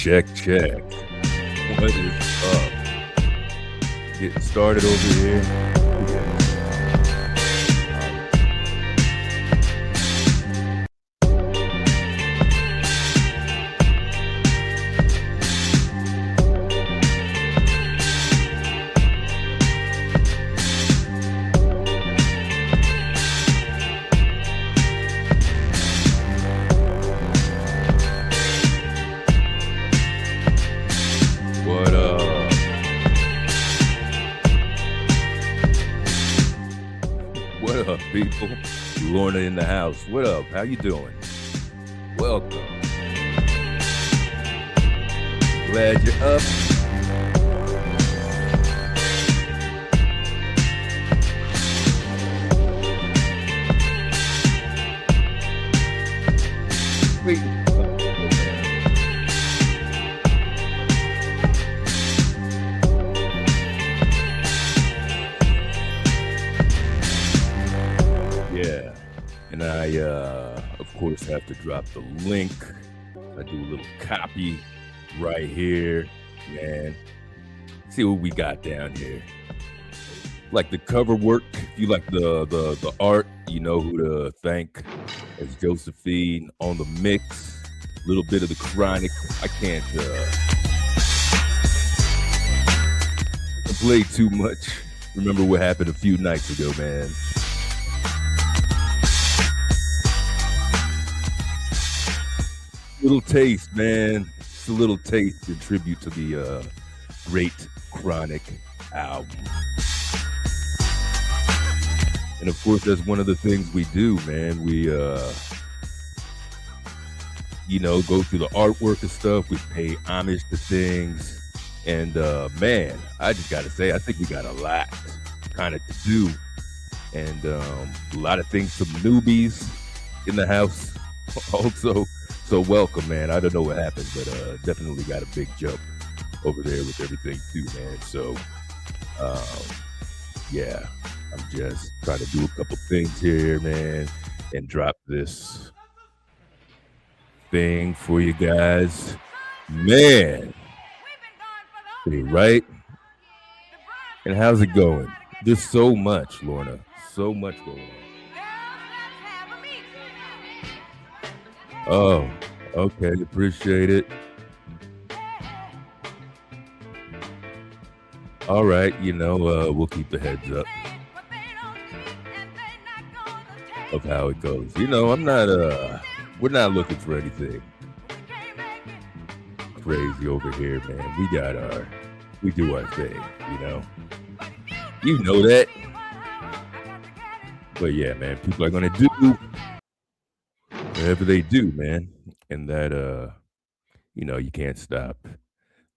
Check. What is up? Getting started over here. What up, people? Lorna in the house. What up? How you doing? Welcome. Glad you're up. Wait. Yeah, and I, of course, have to drop the link. I do a little copy right here, man. See what we got down here. Like the cover work, if you like the art, you know who to thank. It's Josephine on the mix. A little bit of the chronic. I can't play too much. Remember what happened a few nights ago, man. Little taste, man. Just a little taste in tribute to the great Chronic album. And of course, that's one of the things we do, man. We, go through the artwork and stuff. We pay homage to things. And, man, I just got to say, I think we got a lot kind of to do. And a lot of things, some newbies in the house also. So welcome, man. I don't know what happened, but definitely got a big jump over there with everything too, man. So, yeah, I'm just trying to do a couple things here, man, and drop this thing for you guys. Man, right? And how's it going? There's so much, Lorna. So much going on. Oh, okay. Appreciate it. All right. We'll keep the heads up of how it goes. I'm not, we're not looking for anything crazy over here, man. We do our thing, You know that. But yeah, man, people are going to do whatever they do, man. And that, you can't stop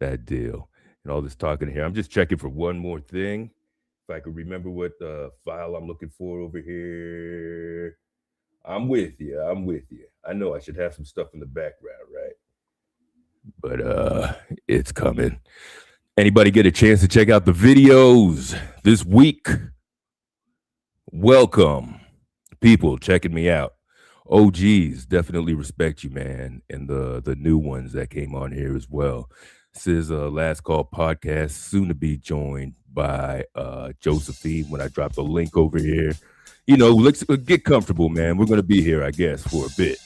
that deal. And all this talking here. I'm just checking for one more thing. If I could remember what file I'm looking for over here. I'm with you. I know I should have some stuff in the background, right? But it's coming. Anybody get a chance to check out the videos this week? Welcome. People checking me out. OGs, definitely respect you, man, and the new ones that came on here as well. This is a Last Call podcast, soon to be joined by Josephine when I drop the link over here. Let's get comfortable, man. We're going to be here, I guess, for a bit.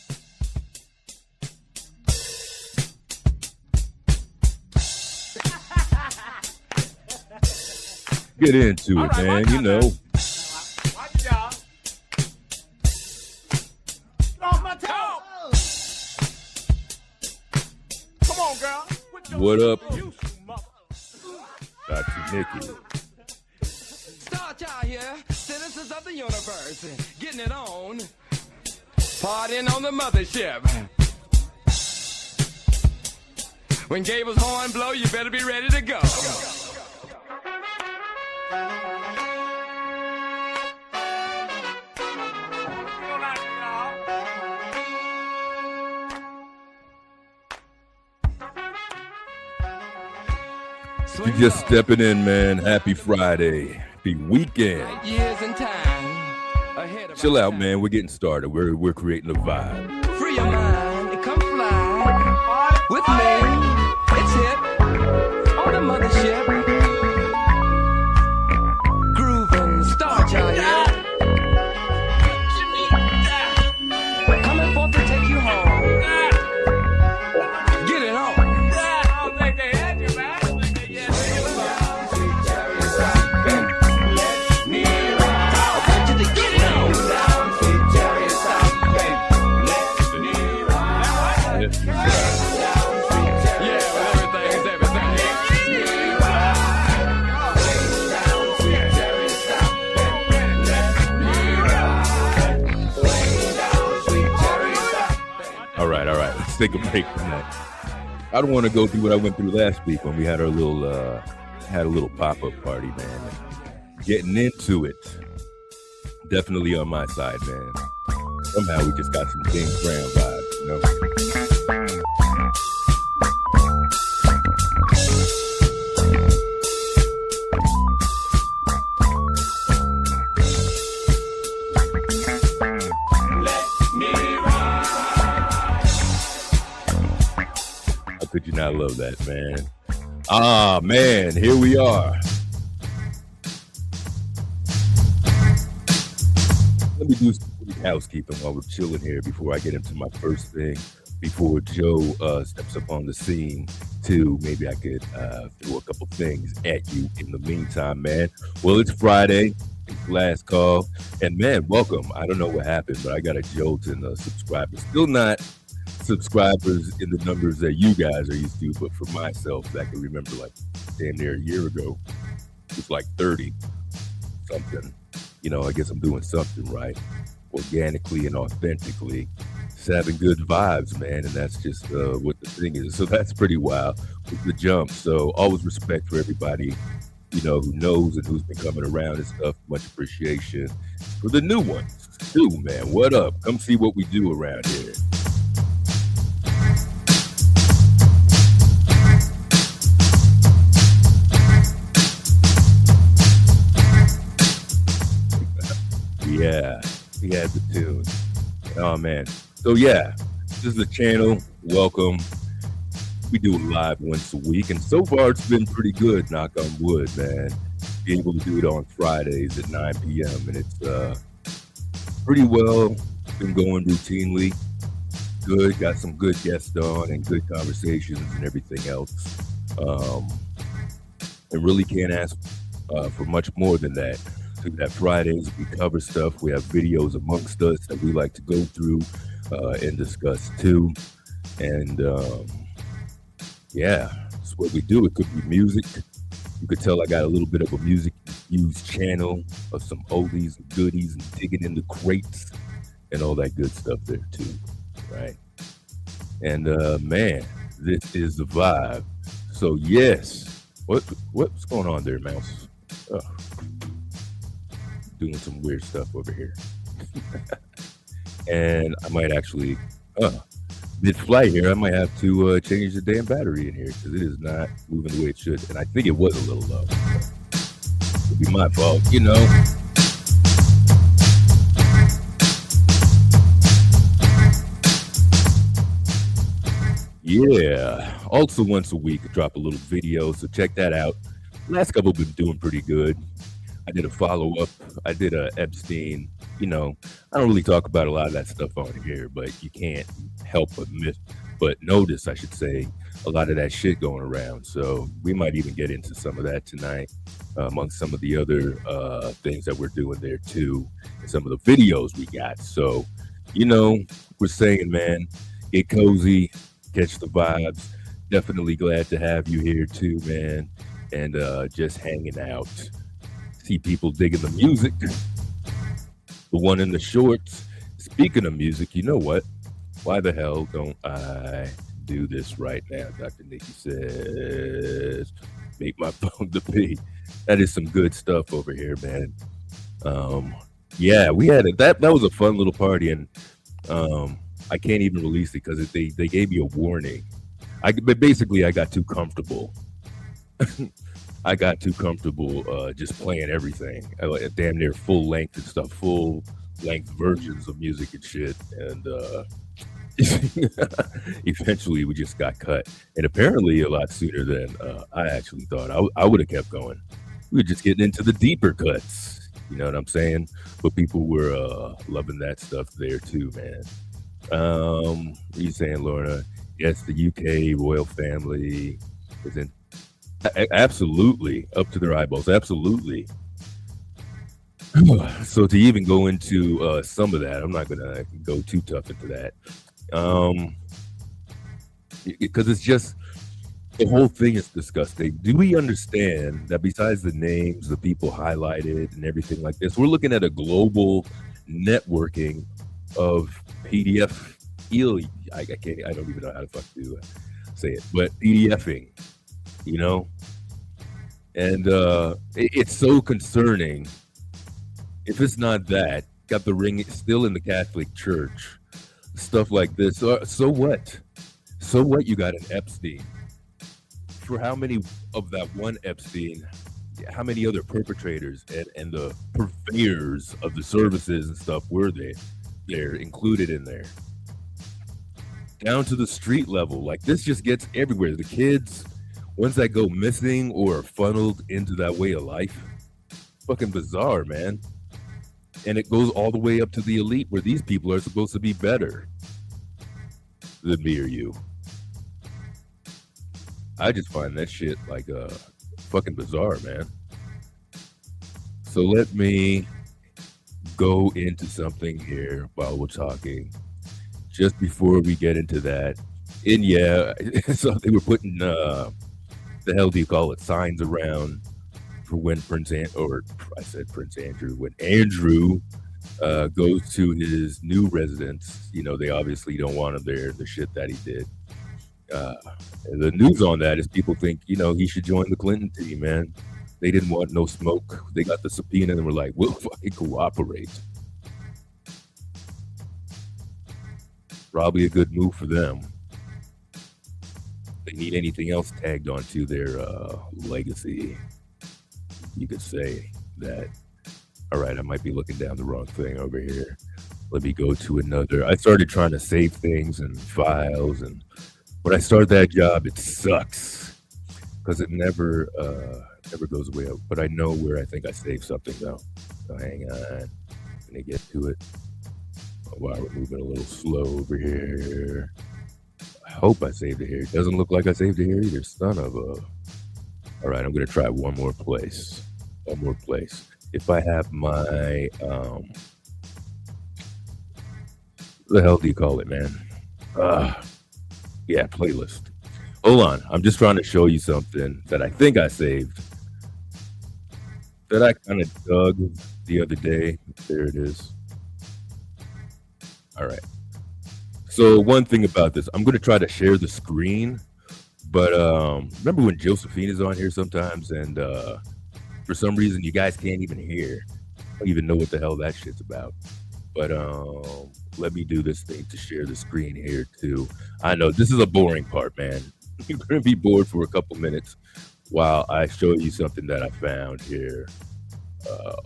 Get into it, man, What up, Dr. Nikki? Start out here, citizens of the universe, getting it on, partying on the mothership. When Gable's horn blow, you better be ready to go. You just stepping in, man. Happy Friday. The weekend. Chill out, man. We're getting started. We're creating a vibe. Free your mind and come fly with me. mothership. Grooving, start y'all here. Coming forth to take you home. Get it on. I don't think they had you, man. I don't think they had you. Let me ride. I want you to get it on. Down, sweet chariot, stop, baby. Let me ride. Yes, you Yeah, well, everything's everything. Let me ride. Down, sweet chariot, stop, baby. Let me ride. Swing down, sweet chariot, stop. All right. Let's take a break from that. I don't want to go through what I went through last week when we had our little pop-up party, man. Getting into it. Definitely on my side, man. Somehow we just got some James Brown vibes, you know? Let me ride. How could you not love that, man? Ah, man, here we are. Let me do some quick housekeeping while we're chilling here before I get into my first thing, before Joe steps up on the scene, too. Maybe I could throw a couple things at you in the meantime, man. Well, it's Friday. It's last call. And, man, welcome. I don't know what happened, but I got a jolt in subscribers. Still not subscribers in the numbers that you guys are used to, but for myself, I can remember like damn near a year ago, it was like 30 something. You know, I guess I'm doing something right, organically and authentically. Just having good vibes, man, and that's just what the thing is. So that's pretty wild with the jump. So always respect for everybody, you know, who knows and who's been coming around and stuff. Much appreciation for the new ones too, man. What up? Come see what we do around here. Yeah, he had the tune. Oh, man. So, yeah, this is the channel. Welcome. We do it live once a week, and so far it's been pretty good, knock on wood, man. Be able to do it on Fridays at 9 p.m., and it's pretty well been going routinely. Good, got some good guests on and good conversations and everything else. And really can't ask for much more than that. So that Fridays we cover stuff. We have videos amongst us that we like to go through and discuss too. And yeah, that's what we do. It could be music. You could tell I got a little bit of a music used channel of some oldies and goodies and digging into crates and all that good stuff there too, right? And man, this is the vibe. So yes, what's going on there, Mouse? Oh. Doing some weird stuff over here. And I might actually mid-flight here, I might have to change the damn battery in here because it is not moving the way it should. And I think it was a little low. It'd be my fault, you know. Yeah. Also once a week, I drop a little video, so check that out. Last couple have been doing pretty good. I did a follow-up. I did a Epstein. You know, I don't really talk about a lot of that stuff on here, but you can't help but notice, I should say, a lot of that shit going around. So we might even get into some of that tonight, amongst some of the other things that we're doing there too, and some of the videos we got. So, you know, we're saying, man, get cozy, catch the vibes. Definitely glad to have you here too, man, and just hanging out. See people digging the music. The one in the shorts. Speaking of music, you know what? Why the hell don't I do this right now? Dr. Nikki says, make my phone to pee. That is some good stuff over here, man. Yeah, we had it. That was a fun little party, and I can't even release it because they gave me a warning. But basically, I got too comfortable. I got too comfortable just playing everything, damn near full length and stuff, full length versions of music and shit, and Eventually, we just got cut, and apparently a lot sooner than I actually thought. I would have kept going. We were just getting into the deeper cuts. You know what I'm saying? But people were loving that stuff there too, man. What are you saying, Lorna? Yes, the UK royal family is in. Absolutely up to their eyeballs. Absolutely. So to even go into some of that, I'm not gonna go too tough into that. Because it's just the whole thing is disgusting. Do we understand that besides the names, the people highlighted, and everything like this, we're looking at a global networking of PDF. I can't. I don't even know how to fuck to say it, but PDFing, you know, and it's so concerning. If it's not that, got the ring still in the Catholic Church, stuff like this. So what? So what? You got an Epstein. For how many of that one Epstein, how many other perpetrators and the purveyors of the services and stuff were they're included in there? Down to the street level. Like this just gets everywhere. The kids, ones that go missing or are funneled into that way of life. Fucking bizarre, man. And it goes all the way up to the elite where these people are supposed to be better than me or you. I just find that shit like fucking bizarre, man. So let me go into something here while we're talking. Just before we get into that, and yeah, so they were putting the hell do you call it, signs around for when Prince Andrew, when Andrew goes to his new residence. You know, they obviously don't want him there. The shit that he did. The news on that is people think, you know, he should join the Clinton team, man. They didn't want no smoke. They got the subpoena and were like, we'll fucking cooperate. Probably a good move for them. They need anything else tagged onto their legacy. You could say that. All right, I might be looking down the wrong thing over here. Let me go to another. I started trying to save things and files, and when I start that job, it sucks because it never goes away. But I know where I think I saved something though. So hang on, I'm gonna get to it. Wow, we're moving a little slow over here. I hope I saved it here. It doesn't look like I saved it here either. Son of a. All right, I'm gonna try one more place. One more place. If I have my the hell do you call it, man? Yeah, playlist. Hold on. I'm just trying to show you something that I think I saved. That I kind of dug the other day. There it is. All right. So one thing about this, I'm going to try to share the screen, but remember when Josephine is on here sometimes, and for some reason you guys can't even hear. I don't even know what the hell that shit's about. But let me do this thing to share the screen here too. I know this is a boring part, man. You're going to be bored for a couple minutes while I show you something that I found here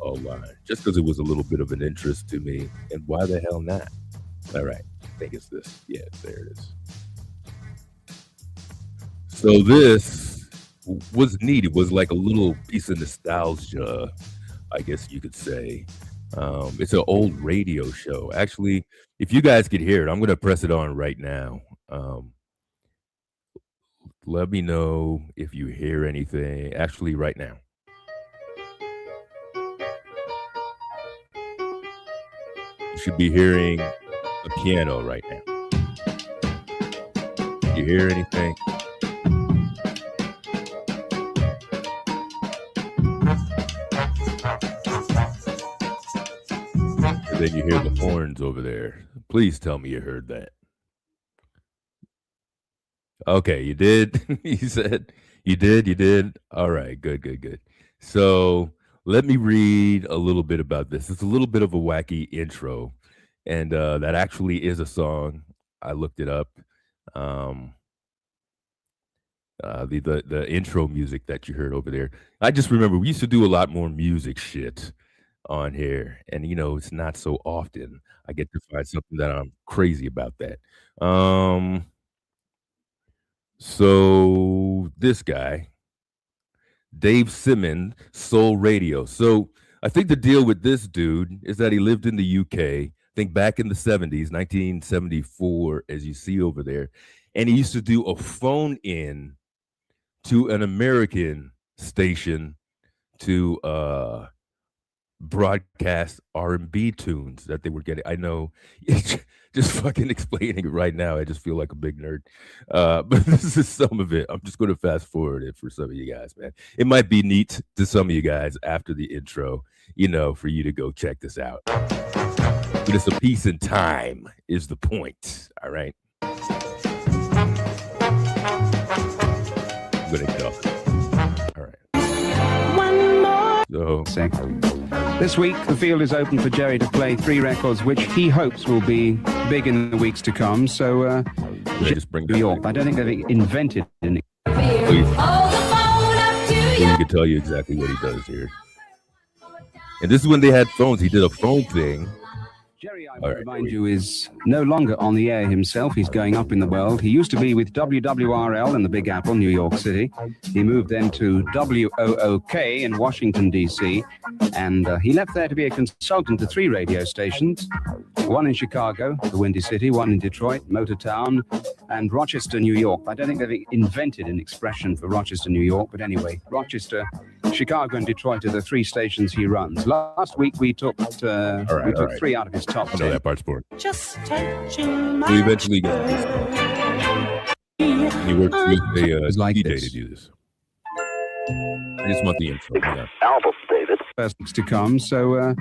online, just because it was a little bit of an interest to me. And why the hell not? All right, I think it's this. Yeah, there it is. So this was neat. It was like a little piece of nostalgia, I guess you could say. It's an old radio show. Actually, if you guys could hear it, I'm going to press it on right now. Let me know if you hear anything. Actually, right now. You should be hearing a piano right now. You hear anything? And then you hear the horns over there. Please tell me you heard that. Okay, you did. You said you did. You did. All right, good, good, good. So let me read a little bit about this. It's a little bit of a wacky intro, and that actually is a song. I looked it up. The intro music that you heard over there. I just remember we used to do a lot more music shit on here, and it's not so often I get to find something that I'm crazy about that. Um, so this guy, Dave Simmons, Soul Radio. So I think the deal with this dude is that he lived in the UK, I think back in the 70s, 1974, as you see over there. And he used to do a phone in to an American station to broadcast R&B tunes that they were getting. I know, just fucking explaining it right now, I just feel like a big nerd. But this is some of it. I'm just going to fast forward it for some of you guys, man. It might be neat to some of you guys after the intro, for you to go check this out. But it's a piece in time is the point, all right? I'm going to get off. All right. So, this week, the field is open for Jerry to play 3 records, which he hopes will be big in the weeks to come. So, just bring New York. I don't think they've invented any. Please. He can tell you exactly what he does here. And this is when they had phones. He did a phone thing. Jerry, I remind you, is no longer on the air himself. He's going up in the world. He used to be with WWRL in the Big Apple, New York City. He moved then to WOOK in Washington, D.C., and he left there to be a consultant to 3 radio stations, one in Chicago, the Windy City, one in Detroit, Motortown, and Rochester, New York. I don't think they've invented an expression for Rochester, New York, but anyway, Rochester, Chicago, and Detroit are the 3 stations he runs. Last week, we took 3 out of his top 10. I know that part's boring. Just touching my We eventually got this. He works with a like DJ this. to do this. I just want the intro. Yeah. Album, David. First to come. So,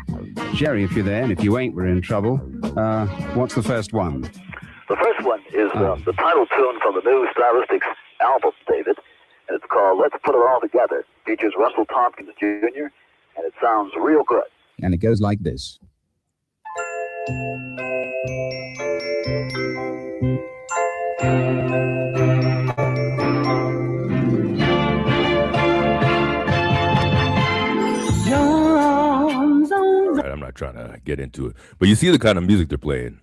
Jerry, if you're there, and if you ain't, we're in trouble. What's the first one? The first one is the title tune from the new Stylistics album, David, and it's called Let's Put It All Together. Features Russell Tompkins Jr., and it sounds real good. And it goes like this. All right, I'm not trying to get into it, but you see the kind of music they're playing.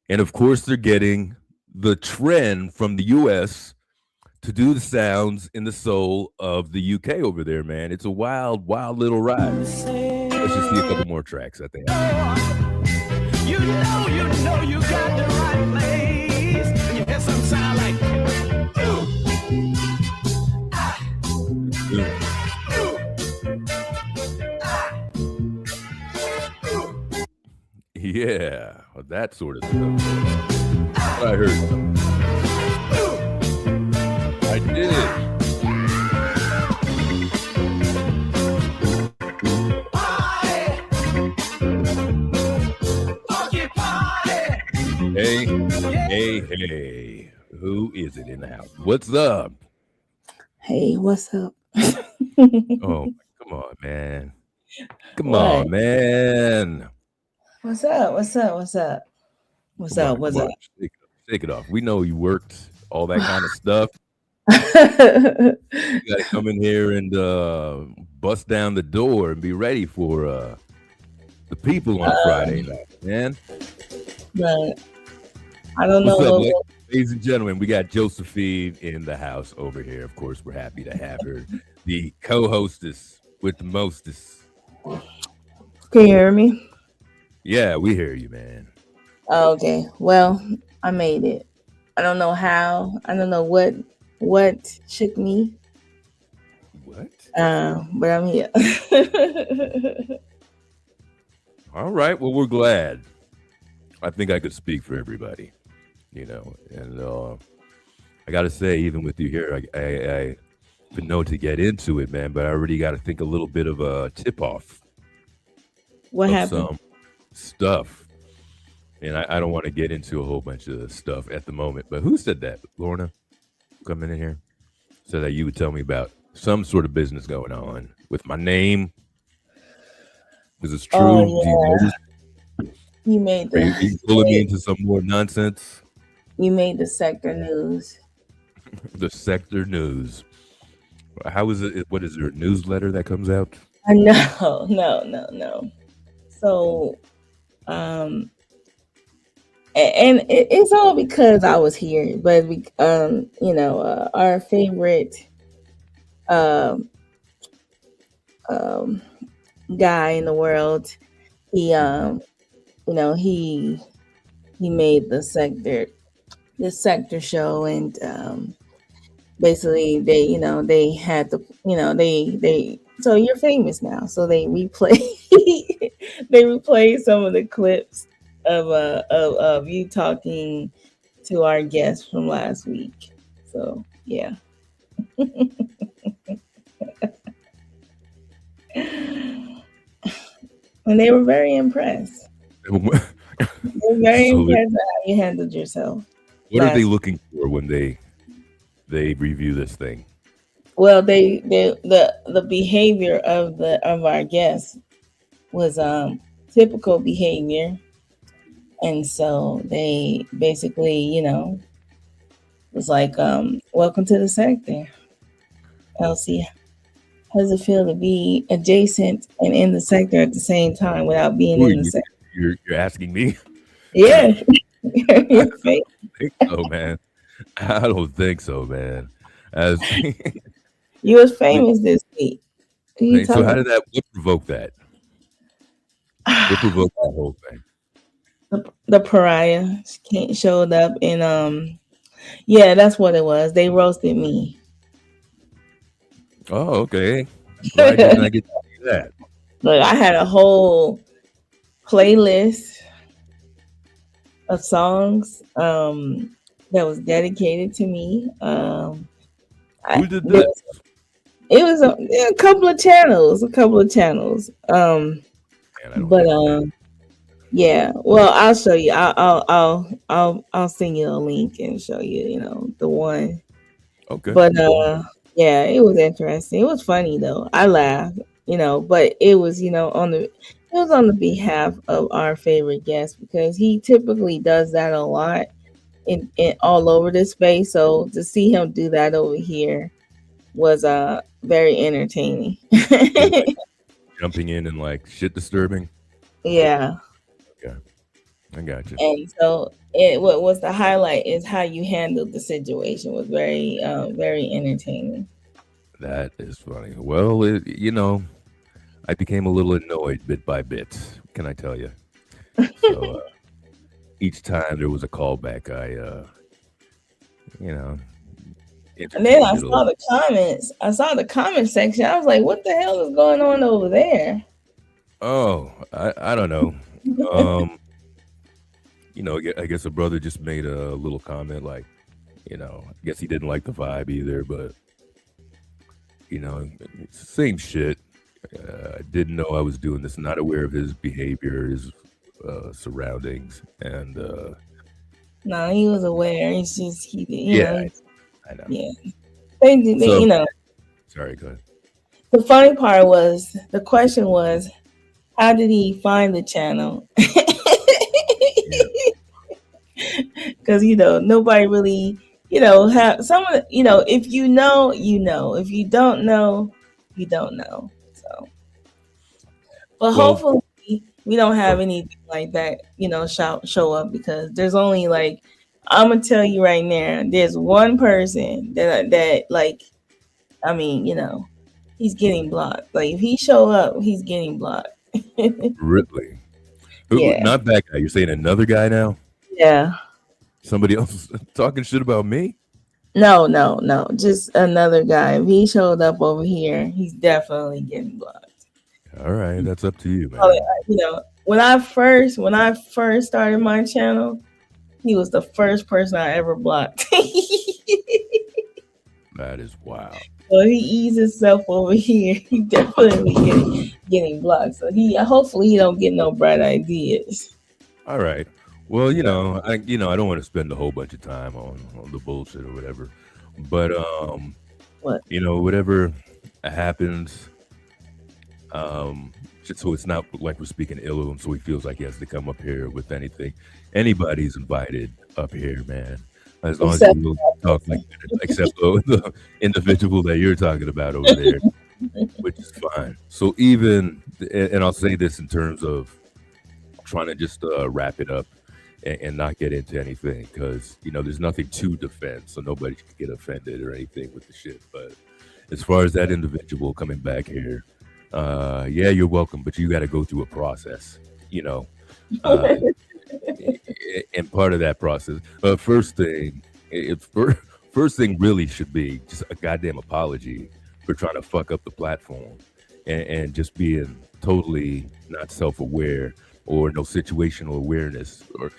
And of course, they're getting the trend from the US to do the sounds in the soul of the UK over there, man. It's a wild, wild little ride. Let's just see a couple more tracks, I think. You know you got the right place. And you hear some sound like ooh, ah, ooh, ah, ooh. Yeah, well, that sort of stuff. I heard. I did it. Hey, who is it in the house? What's up? Hey, what's up? Oh, come on, man. Come What? on, man. What's up? What's up? What's up? What's Come up? on, What's come up? on. Shake it off. We know you worked, all that kind of stuff. You got to come in here and bust down the door and be ready for the people on Friday night, man. Right. I don't know. What's up, ladies and gentlemen? We got Josephine in the house over here. Of course, we're happy to have her, the co-hostess with the mostest. Can you hear me? Yeah, we hear you, man. Oh, okay. Well, I made it. I don't know how. I don't know what shook me. What? But I'm here. All right. Well, we're glad. I think I could speak for everybody, and I got to say, even with you here, I been known to get into it, man, but I already got to think a little bit of a tip-off. What of happened? some stuff. And I don't want to get into a whole bunch of stuff at the moment. But who said that? Lorna coming in here said that you would tell me about some sort of business going on with my name. Is this true? Oh, Do you notice? You made Are you pulling me into some more nonsense? You made the sector news. The sector news. How is it? What is there? A newsletter that comes out? No. So, um, and it's all because I was here. But we, our favorite um, um, guy in the world, he, he made the sector show, and basically they had the they so you're famous now, so they replay they replay some of the clips of you talking to our guest from last week. So yeah. And they were very impressed. They were very So impressed at how you handled yourself what are they last. looking for when they review this thing? Well, the behavior of our guests was typical behavior, and so they basically was like, welcome to the sector, Elsie. How does it feel to be adjacent and in the sector at the same time without being Ooh, in the sector? you're asking me? Yeah. I Your face. don't think so, man. I don't think so, man. As You was famous this week. Who you so, how talking did what provoked that? What provoked that whole thing? the pariah showed up, and yeah, that's what it was. They roasted me. Oh, okay. Why didn't I get to see that? Look, I had a whole playlist of songs that was dedicated to me. Who did this? It was a couple of channels, Man, I don't but know. yeah. Well, I'll show you. I'll send you a link and show you, the one. Okay. But yeah, it was interesting. It was funny though. I laughed, but it was, on the behalf of our favorite guest, because he typically does that a lot in all over this space. So to see him do that over here was very entertaining. Like jumping in and like shit disturbing. Yeah. Okay, I got you. And so what was the highlight is how you handled the situation was very very entertaining. That is funny. Well, I became a little annoyed bit by bit. Can I tell you? So each time there was a callback, And then I interjected a saw little. the comments. I saw the comment section. I was like, what the hell is going on over there? Oh, I don't know. Um, I guess a brother just made a little comment like, I guess he didn't like the vibe either, but it's the same shit. I didn't know I was doing this. Not aware of his behavior, his surroundings, and No, he was aware. It's just he did, yeah, I know. yeah. They, So sorry, go ahead. the funny part was the question was, how did he find the channel? Yeah. Because nobody really have some of if you know, if you don't know, you don't know. So, but Well, hopefully we don't have anything like that show up, because there's only like, I'm gonna tell you right now, there's one person that like, I mean, he's getting blocked. Like if he show up, he's getting blocked. Ridley. Yeah. Not that guy. You're saying another guy now? Yeah. Somebody else talking shit about me? No, just another guy. If he showed up over here, he's definitely getting blocked. All right, that's up to you, man. When I first started my channel, he was the first person I ever blocked. That is wild. So he eased himself over here. He definitely getting blocked. So hopefully he don't get no bright ideas. All right. Well, I don't want to spend a whole bunch of time on the bullshit or whatever, but What? whatever happens, so it's not like we're speaking ill of him, so he feels like he has to come up here with anything. Anybody's invited up here, man. As long as you will talk like that, except the individual that you're talking about over there, which is fine. So even, and I'll say this in terms of trying to just wrap it up and not get into anything because there's nothing to defend, so nobody should get offended or anything with the shit. But as far as that individual coming back here, yeah, you're welcome, but you got to go through a process, and part of that process, first thing really should be just a goddamn apology for trying to fuck up the platform and just being totally not self-aware or no situational awareness or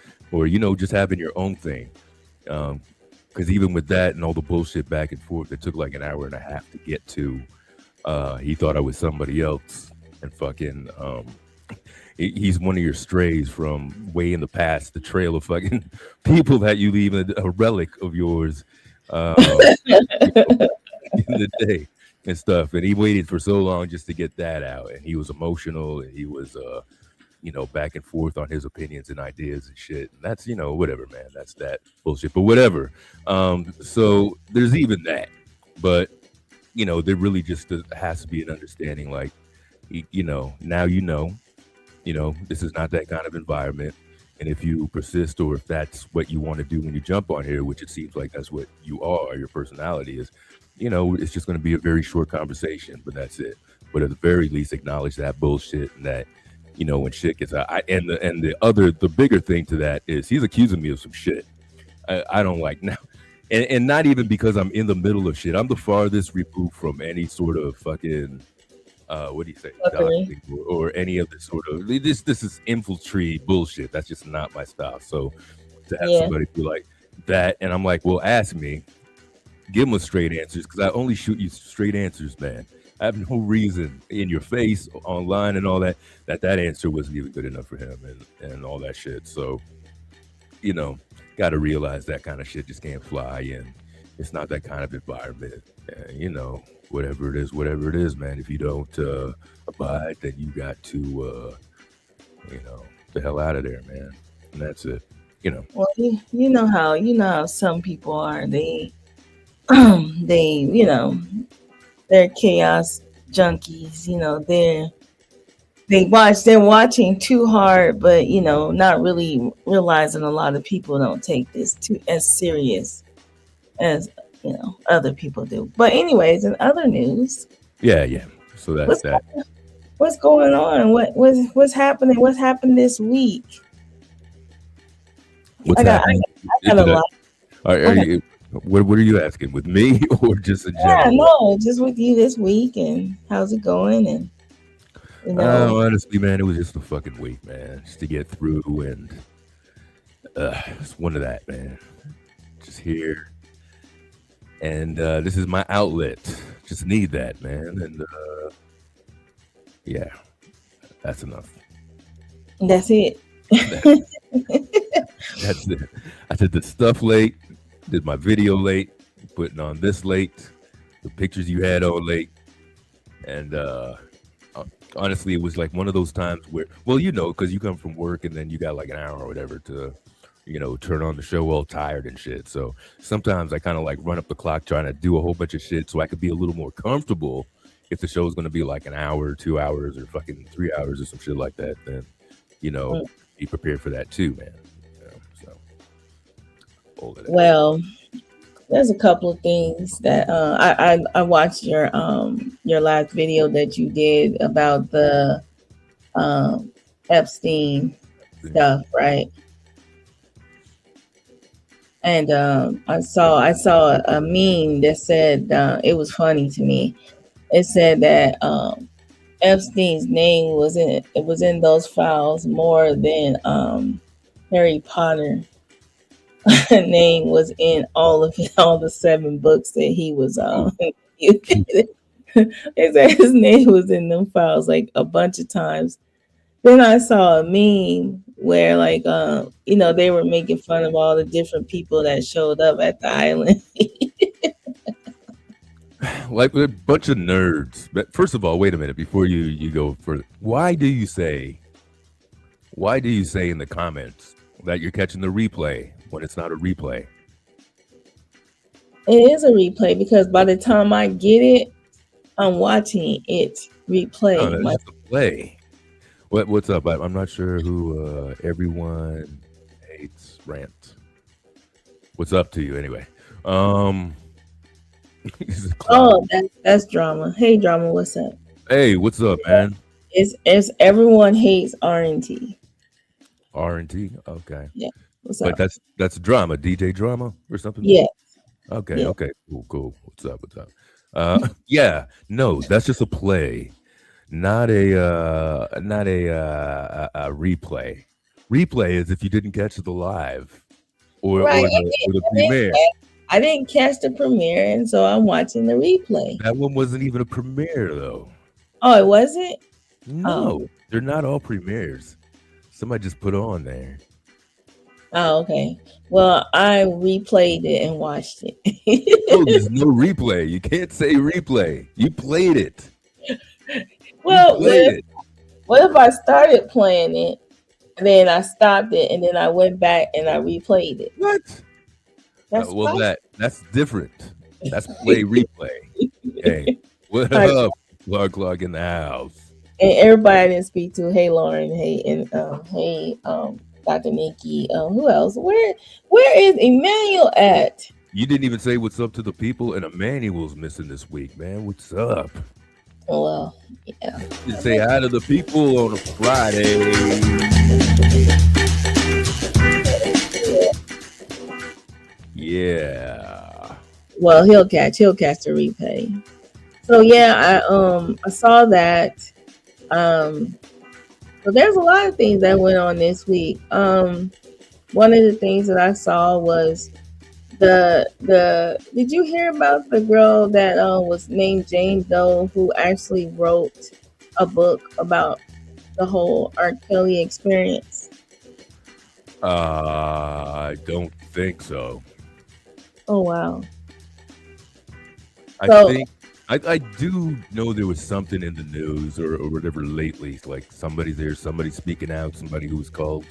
just having your own thing. Because even with that and all the bullshit back and forth, it took like an hour and a half to get to. He thought I was somebody else, and fucking he's one of your strays from way in the past, the trail of fucking people that you leave a relic of yours in the day and stuff. And he waited for so long just to get that out, and he was emotional, and he was back and forth on his opinions and ideas and shit. And that's whatever, man, that's that bullshit, but whatever. So there's even that, but there really just has to be an understanding, like now this is not that kind of environment, and if you persist or if that's what you want to do when you jump on here, which it seems like that's what you are, your personality is, it's just going to be a very short conversation, but that's it. But at the very least, acknowledge that bullshit, and that when shit gets out. The bigger thing to that is he's accusing me of some shit I don't like now. And not even because I'm in the middle of shit. I'm the farthest removed from any sort of fucking what do you say, or any of this sort of this is infiltrate bullshit. That's just not my style. So to have somebody be like that, and I'm like, well, ask me, give them a straight answers, because I only shoot you straight answers, man. I have no reason in your face, online, and all that answer wasn't even good enough for him, and all that shit. So got to realize that kind of shit just can't fly, and it's not that kind of environment. And, whatever it is, man. If you don't abide, then you got to, the hell out of there, man. And that's it. Well, you know how some people are. They they're chaos junkies. They're watching too hard, but not really realizing a lot of people don't take this too as serious as other people do. But anyways, in other news, yeah. So that's that. What's going on? What's happening? What's happened this week? What's happening? I got a lot. What are you asking, with me or just in general? Yeah, no, just with you this week, and how's it going? And honestly, man, it was just a fucking week, man, just to get through, and it's one of that, man. Just here, and this is my outlet. Just need that, man, and yeah, that's enough. That's it. That's it. I did the stuff late. Did my video late, putting on this late, the pictures you had on late, and honestly, it was like one of those times where, well, because you come from work and then you got like an hour or whatever to, turn on the show all tired and shit. So sometimes I kind of like run up the clock trying to do a whole bunch of shit so I could be a little more comfortable if the show is going to be like an hour, 2 hours, or fucking 3 hours or some shit like that. Then, be prepared for that too, man. Well, there's a couple of things that I watched your last video that you did about the Epstein stuff, right? And I saw a meme that said, it was funny to me. It said that Epstein's name was in those files more than Harry Potter name was in all the 7 books that he was it said his name was in them files like a bunch of times. Then I saw a meme where like they were making fun of all the different people that showed up at the island. Like a bunch of nerds. But first of all, wait a minute before you go further. Why do you say in the comments that you're catching the replay when it's not a replay? It is a replay because by the time I get it, I'm watching it replay. No, it's a play. What's up? I'm not sure who everyone hates rant. What's up to you anyway? Oh, that's drama. Hey, drama, what's up? Hey, what's up, man? It's everyone hates R&T. R&T, okay. Yeah, what's But up? that's drama, DJ drama or something. Yeah, Okay, yeah. okay, cool. What's up? Yeah, no, that's just a play, not a replay. Replay is if you didn't catch the live or Right. the premiere. I didn't catch the premiere, and so I'm watching the replay. That one wasn't even a premiere though. Oh, it wasn't? No, they're not all premieres. Somebody just put on there. Oh, okay. Well, I replayed it and watched it. No, there's no replay. You can't say replay. You played it. Well, what if I started playing it, and then I stopped it, and then I went back and I replayed it? What? That's that's different. That's play replay. Hey, what up, Clark in the house? And everybody I didn't speak to. Hey, Lauren. Hey, and hey, Dr. Nikki. Who else? Where is Emmanuel at? You didn't even say what's up to the people, and Emmanuel's missing this week, man. What's up? Oh, well, yeah. You say hi to the people on a Friday. Yeah. Well, he'll catch the replay. So yeah, I saw that. So there's a lot of things that went on this week. One of the things that I saw was did you hear about the girl that was named Jane Doe, who actually wrote a book about the whole R. Kelly experience? I don't think so. Oh wow. I do know there was something in the news or whatever lately, like somebody speaking out, somebody who was called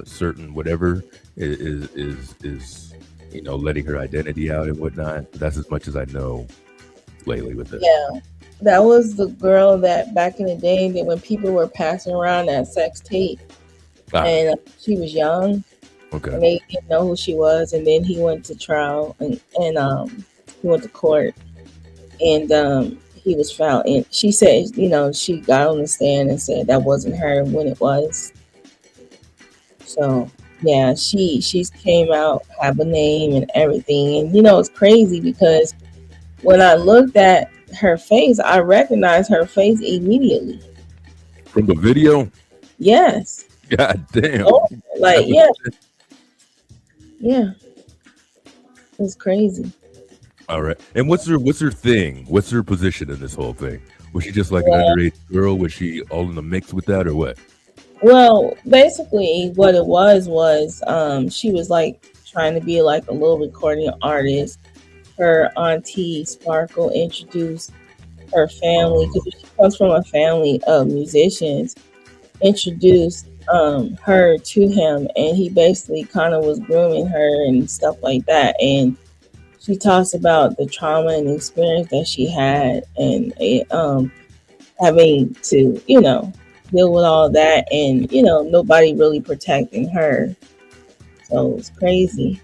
certain whatever is letting her identity out and whatnot. That's as much as I know lately with it. Yeah, that was the girl that back in the day that when people were passing around that sex tape, and she was young. Okay. And they didn't know who she was, and then he went to trial and he went to court, and he was found. And she said, she got on the stand and said that wasn't her when it was. So yeah, she's came out, have a name and everything, and it's crazy because when I looked at her face, I recognized her face immediately from the video. Yes. God damn. Oh, like yeah, it's crazy. All right. And what's her thing? What's her position in this whole thing? Was she just like an underage girl? Was she all in the mix with that or what? Well, basically what it was she was like trying to be like a little recording artist. Her auntie Sparkle introduced her family, because she comes from a family of musicians, introduced her to him, and he basically kind of was grooming her and stuff like that. And she talks about the trauma and the experience that she had, and having to deal with all that, and nobody really protecting her. So it's crazy.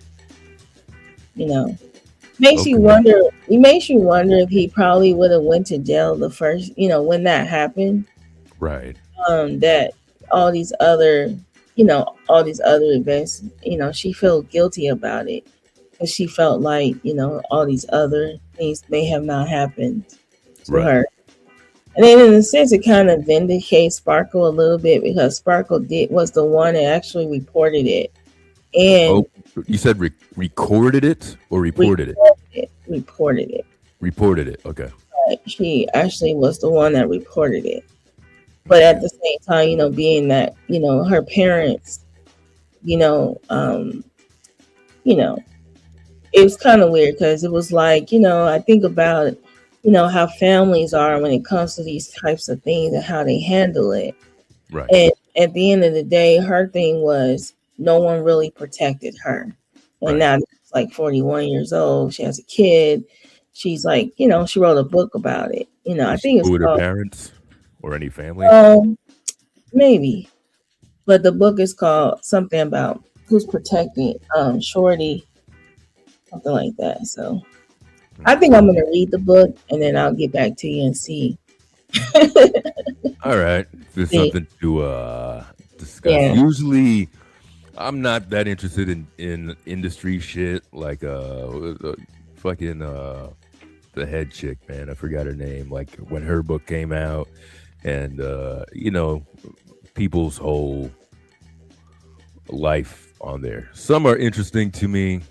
Makes you wonder. It makes you wonder if he probably would have went to jail the first, when that happened. Right. That all these other events, she felt guilty about it, because she felt like all these other things may have not happened to her. And then in a sense, it kind of vindicates Sparkle a little bit, because Sparkle was the one that actually reported it. And you said recorded it or reported it? Reported it. Reported it. Okay. She actually was the one that reported it. But at the same time, being that, her parents, it was kind of weird, because it was like, I think about, how families are when it comes to these types of things and how they handle it. Right. And at the end of the day, her thing was no one really protected her. And now she's like 41 years old. She has a kid. She's like, she wrote a book about it. I think it's with her called, parents or any family. maybe. But the book is called something about who's protecting Shorty, something like that. So I think I'm gonna read the book and then I'll get back to you and see. All right, there's See. something to discuss. Yeah. Usually, I'm not that interested in industry shit like fucking the head chick, man. I forgot her name. Like when her book came out, and you know, people's whole life on there. Some are interesting to me,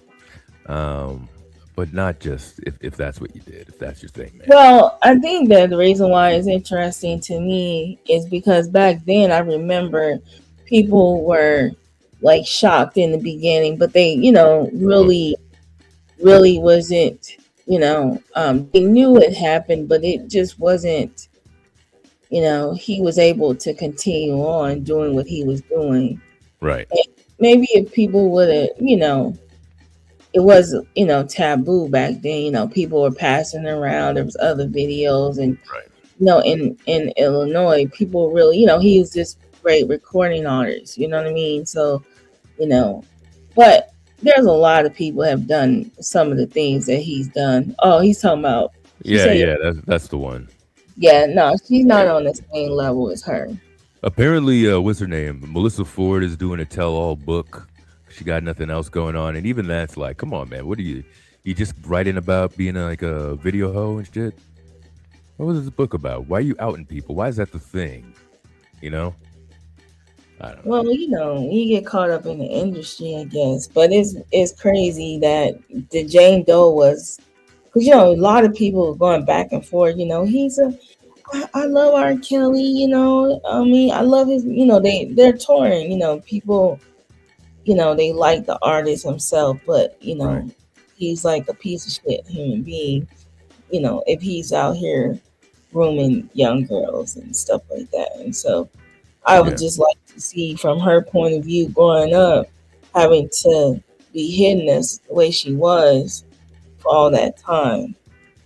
but not just if that's what you did, if that's your thing, man. Well, I think that the reason why it's interesting to me is because back then I remember people were like shocked in the beginning, but they, really wasn't, they knew it happened, but it just wasn't, he was able to continue on doing what he was doing. Right. Maybe if people would have, it was, taboo back then, people were passing around, there was other videos and, right. In Illinois, people really, he was this great recording artist, you know what I mean? So, but there's a lot of people have done some of the things that he's done. Oh, he's talking about. Yeah, that's the one. Yeah, no, she's not on the same level as her. Apparently, what's her name? Melissa Ford is doing a tell-all book. She got nothing else going on, and even that's like, come on, man. What are you just writing about being like a video hoe and shit? What was this book about? Why are you outing people? Why is that the thing? I don't know. Well, you get caught up in the industry, I guess. But it's crazy that the Jane Doe was, because a lot of people are going back and forth. I love R. Kelly. I mean, I love his. They're touring. People, they like the artist himself, but Right. he's like a piece of shit human being. If he's out here grooming young girls and stuff like that, and so I would just like to see from her point of view growing up, having to be hidden as the way she was for all that time,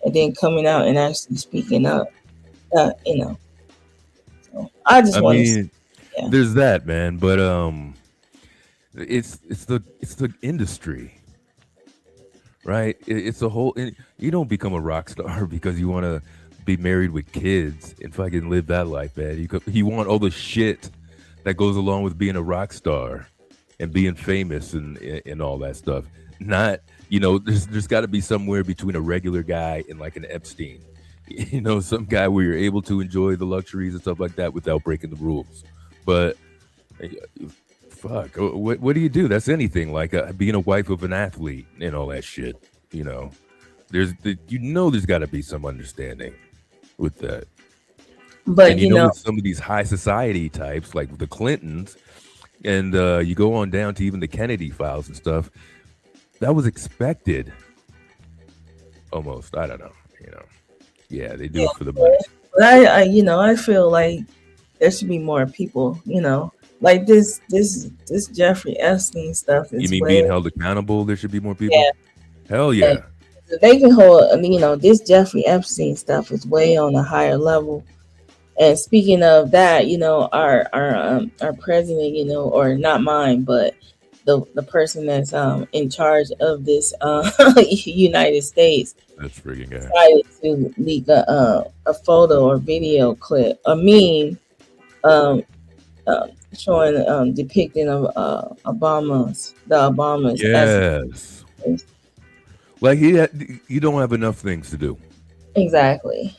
and then coming out and actually speaking up. So I just want to. Yeah. There's that, man, but it's the industry, right? It's a whole. You don't become a rock star because you want to be married with kids and fucking live that life, man. You want all the shit that goes along with being a rock star and being famous and all that stuff. Not, there's got to be somewhere between a regular guy and like an Epstein. Some guy where you're able to enjoy the luxuries and stuff like that without breaking the rules. But fuck, what do you do? That's anything like being a wife of an athlete and all that shit. There's got to be some understanding with that. But and with some of these high society types like the Clintons, and you go on down to even the Kennedy files and stuff, that was expected. Almost, I don't know. Yeah, they do it for the money. But I feel like there should be more people. Like this Jeffrey Epstein stuff is. You mean being held accountable? There should be more people. Yeah. Hell yeah. And they can hold. This Jeffrey Epstein stuff is way on a higher level. And speaking of that, our president, or not mine, but the person that's in charge of this United States, that's freaking guy, decided to leak a photo or video clip, a meme, showing depicting of the Obamas. Yes. Like you don't have enough things to do. Exactly.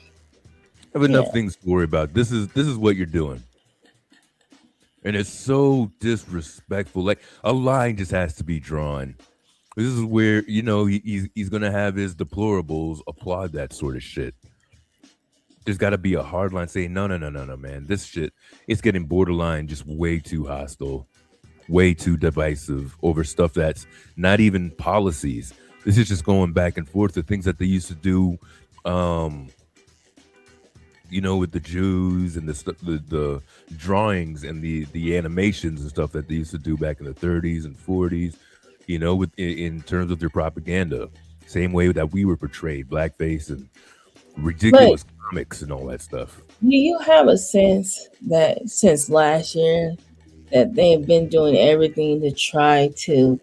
Have enough things to worry about. This is what you're doing. And it's so disrespectful. Like a line just has to be drawn. This is where, he's going to have his deplorables applaud that sort of shit. There's got to be a hard line saying, no, man. This shit, it's getting borderline just way too hostile, way too divisive over stuff that's not even policies. This is just going back and forth to things that they used to do, with the Jews and the drawings and the animations and stuff that they used to do back in the 30s and 40s, in terms of their propaganda. Same way that we were portrayed, blackface and ridiculous comics and all that stuff. Do you have a sense that since last year that they've been doing everything to try to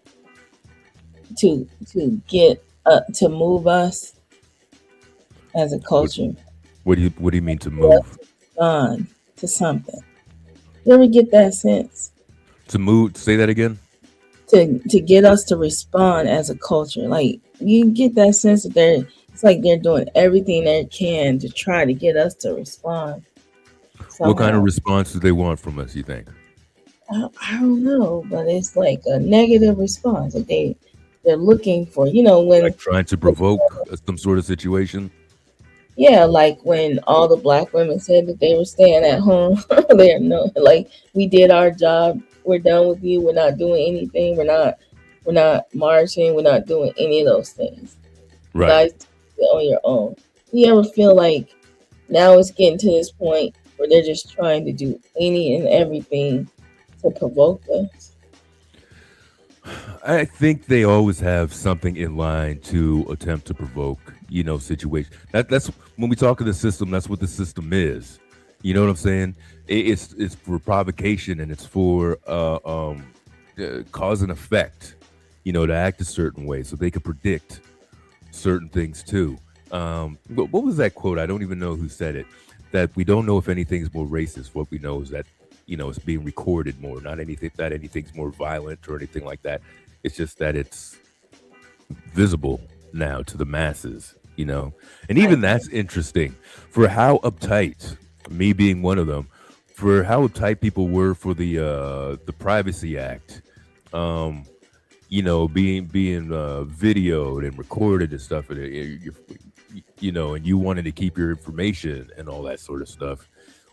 get to move us as a culture What do you mean to move? on to something? You ever get that sense? To move? Say that again. To get us to respond as a culture, like you get that sense that it's like they're doing everything they can to try to get us to respond. What kind of somehow. response do they want from us, you think? I don't know, but it's like a negative response. Like they're looking for, when Like trying to provoke some sort of situation? yeah, like when all the black women said that they were staying at home. They're no, like we did our job. We're done with you. We're not doing anything. We're not marching. We're not doing any of those things. You Right. guys do it on your own. You ever feel like now it's getting to this point where they're just trying to do any and everything to provoke us? I think they always have something in line to attempt to provoke, situation. That's when we talk of the system, that's what the system is. You know what I'm saying? It's for provocation, and it's for cause and effect, to act a certain way so they can predict certain things too. What was that quote? I don't even know who said it. That we don't know if anything's more racist. What we know is that it's being recorded more. Not anything's more violent or anything like that. It's just that it's visible now to the masses. And even that's interesting for how uptight, me being one of them, for how uptight people were for the Privacy Act. Being videoed and recorded and stuff, and and you wanted to keep your information and all that sort of stuff.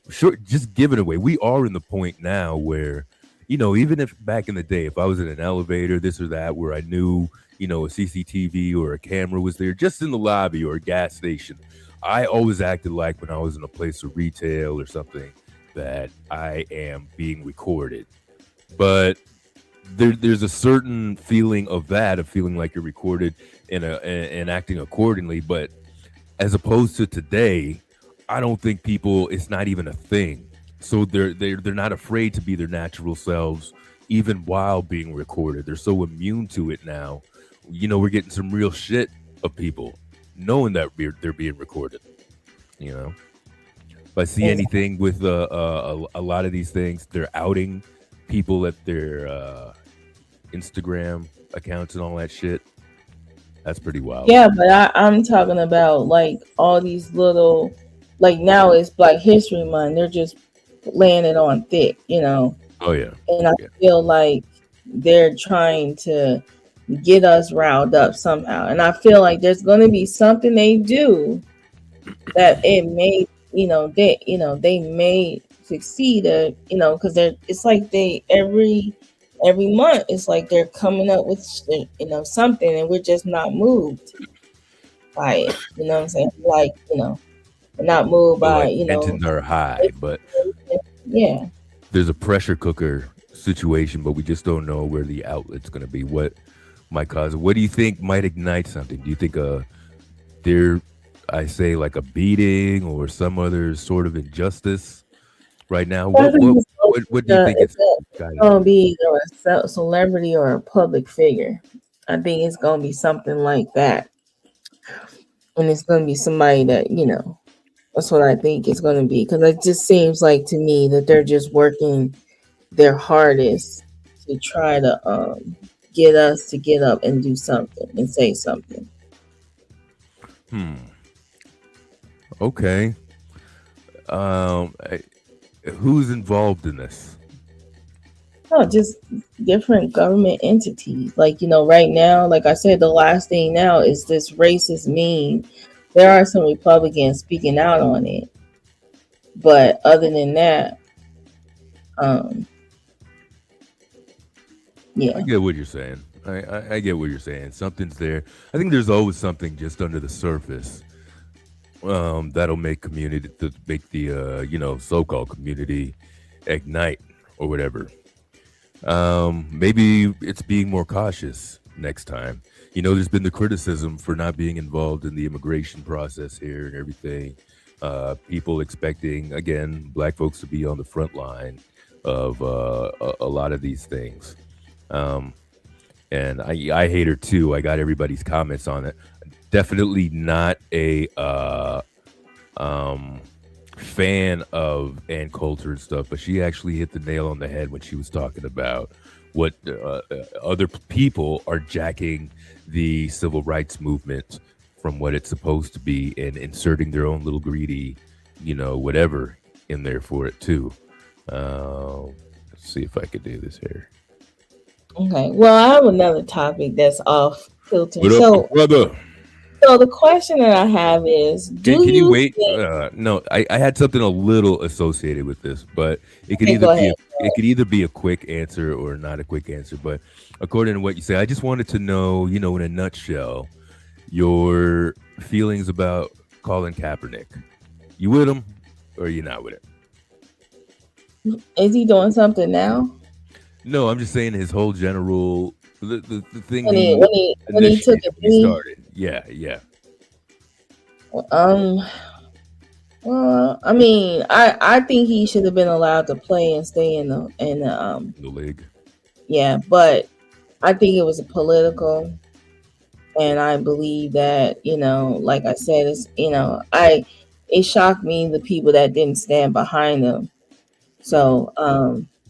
Sure, just give it away. We are in the point now where, even if back in the day, if I was in an elevator, this or that, where I knew, a CCTV or a camera was there, just in the lobby or a gas station, I always acted like when I was in a place of retail or something that I am being recorded. But there's a certain feeling of feeling like you're recorded and acting accordingly. But as opposed to today, I don't think it's not even a thing. So they're not afraid to be their natural selves, even while being recorded. They're so immune to it now. We're getting some real shit of people knowing that they're being recorded. If I see anything with a lot of these things, they're outing people at their Instagram accounts and all that shit. That's pretty wild. Yeah, but I'm talking about like all these little, like now it's Black History Month. They're just laying it on thick, Oh yeah. And I feel like they're trying to get us riled up somehow. And I feel like there's going to be something they do that it may, they may succeed at, because it's like they every month it's like they're coming up with something, and we're just not moved by it. You know what I'm saying? Like, we're not moved by, tensions are high, but yeah, there's a pressure cooker situation, but we just don't know where the outlet's going to be. What might cause it? What do you think might ignite something? Do you think like a beating or some other sort of injustice right now? What do you think it's going to be? A celebrity or a public figure. I think it's going to be something like that, and it's going to be somebody that that's what I think it's going to be, because it just seems like to me that they're just working their hardest to try to get us to get up and do something and say something. Okay. Who's involved in this? Oh, just different government entities. Like, right now, like I said, the last thing now is this racist meme. There are some Republicans speaking out on it. But other than that, yeah. I get what you're saying. I get what you're saying. Something's there. I think there's always something just under the surface that'll make the so-called community ignite or whatever. Maybe it's being more cautious next time. there's been the criticism for not being involved in the immigration process here and everything. People expecting, again, black folks to be on the front line of a lot of these things. And I hate her too. I got everybody's comments on it. Definitely not a fan of Ann Coulter and stuff, but she actually hit the nail on the head when she was talking about what other people are jacking the civil rights movement from what it's supposed to be and inserting their own little greedy, whatever in there for it too. Let's see if I could do this here. Okay. Well, I have another topic that's off filter. What up, brother? So the question that I have is, Can you wait? No, I had something a little associated with this, but it could either be a quick answer or not a quick answer. But according to what you say, I just wanted to know, in a nutshell, your feelings about Colin Kaepernick. You with him or you not with him? Is he doing something now? No, I'm just saying his whole general the thing when he took a knee started. Yeah. Well, I mean, I think he should have been allowed to play and stay in the league. Yeah, but I think it was a political, and I believe that, like I said, it's it shocked me the people that didn't stand behind him. So,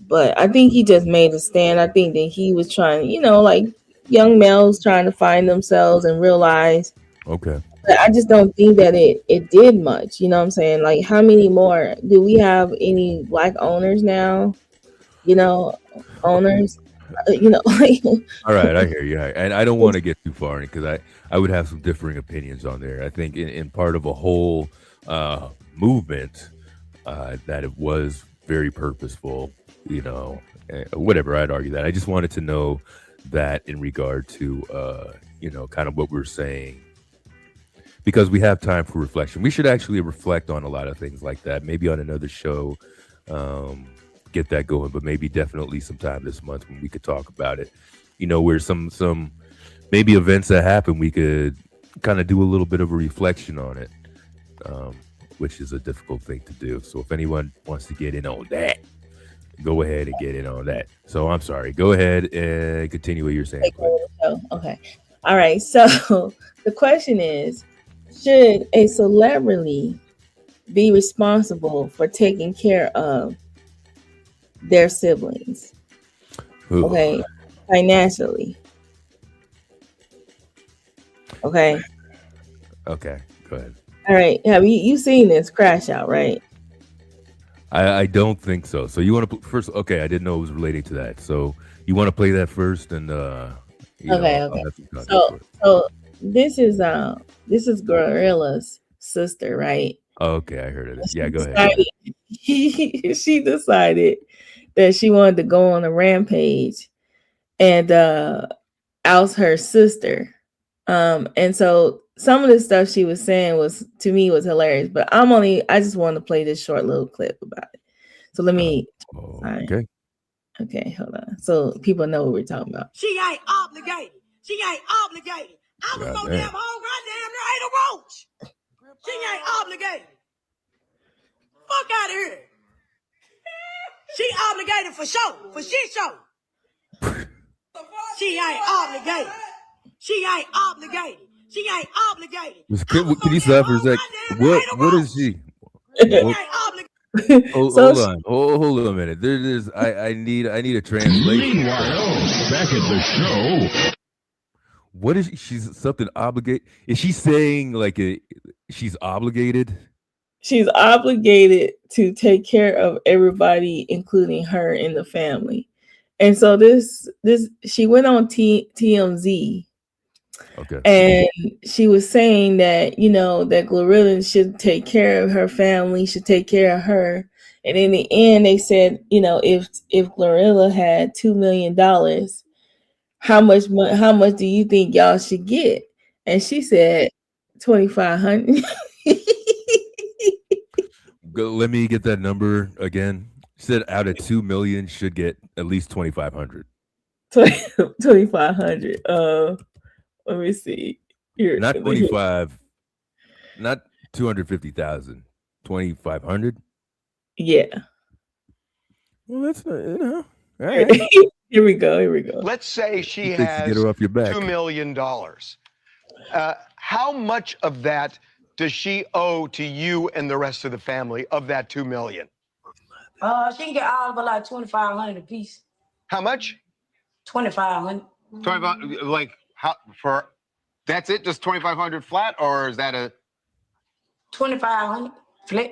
but I think he just made a stand. I think that he was trying, like young males trying to find themselves and realize. Okay. But I just don't think that it did much. You know what I'm saying? Like, how many more? Do we have any black owners now? Owners? Like. All right, I hear you. And I don't want to get too far in because I would have some differing opinions on there. I think in part of a whole movement that it was very purposeful, whatever, I'd argue that. I just wanted to know that in regard to, kind of what we're saying, because we have time for reflection. We should actually reflect on a lot of things like that, maybe on another show, get that going, but maybe definitely sometime this month when we could talk about it, where some maybe events that happen, we could kind of do a little bit of a reflection on it, which is a difficult thing to do. So if anyone wants to get in on that, go ahead and get in on that. So I'm sorry. Go ahead and continue what you're saying. Okay. All right. So the question is, should a celebrity be responsible for taking care of their siblings? Ooh. Okay. Financially. Okay. Okay. Go ahead. All right. Have you seen this Crash Out, right? I don't think so. So you want to first? Okay, I didn't know it was relating to that. So you want to play that first, and okay. So this is Gorilla's sister, right? Okay, I heard of it. Yeah, go ahead. She decided that she wanted to go on a rampage and oust her sister. And so some of the stuff she was saying was hilarious, but I just wanted to play this short little clip about it. So let me. Okay, hold on. So people know what we're talking about. She ain't obligated. I was so damn home, goddamn, there ain't a roach. She ain't obligated. Fuck out of here. She obligated for show, for shit show. She ain't obligated. Can you stop for a sec? What is she? Hold on a minute. There's I need a translation. Meanwhile, back at the show. What is she? She's something obligated. Is she saying like she's obligated? She's obligated to take care of everybody, including her in the family. And so this she went on TMZ. Okay. And she was saying that, that Glorilla should take care of her family, should take care of her. And in the end, they said, if Glorilla had $2 million, how much do you think y'all should get? And she said $2,500. Let me get that number again. She said out of 2 million should get at least 2,500. 2,500. Let me see. Here, Not 25, not 250,000, 2,500. Yeah. Well, that's all right. right. Here we go. Let's say she Thanks to has get her off your back. $2 million. How much of that does she owe to you and the rest of the family of that $2 million? She can get all of it like 2,500 a piece. How much? 2,500. 25, like how for? That's it, just 2,500 flat, or is that a 2,500 flat?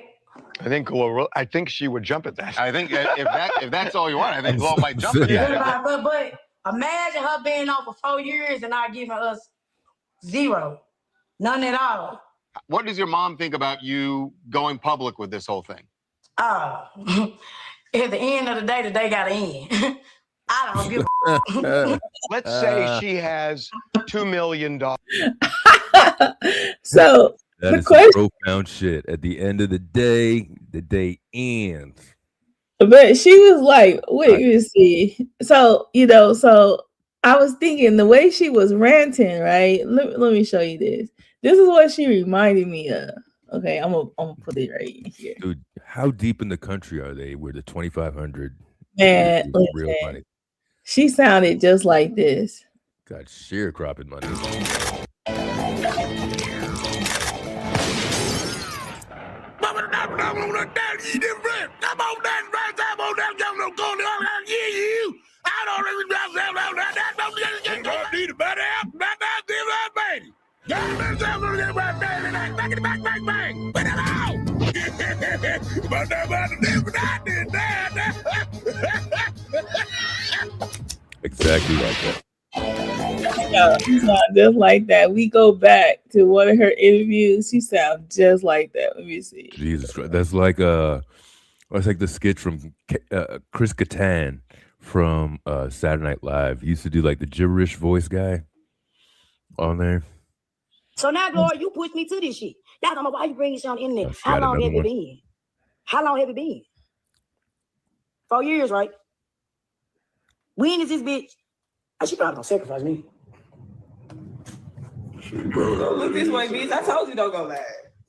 I think she would jump at that. I think if that's all you want, I think Glow might jump at that. But imagine her being on for 4 years and not giving us zero, none at all. What does your mom think about you going public with this whole thing? At the end of the day got to end. I don't give a Let's say she has $2 million. So that the is question, some profound shit. At the end of the day ends. but she was like, wait, you see. So, so I was thinking the way she was ranting, right? Let me show you this. This is what she reminded me of. Okay, I'm gonna put it right in here. Dude, how deep in the country are they where the 2,500 Man, real money? She sounded just like this. Got sharecropping money. Exactly like that. She sounds just like that. We go back to one of her interviews. She sounds just like that. Let me see. Jesus Christ. That's like the skit from Chris Kattan from Saturday Night Live. He used to do like the gibberish voice guy on there. So now, Gloria, you pushed me to this shit. Y'all don't know why you bring this on the internet. How long have it been? How long have it been? 4 years, right? When is this bitch? She probably gonna sacrifice me. Look this way, bitch. I told you don't go live.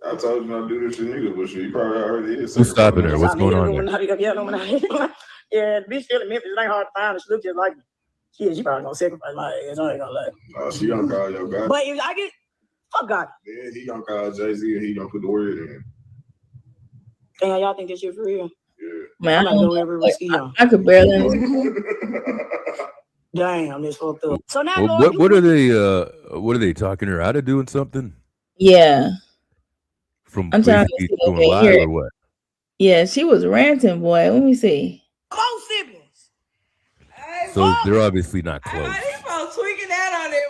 I told you not to do this shit, nigga, but she probably already is. Who's stopping her? What's going on there? Yeah, the bitch still in Memphis. It ain't hard to find her. She look just like me. She probably gonna sacrifice my ass. I ain't gonna lie. Oh, she gonna call your guy. But if I get, fuck God. Then he gonna call Jay-Z and he gonna put the word in. Damn, y'all think this shit for real? Yeah. Man, I could barely. Damn, this fucked up. So now, well, Lord, what are they talking her out of doing something? Yeah. From I'm trying to see going live or what? Yeah, she was ranting, boy. Let me see. Both siblings. So they're obviously not close. These folks tweaking that on that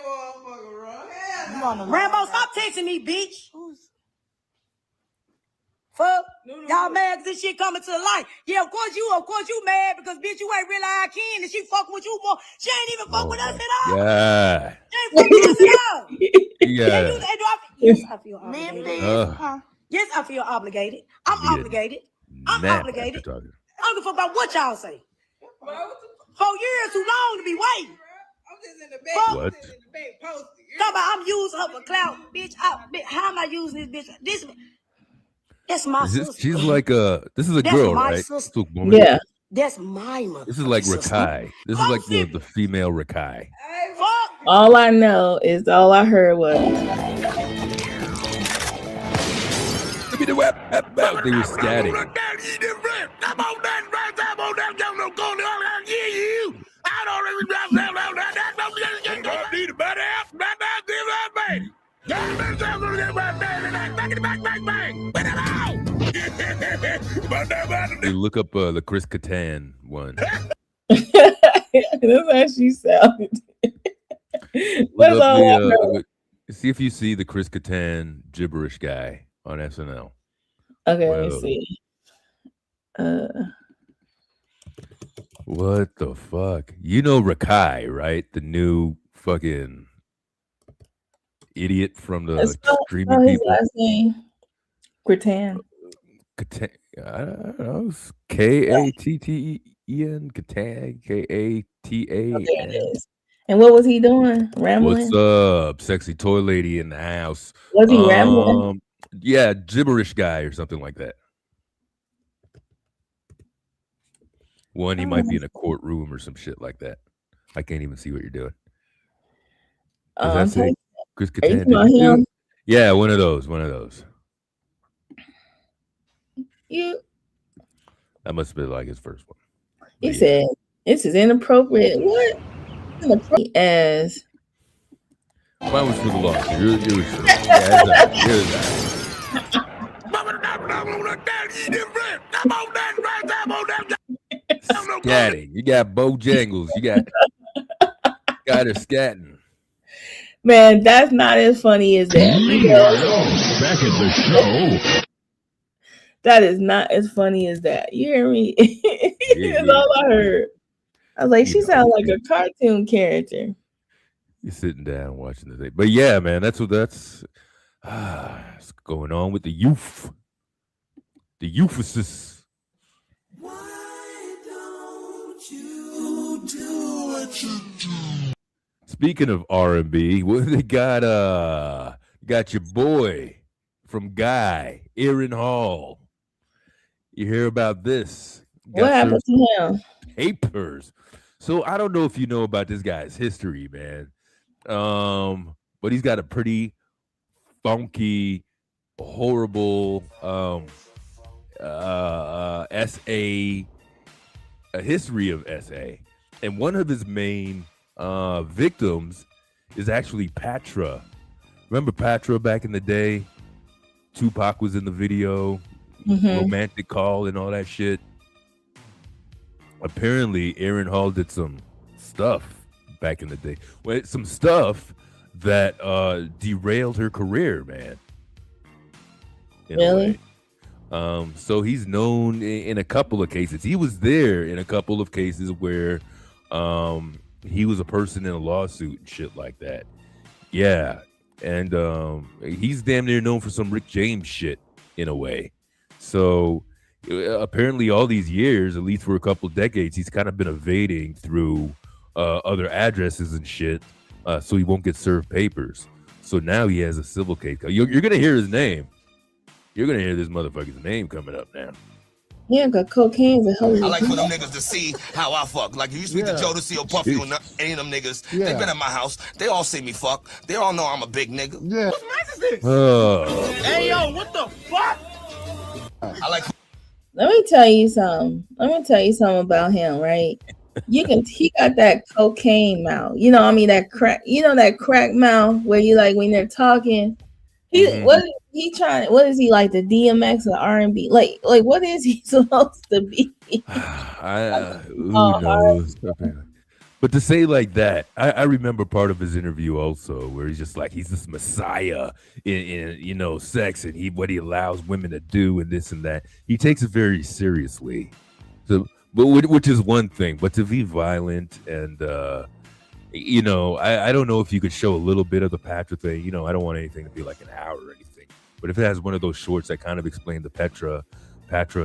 motherfucker, bro. Rambo, stop texting me, bitch. Fuck. Y'all mad because this shit coming to the light. Yeah, of course you mad because bitch, you ain't really our kin and she fucking with you more. She ain't even fuck with us at all. Yeah. She ain't fucking with us at all. Yeah. Yes, I feel obligated. Yes, I feel obligated. I'm obligated. I'm obligated. I don't give a fuck about what y'all say. 4 years too long to be waiting. I'm just in the back. What? Talk about I'm using her for clout, bitch. How am I using this bitch? That's my sister. She's like this is a girl, right? Sister. Yeah. That's my mother. This is like Rakai. This is like the female Rakai. Fuck. All I know is all I heard was They were static. You look up the Chris Kattan one. that's how she sounded. That's all I heard. See if you see the Chris Kattan gibberish guy on SNL. Okay, let me see. What the fuck? You know Rakai, right? The new fucking idiot from the streaming his people. last name. Kattan. I don't know. Katten. Kattan. Oh, there it is. And what was he doing? Rambling? What's up, sexy toy lady in the house? Was he rambling? Yeah, gibberish guy or something like that. He might be in a courtroom or some shit like that. I can't even see what you're doing. Does that say Chris Kattan? Yeah, one of those. That must have been like his first one. He said, "This is inappropriate." What? As mine was for the loss. Scatting. You got Bojangles. You got her scatting. Man, that's not as funny as that. Back at the show. That is not as funny as that. You hear me? That's all I heard. I was like, she sounds like a cartoon character. You're sitting down watching the thing. But yeah, man, that's what's going on with the youth. The youthicist. Why don't you do what you do? Speaking of R&B, they got your boy from Guy, Aaron Hall. You hear about this? What happened to him? Papers. So I don't know if you know about this guy's history, man. But he's got a pretty funky, horrible SA, a history of SA. And one of his main victims is actually Patra. Remember Patra back in the day? Tupac was in the video, Romantic Call and all that shit. Apparently, Aaron Hall did some stuff back in the day. Well, some stuff that derailed her career, man. Really? So he's known in a couple of cases. He was there in a couple of cases where he was a person in a lawsuit and shit like that. Yeah. And he's damn near known for some Rick James shit in a way. So apparently all these years, at least for a couple of decades, he's kind of been evading through other addresses and shit, so he won't get served papers. So now he has a civil case. You're going to hear his name. You're going to hear this motherfucker's name coming up now. Yeah, got cocaine's a hell of a I like for them niggas to see how I fuck. Like, you speak to Jodeci or Puffy or any of them niggas. They been at my house. They all see me fuck. They all know I'm a big nigga. Yeah. What's mess is this? Hey, yo, what the fuck? I like. Let me tell you something about him, right? He got that cocaine mouth. You know, I mean that crack. You know that crack mouth where you like when they're talking. What is he like, the DMX or R&B? Like what is he supposed to be? Who knows? But to say like that, I remember part of his interview also where he's just like he's this messiah in sex and what he allows women to do and this and that. He takes it very seriously. So, which is one thing, but to be violent and I don't know if you could show a little bit of the Patra thing. I don't want anything to be like an hour or anything. But if it has one of those shorts that kind of explain the Patra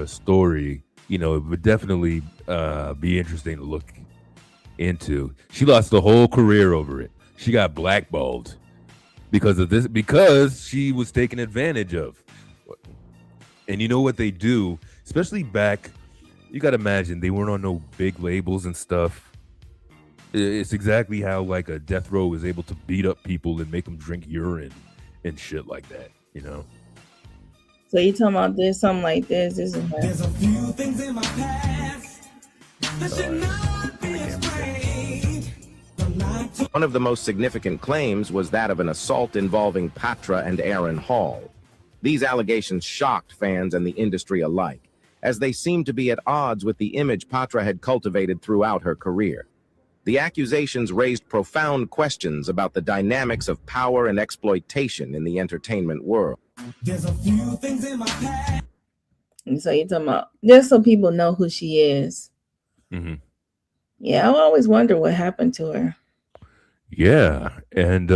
story, it would definitely be interesting to look into. She lost the whole career over it. She got blackballed because of this, because she was taken advantage of. And you know what they do, especially back, you got to imagine they weren't on no big labels and stuff. It's exactly how like a death row is able to beat up people and make them drink urine and shit like that, So you talking about this, something like this? This is There's a few things in my past that should not be explained. One of the most significant claims was that of an assault involving Patra and Aaron Hall. These allegations shocked fans and the industry alike, as they seemed to be at odds with the image Patra had cultivated throughout her career. The accusations raised profound questions about the dynamics of power and exploitation in the entertainment world. There's a few things in my past. And so you're talking about just so people know who she is. Mm-hmm. Yeah, I always wonder what happened to her. Yeah, and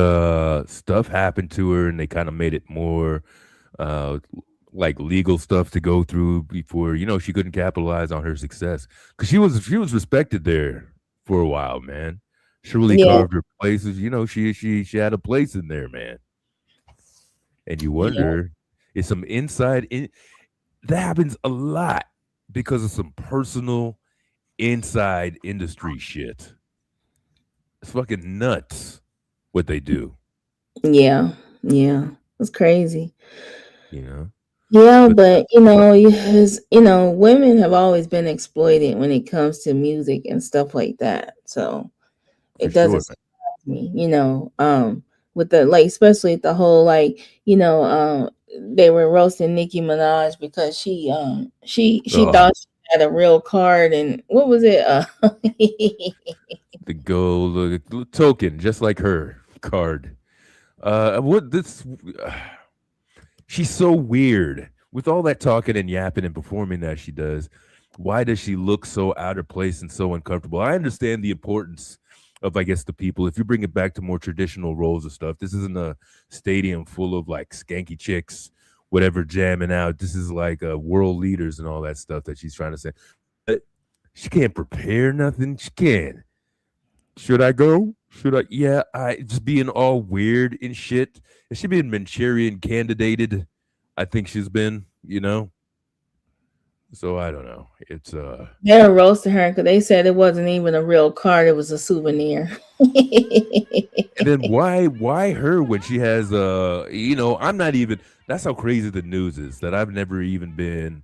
stuff happened to her, and they kind of made it more like legal stuff to go through before she couldn't capitalize on her success because she was respected there for a while, man. Shirley Yeah. carved her places. You know, she had a place in there, man. And you wonder, is some inside in that happens a lot because of some personal inside industry shit. It's fucking nuts what they do. Yeah. It's crazy. You know. Yeah, but women have always been exploited when it comes to music and stuff like that. So it doesn't surprise me, with the especially the whole they were roasting Nicki Minaj because she thought she had a real card, and what was it? The gold token, just like her card. What this? She's so weird with all that talking and yapping and performing that she does. Why does she look so out of place and so uncomfortable? I understand the importance of, I guess, the people. If you bring it back to more traditional roles of stuff, this isn't a stadium full of like skanky chicks, whatever, jamming out. This is like world leaders and all that stuff that she's trying to say. But she can't prepare nothing. She can't. Should I go? Should I? Yeah, I just being all weird and shit. Has she been Manchurian candidated? I think she's been, So I don't know. It's they're roasting her because they said it wasn't even a real card; it was a souvenir. And then why her when she has I'm not even. That's how crazy the news is that I've never even been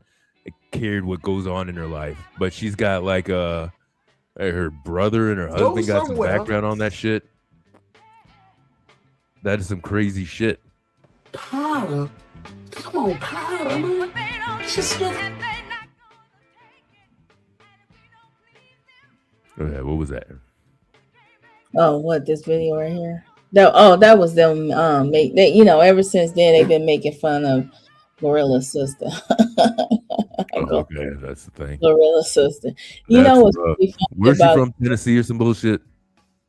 cared what goes on in her life, but she's got like her brother and her husband got some background on that shit. That is some crazy shit. Potter. Come on, Potter, man. Okay, what was that? Oh, what, this video right here? That was them. Ever since then they've been making fun of Gorilla's sister. Okay, that's the thing. Gorilla's sister. What's where's she from? Tennessee or some bullshit?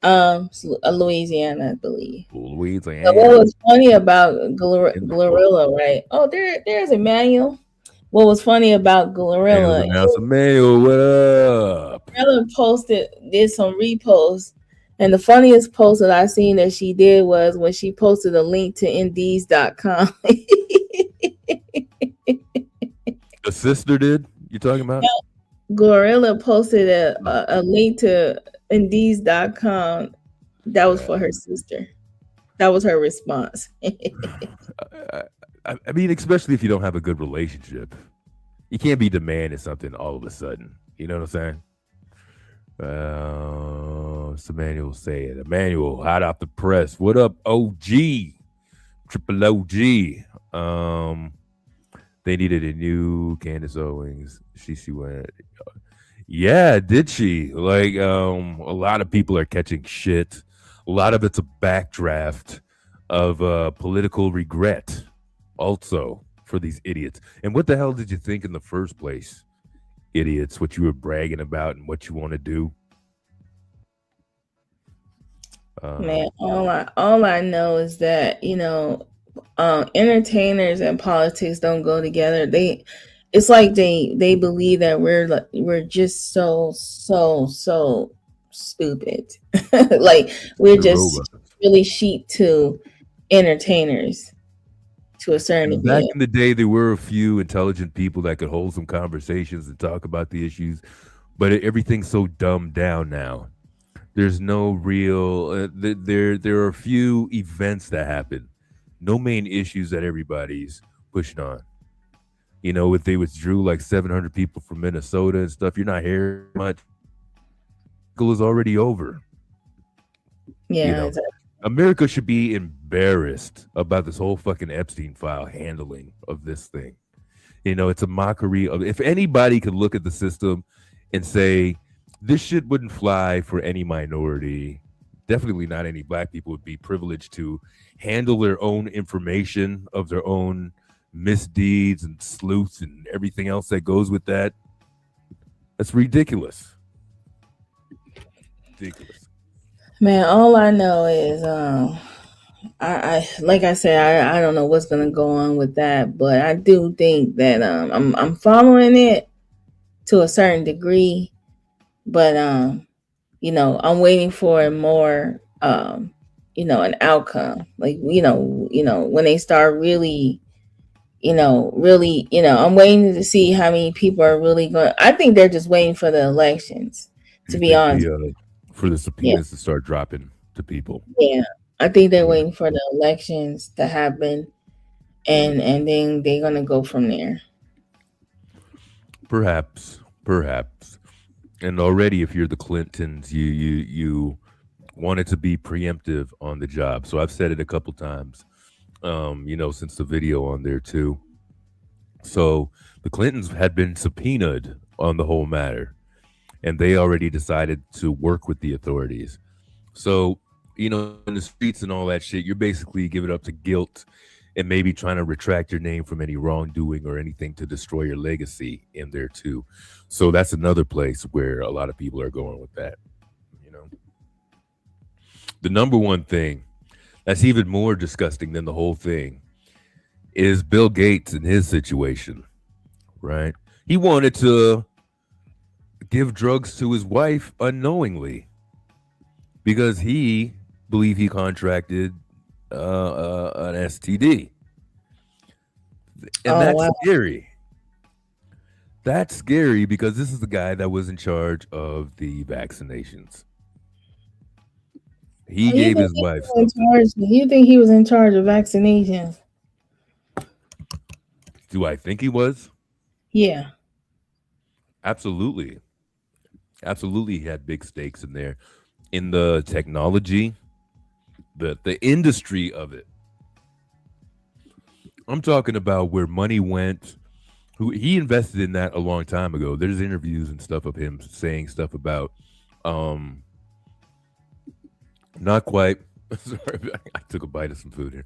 Louisiana, I believe. Louisiana. But what was funny about Glorilla, right? Oh, there's Emmanuel. What was funny about Glorilla? Emmanuel, what up? Glorilla did some reposts, and the funniest post that I seen that she did was when she posted a link to Indeed.com. The sister did? You talking about? Glorilla posted a link to Indeed.com. That was for her sister. That was her response. I mean, especially if you don't have a good relationship, you can't be demanding something all of a sudden. You know what I'm saying? So Emmanuel saying, Emmanuel, hot off the press. What up, OG? Triple OG. They needed a new Candace Owens. She went. Yeah, did she? Like, a lot of people are catching shit. A lot of it's a backdraft of political regret also for these idiots. And what the hell did you think in the first place, idiots, what you were bragging about and what you want to do? Man, all I know is that, entertainers and politics don't go together. It's like they believe that we're just so stupid. Like we're just really sheep to entertainers to a certain degree. Back in the day, there were a few intelligent people that could hold some conversations and talk about the issues, but everything's so dumbed down now. There's no real. There are a few events that happen, no main issues that everybody's pushing on. If they withdrew like 700 people from Minnesota and stuff, you're not hearing much. It is already over. Yeah, exactly. America should be embarrassed about this whole fucking Epstein file handling of this thing. It's a mockery of. If anybody could look at the system and say this shit wouldn't fly for any minority, definitely not any black people would be privileged to handle their own information of their own misdeeds and sleuths and everything else that goes with that. That's ridiculous. Man, all I know is I like I said, I don't know what's gonna go on with that, but I do think that I'm following it to a certain degree, but I'm waiting for more, an outcome. Like, when they start really, I'm waiting to see how many people are really going. I think they're just waiting for the elections, to You be think honest. for the Yeah. subpoenas to start dropping to people? Yeah. I think they're Yeah. waiting for the elections to happen, and then they're gonna go from there. Perhaps. And already, if you're the Clintons, you wanted to be preemptive on the job. So I've said it a couple times, since the video on there too. So the Clintons had been subpoenaed on the whole matter, and they already decided to work with the authorities. So, in the streets and all that shit, you're basically giving up to guilt and maybe trying to retract your name from any wrongdoing or anything to destroy your legacy in there too. So that's another place where a lot of people are going with that. The number one thing that's even more disgusting than the whole thing is Bill Gates and his situation, right? He wanted to give drugs to his wife unknowingly because he believed he contracted an STD. And that's scary. That's scary because this is the guy that was in charge of the vaccinations. He gave his wife. You think he was in charge of vaccinations? Do I think he was? Yeah. Absolutely. He had big stakes in there. In the technology, the industry of it. I'm talking about where money went. He invested in that a long time ago. There's interviews and stuff of him saying stuff about not quite sorry, I took a bite of some food here.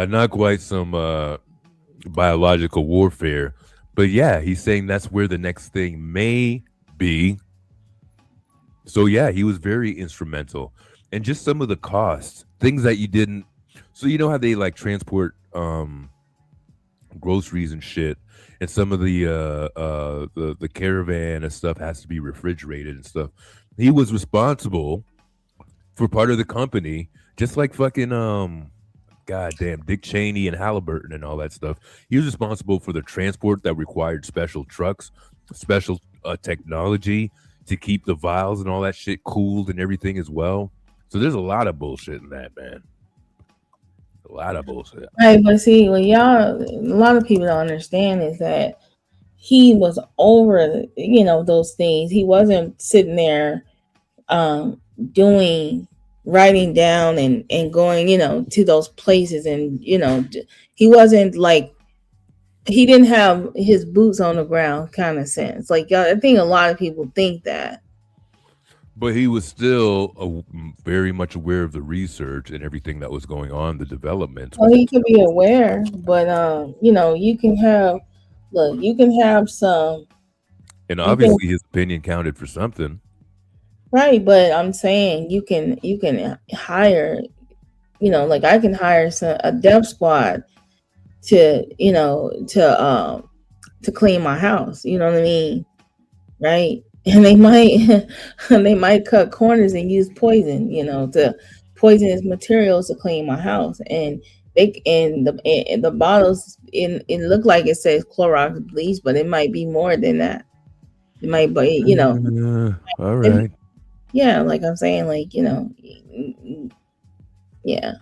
Not quite some biological warfare, but yeah, he's saying that's where the next thing may be. So yeah, he was very instrumental. And just some of the costs, things that you didn't. So you know how they like transport groceries and shit, and some of the caravan and stuff has to be refrigerated and stuff. He was responsible for part of the company, just like fucking goddamn Dick Cheney and Halliburton and all that stuff. He was responsible for the transport that required special trucks, special technology to keep the vials and all that shit cooled and everything as well. So there's a lot of bullshit in that, man. A lot of bullshit. Right, but see, what a lot of people don't understand is that he was over, those things. He wasn't sitting there writing down and going, to those places, and he wasn't like, he didn't have his boots on the ground kind of sense. Like, I think a lot of people think that. But he was still very much aware of the research and everything that was going on, the development. Well, he could be aware, but you can have some. And obviously, his opinion counted for something. Right, but I'm saying you can hire, like I can hire a dev squad to clean my house. You know what I mean, right? And they might cut corners and use poison, to poisonous materials to clean my house. And the bottles it looked like it says Clorox bleach, but it might be more than that. It might be, all right. Yeah, like I'm saying, like, yeah.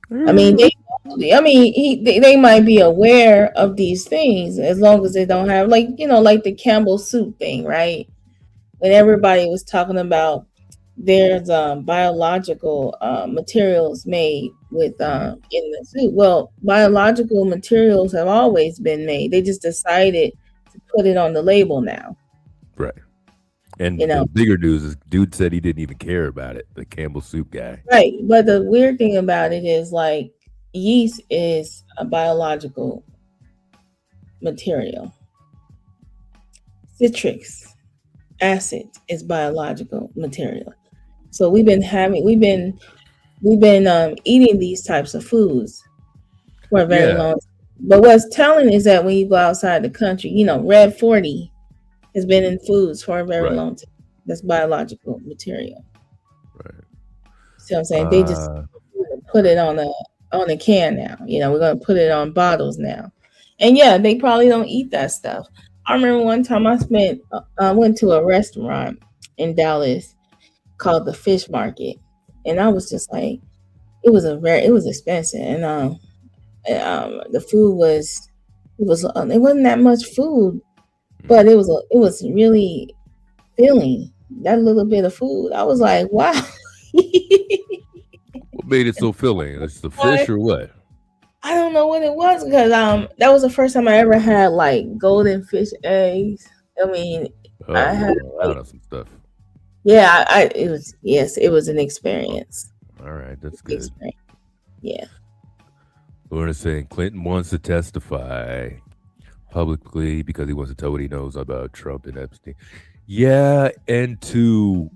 I mean, they might be aware of these things as long as they don't have, like, like the Campbell soup thing, right? When everybody was talking about there's biological materials made with in the soup. Well, biological materials have always been made. They just decided to put it on the label now. Right. And the bigger news is dude said he didn't even care about it, the Campbell soup guy. Right. But the weird thing about it is, like, yeast is a biological material. Citric acid is biological material. So we've been eating these types of foods for a very long time. But what's telling is that when you go outside the country, Red 40 has been in foods for a very long time. That's biological material. Right. See what I'm saying? They just put it on a can now. You know, we're gonna put it on bottles now. And yeah, they probably don't eat that stuff. I remember one time I went to a restaurant in Dallas called the Fish Market, and I was just like, it was expensive, and the food it wasn't that much food, but it was really filling. That little bit of food, I was like, wow. What made it so filling? It's the fish or what? I don't know what it was, because that was the first time I ever had like golden fish eggs. I mean, I had some stuff. Yeah, it was an experience. All right, that's good. Yeah. Lorna saying Clinton wants to testify publicly because he wants to tell what he knows about Trump and Epstein. Yeah, and to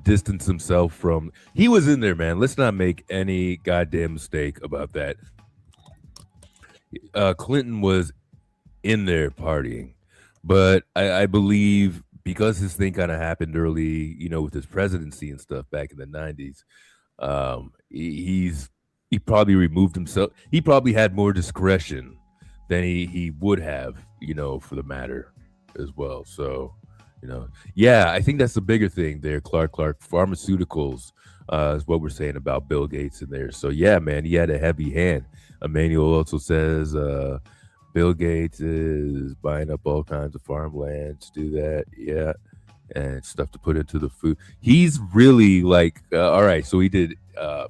distance himself from. He was in there, man. Let's not make any goddamn mistake about that. Clinton was in there partying, but I believe because this thing kind of happened early, you know, with his presidency and stuff back in the 90s, he probably removed himself. He probably had more discretion than he would have, you know, for the matter as well. So, you know, yeah, I think that's the bigger thing there, Clark. Pharmaceuticals is what we're saying about Bill Gates in there. So, yeah, man, he had a heavy hand. Emmanuel also says Bill Gates is buying up all kinds of farmland to do that. Yeah. And stuff to put into the food. He's really like, all right, so he did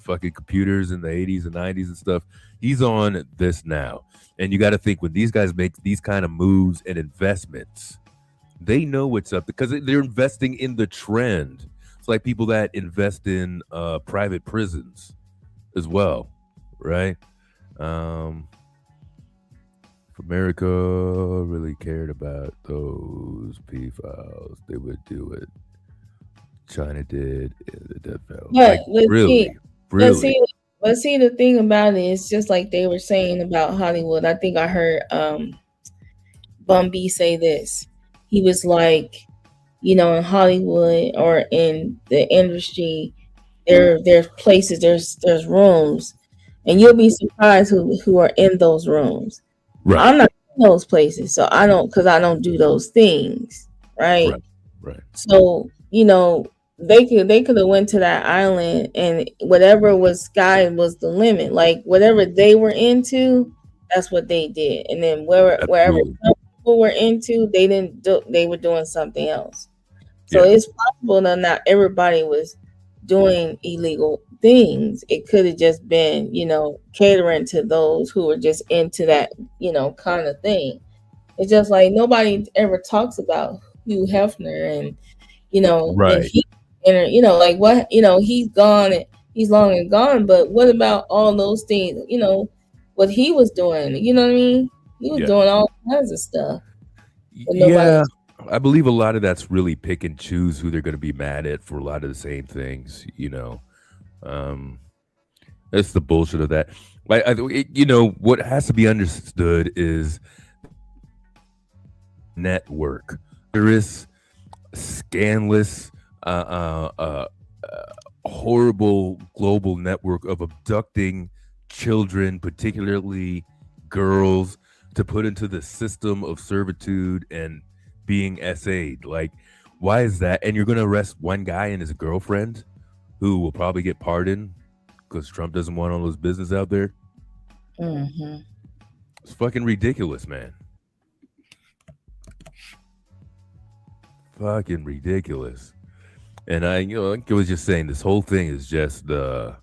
fucking computers in the 80s and 90s and stuff. He's on this now. And you got to think, when these guys make these kind of moves and investments, they know what's up because they're investing in the trend. It's like people that invest in private prisons as well, right? If America really cared about those pedophiles, they would do it. China did in the death penalty. But Like, really. But see, the thing about it is just like they were saying about Hollywood. I think I heard Bum B say this. He was like, you know, in Hollywood or in the industry, there's places, there's rooms, and you'll be surprised who are in those rooms. Right. I'm not in those places, so I don't do those things, right? Right. So, you know, they could have went to that island, and whatever was sky was the limit. Like whatever they were into, that's what they did. And then wherever some people were into, they were doing something else. So it's possible that not everybody was doing illegal things. It could have just been, you know, catering to those who were just into that, you know, kind of thing. It's just like nobody ever talks about Hugh Hefner and, you know, right. And you know, like what, you know, he's gone, he's long and gone, but what about all those things, you know, what he was doing, you know what I mean? He was doing all kinds of stuff. Yeah, I believe a lot of that's really pick and choose who they're going to be mad at for a lot of the same things, you know. That's the bullshit of that. Like, you know, what has to be understood is network. There is scandalous, horrible global network of abducting children, particularly girls, to put into the system of servitude and being SA'd. Like, why is that? And you're going to arrest one guy and his girlfriend who will probably get pardoned because Trump doesn't want all his business out there. Mm-hmm. It's fucking ridiculous, man. Fucking ridiculous. And like I was just saying, this whole thing is just a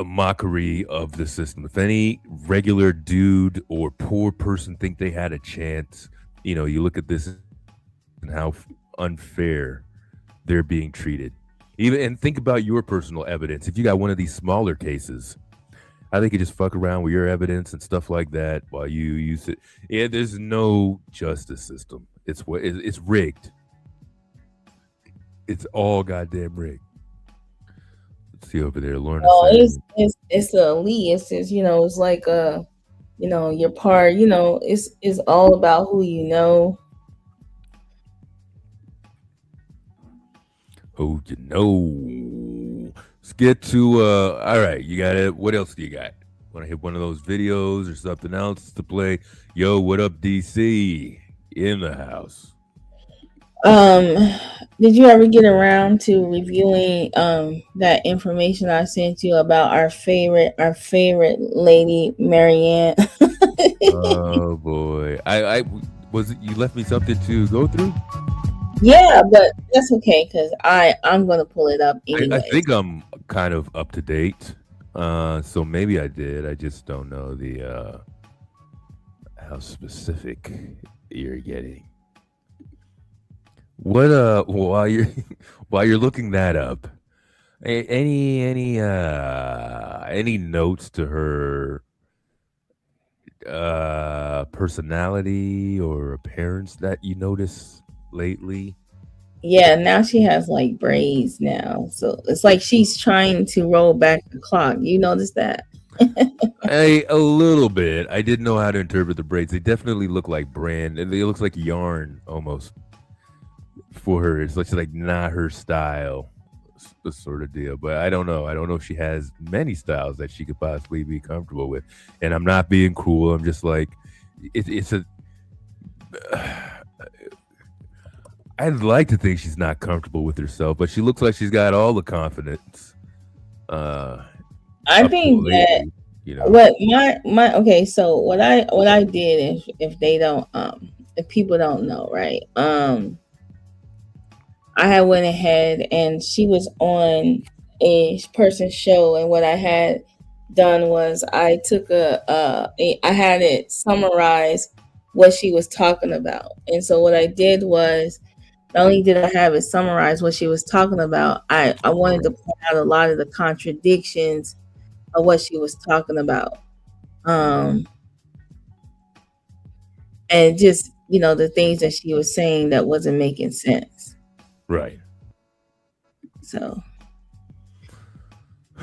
mockery of the system. If any regular dude or poor person think they had a chance, you know, you look at this and how unfair they're being treated. And think about your personal evidence. If you got one of these smaller cases, how they could just fuck around with your evidence and stuff like that while you use it. Yeah, there's no justice system. It's rigged. It's all goddamn rigged. Let's see over there, Lorna. It's the elite. It's just, you know, it's like you know, your part. You know, it's all about who you know. Oh, you know. Let's get to all right, you got it. What else do you got? Want to hit one of those videos or something else to play? Yo, what up, DC? In the house. Did you ever get around to reviewing that information I sent you about our favorite lady, Marianne? Oh boy. I was it you left me something to go through? Yeah, but that's okay because I'm gonna pull it up anyway. I think I'm kind of up to date. So maybe I did. I just don't know the how specific you're getting. What while you're looking that up, any notes to her personality or appearance that you notice lately? Yeah, now she has like braids now, so it's like she's trying to roll back the clock. You notice that? A little bit. I didn't know how to interpret the braids. They definitely look like brand, and they look like yarn almost for her. It's like not her style, sort of deal. But I don't know. I don't know if she has many styles that she could possibly be comfortable with. And I'm not being cruel. I'm just like, it's a. I'd like to think she's not comfortable with herself, but she looks like she's got all the confidence. I think that what my okay. So what I did if they don't if people don't know, right? I had went ahead and she was on a person's show, and what I had done was I took I had it summarize what she was talking about, and so what I did was not only did I have it summarize what she was talking about, I wanted to point out a lot of the contradictions of what she was talking about, and just the things that she was saying that wasn't making sense. Right. So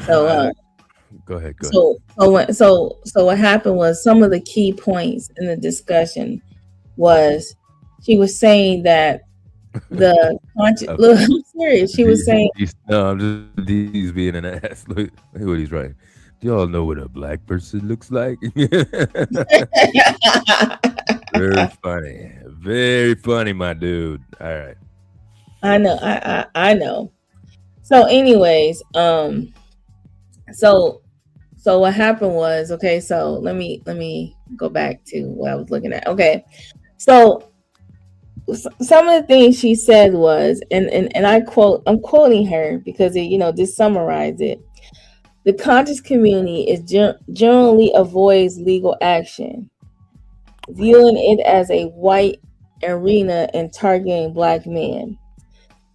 go ahead. So what happened was some of the key points in the discussion was she was saying that the look, I'm serious. She was saying no, I'm just he's being an ass. Look what he's writing. Do y'all know what a black person looks like? Very funny, my dude. All right. I know. I know. So anyways, so what happened was, okay, so let me go back to what I was looking at. Okay. So some of the things she said was, and I'm quoting her because it, just summarize it. The conscious community is generally avoids legal action, viewing it as a white arena and targeting black men.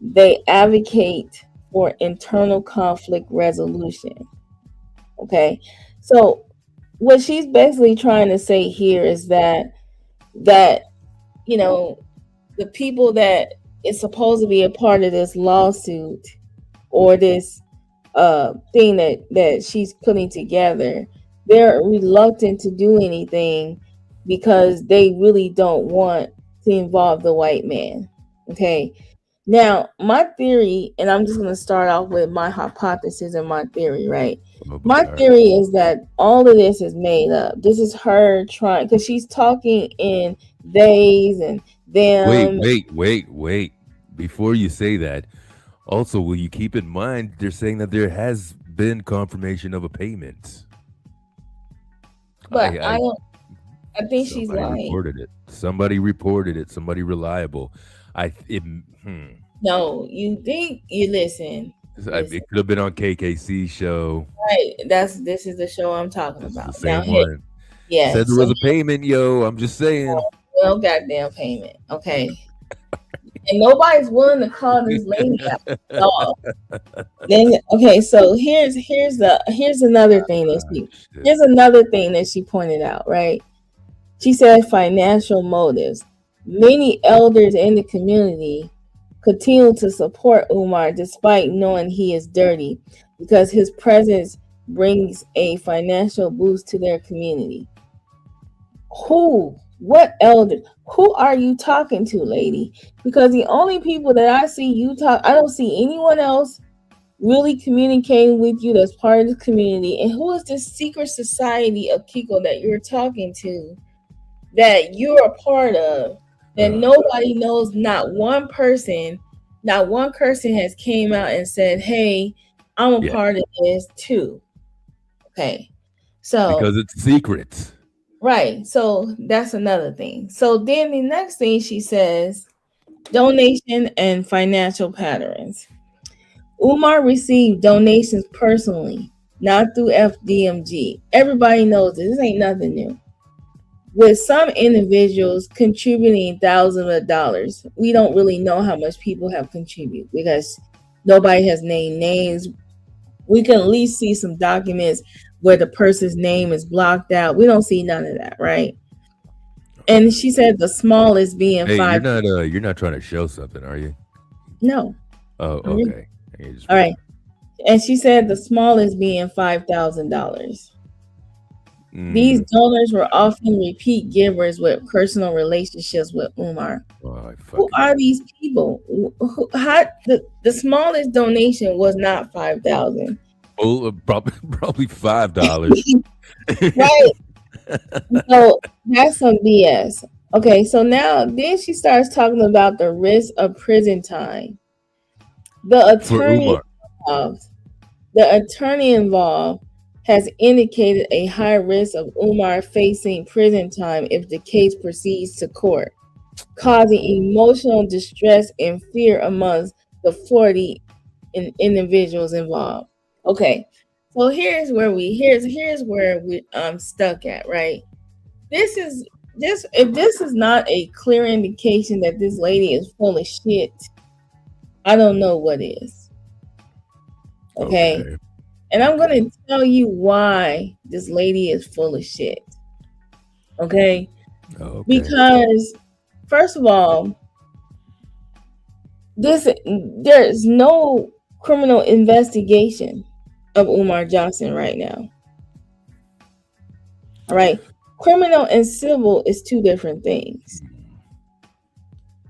They advocate for internal conflict resolution. Okay, so what she's basically trying to say here is that the people that is supposed to be a part of this lawsuit or this thing that she's putting together, they're reluctant to do anything because they really don't want to involve the white man. Okay. Now, my theory, and I'm just going to start off with my hypothesis and my theory, right? My theory is that all of this is made up. This is her trying, because she's talking in theys and them. Wait. Before you say that, also, will you keep in mind they're saying that there has been confirmation of a payment? But I think she's lying. Somebody reported it. Somebody reliable. No, you think you listen. It could have been on KKC's show. Right. This is the show I'm talking about. The same one. Yeah. Said there was a payment, yo. I'm just saying. No goddamn payment. Okay. And nobody's willing to call this lady out. Then okay, so here's another thing that she pointed out, right? She said financial motives. Many elders in the community continue to support Umar despite knowing he is dirty because his presence brings a financial boost to their community. Who What elder? Who are you talking to, lady? Because the only people that I see you talk, I don't see anyone else really communicating with you that's part of the community. And who is this secret society of Kiko that you're talking to, that you're a part of, that nobody knows? Not one person has came out and said, hey, I'm a part of this too. Okay. So because it's secret. Right. So that's another thing. So then the next thing she says, donation and financial patterns. Umar received donations personally, not through FDMG. Everybody knows this. This ain't nothing new. With some individuals contributing thousands of dollars. We don't really know how much people have contributed because nobody has named names. We can at least see some documents where the person's name is blocked out. We don't see none of that, right? And she said the smallest being Hey, five. you're not trying to show something, are you? No. Oh, okay. All right. And she said the smallest being $5,000. These donors were often repeat givers with personal relationships with Umar. Who are these people? The smallest donation was not $5,000. Oh, probably $5. Right. So that's some BS. Okay, so now then she starts talking about the risk of prison time. The attorney involved has indicated a high risk of Umar facing prison time if the case proceeds to court, causing emotional distress and fear amongst the 40 individuals involved. Okay, so here's where I'm stuck at, right? If this is not a clear indication that this lady is full of shit, I don't know what is. Okay. And I'm going to tell you why this lady is full of shit. Okay? Because, first of all, there's no criminal investigation of Umar Johnson right now. All right? Criminal and civil is two different things.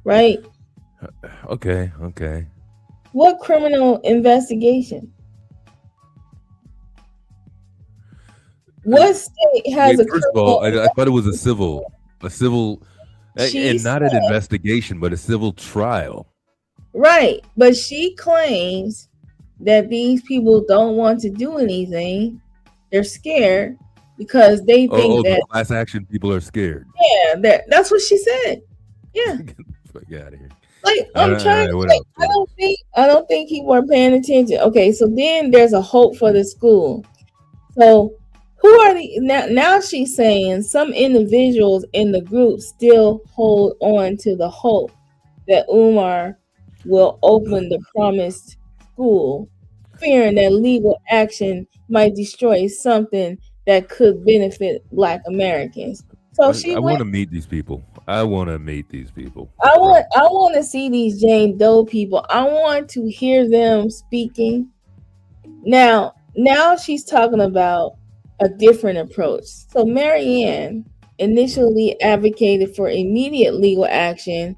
Right? Okay. What criminal investigation? What state has a first of all, I thought it was a civil, and not an investigation, but a civil trial. Right, but she claims that these people don't want to do anything. They're scared because they think that the class action people are scared. Yeah, that's what she said. Yeah. Get the fuck out of here. Like I'm trying to think, I don't think people are paying attention. Okay, so then there's a hope for the school. So who are now she's saying some individuals in the group still hold on to the hope that Umar will open the promised school, fearing that legal action might destroy something that could benefit Black Americans. So I want to meet these people. I want to see these Jane Doe people. I want to hear them speaking. Now she's talking about a different approach. So Marianne initially advocated for immediate legal action,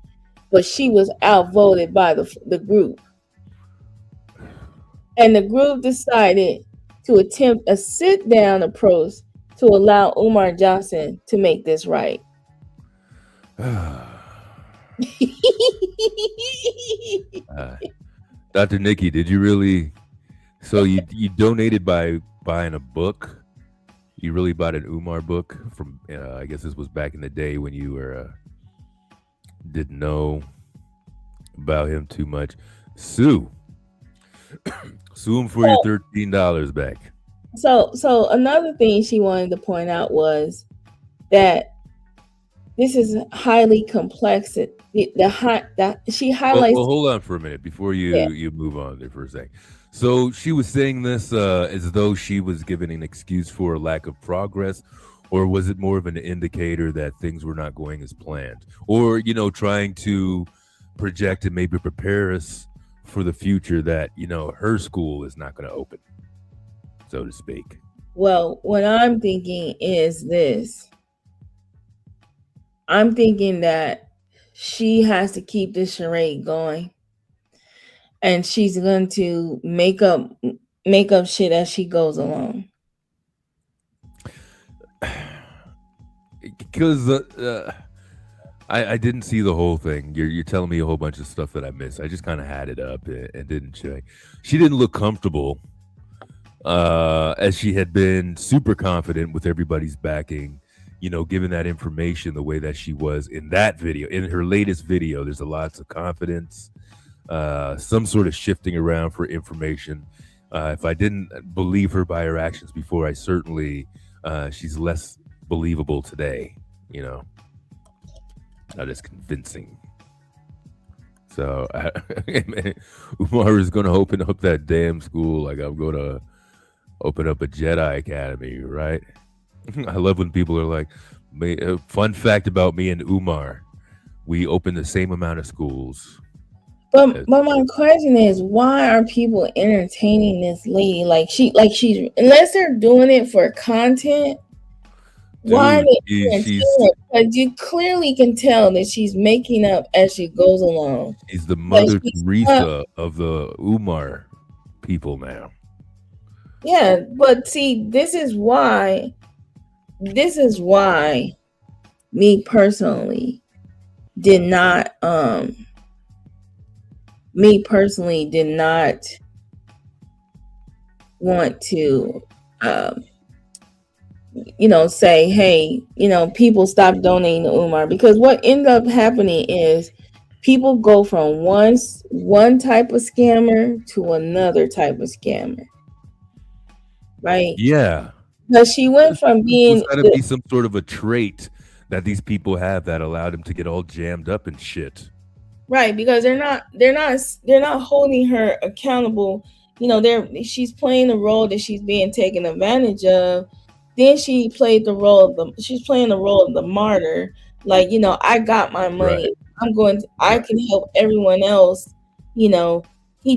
but she was outvoted by the group. And the group decided to attempt a sit-down approach to allow Umar Johnson to make this right. Dr. Nikki, did you really? So you donated by buying a book? You really bought an Umar book from? I guess this was back in the day when you were didn't know about him too much. Sue him for your $13 back. So another thing she wanted to point out was that this is highly complex. She highlights. Well, hold on for a minute before you move on there for a second. So she was saying this as though she was giving an excuse for a lack of progress, or was it more of an indicator that things were not going as planned, or trying to project and maybe prepare us for the future that her school is not going to open, so to speak? Well, what I'm thinking is this. I'm thinking that she has to keep this charade going, and she's going to make up shit as she goes along. Because I didn't see the whole thing. You're telling me a whole bunch of stuff that I missed. I just kind of had it up and didn't check. She didn't look comfortable, as she had been super confident with everybody's backing. You know, given that information the way that she was in that video, in her latest video, there's a lots of confidence, some sort of shifting around for information. If I didn't believe her by her actions before, I certainly, she's less believable today, you know, not as convincing. So Umar is going to open up that damn school like I'm going to open up a Jedi Academy, right? I love when people are like, fun fact about me and Umar, we open the same amount of schools. But my question is, why are people entertaining this lady? Like she's unless they're doing it for content. Dude, why are they entertaining her? Because you clearly can tell that she's making up as she goes along. She's the Mother Teresa of the Umar people now. Yeah, but see, this is why me personally did not want to say, hey, people stop donating to Umar, because what ended up happening is people go from one type of scammer to another type of scammer, right? Yeah. But she went from being got to be some sort of a trait that these people have that allowed them to get all jammed up and shit. Right, because they're not holding her accountable. She's playing the role that she's being taken advantage of. Then she's playing the role of the martyr. Like, I got my money. Right. I can help everyone else. He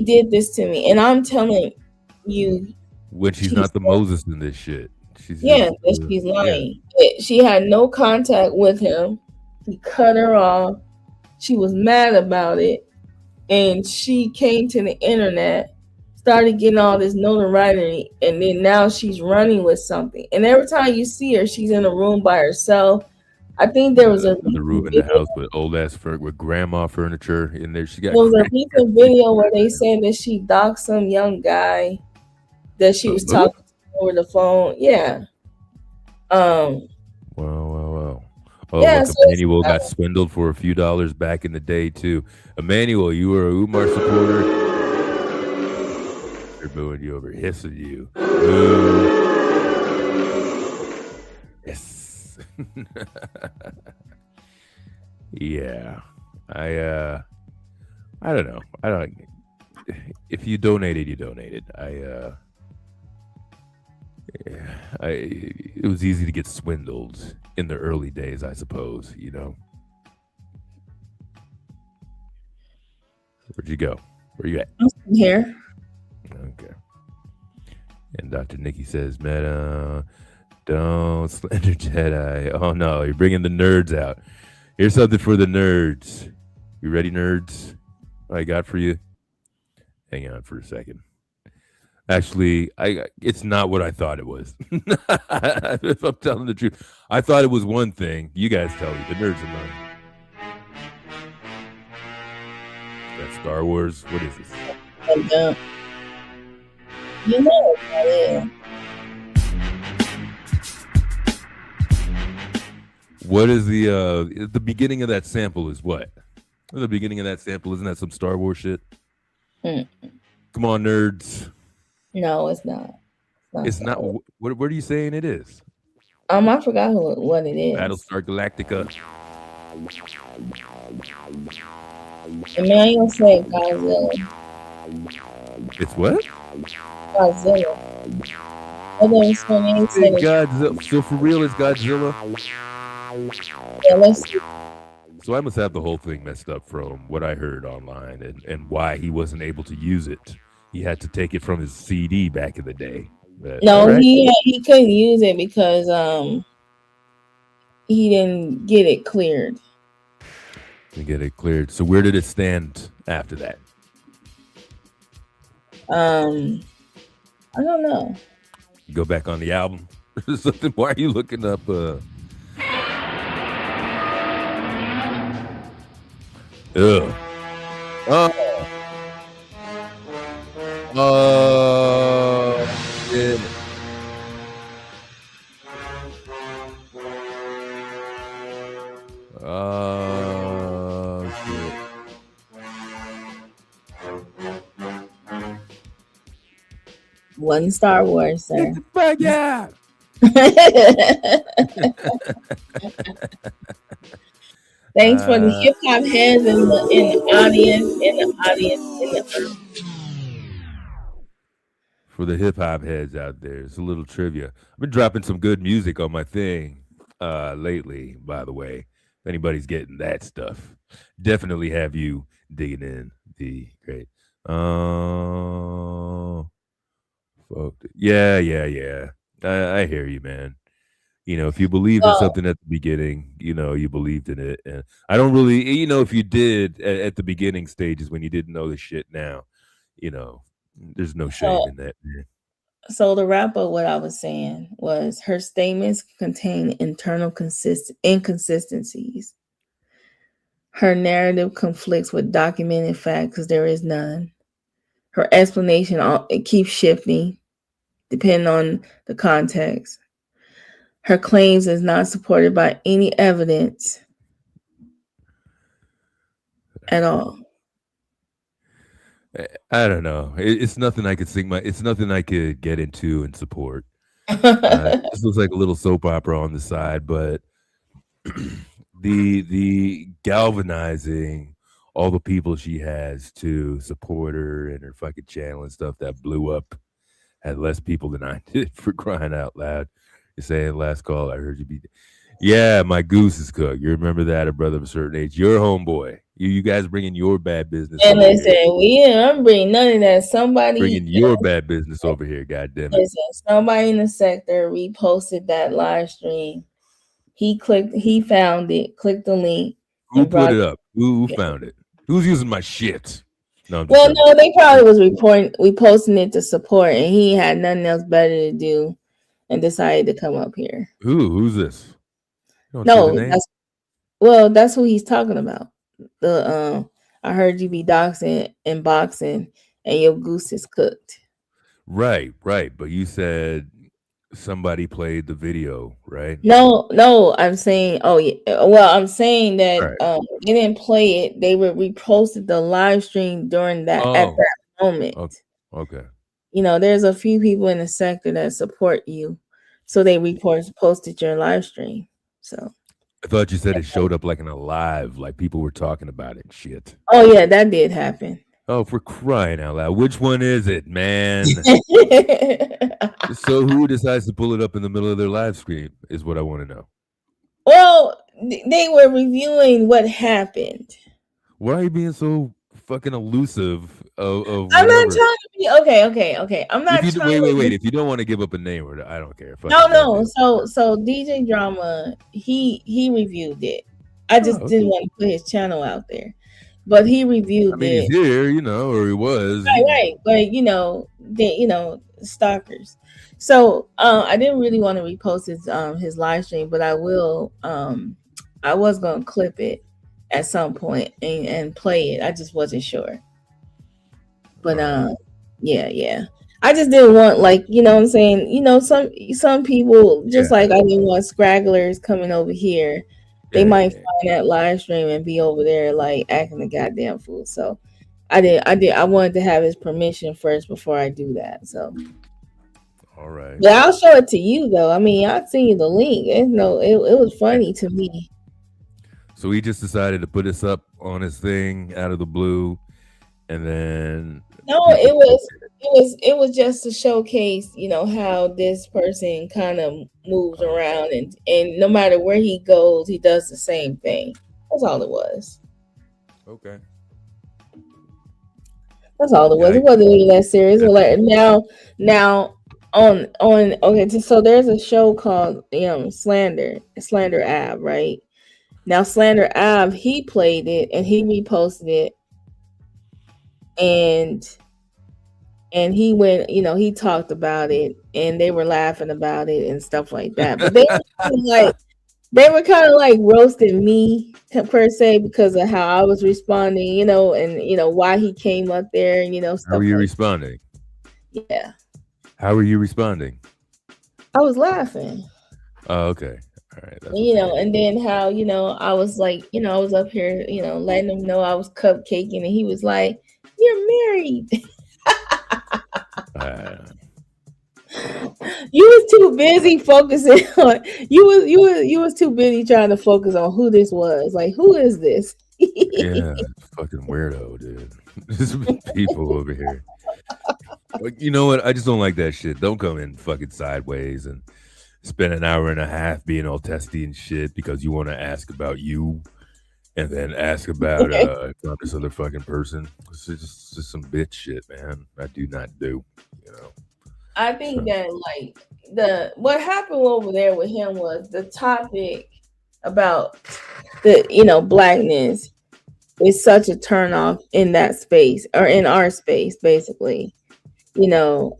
did this to me, and I'm telling you, when she's not the Moses in this shit. She's lying. Yeah. She had no contact with him. He cut her off. She was mad about it, and she came to the internet, started getting all this notoriety, and then now she's running with something. And every time you see her, she's in a room by herself. I think there was the room in the house with old ass with grandma furniture in there. There was a recent video where they said that she doxed some young guy that she was talking to over the phone. Yeah. Wow. Oh, yeah, look, Emmanuel got swindled for a few dollars back in the day too. Emmanuel, you were a Umar supporter. They're booing you over, hissing you. Yes. Yeah. I don't know. If you donated, you donated. It was easy to get swindled in the early days, I suppose, Where'd you go? Where you at? I'm here. Okay. And Dr. Nikki says, Meta, don't slander Jedi. Oh, no, you're bringing the nerds out. Here's something for the nerds. You ready, nerds? What I got for you? Hang on for a second. Actually, it's not what I thought it was. If I'm telling the truth, I thought it was one thing. You guys tell me. The nerds are mine. That's Star Wars. What is this? What is the beginning of that sample is what? The beginning of that sample, isn't that some Star Wars shit? Come on, nerds. No, it's not. It's not. What are you saying it is? I forgot what it is. Battlestar Galactica. Emmanuel said Godzilla. It's what? Godzilla. Godzilla. So for real, it's Godzilla? Yeah, let's see. So I must have the whole thing messed up from what I heard online and why he wasn't able to use it. He had to take it from his CD back in the day. No, right? he couldn't use it because didn't get it cleared. To get it cleared. So where did it stand after that? I don't know. Go back on the album or something. Why are you looking up? Ugh. Shit. Shit. One Star Wars, sir. Fuck yeah. Thanks for the hip hop heads in the audience. For the hip hop heads out there, it's a little trivia. I've been dropping some good music on my thing lately, by the way. If anybody's getting that stuff, definitely have you digging in the great. Fuck. Yeah. I hear you, man. You know, if you believed in something at the beginning, you know, you believed in it. And I don't really, you know, if you did at the beginning stages when you didn't know the shit now, you know, there's no shame in that, man. So the wrap up, what I was saying was her statements contain internal inconsistencies. Her narrative conflicts with documented facts because there is none. Her explanation, it keeps shifting depending on the context. Her claims is not supported by any evidence at all. I don't know. It's nothing I could it's nothing I could get into and support. This looks like a little soap opera on the side, but the galvanizing all the people she has to support her and her fucking channel and stuff that blew up had less people than I did, for crying out loud. You're saying last call I heard you be. Yeah, my goose is cooked. You remember that, a brother of a certain age. Your homeboy. You guys bringing your bad business. And listen, I'm bringing none of that. Somebody bringing your bad business over here. God damn it. Listen, somebody in the sector reposted that live stream. He found it, clicked the link. Who put it up? Who found it? Who's using my shit? No, no, they probably was reposting it to support, and he had nothing else better to do, and decided to come up here. Who's this? No, that's who he's talking about. I heard you be doxing and boxing, and your goose is cooked. Right. But you said somebody played the video, right? No, I'm saying, I'm saying that they didn't play it. They were reposted the live stream during that at that moment. Okay. You know, there's a few people in the sector that support you, so they posted your live stream. So I thought you said it showed up like in a live, like people were talking about it. Shit. Oh yeah, that did happen. Oh, for crying out loud. Which one is it, man? So who decides to pull it up in the middle of their live stream is what I want to know. Well, they were reviewing what happened. Why are you being so fucking elusive of I'm not trying to be okay. I'm not trying to wait. If you don't want to give up a name, or I don't care. No. So DJ Drama, he reviewed it. I just didn't want to put his channel out there. But he reviewed it. He's here, or he was. Right. But stalkers. So I didn't really want to repost his live stream, but I will. I was gonna clip it at some point and play it. I just wasn't sure. But yeah. I just didn't want, like, you know what I'm saying? Some people, just like I didn't want scragglers coming over here. They might find that live stream and be over there like acting a goddamn fool. So I wanted to have his permission first before I do that. So all right. But I'll show it to you though. I mean, I'll send you the link. It was funny to me. So he just decided to put this up on his thing out of the blue, and then it was just to showcase, how this person kind of moves around, and no matter where he goes, he does the same thing. That's all it was. Okay. That's all it was. It wasn't really that serious. Like now, on okay, so there's a show called Slander Ave, right? Now Slander Ave, he played it and he reposted it, and he went, he talked about it and they were laughing about it and stuff like that. But they were kind of like roasting me per se because of how I was responding, and why he came up there and stuff. How were you responding? Yeah. How were you responding? I was laughing. Oh, okay. All right. And then how, I was like, I was up here, letting him know I was cupcaking, and he was like, "You're married." You was too busy focusing on you was too busy trying to focus on who this was. Like, who is this? Yeah, fucking weirdo, dude. There's people over here. You know what? I just don't like that shit. Don't come in fucking sideways and spend an hour and a half being all testy and shit because you want to ask about you and then ask about this other fucking person. It's just some bitch shit, man. I do not do, I think that what happened over there with him was the topic about the blackness is such a turnoff in that space, or in our space, basically. For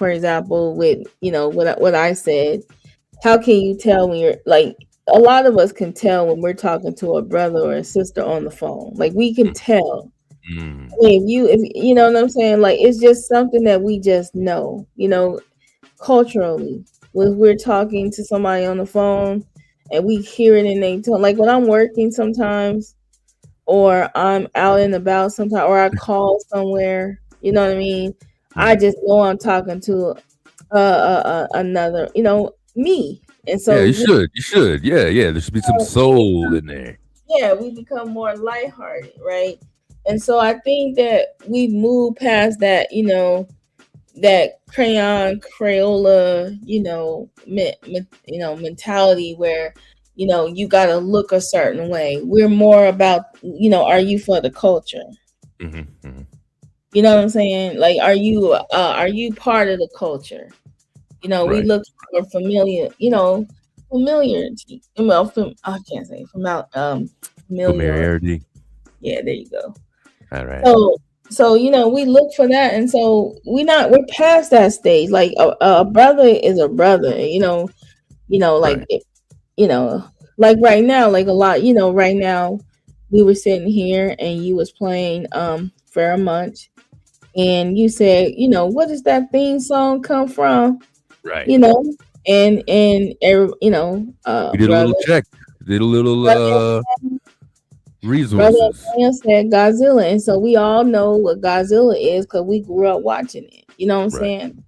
example, with what I said, how can you tell when you're like, a lot of us can tell when we're talking to a brother or a sister on the phone. Like, we can tell. If you know what I'm saying, like, it's just something that we just know, culturally. When we're talking to somebody on the phone and we hear it in their tone, like when I'm working sometimes, or I'm out and about sometimes, or I call somewhere, you know what I mean? I just know I'm talking to another, me. And so yeah, you should. Yeah. There should be some soul in there. Yeah, we become more lighthearted, right? And so I think that we've moved past that, that Crayola, mentality where, you got to look a certain way. We're more about, are you for the culture? Mm-hmm. You know what I'm saying? Like, are you part of the culture? Right. We look for familiarity. Well, I can't say familiarity. Yeah, there you go. All right. So we look for that, and so we're past that stage. Like, a brother is a brother. Like like right now, like a lot. Right now, we were sitting here and you was playing Fairmont, and you said, what does that theme song come from? Right. And we did a little check. Did a little resources. Brother said Godzilla, and so we all know what Godzilla is because we grew up watching it. You know what I'm saying?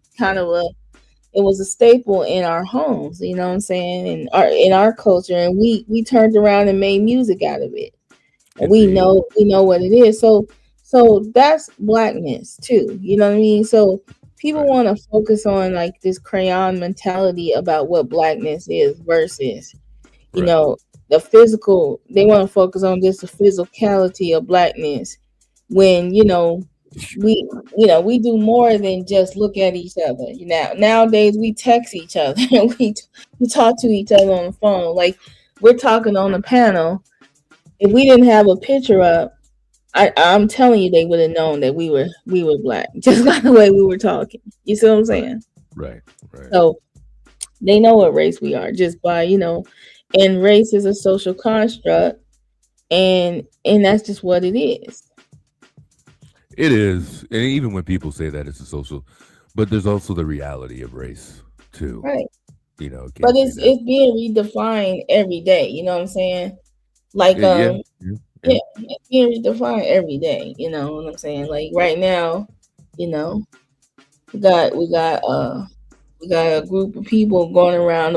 It was a staple in our homes. You know what I'm saying? In our culture, and we turned around and made music out of it. And we know what it is. So that's blackness too. You know what I mean? So people want to focus on like this crayon mentality about what blackness is versus, the physical. They want to focus on just the physicality of blackness when, we do more than just look at each other. Nowadays we text each other and we talk to each other on the phone. Like, we're talking on the panel. If we didn't have a picture up, I'm telling you, they would have known that we were black, just by the way we were talking. You see what I'm saying? Right. So they know what race we are just by, and race is a social construct, and that's just what it is. It is. And even when people say that it's a social, but there's also the reality of race too. Right. But it's being redefined every day. You know what I'm saying? Like, it's being redefined every day. You know what I'm saying? Like right now, we got a group of people going around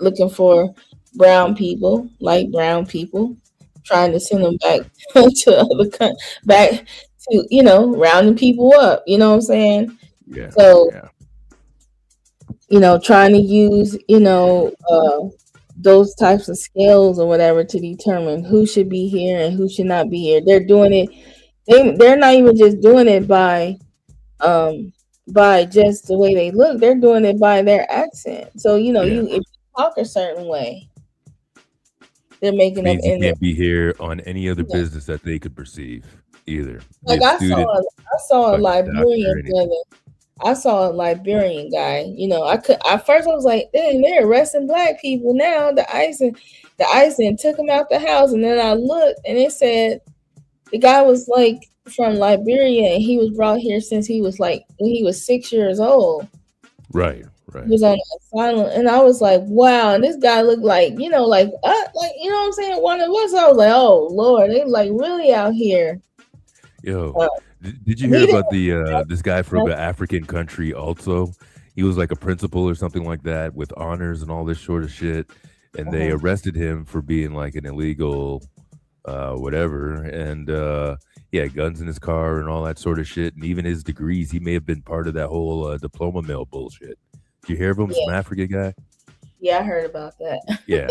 looking for brown people, like brown people, trying to send them back to back to, rounding people up. You know what I'm saying? Yeah. So, trying to use, those types of scales or whatever to determine who should be here and who should not be here. They're doing it. They're not even just doing it by by just the way they look. They're doing it by their accent. So Yeah. if you talk a certain way, they're making up Means you in can't be here on any other yeah. business that they could perceive either. Be Like a student, I saw a fucking doctor, Liberian anything. brother. I saw a Liberian guy. At first I was like, dang, they're arresting black people now. The ICE took him out the house, and then I looked and it said the guy was like from Liberia, and he was brought here since he was like when he was 6 years old. Right. He was on asylum, and I was like, wow. And this guy looked like like you know what I'm saying, one of us. I was like, oh Lord, they like really out here. Yo, did you hear about the this guy from an African country also? He was like a principal or something like that with honors and all this sort of shit. And they arrested him for being like an illegal whatever. And he had guns in his car and all that sort of shit. And even his degrees, he may have been part of that whole diploma mill bullshit. Did you hear of him? Some African guy? Yeah, I heard about that. Yeah.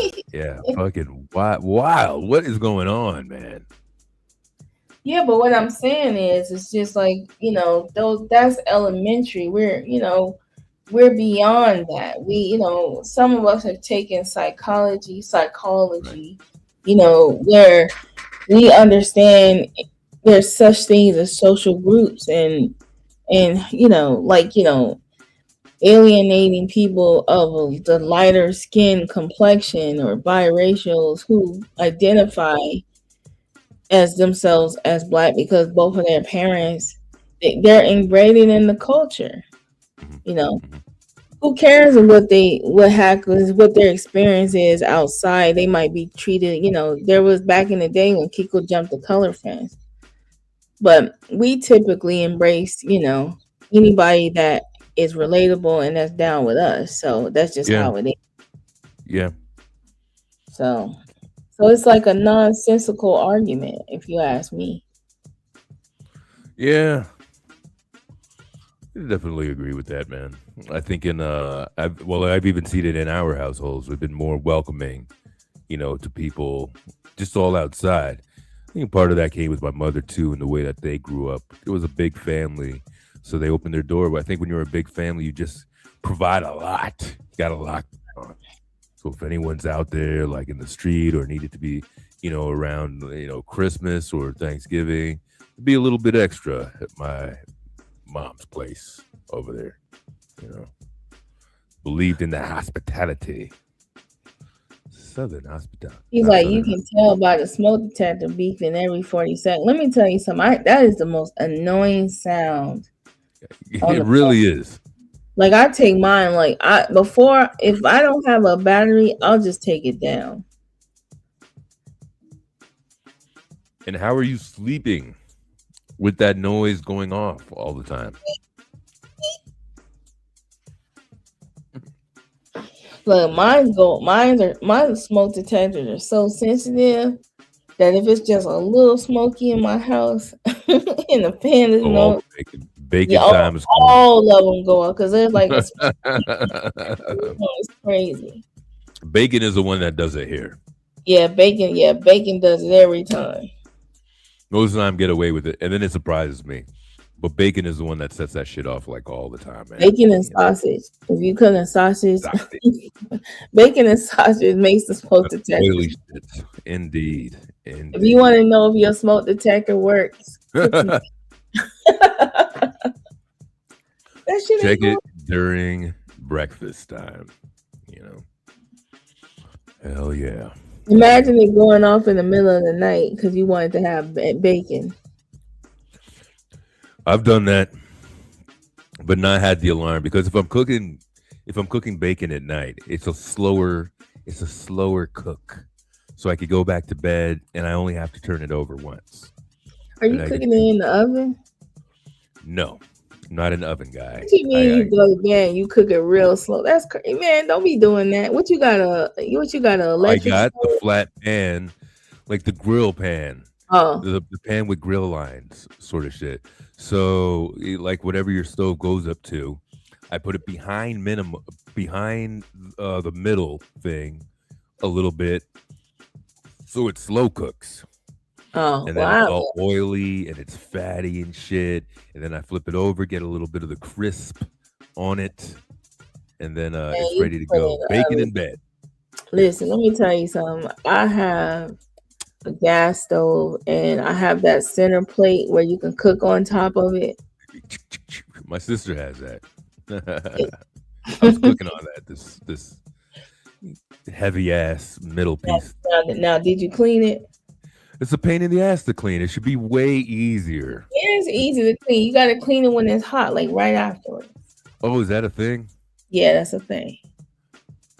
Fucking wild. What is going on, man? Yeah, but what I'm saying is, it's just like, that's elementary. We're beyond that. We, some of us have taken psychology, where we understand there's such things as social groups and alienating people of the lighter skin complexion or biracials who identify as themselves as black because both of their parents, they're ingrained in the culture. Who cares what their experience is outside? They might be treated, there was back in the day when Kiko jumped the color fence, but we typically embrace, anybody that is relatable and that's down with us. So that's just how it is. Yeah. So it's like a nonsensical argument, if you ask me. Yeah. I definitely agree with that, man. I think I've even seen it in our households. We've been more welcoming, to people just all outside. I think part of that came with my mother too, and the way that they grew up. It was a big family, so they opened their door. But I think when you're a big family, you just provide a lot. You got a lot on. So if anyone's out there like in the street or needed to be, around, Christmas or Thanksgiving, be a little bit extra at my mom's place over there. Believed in the hospitality. Southern hospitality. He's like, you can tell by the smoke detector beeping every 40 seconds. Let me tell you something. That is the most annoying sound. It really is. Like I take mine, if I don't have a battery, I'll just take it down. And how are you sleeping with that noise going off all the time? Look, my smoke detectors are so sensitive that if it's just a little smoky in my house and the fan is bacon time is all of them go up because there's like it's crazy. Bacon is the one that does it here. Yeah, bacon does it every time. Most of the time, get away with it, and then it surprises me. But bacon is the one that sets that shit off like all the time, man. Bacon and sausage. If you cook in sausage, bacon and sausage makes the smoke detector. Indeed. If you want to know if your smoke detector works, check it during breakfast time. Hell yeah. Imagine it going off in the middle of the night because you wanted to have bacon. I've done that, but not had the alarm because if I'm cooking bacon at night, it's a slower cook. So I could go back to bed and I only have to turn it over once. Are you cooking it in the oven? No, I'm not an oven guy. What you mean you go to bed and you cook it real slow? That's crazy, man. Don't be doing that. What you got a electric? I got the flat pan, like the grill pan. Oh, the pan with grill lines, sort of shit. So, like whatever your stove goes up to, I put it behind the middle thing a little bit, so it slow cooks. Oh, and then it's all oily and it's fatty and shit. And then I flip it over, get a little bit of the crisp on it, and then it's ready to go. Bacon in bed. Listen, let me tell you something. I have a gas stove, and I have that center plate where you can cook on top of it. My sister has that. I was cooking on that. This heavy ass middle piece. Now, did you clean it? It's a pain in the ass to clean. It should be way easier. It's easy to clean. You got to clean it when it's hot, like right afterwards. Oh, is that a thing? Yeah, that's a thing.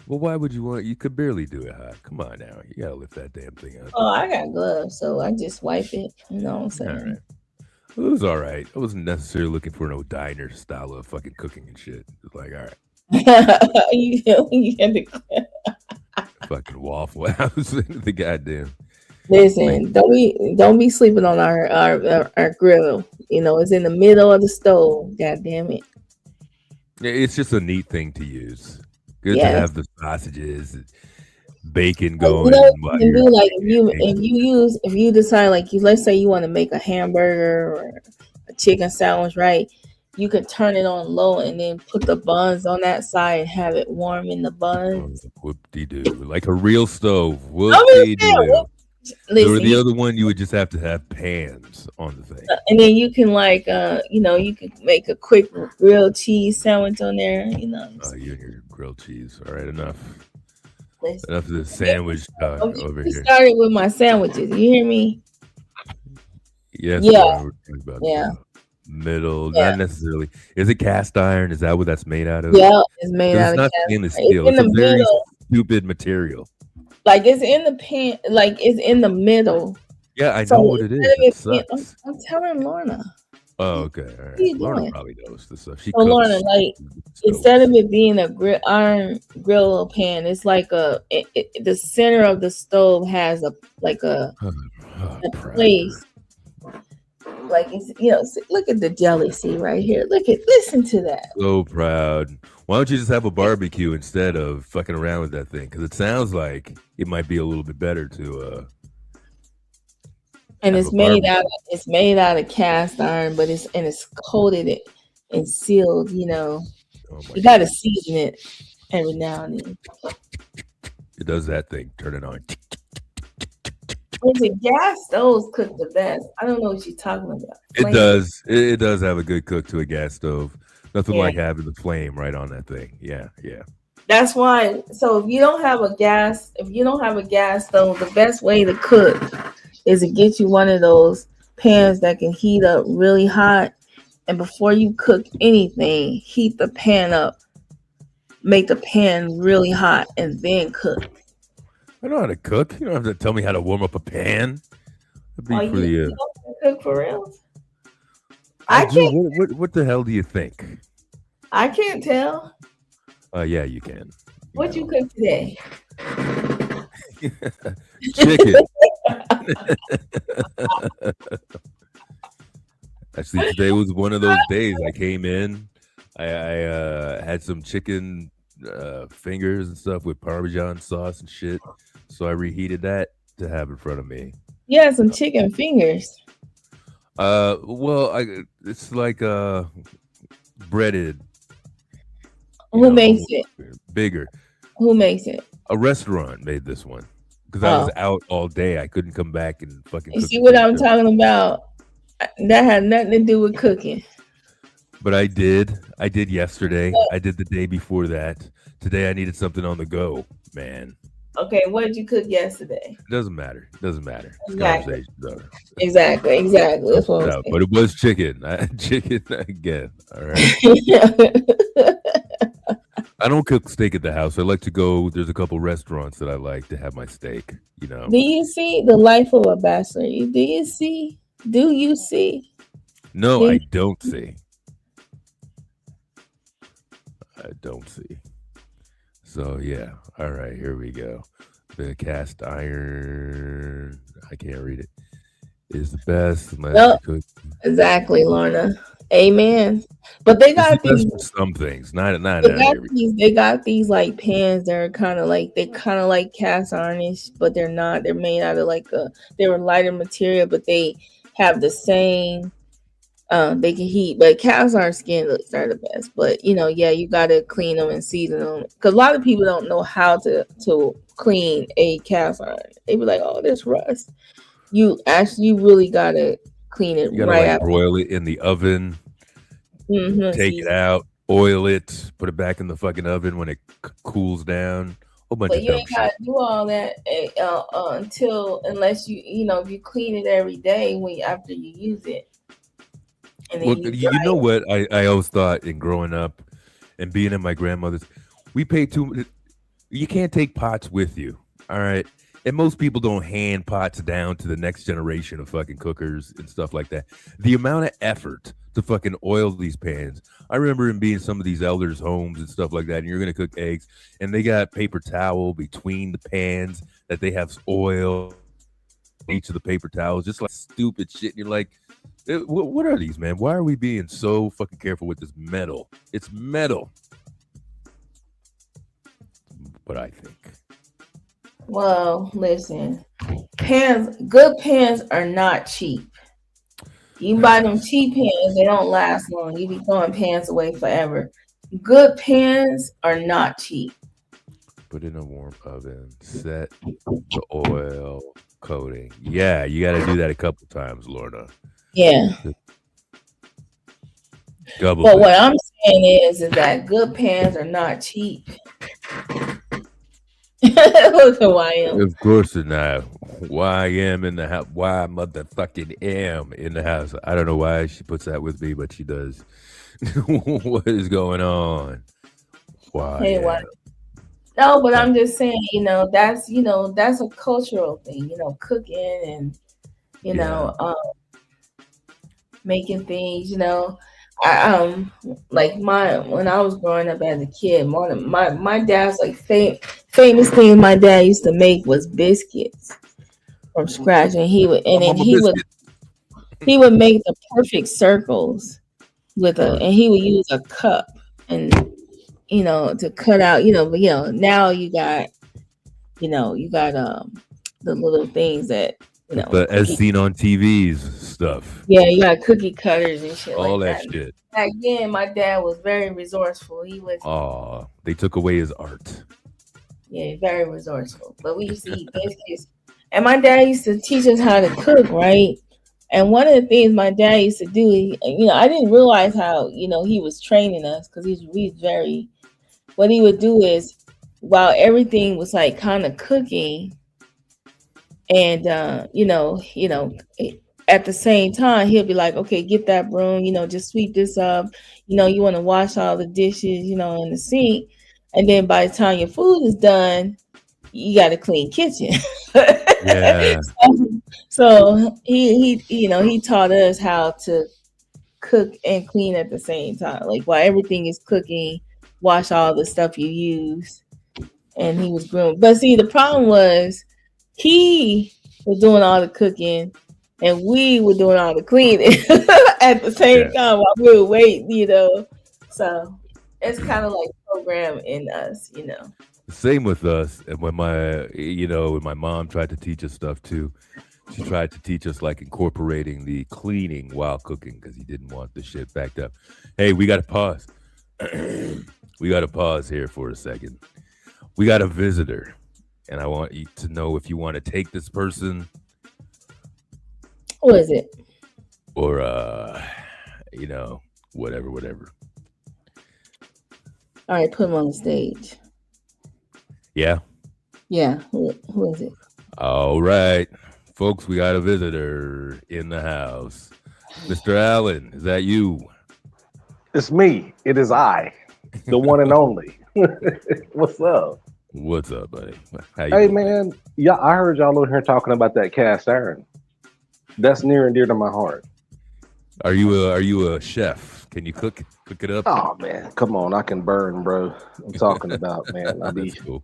Well, why would you want? You could barely do it hot. Come on now, you gotta lift that damn thing up. Oh, I got gloves, so I just wipe it. You know what I'm saying? All right. It was all right. I wasn't necessarily looking for no diner style of fucking cooking and shit. It's like, all right. you had to fucking Waffle House. The goddamn. Listen, don't be sleeping on our grill. You know, it's in the middle of the stove. God damn it. Yeah, it's just a neat thing to use. Good to have the sausages, bacon going. You can do like if you decide like let's say you want to make a hamburger or a chicken sandwich, right? You could turn it on low and then put the buns on that side and have it warm in the buns. Whoop-de-doo. Like a real stove. Whoop-de-doo. Or the other one, you would just have to have pans on the thing. And then you can like, you can make a quick grilled cheese sandwich on there, you know. Oh, you and your grilled cheese. All right, enough. Enough of the sandwich talk over here. Started with my sandwiches. You hear me? Yes. Yeah. Middle, not necessarily. Is it cast iron? Is that what that's made out of? Yeah, it's made out of not stainless steel. It's a very stupid material. Like it's in the pan, like it's in the middle. Yeah, I know what it is. It sucks. I'm telling Lorna. Oh, okay. All right. Lorna probably knows this stuff. She cooks. Lorna, like instead of it being a iron grill pan, it's like the center of the stove has a place. Like it's look at the jealousy right here. Listen to that. So proud. Why don't you just have a barbecue instead of fucking around with that thing? Because it sounds like it might be a little bit better to. And it's made out of cast iron, but it's coated and sealed. You know, you got to season it every now and then. It does that thing. Turn it on. Listen, gas stoves cook the best. I don't know what you're talking about. It does. It does have a good cook to a gas stove. Nothing like having the flame right on that thing. Yeah. That's why. So if you don't have a gas stove, the best way to cook is to get you one of those pans that can heat up really hot. And before you cook anything, heat the pan up, make the pan really hot, and then cook. I know how to cook. You don't have to tell me how to warm up a pan. You don't cook for real? I do. What the hell do you think? I can't tell. Yeah, you can. What you cook today? Chicken. Actually, today was one of those days. I came in. I had some chicken fingers and stuff with Parmesan sauce and shit. So I reheated that to have in front of me. Yeah, some chicken fingers. Well, it's like breaded. Who makes it? Bigger. Who makes it? A restaurant made this one because I was out all day. I couldn't come back and fucking. You see what I'm talking about? That had nothing to do with cooking. But I did yesterday. I did the day before that. Today I needed something on the go, man. Okay, what did you cook yesterday? It doesn't matter. Exactly. Exactly. That's what I'm saying. But it was chicken. Chicken again. All right. I don't cook steak at the house. I like to go. There's a couple restaurants that I like to have my steak. You know. Do you see The Life of a Bachelor? Do you see? No, I don't see. I don't see. So yeah, all right, here we go. The cast iron, I can't read it, is the best. Nope. Exactly, Lorna. Amen. But they got That's these. for some things, not They every. got these like pans that are kind of like cast ironish, but they're not. They're made out of they were lighter material, but they have the same. They can heat, but cast iron skillets are the best. But yeah, you gotta clean them and season them because a lot of people don't know how to clean a cast iron. They be like, "Oh, there's rust." You really gotta clean it You gotta right like after. broil it in the oven, take it out, oil it, put it back in the fucking oven when it cools down. Whole bunch But of you dumb ain't shit. gotta do all that unless if you clean it every day after you use it, and then Well, you you dry know it. what I always thought in growing up and being at my grandmother's, we pay too. You can't take pots with you. All right. And most people don't hand pots down to the next generation of fucking cookers and stuff like that. The amount of effort to fucking oil these pans. I remember in being some of these elders' homes and stuff like that, and you're going to cook eggs, and they got paper towel between the pans that they have oil each of the paper towels, just like stupid shit. And you're like, what are these, man? Why are we being so fucking careful with this metal? It's metal. What I think. Well, listen, good pans are not cheap. You can buy them cheap pans, they don't last long. You be throwing pans away forever. Good pans are not cheap. Put in a warm oven, set the oil coating. Yeah, you got to do that a couple times, Lorna. Yeah. Double. But what I'm saying is that good pans are not cheap. Look at YM. Of course not. YM in the house. Why motherfucking am in the house? I don't know why she puts that with me, but she does. What is going on? Why? Hey, why? No, but I'm just saying, that's a cultural thing, cooking and making things, I when I was growing up as a kid, one of my dad's famous thing my dad used to make was biscuits from scratch, and he would make the perfect circles and he would use a cup and to cut out, but now you got the little things that as seen on TVs stuff. Yeah, you got cookie cutters and shit all like that shit. Back then, my dad was very resourceful. He was. They took away his art. Yeah, very resourceful. But we used to eat biscuits, and my dad used to teach us how to cook, right? And one of the things my dad used to do, I didn't realize how he was training us because he's very. What he would do is, while everything was like kind of cooking, and at the same time, he'll be like, okay, get that broom, just sweep this up. You want to wash all the dishes, in the sink. And then by the time your food is done, you got a clean kitchen. Yeah. So he taught us how to cook and clean at the same time. Like while everything is cooking, wash all the stuff you use. And he was groomed. But see, the problem was he was doing all the cooking and we were doing all the cleaning at the same time while we were waiting, So it's kind of like programmed in us, Same with us. And when when my mom tried to teach us stuff too, she tried to teach us like incorporating the cleaning while cooking because he didn't want the shit backed up. Hey, we got to pause. We got to pause here for a second. We got a visitor, and I want you to know if you want to take this person. Who is it? Or, whatever. All right, put him on the stage. Yeah? Yeah, who is it? All right. Folks, we got a visitor in the house. Mr. Allen, is that you? It's me. It is I, the one and only. What's up? What's up, buddy? How you Hey, doing? man. Yeah, I heard y'all over here talking about that cast iron. That's near and dear to my heart. Are you a chef? Can you cook it up? Oh man, come on! I can burn, bro. I'm talking about, man. That's cool.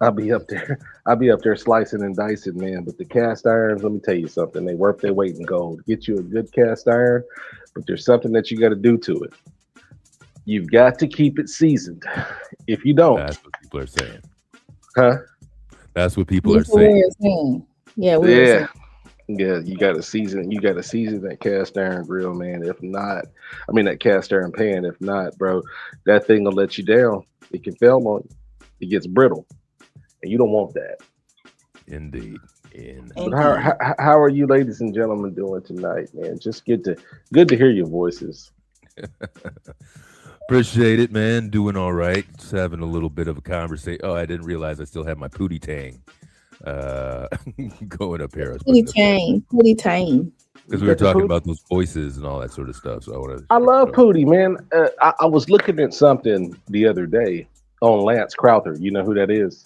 I'll be up there slicing and dicing, man. But the cast irons, let me tell you something. They worth their weight in gold. Get you a good cast iron, but there's something that you got to do to it. You've got to keep it seasoned. If you don't, that's what people are saying. Huh? That's what people are saying. Yeah, yeah. You got to season. You got to season that cast iron grill, man. If not, I mean that cast iron pan. If not, bro, that thing will let you down. It can fail on you. It gets brittle, and you don't want that. Indeed. But how are you, ladies and gentlemen, doing tonight, man? Just good to hear your voices. Appreciate it, man. Doing all right. Just having a little bit of a conversation. Oh, I didn't realize I still have my pootie tang going up here. Pootie tang. Because we were talking about those voices and all that sort of stuff. So I love Pootie, man. I was looking at something the other day on Lance Crowther. You know who that is?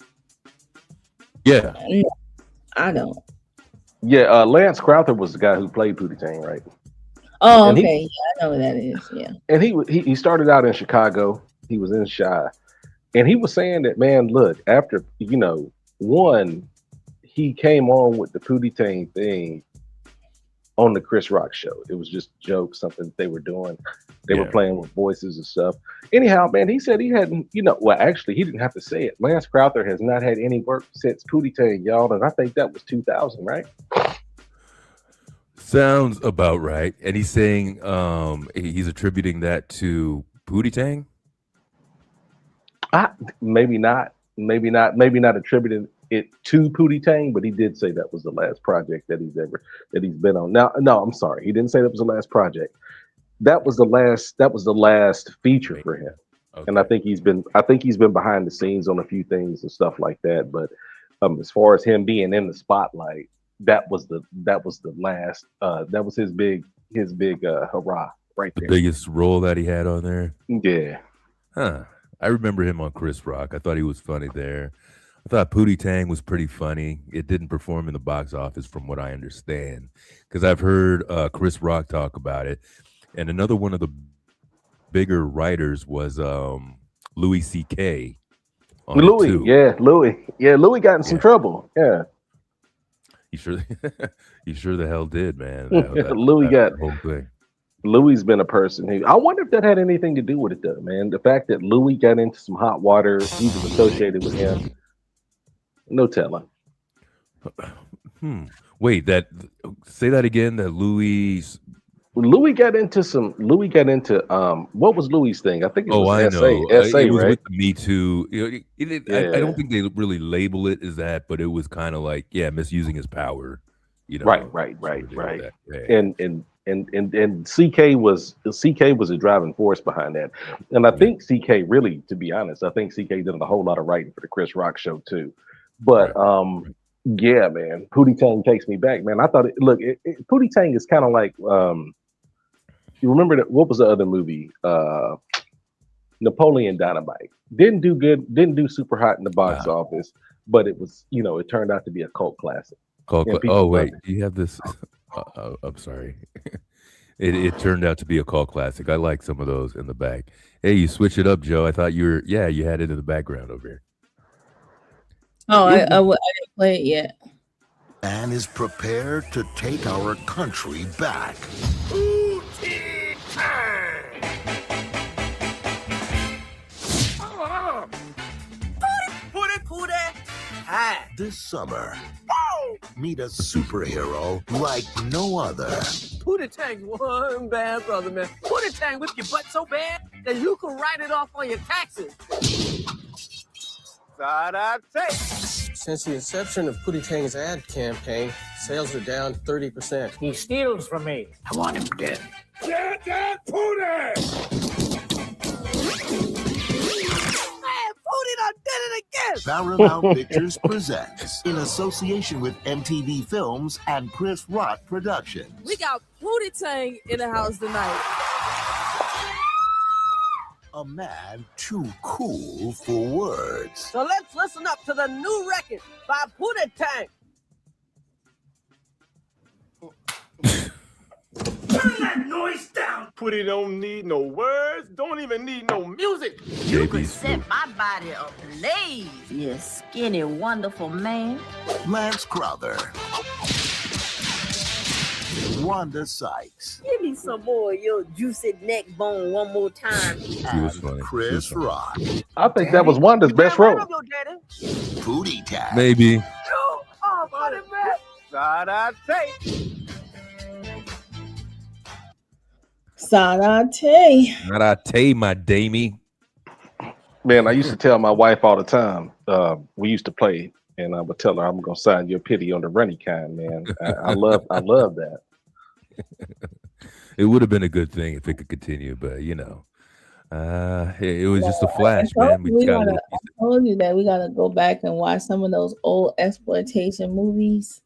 Yeah. I don't. Yeah, Lance Crowther was the guy who played Pootie Tang, right? Oh, and okay. I know what that is. Yeah. And he started out in Chicago. He was in Chi. And he was saying that, man, look, after, he came on with the Pootie Tang thing on the Chris Rock show. It was just jokes, something that they were doing. They were playing with voices and stuff. Anyhow, man, he said he hadn't, actually, he didn't have to say it. Lance Crowther has not had any work since Pootie Tang, y'all. And I think that was 2000, right? Sounds about right. And he's saying he's attributing that to Pootie Tang? Maybe not attributing it to Pootie Tang, but he did say that was the last project that he's been on. Now, no, I'm sorry. He didn't say that was the last project. That was the last feature for him. Okay. And I think he's been behind the scenes on a few things and stuff like that. But as far as him being in the spotlight, that was the last. That was his big hurrah right there. The biggest role that he had on there. Yeah. Huh. I remember him on Chris Rock. I thought he was funny there. I thought Pootie Tang was pretty funny. It didn't perform in the box office from what I understand, because I've heard Chris Rock talk about it. And another one of the bigger writers was Louis C.K. Louis got in some trouble. Yeah. He sure the hell did, man. Louis been a person who, I wonder if that had anything to do with it, though, man. The fact that Louis got into some hot water, he was associated with him. No telling. Wait, say that again. That Louis got into what was Louis' thing? I think it was essay, it was right? with the Me Too. I don't think they really label it as that, but it was kind of like, misusing his power. Right. And CK was a driving force behind that. And I think CK really, to be honest, CK did a whole lot of writing for the Chris Rock show too. But yeah, man, Pootie Tang takes me back, man. I thought Pootie Tang is kind of like you remember what was the other movie? Napoleon Dynamite. Didn't do super hot in the box office, but it was, it turned out to be a cult classic. Oh wait, do you have this? I'm sorry. It turned out to be a cult classic. I like some of those in the back. Hey, you switch it up, Joe. I thought you had it in the background over here. Oh, I didn't play it yet. Man is prepared to take our country back. This summer, meet a superhero like no other. Pootie Tang's one bad brother, man. Pootie Tang whip your butt so bad that you can write it off on your taxes. Since the inception of Pootie Tang's ad campaign, sales are down 30%. He steals from me. I want him dead. Get that Pootie! Pootie done did it again! Paramount Pictures presents, in association with MTV Films and Chris Rock Productions. We got Pootie Tang in the house tonight. A man too cool for words. So let's listen up to the new record by Pootie Tang. Turn that noise down. Pootie don't need no words. Don't even need no music. You could set my body ablaze, you skinny, wonderful man. Lance Crowther. Wanda Sykes. Give me some more of your juicy neck bone one more time. She was funny. Chris Rock. I think that was Wanda's best role. Booty Tag. Maybe. Oh, buddy, man. Sarate. Sarate, my damie. Man, I used to tell my wife all the time. We used to play, and I would tell her, "I'm gonna sign your pity on the runny kind." Man, I love that. It would have been a good thing if it could continue, but you know, it was just a flash, man. I told you that we gotta go back and watch some of those old exploitation movies.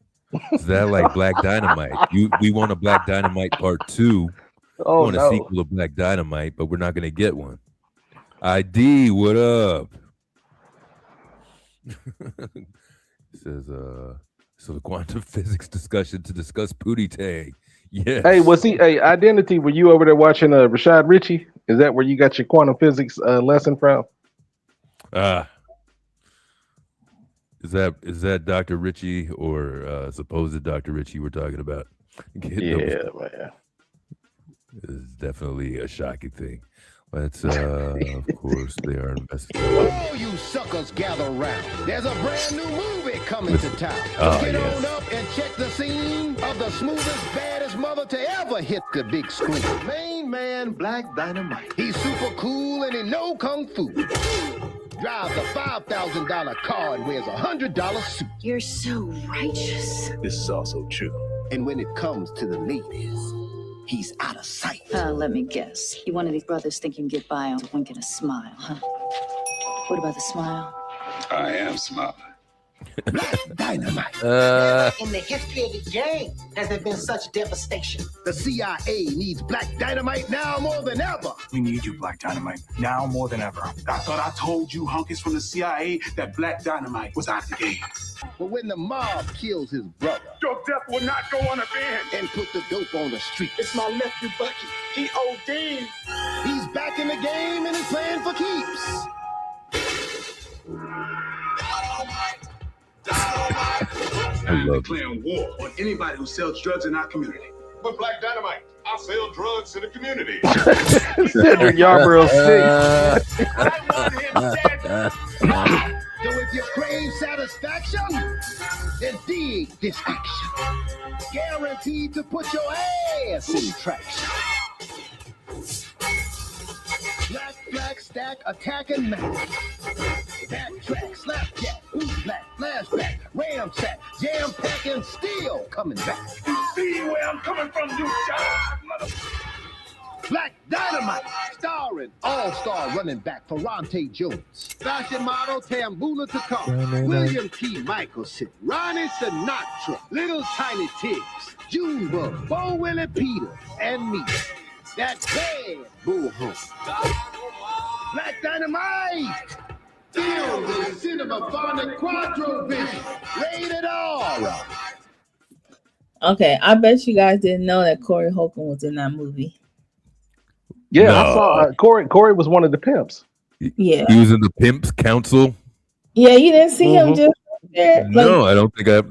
Is that like Black Dynamite? We want a Black Dynamite Part 2. Oh, we want a sequel of Black Dynamite, but we're not gonna get one. ID, what up? It says so the quantum physics discussion to discuss Pootie Tang. Yeah. Hey, Identity, were you over there watching Rashad Ritchie? Is that where you got your quantum physics lesson from? Is that Dr. Ritchie or supposed Dr. Ritchie we're talking about? Yeah, man. It's definitely a shocking thing. But of course they are investigating. Oh, you suckers gather around. There's a brand new movie coming to town. Get on up and check the scene of the smoothest, baddest mother to ever hit the big screen. Main man, Black Dynamite. He's super cool and he know kung fu. Drives a $5,000 car and wears a $100 suit. You're so righteous. This is also true. And when it comes to the ladies, he's out of sight. Let me guess. You one of these brothers think you can get by on a wink and a smile, huh? What about the smile? I am smart. Black Dynamite. In the history of the game, has there been such devastation? The CIA needs Black Dynamite now more than ever. We need you, Black Dynamite, now more than ever. I thought I told you hunkies from the CIA that Black Dynamite was out of the game. But when the mob kills his brother, Your death will not go unavenged. and put the dope on the street, It's my nephew, Bucky. He OD'd. he's back in the game and he's playing for keeps. I love declaring war on anybody who sells drugs in our community. But Black Dynamite, I sell drugs to the community. Cedric Yarborough sick. So if you crave satisfaction, then dig this action. Guaranteed to put your ass in traction. Black, stack, attack, and match. Backtrack, slapjack, who's black, flashback, ramsack, jam pack, and still coming back. You see where I'm coming from, you jive, mother. Black Dynamite, starring all-star running back Ferrante Jones, fashion model Tambula Takar, William T. Michelson, Ronnie Sinatra, Little Tiny Tigs, Junebug, Bo Willie Peters, and me. That bad bullhorn. Black Dynamite, filled with cinemaphonic quadro vision, rated R. Okay, I bet you guys didn't know that Corey Holcomb was in that movie. Yeah, I saw Corey was one of the pimps. Yeah. He was in the Pimps Council. Yeah, you didn't see him just there. Like, No, I don't think I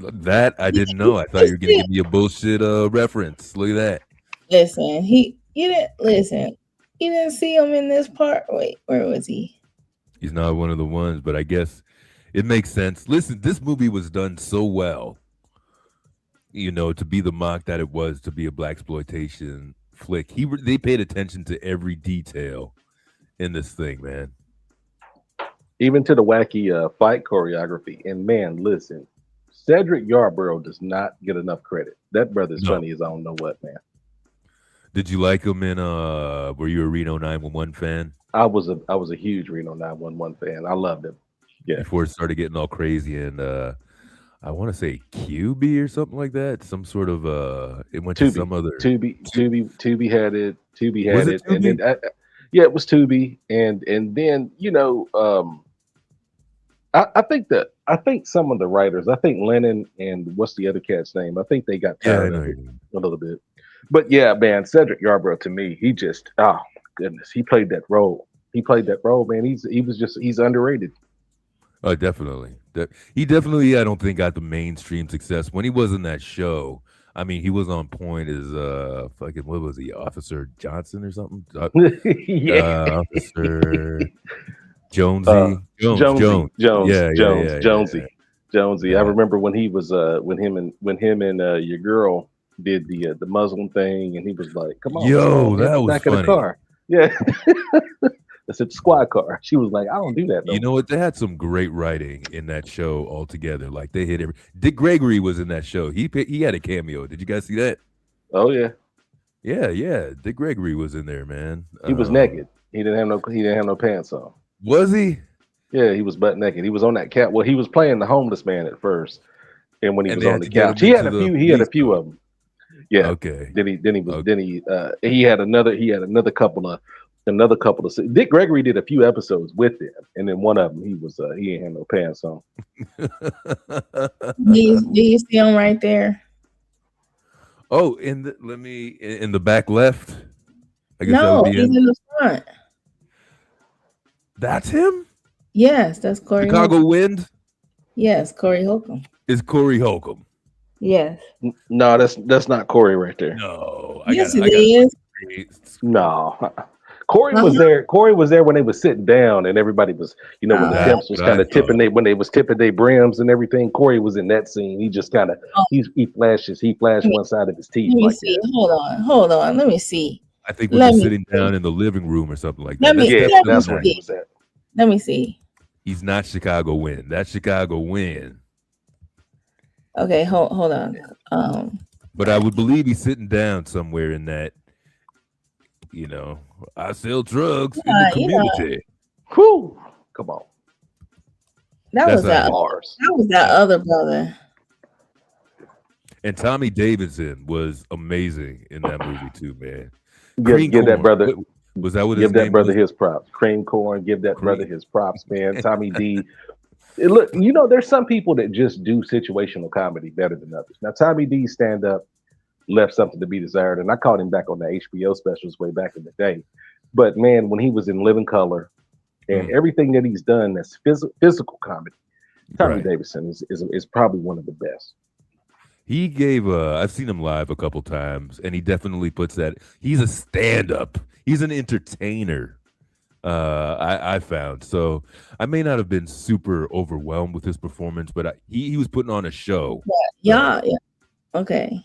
didn't know. I thought you were gonna give me a bullshit reference. Look at that. listen, you didn't see him in this part. Wait, where was he? He's not one of the ones, but I guess it makes sense. Listen, this movie was done so well, you know, to be the mock that it was, to be a blaxploitation flick. They paid attention to every detail in this thing, man. Even to the wacky fight choreography. And man, listen, Cedric Yarborough does not get enough credit. That brother's funny as I don't know what, man. Did you like him in were you a Reno 911 fan? I was a huge Reno 911 fan. I loved him. Yeah. Before it started getting all crazy, and I want to say QB or something like that. Some sort of it went to some other Tubi had it. Tubi had Was it. it And Tubi? then yeah, it was Tubi. And then, you know, I think some of the writers, I think Lennon and what's the other cat's name? I think they got tired of it a little bit. But yeah, man, Cedric Yarbrough to me, he just oh goodness, he played that role. He played that role, man. He's underrated. Oh, definitely. He definitely, I don't think, got the mainstream success when he was in that show. I mean, he was on point as fucking, what was he, Officer Johnson or something? Yeah. Officer Jonesy. Jonesy. Jonesy. I remember when he was when him and your girl did the Muslim thing, and he was like, "Come on, Yo, head that to was back of the funny. car." Yeah, that's a squad car. She was like, "I don't do that." You know what? They had some great writing in that show altogether. Like they hit every. Dick Gregory was in that show. He had a cameo. Did you guys see that? Oh yeah. Yeah. Dick Gregory was in there, man. He was naked. He didn't have no pants on. Was he? Yeah, he was butt naked. He was on that cat. Well, he was playing the homeless man at first, and when he was on the couch, he had a few of them. Yeah. Okay. Then he had another couple of. Dick Gregory did a few episodes with them, and then one of them he ain't had no pants on. Do you see him right there? Oh, in the back left. I guess No, he's in the front. That's him? Yes, that's Corey. Chicago Holcomb. Wind? Yes, Corey Holcomb. Is Corey Holcomb? Yes. No, that's not Corey right there. No. Yes, it is. No. Corey was there. Corey was there when they was sitting down and everybody was, when the temps was kind of tipping when they was tipping their brims and everything. Corey was in that scene. He just kind of he flashed one side of his teeth. Let me see. Hold on. Let me see. I think we're just sitting down in the living room or something like that. That's where he was at. Let me see. He's not Chicago Wind. That's Chicago Wind. Okay, hold on. But I would believe he's sitting down somewhere in that. I sell drugs in the community. Whew. Come on. That was that other brother. And Tommy Davidson was amazing in that movie too, man. Give that brother. Was that what give his that name brother was? his props? Cream corn. Give that brother his props, man. Tommy D. Look, there's some people that just do situational comedy better than others. Now, Tommy D's stand up left something to be desired, and I caught him back on the HBO specials way back in the day. But man, when he was in Living Color and everything that he's done that's physical comedy, Tommy Davidson is probably one of the best. He gave I've seen him live a couple times, and he definitely puts that. He's a stand-up. He's an entertainer. I found. So I may not have been super overwhelmed with his performance, but he was putting on a show. Yeah. Okay.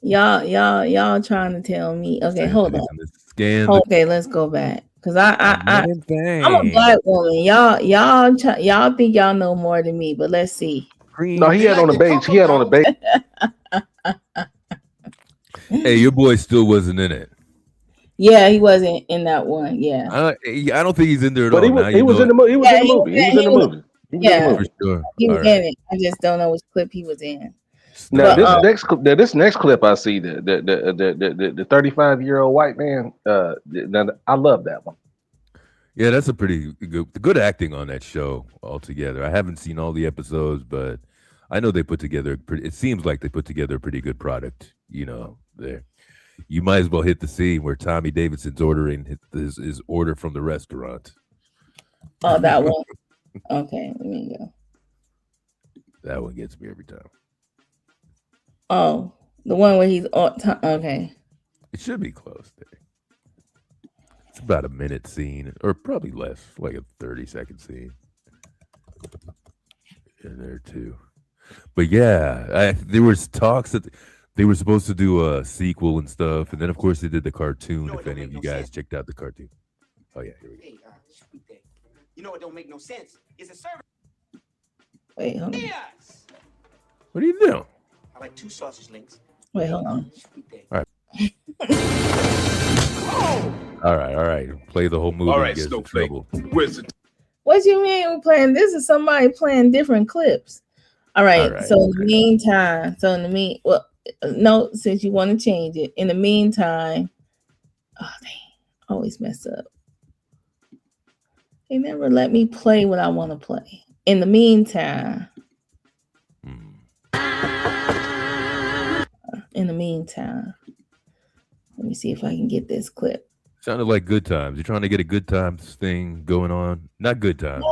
Y'all trying to tell me. Okay, hold on. Okay, let's go back. Cause I'm a black woman. Y'all think y'all know more than me, but let's see. No, he had on the base. He had on the base. Hey, your boy still wasn't in it. Yeah, he wasn't in that one. Yeah, I don't think he's in there at all. He was in the movie. He was in the movie. He was in the movie. Yeah, for sure. He was in it. I just don't know which clip he was in. Now this next clip I see the 35-year-old white man. I love that one. Yeah, that's a pretty good acting on that show altogether. I haven't seen all the episodes, but I know they put together. It seems like they put together a pretty good product. There. You might as well hit the scene where Tommy Davidson's ordering his order from the restaurant. Oh, that one. Okay, let me go. That one gets me every time. Oh, the one where he's on time. Okay. It should be close there. It's about a minute scene, or probably less, like a 30-second scene in there too. But yeah, there was talks that they were supposed to do a sequel and stuff, and then of course they did the cartoon. If any of you guys checked out the cartoon, oh yeah, here we go. You know what don't make no sense? It's a service. Wait, hold on. What are you doing? I like 2 sausage links. Wait, hold on. All right. All right. Play the whole movie. All right, and get in Snowflake. trouble. Where's the What you mean we're playing? This is somebody playing different clips. All right. So in the meantime, no, since you want to change it, in the meantime, oh dang, I always mess up. They never let me play what I want to play. In the meantime. In the meantime. Let me see if I can get this clip. Sounded like Good Times. You're trying to get a Good Times thing going on. Not Good Times.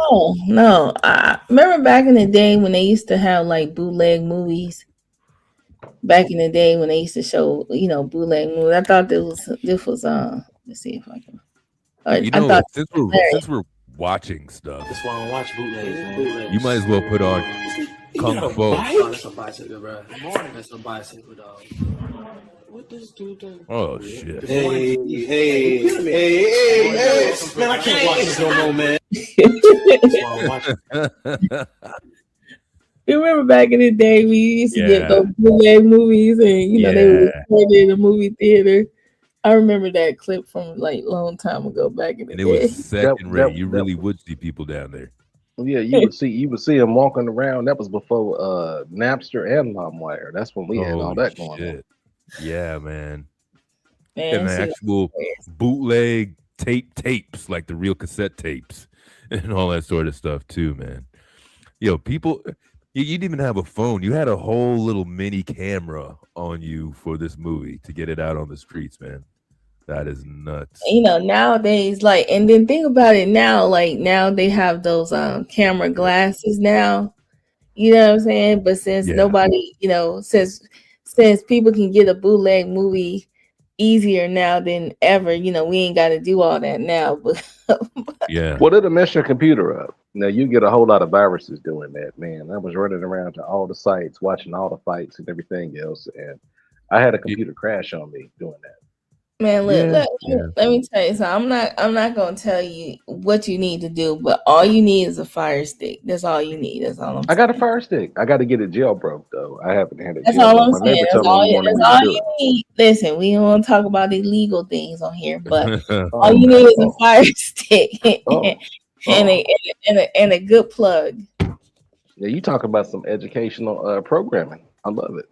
No. I remember back in the day when they used to have like bootleg movies. Back in the day when they used to show, bootleg movies. I thought this was let's see if I can. You know, I thought since we're watching stuff, That's why I watch bootlegs. you might as well put on Kung Fu. Oh, that's a bicycle, bro. That's a bicycle, dog. What this dude doing? Oh shit! Hey. Man, I can't watch this no more, man. You remember back in the day we used to get those bootleg movies, and they were recorded in a movie theater. I remember that clip from like long time ago back in the day. And it was set and ready. You really would see people down there. Yeah, you would see them walking around. That was before Napster and LimeWire. That's when we had all that going on. Yeah, man. And the actual bootleg tapes, like the real cassette tapes, and all that sort of stuff too, man. People. You didn't even have a phone. You had a whole little mini camera on you for this movie to get it out on the streets, man. That is nuts. Nowadays, and then think about it now, now they have those camera glasses now. You know what I'm saying? But since nobody, since people can get a bootleg movie easier now than ever, we ain't got to do all that now. But Well, it'll mess your computer up. Now you get a whole lot of viruses doing that, man. I was running around to all the sites, watching all the fights and everything else, and I had a computer crash on me doing that. Man, let me tell you something. I'm not gonna tell you what you need to do, but all you need is a Fire Stick. That's all you need. That's all I'm saying. I got a Fire Stick. I got to get it jailbroke though. I haven't had it. That's all I'm saying. That's all you need. Listen, we don't want to talk about illegal things on here, but all you need is a Fire Stick and a good plug. Yeah, you talking about some educational programming. I love it.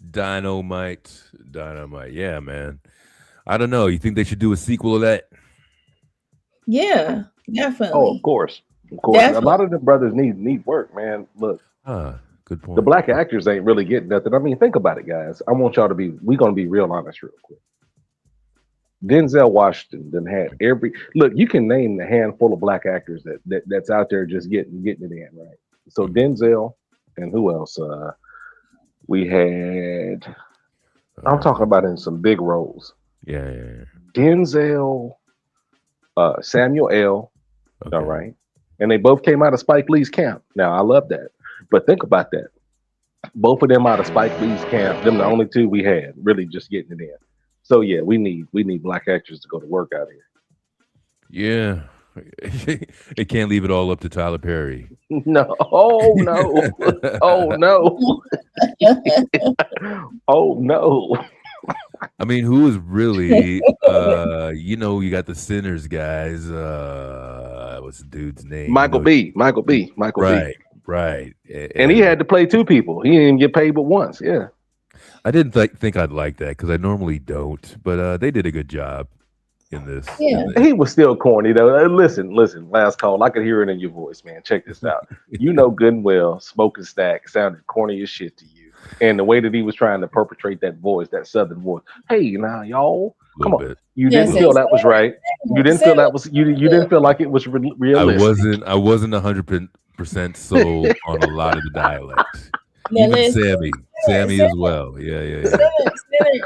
Dynamite. Yeah, man. I don't know. You think they should do a sequel of that? Yeah, definitely. Oh, of course. Definitely. A lot of the brothers need work, man. Look, good point. The black actors ain't really getting nothing. I mean, think about it, guys. I want y'all to we're gonna be real honest real quick. Denzel Washington done had look, you can name the handful of black actors that's out there just getting it in, right? So Denzel and who else? We had I'm talking about in some big roles. Yeah. Denzel, Samuel L. All right. And they both came out of Spike Lee's camp. Now I love that. But think about that. Both of them out of Spike Lee's camp, them the only two we had really just getting it in. So yeah, we need black actors to go to work out here. Yeah. They can't leave it all up to Tyler Perry. No. Oh no. Oh no. Oh no. I mean, who is really you got the Sinners guys. What's the dude's name? Michael B. Right. And he had to play two people. He didn't even get paid but once. Yeah. I didn't think I'd like that because I normally don't, but they did a good job in this. Yeah. He was still corny though. Listen, last call. I could hear it in your voice, man. Check this out. You know good and well, Smoking Stack sounded corny as shit to you. And the way that he was trying to perpetrate that voice, that southern voice. Hey, now y'all, come on. You didn't feel that was right. You didn't feel that was you didn't feel like it was realistic. I wasn't 100% sold on a lot of the dialect. Even Sammy as well. Yeah.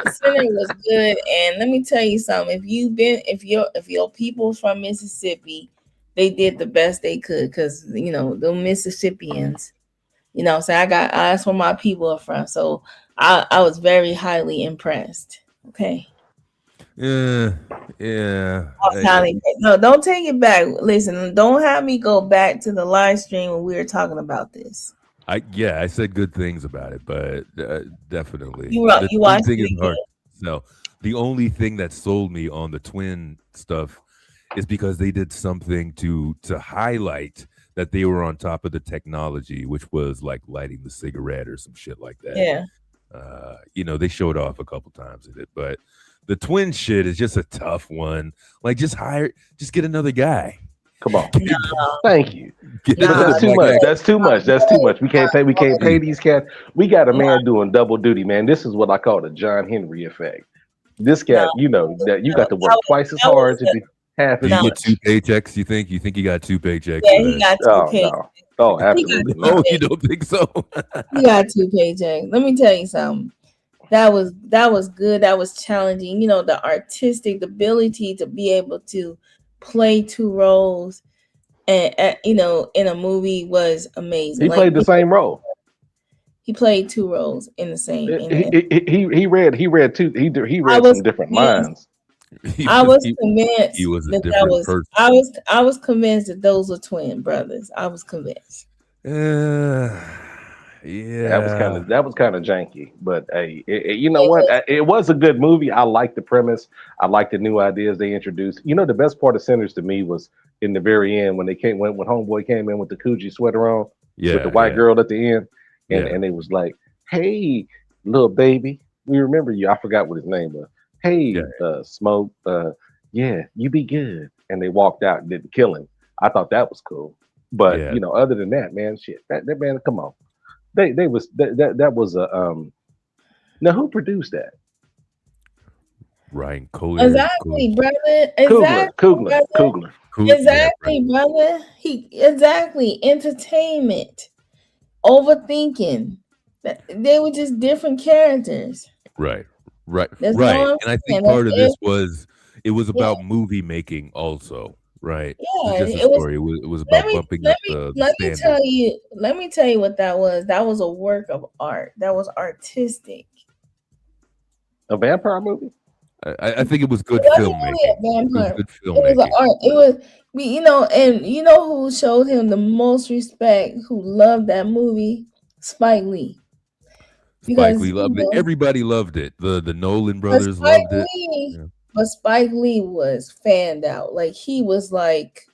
Sinner was good, and let me tell you something. If your people from Mississippi, they did the best they could because the Mississippians. So that's where my people are from. So I was very highly impressed. Okay. Yeah. No, don't take it back. Listen, don't have me go back to the live stream when we were talking about this. I said good things about it, but definitely you watched it. No, the only thing that sold me on the twin stuff is because they did something to highlight that they were on top of the technology, which was like lighting the cigarette or some shit like that. Yeah. They showed off a couple times in it, but the twin shit is just a tough one. Like just get another guy. Come on. Thank you. Get But into that's the too much. mic. That's too much. That's too much. We can't pay these cats. We got a man doing double duty, man. This is what I call the John Henry effect. This cat, you know, that you got to work twice as hard to be half Do as you get much. 2 paychecks? You think you got 2 paychecks Yeah, for he that? got 2 Oh paychecks. no. Oh, absolutely Oh, not. you don't think so? He got 2 paychecks. Let me tell you something. That was good. That was challenging. You know, the artistic ability to be able to play 2 roles and you know, in a movie was amazing. He played the same role. He played 2 roles in the same. He read some different lines. I was convinced he was a that different was. person. I was convinced that those were twin brothers. I was convinced. Yeah, that was kind of janky, but hey, you know what? It was a good movie. I liked the premise. I liked the new ideas they introduced. You know, the best part of Sinners to me was in the very end when when Homeboy came in with the Coogee sweater on, with the white girl at the end, and they was like, "Hey, little baby, we remember you." I forgot what his name was. Hey, Smoke, yeah, you be good. And they walked out and didn't kill him. I thought that was cool, but you know, other than that, man, shit, that man, come on. That was a now who produced that? Ryan Coogler. Exactly, brother. Exactly, Coogler. Exactly, brother. Exactly. Entertainment. Overthinking. They were just different characters. Right. That's Right. all I'm And I saying. think part of That's this was about movie making also. Right. Yeah, It's just a it was. story. It was about bumping up the Let me standards. let me tell you what that was. That was a work of art. That was artistic. A vampire movie? I think it was good It wasn't filmmaking. really a It was vampire. good It was an filmmaking. art. It was, you know, and you know who showed him the most respect, who loved that movie? Spike Lee. Spike Lee loved it. Everybody loved it. The Nolan brothers Spike loved it. Lee, but Spike Lee was fanned out. Like he was like,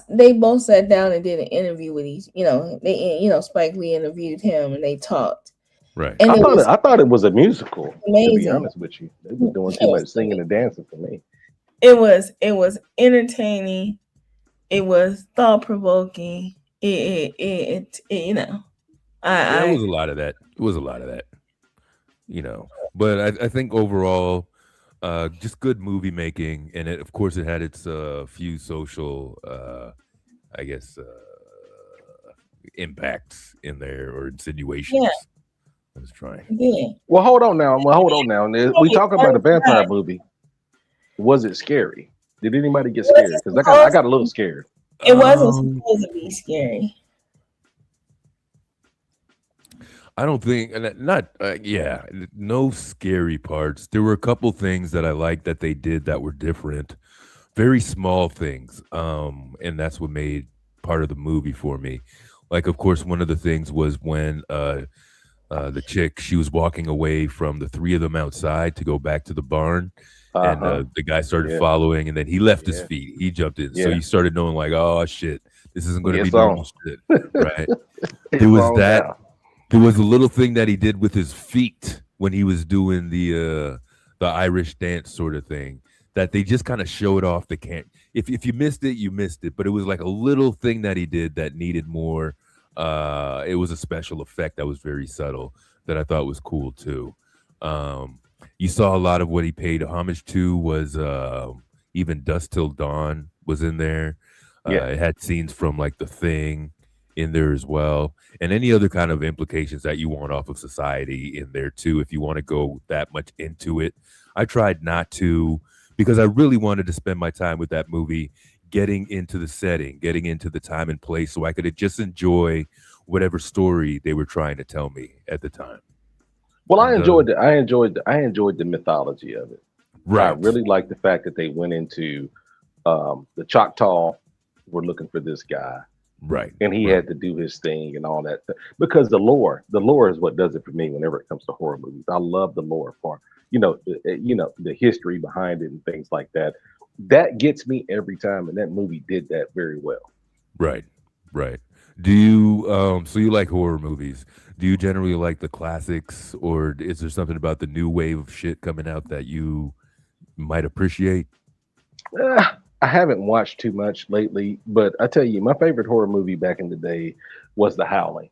they both sat down and did an interview with each. You know, Spike Lee interviewed him and they talked. Right. And I thought it was a musical. Amazing. To be honest with you, they were doing too much singing and dancing for me. It was entertaining. It was thought provoking. It you know, It was a lot of that. It was a lot of that. You know, but I think overall, just good movie making, and of course it had its few social, I guess, impacts in there or insinuations. Yeah. I was trying. Yeah. Well, hold on now. We talk about a vampire movie. Was it scary? Did anybody get scared? Because I got a little scared. It wasn't supposed to be scary. I don't think, no scary parts. There were a couple things that I liked that they did that were different, very small things, and that's what made part of the movie for me. Like, of course, one of the things was when the chick, she was walking away from the 3 of them outside to go back to the barn, and the guy started following, and then he left his feet. He jumped in, so you started knowing like, oh shit, this isn't going to be normal shit, right? There was that. There was a little thing that he did with his feet when he was doing the Irish dance sort of thing that they just kind of showed off. They can't. If you missed it, you missed it. But it was like a little thing that he did that needed more. It was a special effect that was very subtle that I thought was cool too. You saw a lot of what he paid homage to was even Dusk Till Dawn was in there. It had scenes from like The Thing in there as well, and any other kind of implications that you want off of society in there too, if you want to go that much into it. I tried not to, because I really wanted to spend my time with that movie getting into the setting, getting into the time and place, so I could just enjoy whatever story they were trying to tell me at the time. Well, I enjoyed the mythology of it. Right. I really liked the fact that they went into the Choctaw were looking for this guy. Right. And he had to do his thing and all that. Because the lore is what does it for me whenever it comes to horror movies. I love the lore part. The history behind it and things like that. That gets me every time, and that movie did that very well. Right. Do you so you like horror movies? Do you generally like the classics, or is there something about the new wave of shit coming out that you might appreciate? I haven't watched too much lately, but I tell you, my favorite horror movie back in the day was The Howling.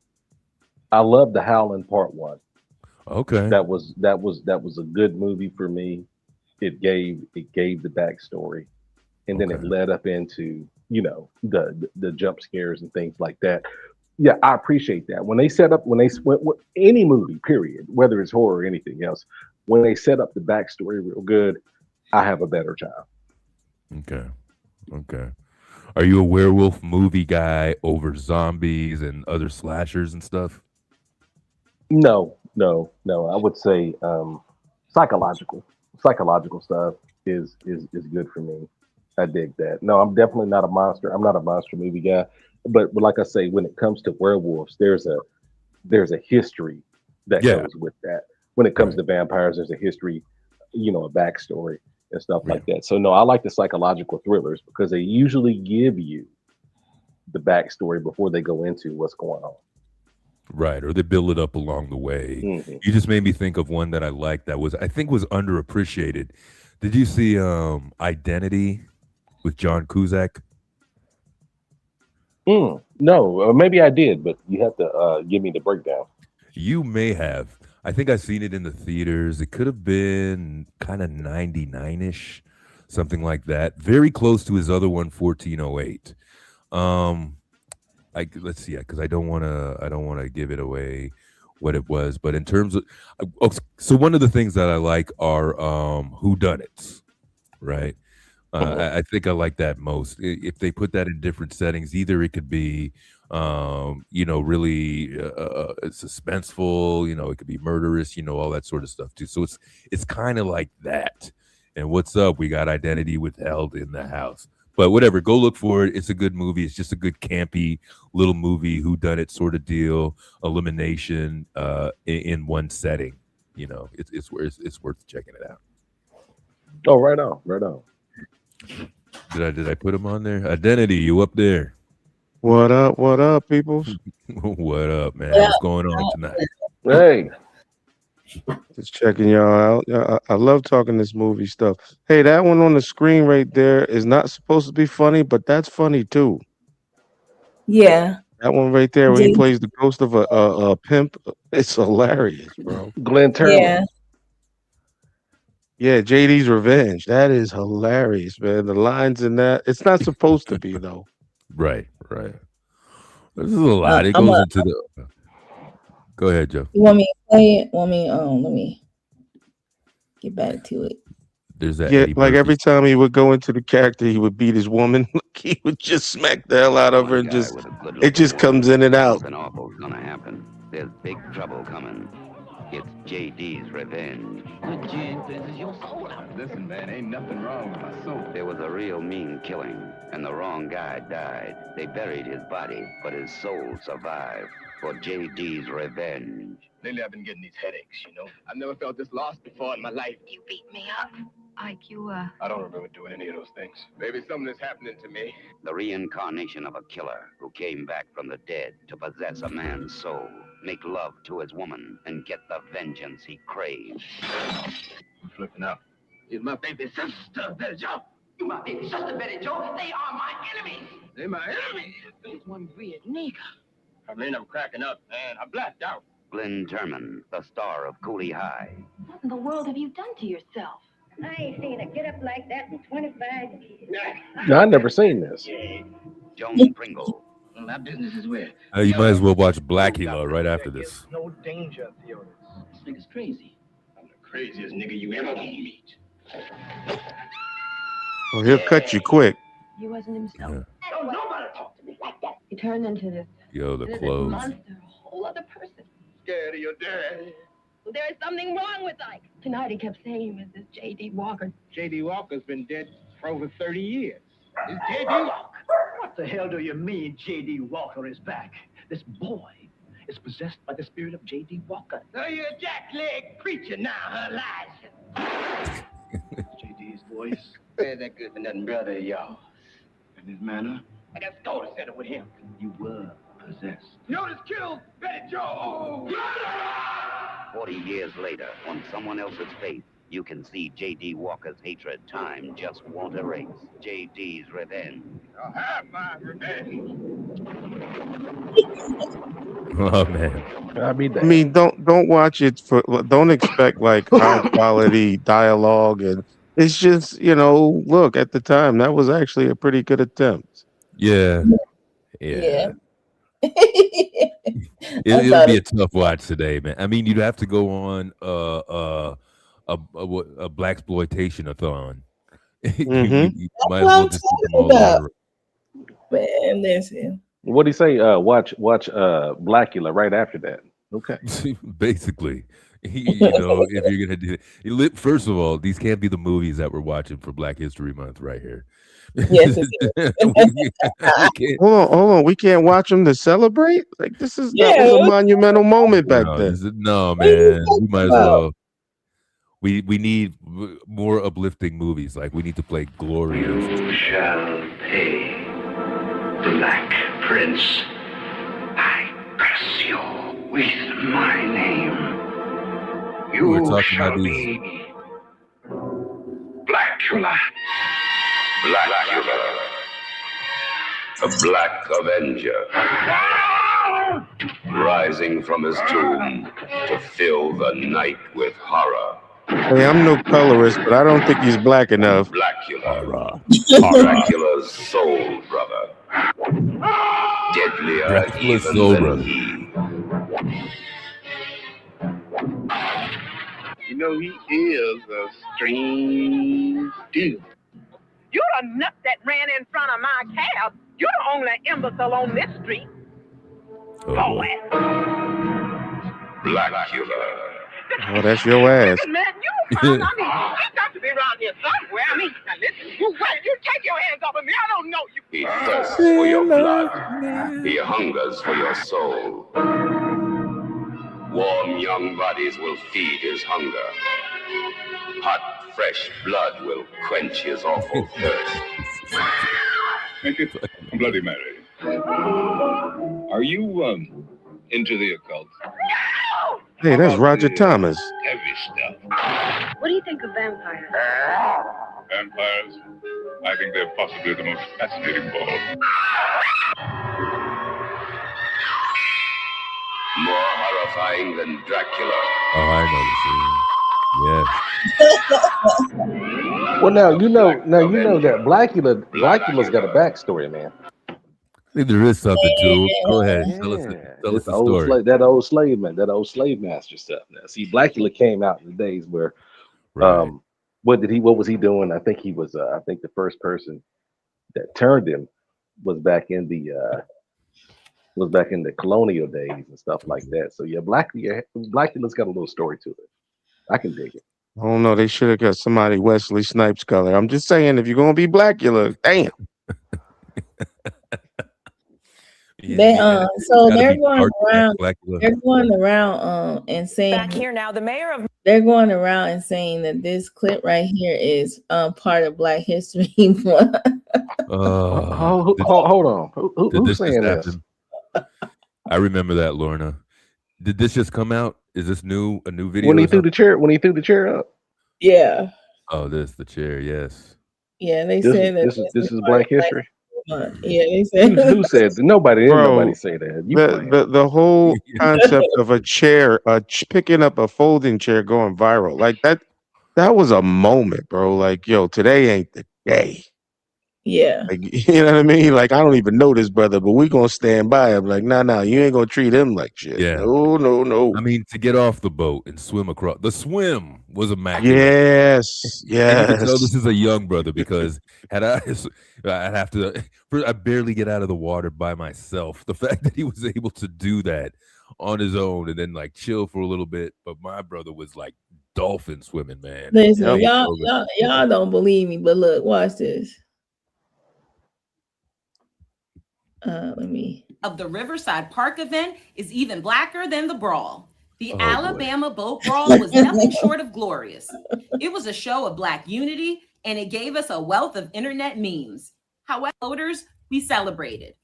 I love The Howling Part One. Okay. That was a good movie for me. It gave the backstory, and then it Okay. led up into the jump scares and things like that. Yeah, I appreciate that when they set up when any movie period, whether it's horror or anything else, when they set up the backstory real good, I have a better time. Okay. Okay. Are you a werewolf movie guy over zombies and other slashers and stuff? No, no, no. I would say psychological psychological stuff is good for me. I dig that. No, I'm definitely not a monster. I'm not a monster movie guy. But like I say, when it comes to werewolves, there's a history that Yeah. goes with that. When it comes Right. to vampires, there's a history, a backstory and stuff Yeah. like that. So no, I like the psychological thrillers because they usually give you the backstory before they go into what's going on. Right. Or they build it up along the way. Hmm. You just made me think of one that I liked that I think was underappreciated. Did you see Identity with John Cusack? No, maybe I did, but you have to give me the breakdown. You may have. I think I seen it in the theaters. It could have been kind of 99-ish, something like that. Very close to his other one, 1408. Um, let's see, because I don't want to give it away what it was. But in terms of, so one of the things that I like are whodunits, right? I think I like that most. If they put that in different settings, either it could be, really suspenseful. It could be murderous. All that sort of stuff too. So it's kind of like that. And what's up? We got Identity Withheld in the house. But whatever, go look for it. It's a good movie. It's just a good campy little movie, whodunit sort of deal, elimination in one setting. It's worth checking it out. Oh, right on, right on. Did I put him on there? Identity, you up there? What up, peoples? What up, man? Yeah. What's going on tonight? Hey, Just checking y'all out. Yeah, I love talking this movie stuff. Hey, that one on the screen right there is not supposed to be funny, but that's funny too. Yeah. That one right there where he Did- plays the ghost of a pimp, it's hilarious, bro. Glenn Turman. Yeah. Yeah, JD's Revenge. That is hilarious, man. The lines in that, it's not supposed to be though. Right. This is a lot. It I'm goes a, into the. Go ahead, Joe. you want me to play it? Let me get back to it. There's that. Yeah, Eddie like Murphy. every time he would go into the character, he would beat his woman. He would just smack the hell out of her and just it just comes in and out. Something awful's gonna happen. There's big trouble coming. It's JD's revenge. Good Jane blesses your soul out. Listen, man, ain't nothing wrong with my soul. There was a real mean killing, and the wrong guy died. They buried his body, but his soul survived. For JD's revenge. Lately, I've been getting these headaches, you know. I've never felt this lost before in my life. You beat me up. Ike, I don't remember doing any of those things. Maybe something is happening to me. The reincarnation of a killer who came back from the dead to possess a man's soul, make love to his woman, and get the vengeance he craves. I'm flipping out. It's my baby sister, Betty Joe. You my baby sister, Betty Joe. They are my enemies. They my enemies. There's one weird nigga. I mean, I'm cracking up, man. I blacked out. Glenn Turman, the star of Cooley High. What in the world have you done to yourself? I ain't seen a get up like that in 25 years. No, I never seen this. Joan Pringle. My business is where. You might as well watch Blackula right after this. No danger, Theodore. This nigga's crazy. I'm the craziest nigga you ever gonna meet. Well, he'll cut you quick. He wasn't himself. Yeah. Don't nobody talk to me like that. He turned into this Yo, the this clothes. monster, a whole other person. Scared of your dad. Well, there is something wrong with Ike. Tonight he kept saying he was this J.D. Walker. J.D. Walker's been dead for over 30 years. It's J.D. Walker. What the hell do you mean J.D. Walker is back? This boy is possessed by the spirit of J.D. Walker. So you're a jackleg preacher now, huh, Elijah? J.D.'s voice. There's that good for nothing brother of yours. And his manner. I got daughter settled with him. You were possessed. You just killed Betty Joe. 40 years later, on someone else's faith, You can see J.D. Walker's hatred time just won't erase. J.D.'s Revenge. I'll have my revenge. Oh man. I I mean, don't watch it for. Don't expect like high quality dialogue, and it's just look at the time that was actually a pretty good attempt. Yeah. Yeah. It'll be a tough watch today, man. I mean, you'd have to go on a blaxploitation-a-thon. You That's might what as well I'm just put them talking all about. over. Man, listen. What do you say? Watch Blackula right after that. Okay. Basically, if you're gonna do it, first of all, these can't be the movies that we're watching for Black History Month right here. Yes, it we can't. Hold on. We can't watch them to celebrate. Like that was a Yeah. monumental moment back No, then. man. We might as about? well. We need more uplifting movies. Like we need to play Glorious. You shall pay, Black Prince. I curse you with my name. We were You talking shall about these. be Blackula. Blackula, a Black Avenger, rising from his tomb to fill the night with horror. Hey, I'm no colorist, but I don't think he's black enough. Blackula, Dracula's soul brother, deadlier Dracula's even soul than brother. he. You know, he is a strange dude. You're the nut that ran in front of my cab. You're the only imbecile on this street. Blackula. Oh, that's your ass. Listen, man, you found, I mean, you got to be around here somewhere. I mean, now listen, you take your hands off of me. I don't know you. He thirsts for your blood. He hungers for your soul. Warm young bodies will feed his hunger. Hot, fresh blood will quench his awful thirst. Make it Bloody Mary. Are you into the occult? Hey, that's Roger Thomas. Heavy stuff. What do you think of vampires? Vampires? I think they're possibly the most fascinating ball. More horrifying than Dracula. Oh, I know the scene. Yes. Well, now you know that Blackula's got a backstory, man. I think there is something to it. Go ahead. Tell us It's the story. that old slave master stuff. Now, see, Blackula came out in the days where, what was he doing? I think he was, I think the first person that turned him was back in the colonial days and stuff like that. So yeah, Blackula's got a little story to it. I can dig it. I don't know. They should have got somebody Wesley Snipes color. I'm just saying, if you're gonna be Blackula, damn. They so they're going around. They're going around and saying Back here now, the mayor of they're going around and saying that this clip right here is part of Black History Month. Hold on. Who's saying this? I remember that, Lorna. Did this just come out? Is this a new video? When he threw the chair up. Yeah. Oh, the chair, yes. Yeah, they said that this is Black History. Yeah, they said. Who said that? Nobody say that. The whole concept of a chair, picking up a folding chair, going viral like that was a moment, bro. Like, yo, today ain't the day. Yeah. Like, you know what I mean? Like, I don't even know this brother, but we gonna stand by him. Like, nah, you ain't gonna treat him like shit. Yeah. No. I mean, to get off the boat and swim across. The swim was immaculate. Yes. And you can tell this is a young brother because I'd have to. I barely get out of the water by myself. The fact that he was able to do that on his own and then like chill for a little bit, but my brother was like dolphin swimming, man. Listen, y'all don't believe me, but look, watch this. Let me. Of the Riverside Park event is even blacker than the brawl. The Alabama boat brawl was nothing short of glorious. It was a show of Black unity, and it gave us a wealth of internet memes. However, voters, we celebrated.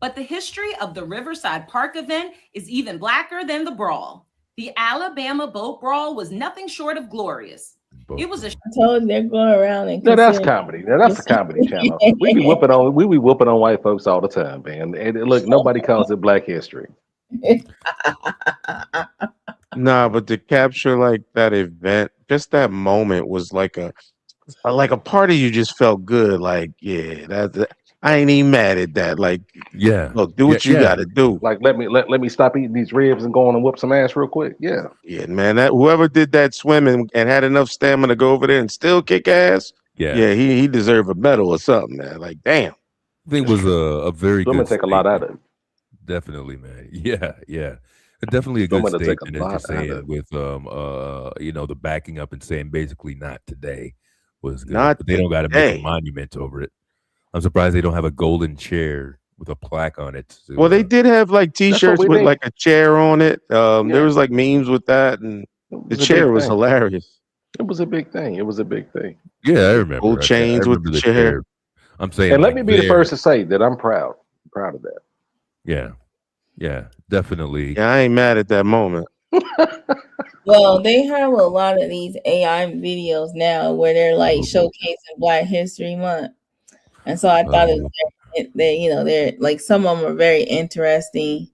But the history of the Riverside Park event is even blacker than the brawl. The Alabama boat brawl was nothing short of glorious. It was a I told you they're going around and No, that's considering. comedy. Now, that's a comedy channel. We be whooping on white folks all the time, man. And look, nobody calls it Black History. Nah, but to capture like that event, just that moment was like a part of you just felt good. Like, yeah, I ain't even mad at that. Like, Yeah. look, do what you Yeah. gotta do. Like, let me stop eating these ribs and go on and whoop some ass real quick. Yeah. Yeah, man. That whoever did that swimming and had enough stamina to go over there and still kick ass. Yeah. He deserved a medal or something, man. Like, damn. I think it was a very Swimming good take a lot out of it. Definitely, man. Yeah. Definitely a good Swimming will take a statement, as lot you're out saying, of it. with the backing up and saying basically not today was good. Not But they don't got to make a today. monument over it. I'm surprised they don't have a golden chair with a plaque on it. Well, they did have like That's what T-shirts we with need. like a chair on it. Yeah. There was like memes with that, and the was a chair big was thing. hilarious. It was a big thing. It was a big thing. Yeah, I Gold remember. I chains with remember the the chair. chair. I'm saying, And let like, me be the there. first to say that I'm proud. I'm proud of that. Yeah, definitely. Yeah, I ain't mad at that moment. Well, they have a lot of these AI videos now where they're like showcasing Black History Month, and so I thought they're like some of them are very interesting.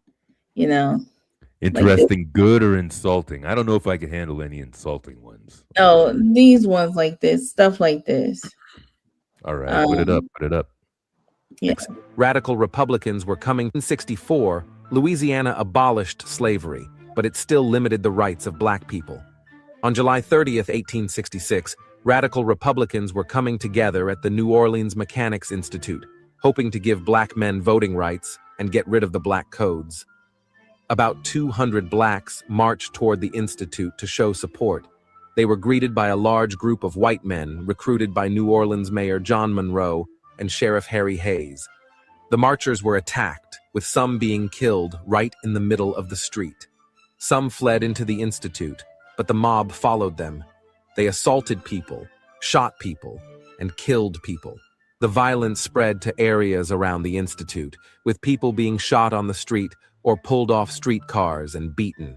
Interesting, good or insulting? I don't know if I can handle any insulting ones. Oh, these ones like this, stuff like this. All right, put it up. Yeah. Radical Republicans were coming. In 1964, Louisiana abolished slavery, but it still limited the rights of black people. On July 30th, 1866, radical Republicans were coming together at the New Orleans Mechanics Institute, hoping to give black men voting rights and get rid of the black codes. About 200 blacks marched toward the institute to show support. They were greeted by a large group of white men recruited by New Orleans Mayor John Monroe and Sheriff Harry Hayes. The marchers were attacked, with some being killed right in the middle of the street. Some fled into the institute, but the mob followed them. They assaulted people, shot people, and killed people. The violence spread to areas around the institute, with people being shot on the street or pulled off streetcars and beaten.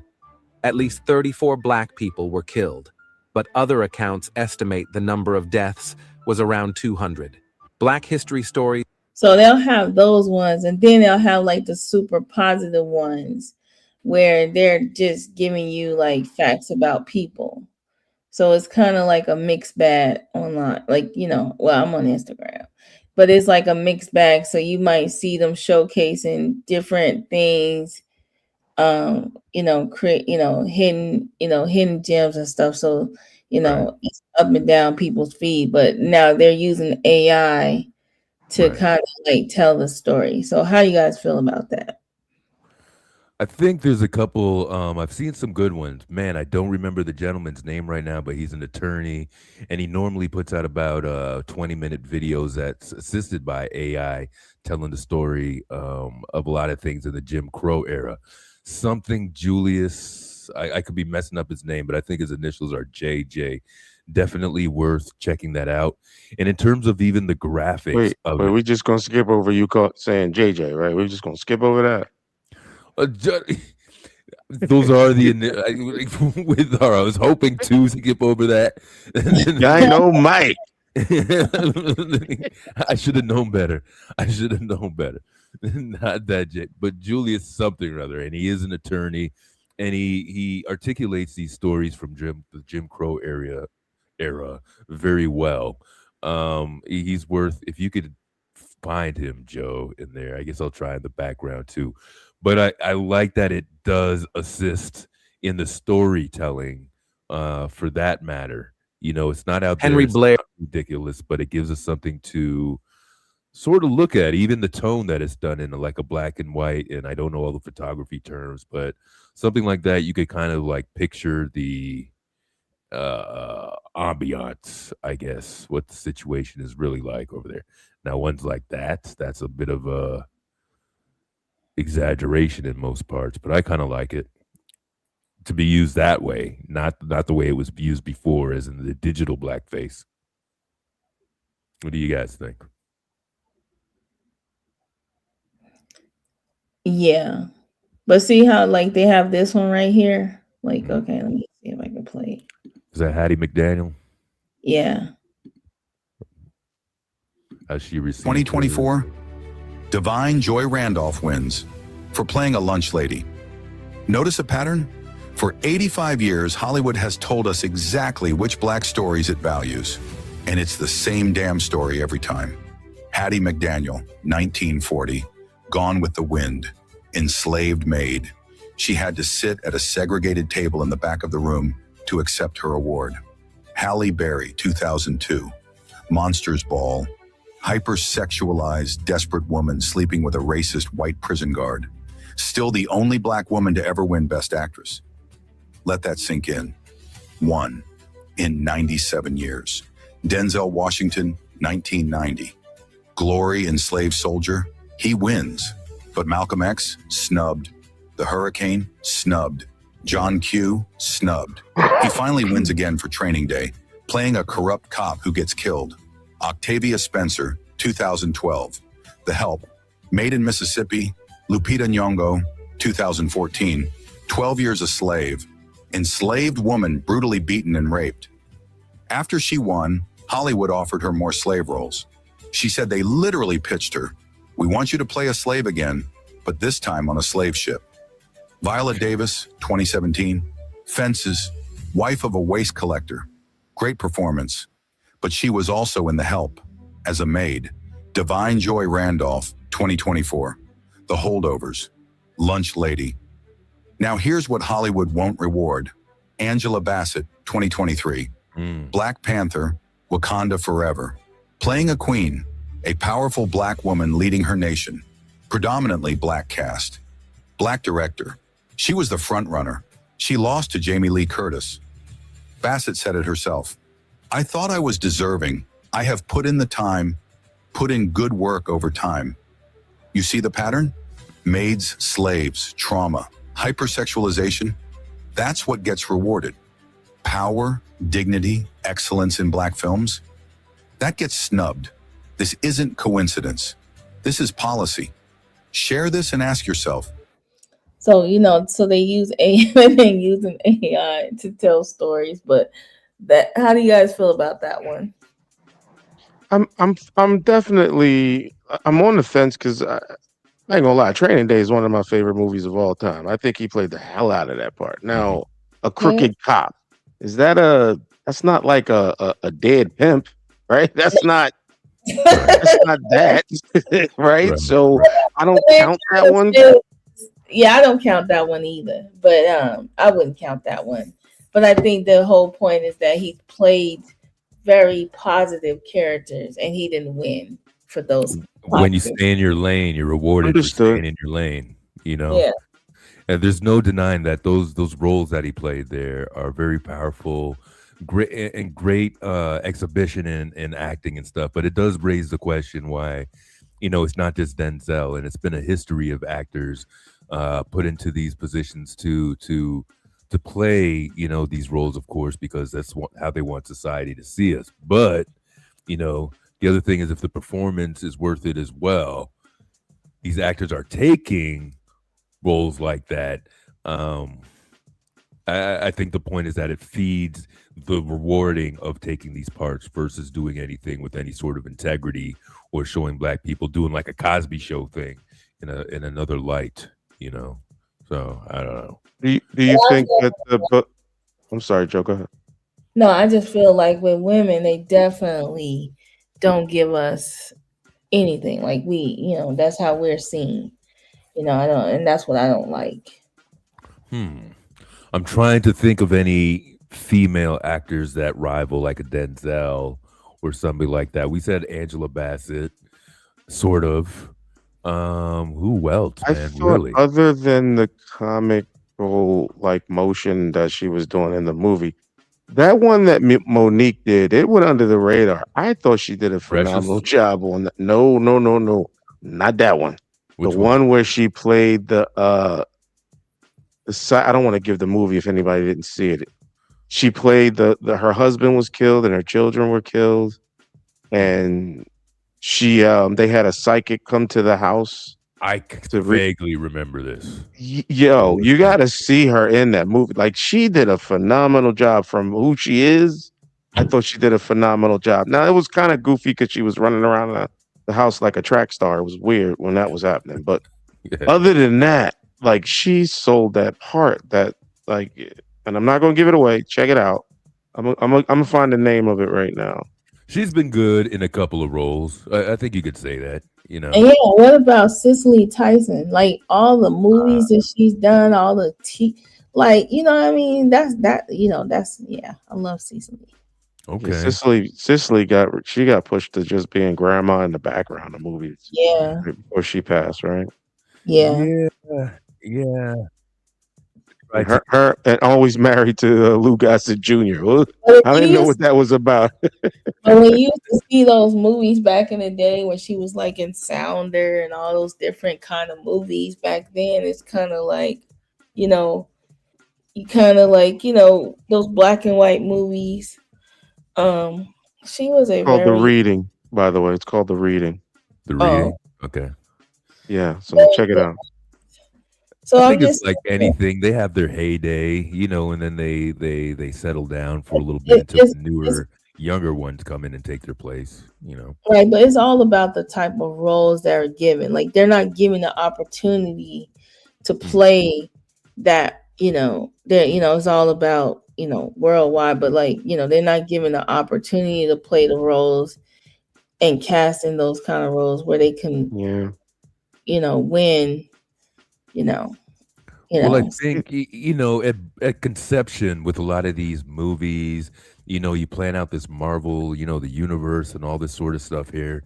At least 34 black people were killed, but other accounts estimate the number of deaths was around 200. Black history stories. So they'll have those ones, and then they'll have like the super positive ones where they're just giving you like facts about people. So it's kind of like a mixed bag online. Like, well, I'm on Instagram, but it's like a mixed bag. So you might see them showcasing different things, create, hidden gems and stuff. So, it's up and down people's feed, but now they're using AI to kind of like tell the story. So how do you guys feel about that? I think there's a couple. I've seen some good ones. Man, I don't remember the gentleman's name right now, but he's an attorney, and he normally puts out about 20-minute videos that's assisted by AI, telling the story of a lot of things in the Jim Crow era. Something Julius, I could be messing up his name, but I think his initials are JJ. Definitely worth checking that out. And in terms of even the graphics, Wait, we just gonna skip over you saying JJ, right? We're just gonna skip over that. Those are the I was hoping to skip over that. I know Mike. I should have known better. Not that Jay, but Julius something or other, and he is an attorney, and he articulates these stories from the Jim Crow era very well. He's worth, if you could find him, Joe, in there. I guess I'll try in the background too. But I like that it does assist in the storytelling, for that matter. It's not out Henry there, Blair. it's not ridiculous, but it gives us something to sort of look at, even the tone that it's done in, like a black and white, and I don't know all the photography terms, but something like that, you could kind of like picture the ambiance, I guess, what the situation is really like over there. Now, ones like that's a bit of a exaggeration in most parts, but I kind of like it to be used that way, not the way it was used before, as in the digital blackface. What do you guys think? Yeah, but see how like they have this one right here. Like, okay, let me see if I can play. Is that Hattie McDaniel? Yeah. As she received 2024, Divine Joy Randolph wins for playing a lunch lady. Notice a pattern? For 85 years, Hollywood has told us exactly which black stories it values. And it's the same damn story every time. Hattie McDaniel, 1940, Gone with the Wind, enslaved maid. She had to sit at a segregated table in the back of the room to accept her award. Halle Berry, 2002, Monsters Ball, hypersexualized, desperate woman sleeping with a racist white prison guard. Still the only black woman to ever win Best Actress. Let that sink in. One in 97 years. Denzel Washington, 1990. Glory, Enslaved Soldier, he wins. But Malcolm X, snubbed. The Hurricane, snubbed. John Q, snubbed. He finally wins again for Training Day, playing a corrupt cop who gets killed. Octavia Spencer, 2012. The Help, Made in Mississippi, Lupita Nyong'o, 2014. 12 Years a Slave, enslaved woman brutally beaten and raped. After she won, Hollywood offered her more slave roles. She said they literally pitched her, "We want you to play a slave again, but this time on a slave ship." Viola Davis, 2017. Fences, wife of a waste collector. Great performance. But she was also in The Help as a maid. Divine Joy Randolph, 2024. The Holdovers, lunch lady. Now here's what Hollywood won't reward. Angela Bassett, 2023. Black Panther, Wakanda Forever. Playing a queen, a powerful black woman leading her nation. Predominantly black cast. Black director. She was the front runner. She lost to Jamie Lee Curtis. Bassett said it herself. "I thought I was deserving. I have put in the time, put in good work over time." You see the pattern? Maids, slaves, trauma, hypersexualization. That's what gets rewarded. Power, dignity, excellence in black films. That gets snubbed. This isn't coincidence. This is policy. Share this and ask yourself. So, you know, so they use AI, they using AI to tell stories, but how do you guys feel about that one? I'm definitely I'm on the fence because I ain't gonna lie. Training Day is one of my favorite movies of all time. I think he played the hell out of that part. Now, a crooked cop, that's not like a dead pimp, right? That's not that, right? So I don't count that one. Yeah, I don't count that one either, but I wouldn't count that one. But I think the whole point is that he played very positive characters and he didn't win for those. When you stay in your lane, you're rewarded for staying in your lane, you know? Yeah. And there's no denying that those roles that he played there are very powerful, great exhibition in acting and stuff. But it does raise the question why, you know, it's not just Denzel, and it's been a history of actors put into these positions to play, you know, these roles, of course, because that's how they want society to see us. But, you know, the other thing is if the performance is worth it as well, these actors are taking roles like that. I think the point is that it feeds the rewarding of taking these parts versus doing anything with any sort of integrity or showing black people doing like a Cosby Show thing in another light, you know? So I don't know. Do you think that I'm sorry, Joe, go ahead. No, I just feel like with women, they definitely don't give us anything. Like you know, that's how we're seen. You know, and that's what I don't like. I'm trying to think of any female actors that rival like a Denzel or somebody like that. We said Angela Bassett, sort of. Who else, man? I thought Really? other than the comical like motion that she was doing in the movie, that one that Monique did, it went under the radar. I thought she did a phenomenal job on that. No, not that one. The one where she played the I don't want to give the movie if anybody didn't see it. She played her husband was killed and her children were killed, and she they had a psychic come to the house. I vaguely remember this. Yo, you got to see her in that movie. Like, she did a phenomenal job from who she is I thought she did a phenomenal job. Now it was kind of goofy because she was running around the house like a track star. It was weird when that was happening, but other than that, like she sold that part. That like, and I'm not gonna give it away. Check it out. I'm gonna find the name of it right now. She's been good in a couple of roles. I think you could say that. You know. And yeah, what about Cicely Tyson? Like all the movies that she's done, all the like, you know what I mean? That's yeah, I love Cicely. Okay. Yeah, Cicely got pushed to just being grandma in the background of movies. Yeah. Before she passed, right? Yeah. Yeah. Her and always married to Lou Gossett Jr. Well, But I didn't know what that was about. But when you used to see those movies back in the day when she was like in Sounder and all those different kind of movies back then, it's kind of like, you know, those black and white movies. She was a Called The very Reading, by the way. It's called The Reading. The Reading. Okay. Yeah, so check it out. So I I'm think it's just like anything. They have their heyday, you know, and then they settle down for a little bit until the newer, younger ones come in and take their place, you know. right, but it's all about the type of roles that are given. Like they're not given the opportunity to play that, it's all about, worldwide, but like, they're not given the opportunity to play the roles and cast in those kind of roles where they can win, Well, I think at conception with a lot of these movies, you plan out this Marvel, the universe and all this sort of stuff here.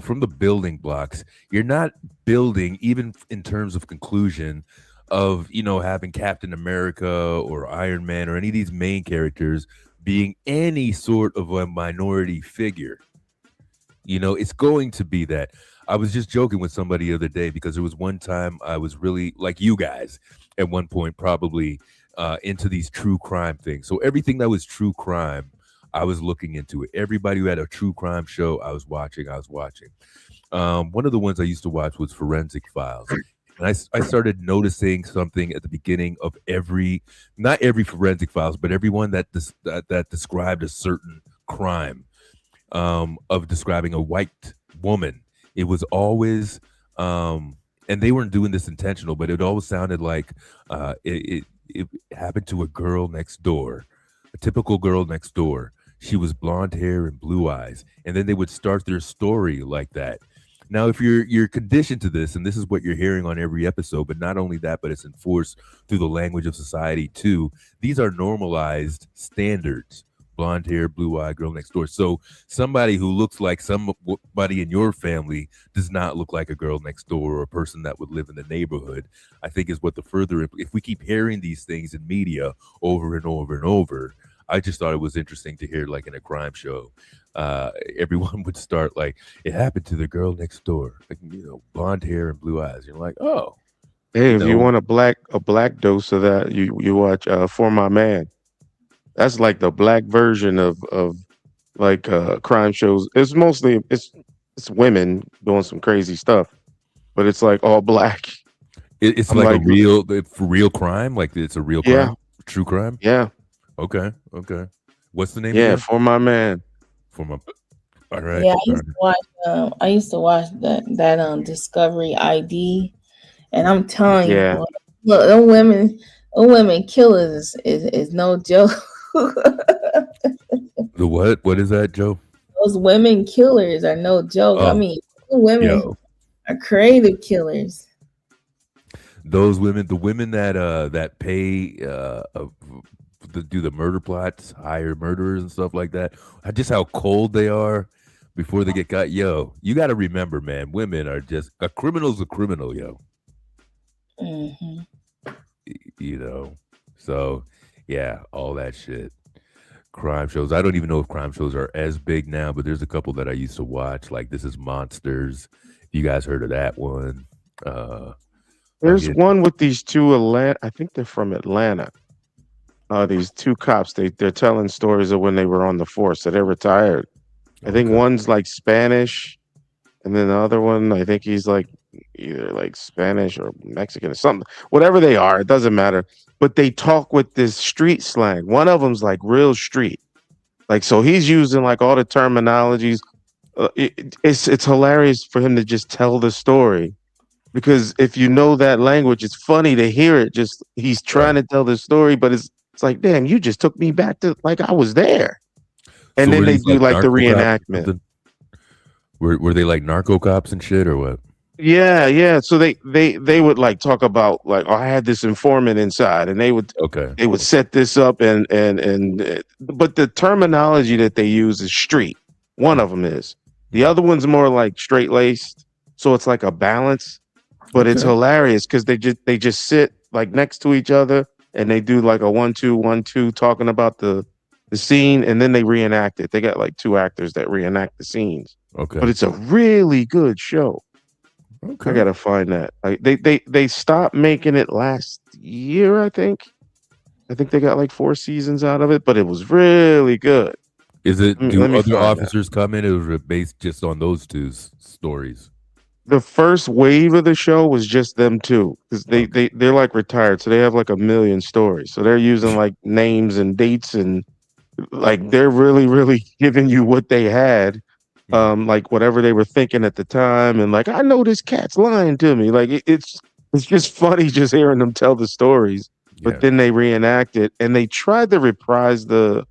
From the building blocks, you're not building even in terms of conclusion of having Captain America or Iron Man or any of these main characters being any sort of a minority figure. It's going to be that. I was just joking with somebody the other day because there was one time I was really like you guys at one point, probably into these true crime things. So everything that was true crime, I was looking into it. Everybody who had a true crime show, I was watching. One of the ones I used to watch was Forensic Files. And I started noticing something at the beginning of not every Forensic Files, but everyone that described a certain crime, of describing a white woman. It was always, and they weren't doing this intentional, but it always sounded like it happened to a girl next door, a typical girl next door. She was blonde hair and blue eyes, and then they would start their story like that. Now, if you're conditioned to this, and this is what you're hearing on every episode, but not only that, but it's enforced through the language of society too. These are normalized standards. Blonde hair, blue eye, girl next door. So somebody who looks like somebody in your family does not look like a girl next door or a person that would live in the neighborhood. I think is what if we keep hearing these things in media over and over and over. I just thought it was interesting to hear, like in a crime show, everyone would start like, it happened to the girl next door, like, blonde hair and blue eyes. You're like, oh, hey, if you want a black dose of that, you watch For My Man. That's like the black version of like crime shows. It's mostly it's women doing some crazy stuff, but it's like all black. It's like a real crime. Like it's a real crime, true crime. Yeah. Okay. What's the name? Yeah, again? For My Man. All right. Yeah, I used to watch that Discovery ID, and I'm telling you, boy, look, them women killers is no joke. The what? What is that, Joe? Those women killers are no joke. I mean, women are creative killers. Those women, the women that pay to do the murder plots, hire murderers and stuff like that. Just how cold they are before they get caught. Yo, you got to remember, man. Women are just a criminal's a criminal, yo. Mm-hmm. So yeah, all that shit. Crime shows. I don't even know if crime shows are as big now, but there's a couple that I used to watch. Like This Is Monsters. You guys heard of that one? There's one with these two I think they're from Atlanta. These two cops. They're telling stories of when they were on the force. So they're retired. I think one's like Spanish, and then the other one, I think he's like either like Spanish or Mexican or something. Whatever they are, it doesn't matter. But they talk with this street slang. One of them's like real street. Like, so he's using like all the terminologies. It's hilarious for him to just tell the story, because if you know that language, it's funny to hear it. Just he's trying to tell the story, but it's like, damn, you just took me back to like I was there. And So then were they these, do like the narco cops or reenactment. something? Were they like narco cops and shit or what? Yeah. So they would like talk about like, oh, I had this informant inside, and they would set this up and but the terminology that they use is street. One of them is. The other one's more like straight laced, so it's like a balance. But it's Okay. hilarious because they just sit like next to each other and they do like a 1-2-1-2 talking about the scene, and then they reenact it. They got like 2 actors that reenact the scenes. Okay. But it's a really good show. Okay. I gotta find that. Like they stopped making it last year, I think. I think they got like 4 seasons out of it, but it was really good. Is it? Let Do me other find officers come in? It was based just on those two stories. The first wave of the show was just them two, because they're like retired, so they have like 1 million stories. So they're using like names and dates, and like they're really giving you what they had, like whatever they were thinking at the time, and like I know this cat's lying to me. Like it's just funny just hearing them tell the stories, but then they reenact it, and they tried to reprise the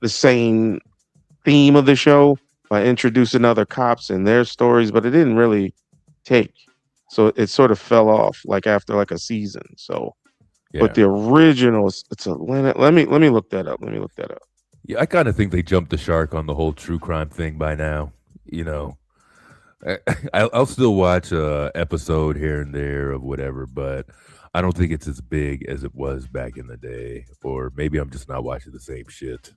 same theme of the show by introducing other cops and their stories, but it didn't really take. So it sort of fell off like after like a season. So, but the original, it's Atlanta. Let me look that up. Yeah, I kind of think they jumped the shark on the whole true crime thing by now. You know, I'll still watch a episode here and there of whatever, but I don't think it's as big as it was back in the day. Or maybe I'm just not watching the same shit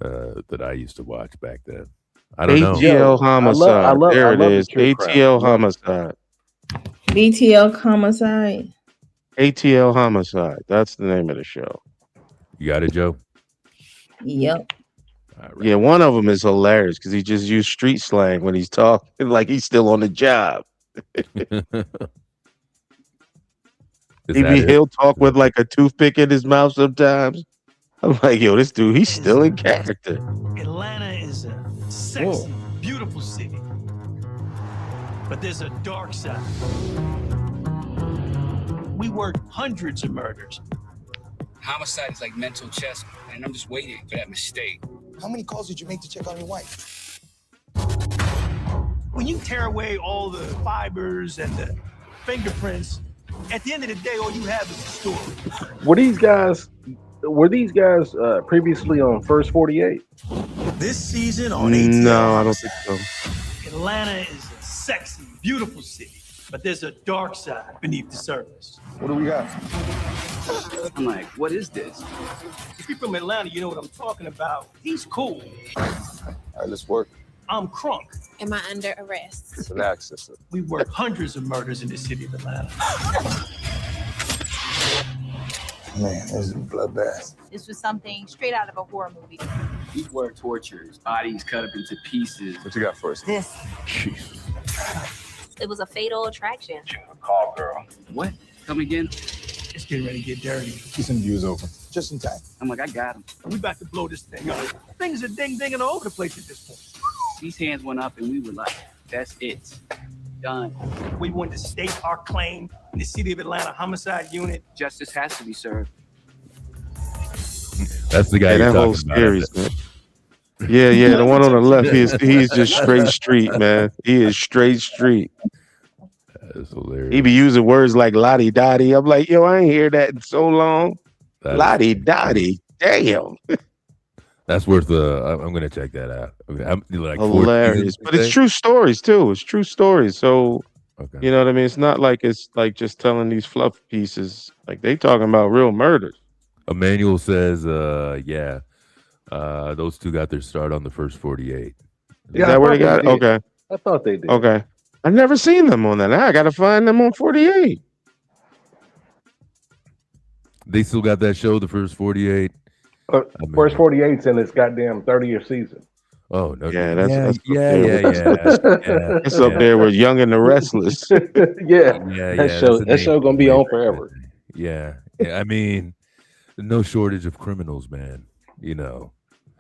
that I used to watch back then. I don't know. ATL Homicide. There it is. ATL Homicide. BTL Homicide. ATL Homicide. That's the name of the show. You got it, Joe? Yep. Yeah, one of them is hilarious because he just used street slang when he's talking, like he's still on the job. He'll talk with like a toothpick in his mouth sometimes. I'm like, yo, this dude, he's still in character. Atlanta is a sexy, beautiful city. But there's a dark side. We work hundreds of murders. Homicide is like mental chess, and I'm just waiting for that mistake. How many calls did you make to check on your wife? When you tear away all the fibers and the fingerprints, at the end of the day, all you have is a story. Were these guys previously on First 48? This season on ATL. No, I don't think so. Atlanta is a sexy, beautiful city, but there's a dark side beneath the surface. What do we got? I'm like, what is this? If you're from Atlanta, you know what I'm talking about. He's cool. All right, let's work. I'm crunk. Am I under arrest? Relax, sister. We work hundreds of murders in the city of Atlanta. Man, this is a bloodbath. This was something straight out of a horror movie. We work tortures, bodies cut up into pieces. What you got for us? This. Jesus. It was a fatal attraction. Call girl. What? Come again? It's getting ready to get dirty. Keep some views open. Just in time. I'm like, I got him. We about to blow this thing up. Things are ding-dinging all over the place at this point. These hands went up and we were like, that's it. Done. We wanted to stake our claim in the city of Atlanta homicide unit. Justice has to be served. That's the guy you're that whole talking series, about. man. Yeah, the one on the left, he's just straight street, man. He is straight street. That's hilarious. He be using words like lottie dottie. I'm like, yo, I ain't hear that in so long. Lottie dottie. Damn. That's worth I'm gonna check that out. I mean, I'm like hilarious, but it's true stories too. It's true stories. So you know what I mean. It's not like it's like just telling these fluff pieces. Like they talking about real murders. Emmanuel says, those two got their start on the First 48. Is that where they got it? Okay. I thought they did. Okay. I've never seen them on that. Now I gotta find them on 48. They still got that show, the First 48. First 48's in its goddamn 30th season. Oh no! Yeah, that's yeah. It's up there with Young and the Restless. That show gonna be on forever. Yeah. I mean, no shortage of criminals, man. You know,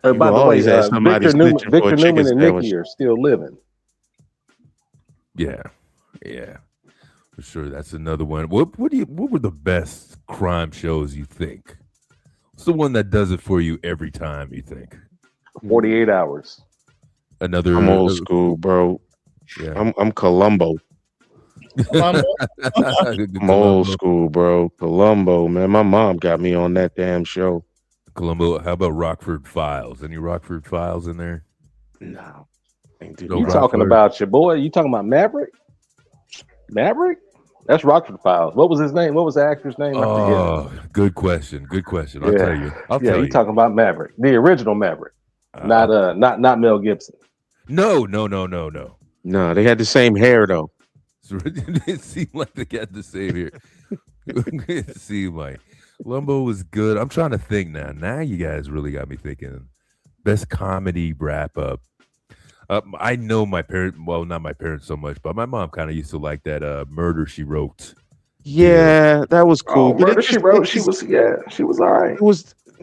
By will the way, always have somebody snitching for a chicken and sandwich. Nikki are still living. Yeah, yeah, for sure. That's another one. What were the best crime shows you think? What's the one that does it for you every time? You think 48 Hours. Another. I'm old school, bro. Yeah, I'm Columbo. I'm old school, bro. Columbo, man. My mom got me on that damn show. Columbo. How about Rockford Files? Any Rockford Files in there? No. You talking about your boy? You talking about Maverick? Maverick? That's Rockford Files. What was his name? What was the actor's name? I forget. Oh, good question. Good question. I'll tell you. I'll tell you you. Talking about Maverick, the original Maverick, not Mel Gibson. No. No, they had the same hair though. It seemed like they got the same hair. It seemed like Columbo was good. I'm trying to think now. Now you guys really got me thinking. Best comedy wrap up. I know my parents, well, not my parents so much, but my mom kind of used to like that Murder, She Wrote. Yeah, that was cool. But Murder, She Wrote, she was all right.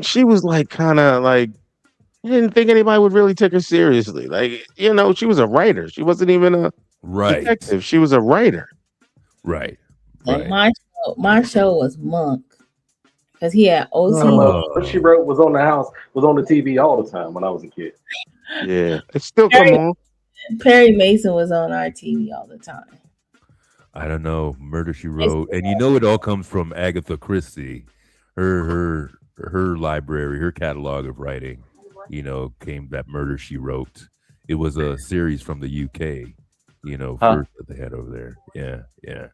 She was like kind of like, I didn't think anybody would really take her seriously. Like, you know, she was a writer. She wasn't even a detective. She was a writer. Right. And my show was Monk. Because he had OC. What She Wrote was on the TV all the time when I was a kid. Yeah, it's still come on. Perry Mason was on our TV all the time. I don't know, Murder, She Wrote, and you know it all comes from Agatha Christie. Her library, her catalog of writing, you know, came that Murder, She Wrote. It was a series from the UK, you know, first that they had over there. Yeah.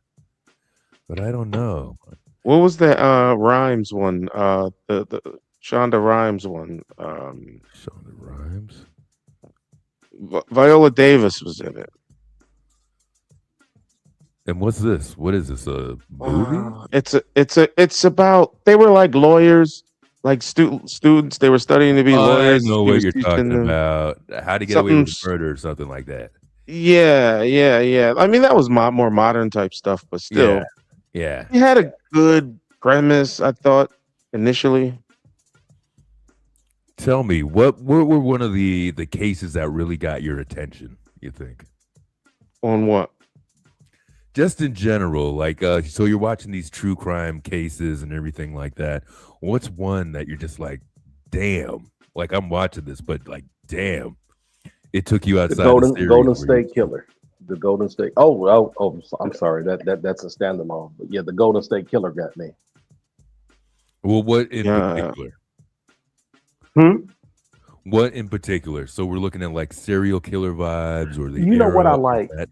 But I don't know. What was that Rhimes one? The Shonda Rhimes one. Shonda Rhimes. Viola Davis was in it. And what's this? What is this? A movie? It's about, they were like lawyers, like students. They were studying to be lawyers. I know what you're talking about. How to Get Away with Murder or something like that. Yeah. I mean, that was more modern type stuff, but still. Yeah. It had a good premise, I thought, initially. Tell me, what were one of the cases that really got your attention, you think? On what? Just in general, like, so you're watching these true crime cases and everything like that. What's one that you're just like, damn, like I'm watching this, but like, damn, it took you outside the Golden State Killer. The Golden State. Oh, I'm sorry. That's a standalone. But yeah, the Golden State Killer got me. Well, what in particular? What in particular? So we're looking at like serial killer vibes, or the you know what I like. That?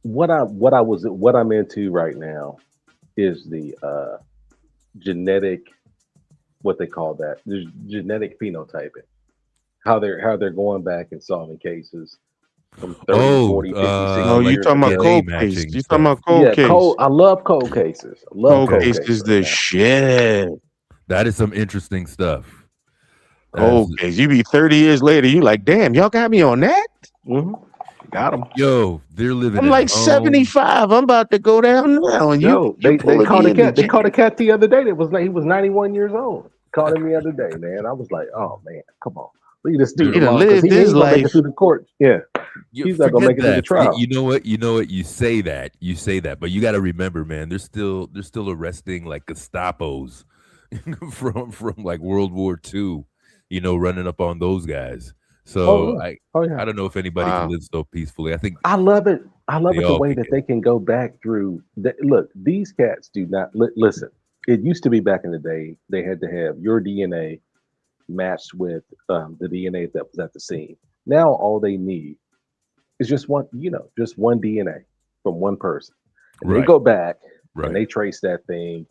What I'm into right now is the genetic, what they call that, the genetic phenotyping. How they're going back and solving cases from 30, 40, 50, 60 you're talking about cold cases. You're talking about cold cases. I love cold cases. Cold cases, the shit. That is some interesting stuff. Cold case. You be 30 years later, you like, damn, y'all got me on that? Mm-hmm. Got them. Yo, they're living. I'm like 75. I'm about to go down now, and they caught a cat. They caught a cat the other day. That was like he was 91 years old. Caught him the other day, man. I was like, oh man, come on. Look at this dude. He's gonna make it through the court. Yeah. He's not gonna make it through the trial. You know what? You say that, but you got to remember, man. They're still arresting like Gestapos from like World War II. You know, running up on those guys. So I don't know if anybody can live so peacefully. I love it. The way that they can go back through. Look, these cats do not listen. It used to be back in the day they had to have your DNA matched with the DNA that was at the scene. Now all they need is just one DNA from one person. And they go back and they trace that thing.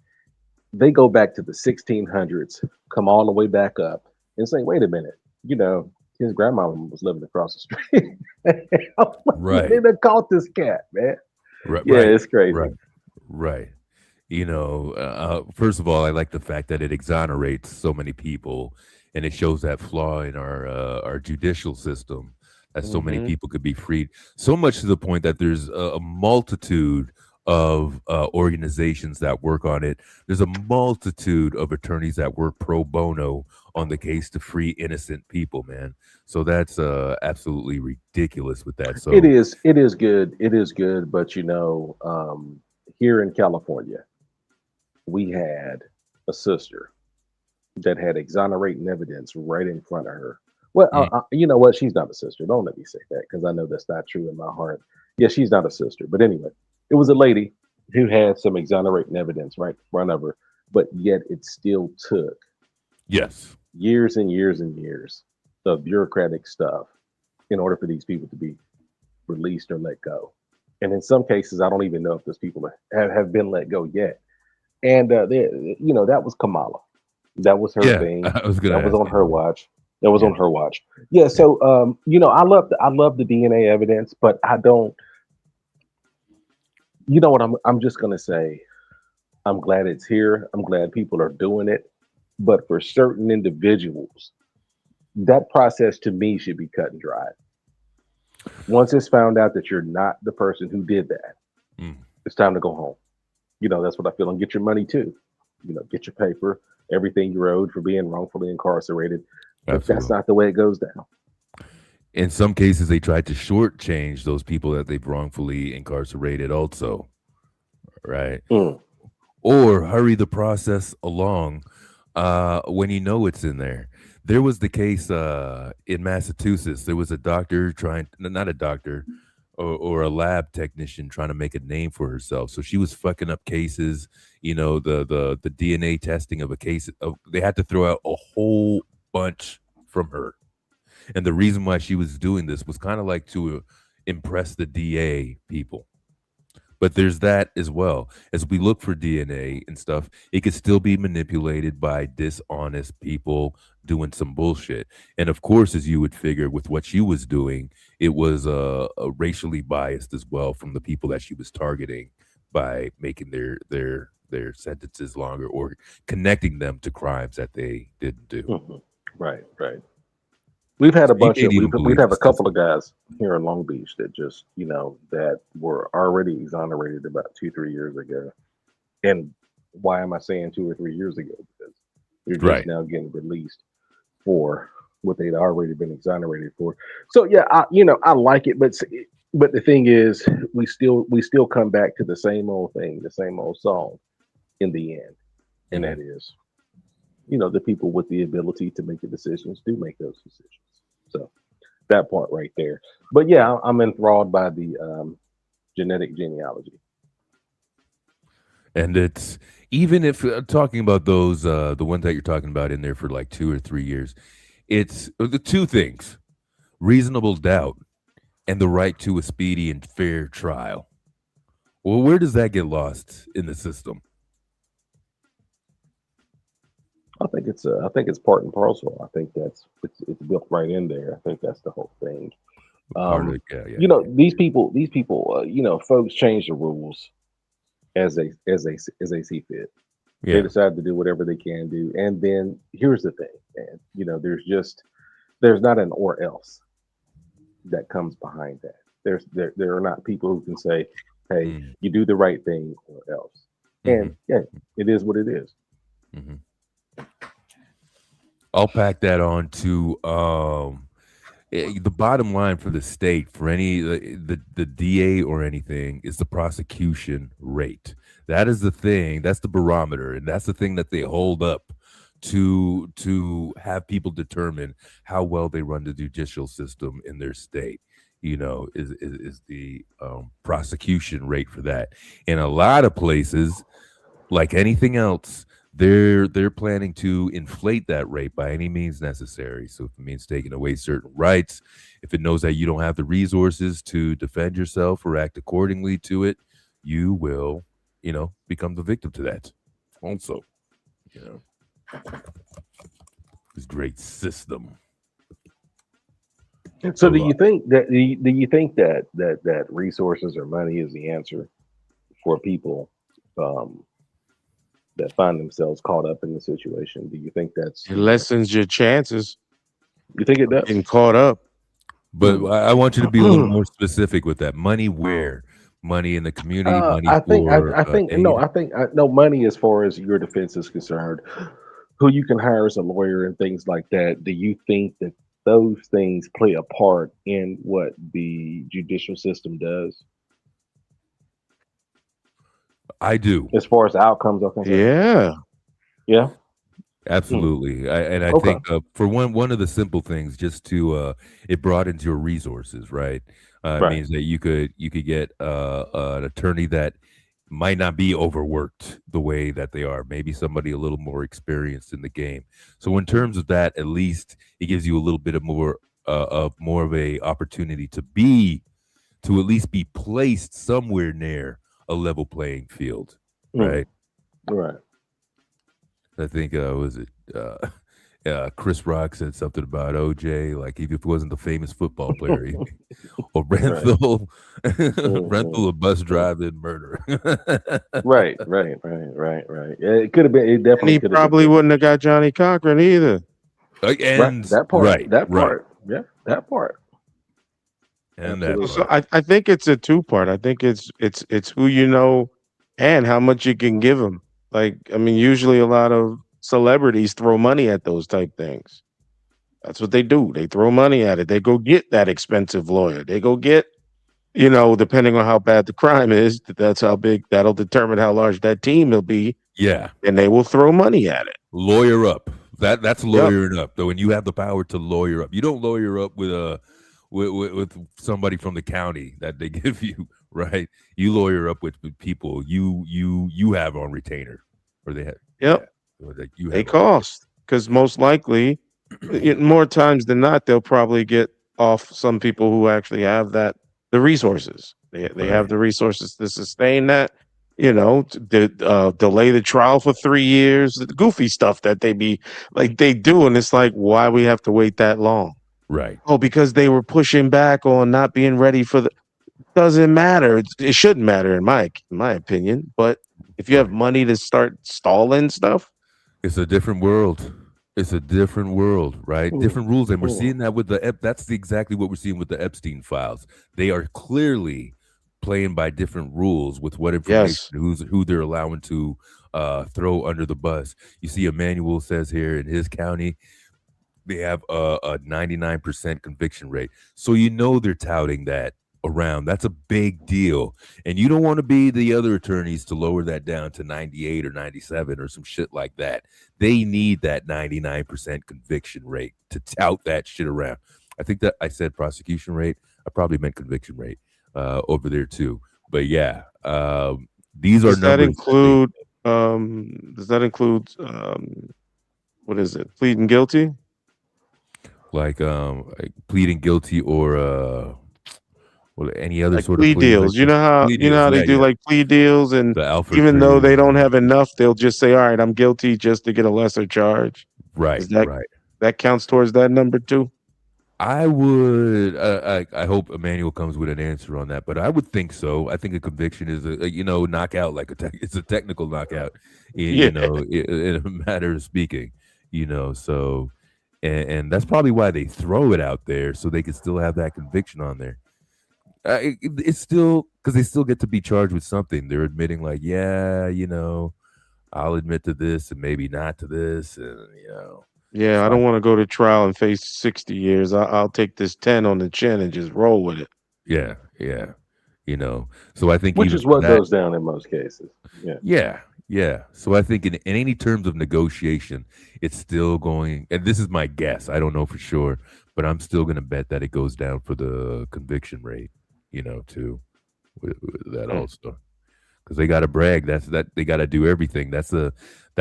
They go back to the 1600s, come all the way back up, and say, "Wait a minute, you know, his grandmama was living across the street." They done caught this cat, man. It's crazy. Right. You know, first of all, I like the fact that it exonerates so many people, and it shows that flaw in our judicial system, that so many people could be freed. So much to the point that there's a multitude of organizations that work on it. There's a multitude of attorneys that work pro bono on the case to free innocent people, man. So that's absolutely ridiculous with that. So It is good. It is good, but here in California, we had a sister that had exonerating evidence right in front of her. Well, you know what? She's not a sister. Don't let me say that because I know that's not true in my heart. Yeah, she's not a sister. But anyway, it was a lady who had some exonerating evidence right in front of her, but yet it still took years and years and years of bureaucratic stuff in order for these people to be released or let go. And in some cases, I don't even know if those people have been let go yet. And that was Kamala. That was her thing. I was gonna That was ask on you her that. watch. That was on her watch. Yeah. So I love the DNA evidence, but I don't. You know what? I'm just gonna say, I'm glad it's here. I'm glad people are doing it. But for certain individuals, that process to me should be cut and dried. Once it's found out that you're not the person who did that, it's time to go home. That's what I feel. And get your money too. Get your paper, everything you're owed for being wrongfully incarcerated. But that's not the way it goes down. In some cases, they tried to shortchange those people that they've wrongfully incarcerated also, right? Or hurry the process along when you know it's in there. There was the case in Massachusetts. There was a doctor not a doctor, or a lab technician trying to make a name for herself. So she was fucking up cases. The DNA testing of a case. They had to throw out a whole bunch from her. And the reason why she was doing this was kind of like to impress the DA people. But there's that as well. As we look for DNA and stuff, it could still be manipulated by dishonest people doing some bullshit. And of course, as you would figure with what she was doing, it was racially biased as well from the people that she was targeting by making their sentences longer or connecting them to crimes that they didn't do. Right. We've had a bunch can't of even we believe have a this couple of guys here in Long Beach that just that were already exonerated about 2-3 years ago. And why am I saying 2 or 3 years ago? Because they're just now getting released for what they'd already been exonerated for. So yeah, I like it, but the thing is, we still come back to the same old thing, the same old song in the end, and that is, the people with the ability to make the decisions do make those decisions. So that part right there. But yeah, I'm enthralled by the genetic genealogy. And it's even if talking about those, the ones that you're talking about in there for like 2 or 3 years, it's the two things: reasonable doubt and the right to a speedy and fair trial. Well, where does that get lost in the system? I think it's part and parcel. I think it's built right in there. I think that's the whole thing. These people, folks change the rules as they see fit. Yeah. They decide to do whatever they can do, and then here's the thing, man. There's not an or else that comes behind that. There are not people who can say, hey, you do the right thing or else. And yeah, it is what it is. I'll pack that on to the bottom line for the state, for any the DA or anything, is the prosecution rate. That is the thing. That's the barometer, and that's the thing that they hold up to have people determine how well they run the judicial system in their state. Is the prosecution rate for that. In a lot of places, like anything else, they're planning to inflate that rate by any means necessary. So if it means taking away certain rights, if it knows that you don't have the resources to defend yourself or act accordingly to it, you will, become the victim to that. Also, this great system. So do you think that resources or money is the answer for people that find themselves caught up in the situation? Do you think that's it lessens your chances? You think it does? Getting caught up. But I want you to be a little more specific with that. Money where? Money in the community, money I think for I think no, aid. I think no money as far as your defense is concerned. Who you can hire as a lawyer and things like that. Do you think that those things play a part in what the judicial system does I do. as far as outcomes are concerned? Yeah. Yeah. Absolutely. I Okay. think for one of the simple things, just to it broadens your resources, right? It Right. means that you could get an attorney that might not be overworked the way that they are, maybe somebody a little more experienced in the game. So in terms of that, at least it gives you a little bit of more of a opportunity to at least be placed somewhere near a level playing field, right? Right. I think was it Chris Rock said something about OJ, like if it wasn't the famous football player, or Renthal, Renthal, a bus drive-in murder. Right. Yeah, it could have been. It And definitely he could have probably been. wouldn't have got Johnny Cochran either. And That part. right, That right. part. Yeah. That part. And that So part. I think it's a two-part. I think it's who you know and how much you can give them. Like, I mean, usually a lot of celebrities throw money at those type things. That's what they do. They throw money at it. They go get that expensive lawyer. They go get, depending on how bad the crime is, that's how big, that'll determine how large that team will be. Yeah. And they will throw money at it. Lawyer up. That's Yep. lawyering up. Though when you have the power to lawyer up, you don't lawyer up with somebody from the county that they give you, right? You lawyer up with people you have on retainer, or they have. Yep. Or that you They have on- cost, because most likely, more times than not, they'll probably get off some people who actually have the resources. They have the resources to sustain that. Delay the trial for 3 years, the goofy stuff that they do, and it's like, why we have to wait that long? Right. Oh, because they were pushing back on not being ready for the. Doesn't matter. It shouldn't matter in my opinion. But if you have money to start stalling stuff, It's a different world. It's a different world, right? Different rules, and we're seeing that with that's exactly what we're seeing with the Epstein files. They are clearly playing by different rules with what information, who they're allowing to throw under the bus. You see, Emmanuel says here in his county, they have a 99% conviction rate. So they're touting that around. That's a big deal. And you don't want to be the other attorneys to lower that down to 98 or 97 or some shit like that. They need that 99% conviction rate to tout that shit around. I think that I said prosecution rate. I probably meant conviction rate over there too. But yeah, these are numbers. does that include what is it? Pleading guilty? Like pleading guilty or any other Like sort plea of plea, deals. like You know how they do like plea deals, and the Alfred even though Drew. they don't have enough, they'll just say, "All right, I'm guilty," just to get a lesser charge. Right. That counts towards that number too? I would. I hope Emmanuel comes with an answer on that, but I would think so. I think a conviction is a knockout, like it's a technical knockout. In a matter of speaking, So, and that's probably why they throw it out there so they can still have that conviction on there. It's still because they still get to be charged with something. They're admitting, like, I'll admit to this and maybe not to this, and Yeah, I don't want to go to trial and face 60 years. I'll take this 10 on the chin and just roll with it. Yeah. So I think Which even is what that, goes down in most cases. Yeah. So I think in any terms of negotiation, it's still going, and this is my guess. I don't know for sure, but I'm still going to bet that it goes down for the conviction rate, too, with that also. Because they got to brag. That they got to do everything. That's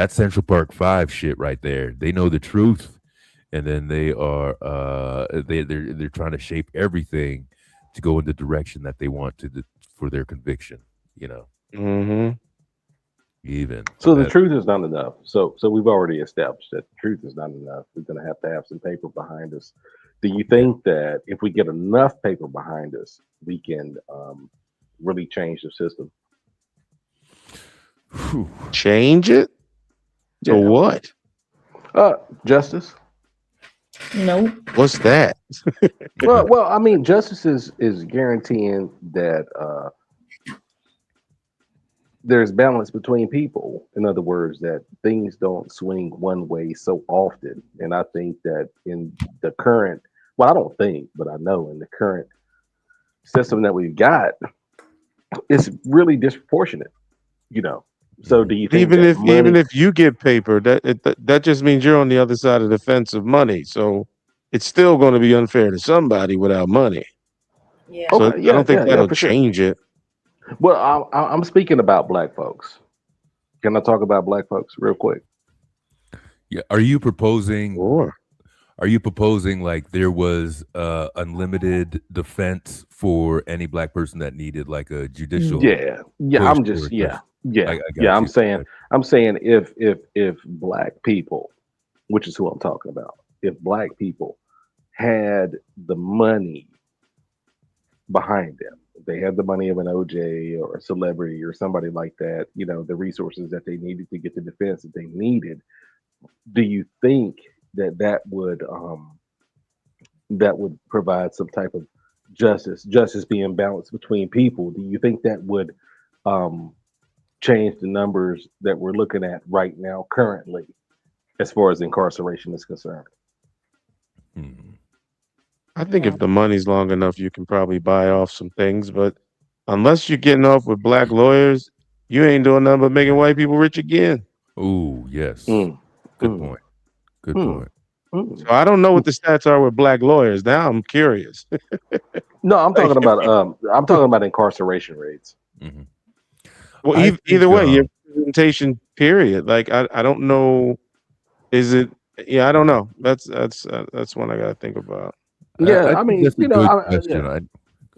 Central Park 5 shit right there. They know the truth, and then they are they're trying to shape everything to go in the direction that they want for their conviction. Mm-hmm. Even so the truth is not enough. So we've already established that the truth is not enough. We're going to have some paper behind us. Do you think that if we get enough paper behind us, we can really change the system? Change it? So what? Justice. Nope. What's that? well, I mean, justice is guaranteeing that there's balance between people. In other words, that things don't swing one way so often. And I think that in the current, well, I don't think, but I know in the current system that we've got, it's really disproportionate, you know. So do you think Even that if money? you get paper, that just means you're on the other side of the fence of money. So it's still going to be unfair to somebody without money. Yeah. So Okay, I yeah, don't think that'll for sure. change it. Well, I'm speaking about black folks. Can I talk about black folks real quick? Yeah. Are you proposing? Sure. Are you proposing like there was unlimited defense for any black person that needed like a judicial Yeah. push I'm or just just? I yeah. got you. I'm saying if black people, which is who I'm talking about, if black people had the money behind them, if they had the money of an OJ or a celebrity or somebody like that, you know, the resources that they needed to get the defense that they needed, do you think that that would provide some type of justice being balanced between people? Do you think that would um, change the numbers that we're looking at right now currently as far as incarceration is concerned? I think if the money's long enough, you can probably buy off some things. But unless you're getting off with black lawyers, you ain't doing nothing but making white people rich again. Oh, yes. Mm, Good mm, point. Good mm, point. So I don't know what the stats are with black lawyers. Now I'm curious. No, I'm Like, I'm talking about incarceration rates. Mhm. well, I either think way, your representation period. Like I don't know. Is it? Yeah, I don't know. That's one I gotta think about. Yeah, I I think mean, that's a good question. yeah.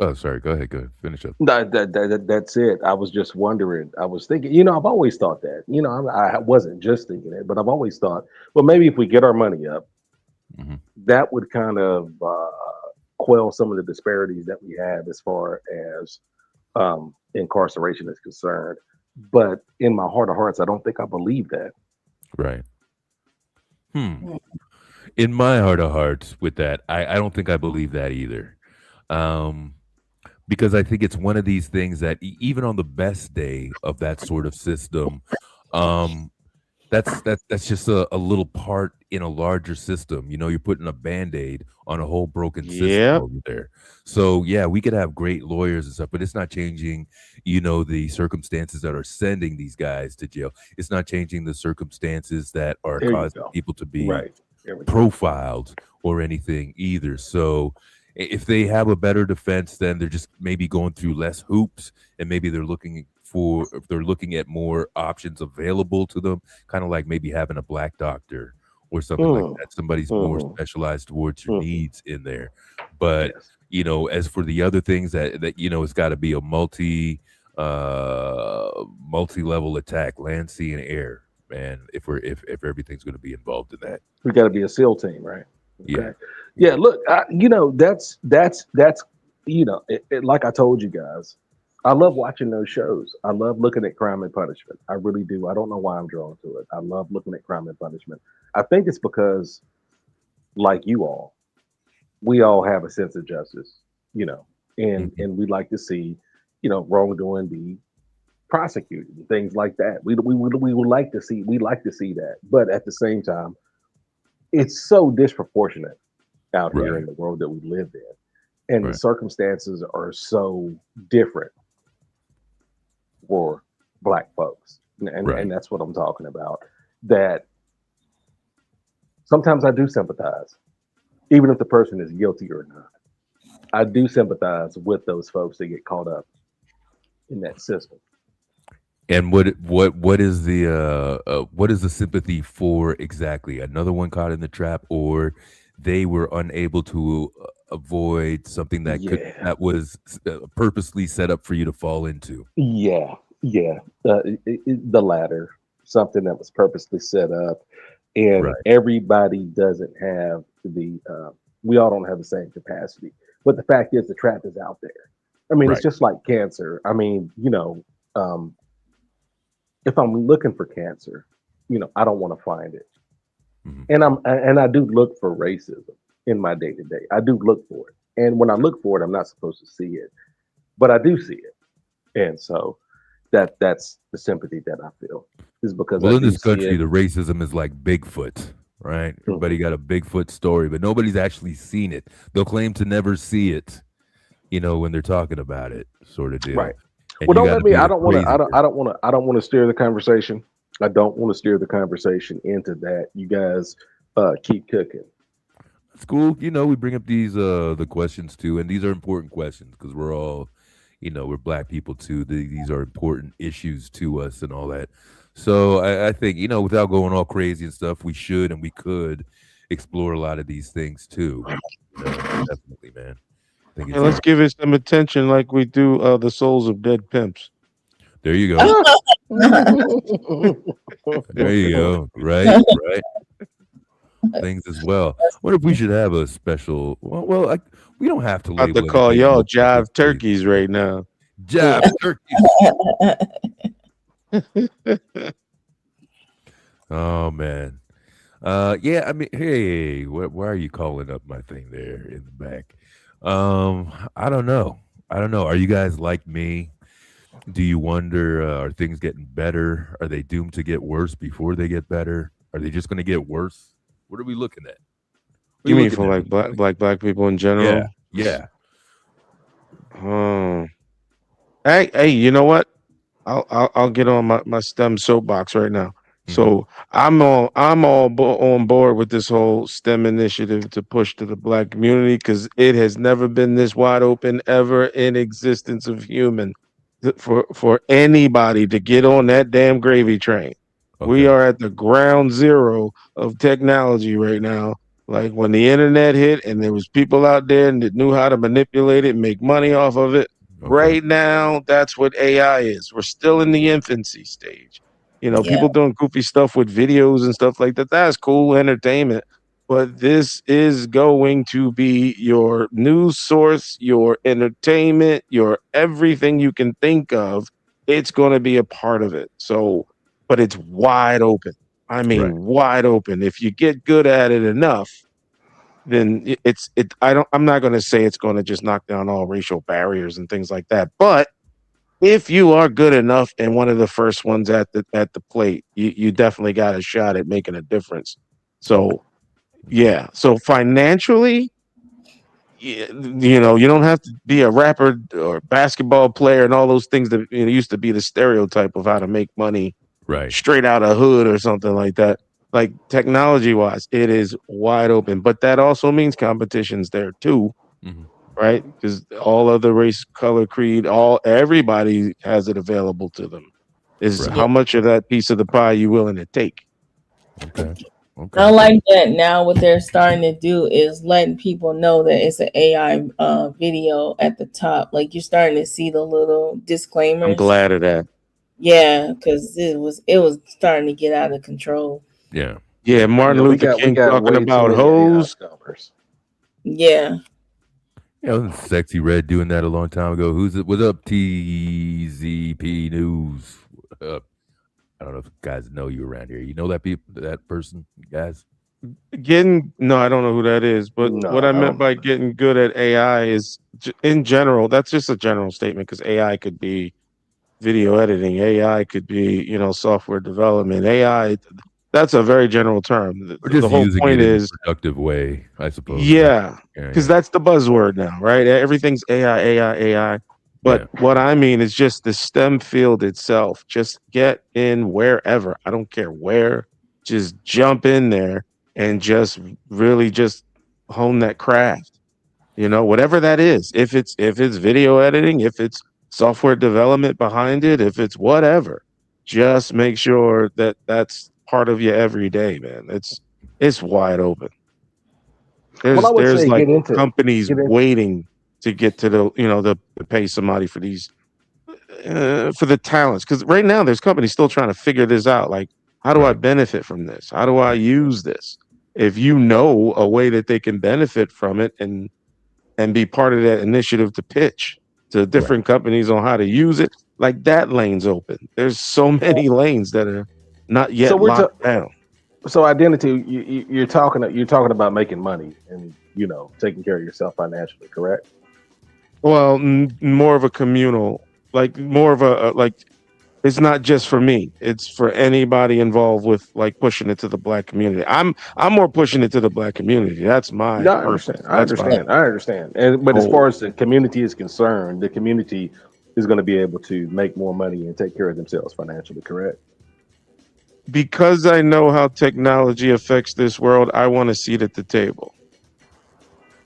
Oh, sorry. Go ahead. Go ahead. Finish up. That's it. I was just wondering. I was thinking, I've always thought that. I wasn't just thinking it, but I've always thought, well, maybe if we get our money up, Mhm. that would kind of quell some of the disparities that we have as far as incarceration is concerned. But in my heart of hearts, I don't think I believe that. Right. In my heart of hearts with that, I don't think I believe that either. Because I think it's one of these things that even on the best day of that sort of system, um, that's just a little part in a larger system. You know, you're putting a band-aid on a whole broken system Yeah. over there. So yeah, we could have great lawyers and stuff, but it's not changing, the circumstances that are sending these guys to jail. It's not changing the circumstances that are There you causing go. people to be Right. There we go. profiled or anything either. So if they have a better defense, then they're just maybe going through less hoops, and maybe if they're looking at more options available to them, kind of like maybe having a black doctor or something like Mm, that. Somebody's more mhm, specialized towards your mhm. needs in there. But Yes. as for the other things that it's got to be a multi-level attack, land, sea, and air, man. If everything's going to be involved in that. We got to be a SEAL team, right? Yeah. Okay. Yeah. Look, that's like I told you guys, I love watching those shows. I love looking at Crime and Punishment. I really do. I don't know why I'm drawn to it. I love looking at Crime and Punishment. I think it's because, like you all, we all have a sense of justice, and we like to see, wrongdoing be prosecuted and things like that. We would like to see that, but at the same time, it's so disproportionate out here Right. in the world that we live in, and the Right. circumstances are so different for black folks, and Right. that's what I'm talking about. That sometimes I do sympathize, even if the person is guilty or not. I do sympathize with those folks that get caught up in that system. And what is the sympathy for exactly? Another one caught in the trap, or they were unable to avoid something Yeah. that was purposely set up for you to fall into. Yeah, yeah. The latter, something that was purposely set up, and Right. everybody doesn't have we all don't have the same capacity. But the fact is, the trap is out there. I mean, it's Right. just like cancer. I mean, if I'm looking for cancer, I don't want to find it, Mhm. and I do look for racism in my day to day. I do look for it, and when I look for it, I'm not supposed to see it, but I do see it, and so that's the sympathy that I feel, is because Well, I in do this see country, it. the racism is like Bigfoot, right? Everybody got a Bigfoot story, but nobody's actually seen it. They'll claim to never see it, when they're talking about it, sort of deal. Right. And Well, you don't got let to me. be I the don't want to. crazy. I don't want to. I don't want to steer the conversation. I don't want to steer the conversation into that. You guys keep cooking. It's cool. We bring up these the questions too, and these are important questions because we're all, we're black people too. These are important issues to us and all that. So I think, without going all crazy and stuff, we should and we could explore a lot of these things too. Definitely, man. I think Hey, let's give it some attention like we do the souls of dead pimps. There you go. There you go. Right. Things as well. I wonder if we should have a special. Well, we don't have to About label to call anything y'all multiple jive crazy. turkeys right now. Jive turkeys. Oh man. Yeah. I mean, hey, why are you calling up my thing there in the back? I don't know. Are you guys like me? Do you wonder, are things getting better? Are they doomed to get worse before they get better? Are they just going to get worse? What are we looking at? You mean for like black people in general? Yeah. Hey, you know what? I'll get on my STEM soapbox right now. So I'm on board with this whole STEM initiative to push to the black community because it has never been this wide open ever in existence of human for anybody to get on that damn gravy train. We are at the ground zero of technology right now. Like when the internet hit and there was people out there that knew how to manipulate it and make money off of it. Right now, that's what AI is. We're still in the infancy stage. People doing goofy stuff with videos and stuff like that. That's cool entertainment. But this is going to be your news source, your entertainment, your everything you can think of. It's going to be a part of it. So, but it's wide open. I mean, wide open. If you get good at it enough, then I'm not going to say it's going to just knock down all racial barriers and things like that. But if you are good enough and one of the first ones at the plate, you definitely got a shot at making a difference. So, yeah. So financially, you don't have to be a rapper or basketball player and all those things that used to be the stereotype of how to make money straight out of hood or something like that. Like technology wise, it is wide open, but that also means competition's there too, right? Because all other race, color, creed, everybody has it available to them. Is how much of that piece of the pie you willing to take? Okay. I like that now. What they're starting to do is letting people know that it's an AI video at the top. Like you're starting to see the little disclaimers. I'm glad of that. Yeah, because it was starting to get out of control. Yeah. Yeah, Martin Luther King talking about hoes. Yeah. Sexy Red doing that a long time ago. Who's it? What's up, TZP News? What up? I don't know if guys know you around here. You know that person, guys? No, I don't know who that is. But what I meant by getting good at AI is, in general, that's just a general statement because AI could be video editing. AI could be, software development. AI, that's a very general term. Or just the whole using point it in is a productive way, I suppose. Yeah, because that's the buzzword now, right? Everything's AI. But what I mean is just the STEM field itself. Just get in wherever. I don't care where. Just jump in there and just really just hone that craft. Whatever that is. If it's video editing, if it's software development behind it, if it's whatever, just make sure that that's part of your everyday, man. It's wide open. There's like companies waiting to get to to pay somebody for these for the talents, because right now there's companies still trying to figure this out. Like, how do I benefit from this? How do I use this? If you know a way that they can benefit from it and be part of that initiative to pitch to different companies on how to use it, like that lane's open. There's so many lanes that are not yet locked down. So identity, you're talking about making money and taking care of yourself financially, correct? Well, more of a communal, like more of a like It's not just for me. It's for anybody involved with like pushing it to the black community. I'm more pushing it to the black community. That's my No, I purpose. understand. I understand. I understand. But as far as the community is concerned, the community is going to be able to make more money and take care of themselves financially, correct? Because I know how technology affects this world, I want a seat at the table.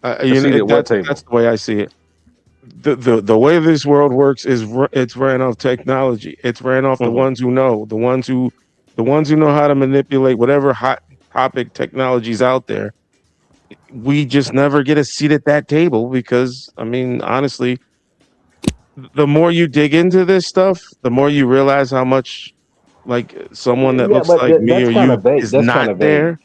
That's the way I see it. The way this world works is it's ran off technology. It's ran off the ones who know, the ones who know how to manipulate whatever hot topic technology's out there. We just never get a seat at that table because, I mean, honestly, the more you dig into this stuff, the more you realize how much like someone that looks like me or you is not there.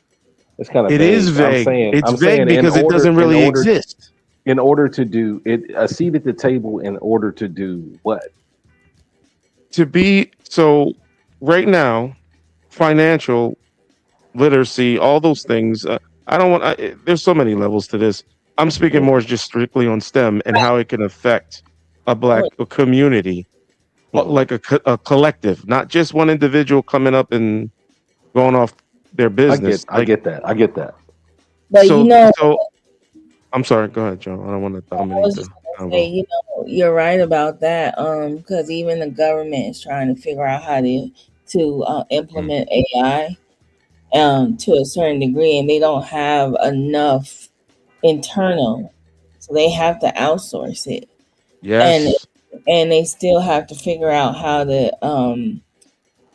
It's kind of It vague. is vague. I'm It's saying vague because it doesn't really exist. In order to do it, a seat at the table in order to do what? So right now, financial literacy, all those things. I don't want. There's so many levels to this. I'm speaking more just strictly on STEM and how it can affect a black community, like a collective, not just one individual coming up and going off their business. I get that. But so I'm sorry. Go ahead, Joe. I don't want to dominate the say, you're right about that. Because even the government is trying to figure out how to implement AI to a certain degree, and they don't have enough internal, so they have to outsource it. Yes. And they still have to figure out how to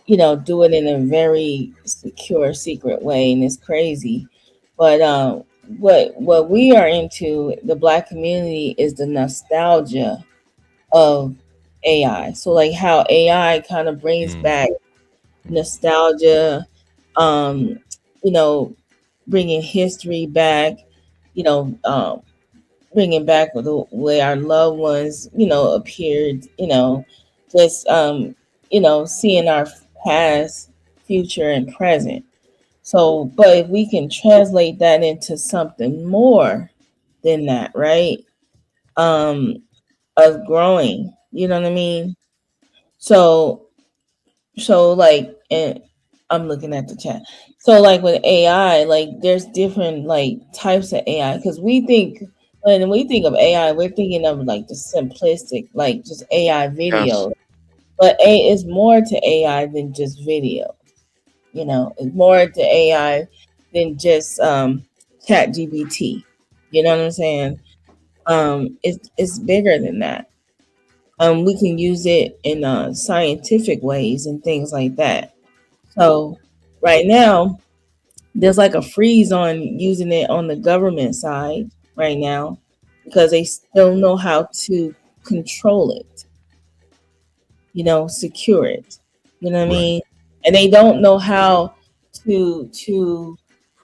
do it in a very secure, secret way, and it's crazy. But what we are into, the black community, is the nostalgia of AI. So like how AI kind of brings back nostalgia, bringing history back, bringing back the way our loved ones, appeared, just seeing our past, future, and present. So, but if we can translate that into something more than that, right? Of growing, you know what I mean? So like, and I'm looking at the chat. So like with AI, like there's different like types of AI, because when we think of AI, we're thinking of like the simplistic, like just AI video. Yes. But it's more to AI than just video. It's more to AI than just chat GBT. You know what I'm saying? It's bigger than that. We can use it in scientific ways and things like that. So right now, there's like a freeze on using it on the government side right now because they still know how to control it, secure it. You know what I mean? And they don't know how to stop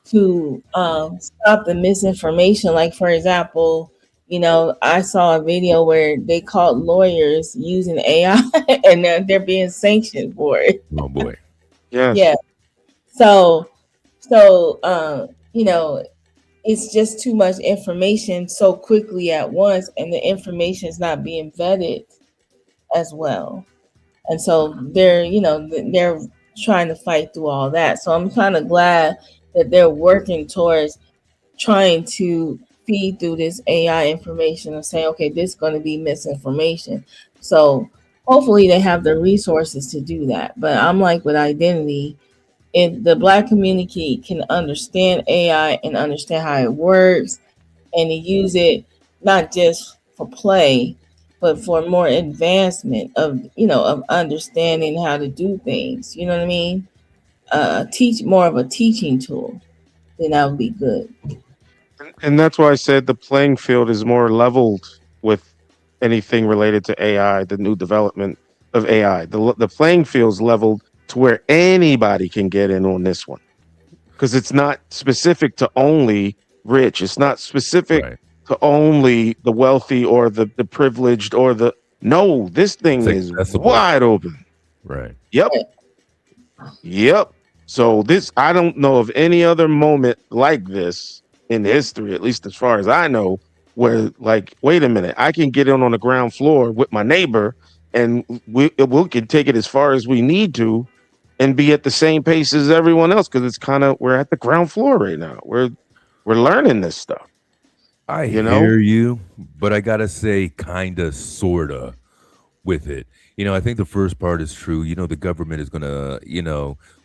the misinformation. Like, for example, I saw a video where they caught lawyers using AI and they're being sanctioned for it. Oh boy. Yes. Yeah. So it's just too much information so quickly at once, and the information is not being vetted as well. And so they're trying to fight through all that. So I'm kind of glad that they're working towards trying to feed through this AI information and say, okay, this is going to be misinformation. So hopefully they have the resources to do that. But I'm like with identity, if the black community can understand AI and understand how it works and to use it not just for play, but for more advancement of understanding how to do things. You know what I mean? Teach more of a teaching tool, then that would be good. And that's why I said the playing field is more leveled with anything related to AI, the new development of AI. The playing field's leveled to where anybody can get in on this one. Because it's not specific to only rich. It's not specific to only the wealthy or the privileged or no, this thing is wide open. Right. Yep. So I don't know of any other moment like this in history, at least as far as I know, where like, wait a minute, I can get in on the ground floor with my neighbor and we can take it as far as we need to, and be at the same pace as everyone else, because it's kind of, we're at the ground floor right now. We're learning this stuff. I You know? hear you, but I gotta say, kinda, sorta, with it. I think the first part is true. The government is gonna,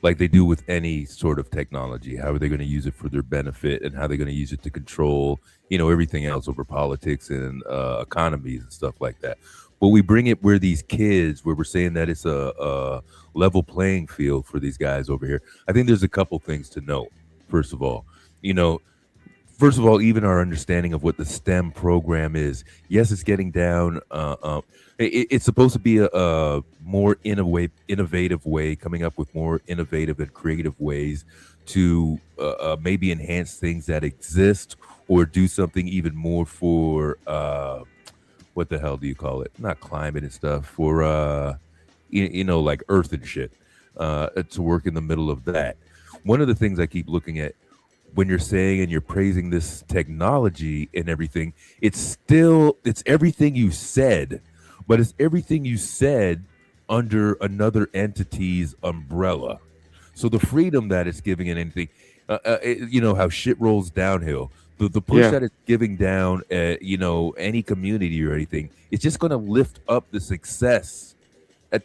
like they do with any sort of technology, how are they gonna use it for their benefit, and how they're gonna use it to control, everything else over politics and economies and stuff like that. But we bring it where these kids, where we're saying that it's a level playing field for these guys over here. I think there's a couple things to note. First of all, even our understanding of what the STEM program is. Yes, it's getting down. It's supposed to be a more innovative way, coming up with more innovative and creative ways to maybe enhance things that exist, or do something even more for what the hell do you call it? Not climate and stuff, for like Earth and shit. To work in the middle of that. One of the things I keep looking at, when you're saying and you're praising this technology and everything, it's everything you said, but it's everything you said under another entity's umbrella. So the freedom that it's giving in anything, how shit rolls downhill. The push that it's giving down, any community or anything, it's just going to lift up the success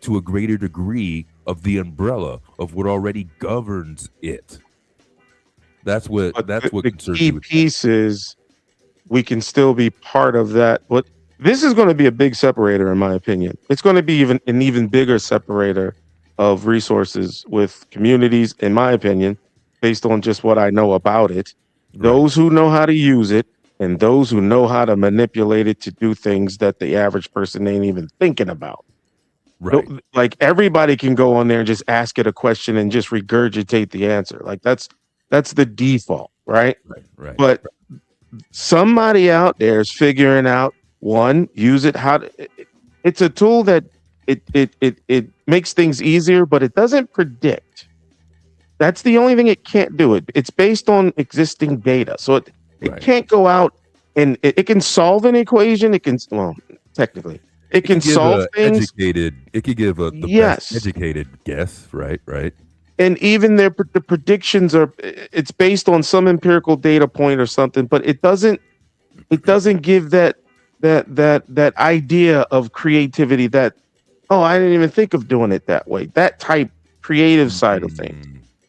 to a greater degree of the umbrella of what already governs it. That's what the key piece is, we can still be part of that. But this is going to be a big separator, in my opinion. It's going to be an even bigger separator of resources with communities, in my opinion, based on just what I know about it. Right. Those who know how to use it, and those who know how to manipulate it to do things that the average person ain't even thinking about. Right. Like, everybody can go on there and just ask it a question and just regurgitate the answer. Like, that's the default, right? Right. But somebody out there is figuring out, one, use it. It's a tool that it makes things easier, but it doesn't predict. That's the only thing it can't do. It's based on existing data, so it can't go out and it can solve an equation. It can, well, technically, it can solve things. It could give the best educated guess, right? And even the predictions it's based on some empirical data point or something, but it doesn't give that idea of creativity that, oh, I didn't even think of doing it that way. That type creative side of things.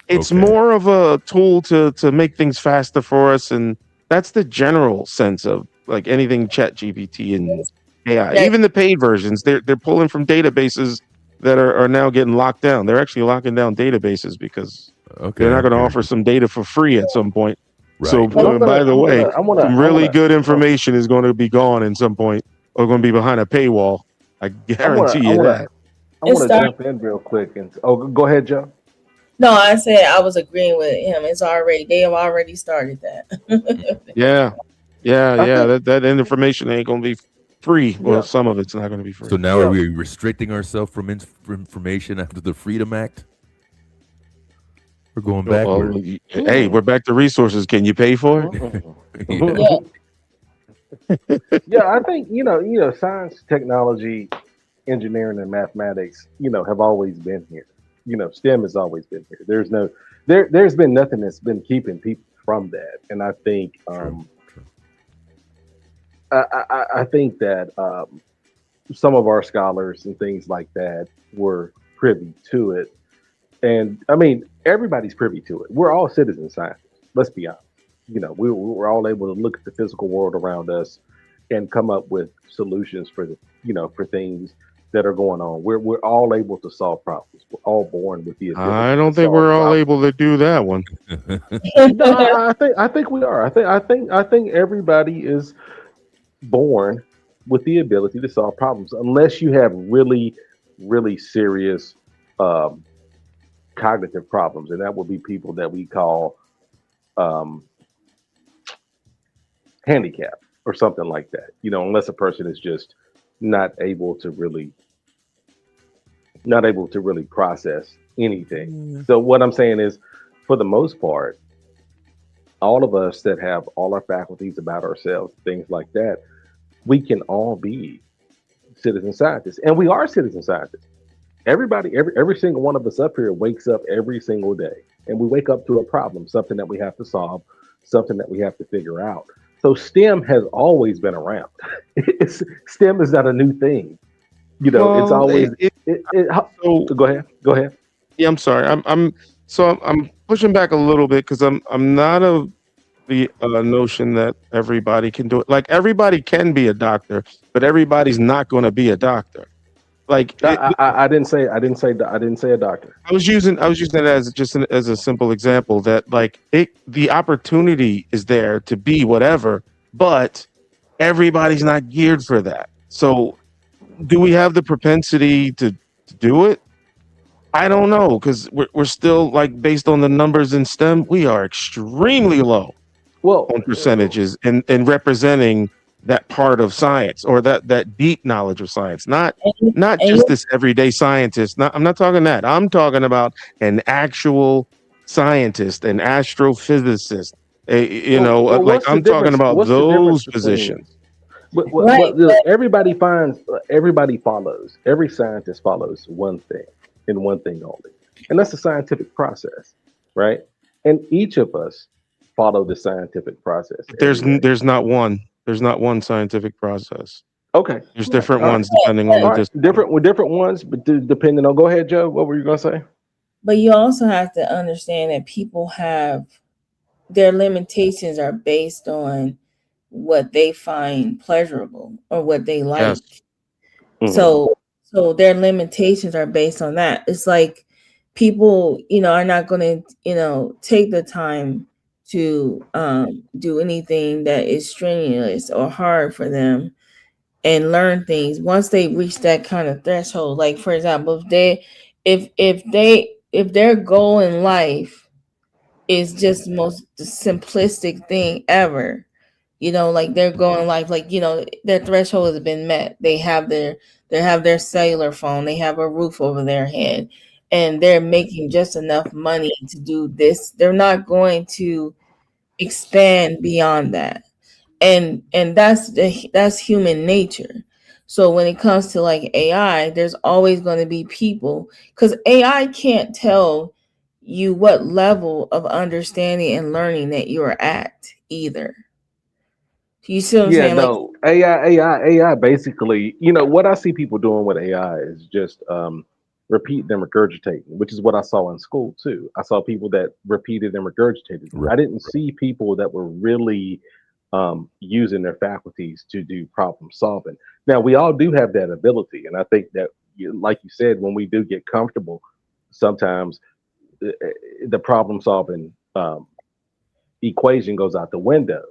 It's more of a tool to make things faster for us, and that's the general sense of, like, anything ChatGPT and AI. Even the paid versions, they're pulling from databases that are now getting locked down. They're actually locking down databases because they're not going to offer some data for free at some point. Right. So, by the way, some really good information is going to be gone at some point, or going to be behind a paywall. I guarantee you that. I want to jump in real quick and go ahead, Joe. No, I said I was agreeing with him. They have already started that. Yeah. That information ain't going to be free. Well, some of it's not going to be free. So now are we restricting ourselves from information after the Freedom Act? We're going backward. Hey, we're back to resources. Can you pay for it? Yeah, I think science, technology, engineering, and mathematics, have always been here. STEM has always been here. There's been nothing that's been keeping people from that, and I think I think that some of our scholars and things like that were privy to it, and I mean, everybody's privy to it. We're all citizen scientists. Let's be honest. We're all able to look at the physical world around us and come up with solutions for for things that are going on. We're all able to solve problems. We're all born with the ability. I don't think we're all able to do that one. No, I think we are. I think everybody is born with the ability to solve problems, unless you have really, really serious cognitive problems, and that would be people that we call handicapped or something like that. Unless a person is just not able to really process anything. So what I'm saying is, for the most part, all of us that have all our faculties about ourselves, things like that, we can all be citizen scientists, and we are citizen scientists. Every single one of us up here wakes up every single day, and we wake up to a problem, something that we have to solve, something that we have to figure out. So STEM has always been around. STEM is not a new thing. You know, it's always. So go ahead. Go ahead. Yeah, I'm sorry. I'm pushing back a little bit because I'm not of the notion that everybody can do it. Like everybody can be a doctor, but everybody's not going to be a doctor. Like I didn't say a doctor. I was using it as just as a simple example that like the opportunity is there to be whatever, but everybody's not geared for that. So do we have the propensity to do it? I don't know, because we're still like based on the numbers in STEM, we are extremely low on percentages and representing that part of science or that deep knowledge of science, not just this everyday scientist. I'm not talking that. I'm talking about an actual scientist, an astrophysicist. I'm talking about those positions. Everybody follows. Every scientist follows one thing and one thing only, and that's the scientific process, right? And each of us follow the scientific process. There's not one scientific process. Okay, there's different ones depending on the discipline. different ones, but depending on. Go ahead, Joe. What were you gonna say? But you also have to understand that people have their limitations are based on what they find pleasurable or what they like. Yes. So their limitations are based on that. It's like people, are not going to, take the time to do anything that is strenuous or hard for them and learn things once they reach that kind of threshold. Like, for example, if their goal in life is just the most simplistic thing ever, like they're going life, like, their threshold has been met. They have their cellular phone, they have a roof over their head, and they're making just enough money to do this. They're not going to expand beyond that. And that's human nature. So when it comes to like AI, there's always going to be people, because AI can't tell you what level of understanding and learning that you're at either. You see what I'm saying? No, AI basically, what I see people doing with AI is just repeat and regurgitating, which is what I saw in school too. I saw people that repeated and regurgitated. Right. I didn't see people that were really using their faculties to do problem solving. Now, we all do have that ability. And I think that, like you said, when we do get comfortable, sometimes the problem solving equation goes out the window,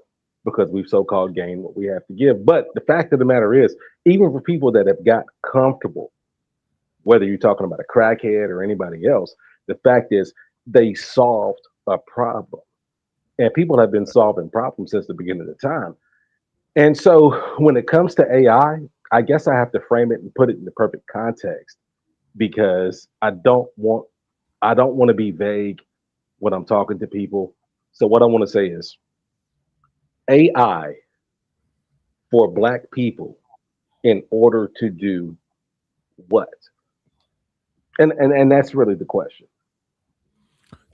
because we've so-called gained what we have to give. But the fact of the matter is, even for people that have got comfortable, whether you're talking about a crackhead or anybody else, the fact is they solved a problem. And people have been solving problems since the beginning of time. And so when it comes to AI, I guess I have to frame it and put it in the perfect context, because I don't want to be vague when I'm talking to people. So what I want to say is, AI for Black people in order to do what? And that's really the question.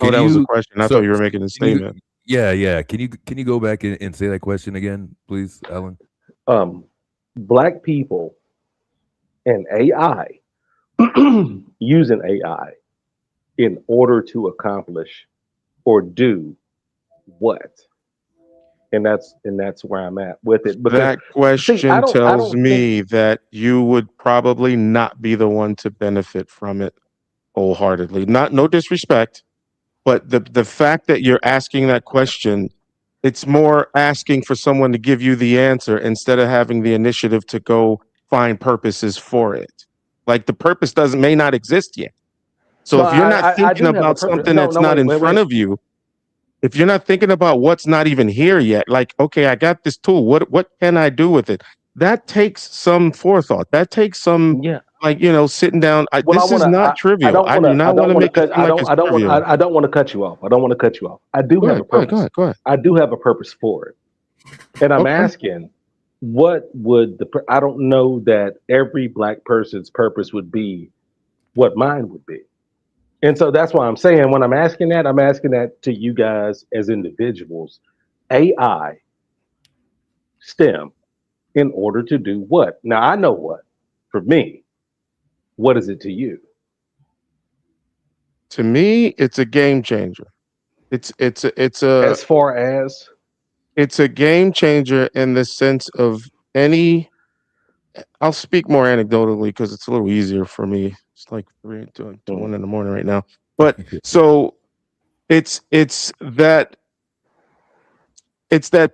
That was a question. I thought you were making a statement. Yeah. Can you go back and say that question again, please, Alan? Black people and AI, using AI in order to accomplish or do what? And that's where I'm at with it. But that question tells me that you would probably not be the one to benefit from it wholeheartedly. No disrespect, but the fact that you're asking that question, it's more asking for someone to give you the answer instead of having the initiative to go find purposes for it. Like the purpose may not exist yet. So if you're not thinking about something that's not in front of you, if you're not thinking about what's not even here yet, like, okay, I got this tool. What can I do with it? That takes some forethought. That takes some, sitting down. This is not trivial. I do not want to make it seem like it's trivial. I don't want to cut you off. I do have a purpose. Go ahead. I do have a purpose for it. And I'm asking, what would I don't know that every Black person's purpose would be what mine would be. And so that's why I'm saying when I'm asking that to you guys as individuals. AI, STEM, in order to do what? Now I know what. For me, what is it to you? To me, it's a game changer. It's As far as it's a game changer in the sense of any. I'll speak more anecdotally because it's a little easier for me. It's like 3 to 1 in the morning right now. But so it's that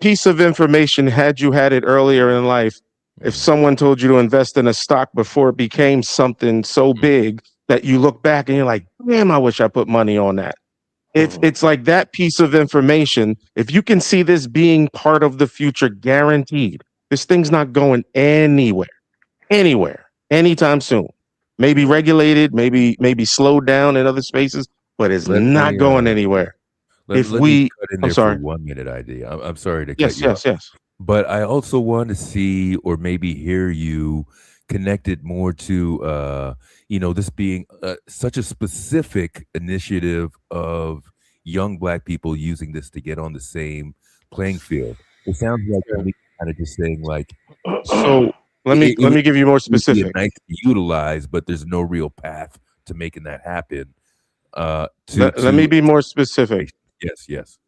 piece of information. Had you had it earlier in life, if someone told you to invest in a stock before it became something so big that you look back and you're like, damn, I wish I put money on that. If it's like that piece of information, if you can see this being part of the future, guaranteed, this thing's not going anywhere, anytime soon. Maybe regulated, maybe slowed down in other spaces, but it's not going anywhere. Let me cut in there for 1 minute, ID. I'm sorry to cut you off. Yes. But I also want to see or maybe hear you connected more to this being such a specific initiative of young Black people using this to get on the same playing field. It sounds like you're kind of just saying like, so let me give you more specific. Nice to utilize, but there's no real path to making that happen. Let me be more specific. Yes.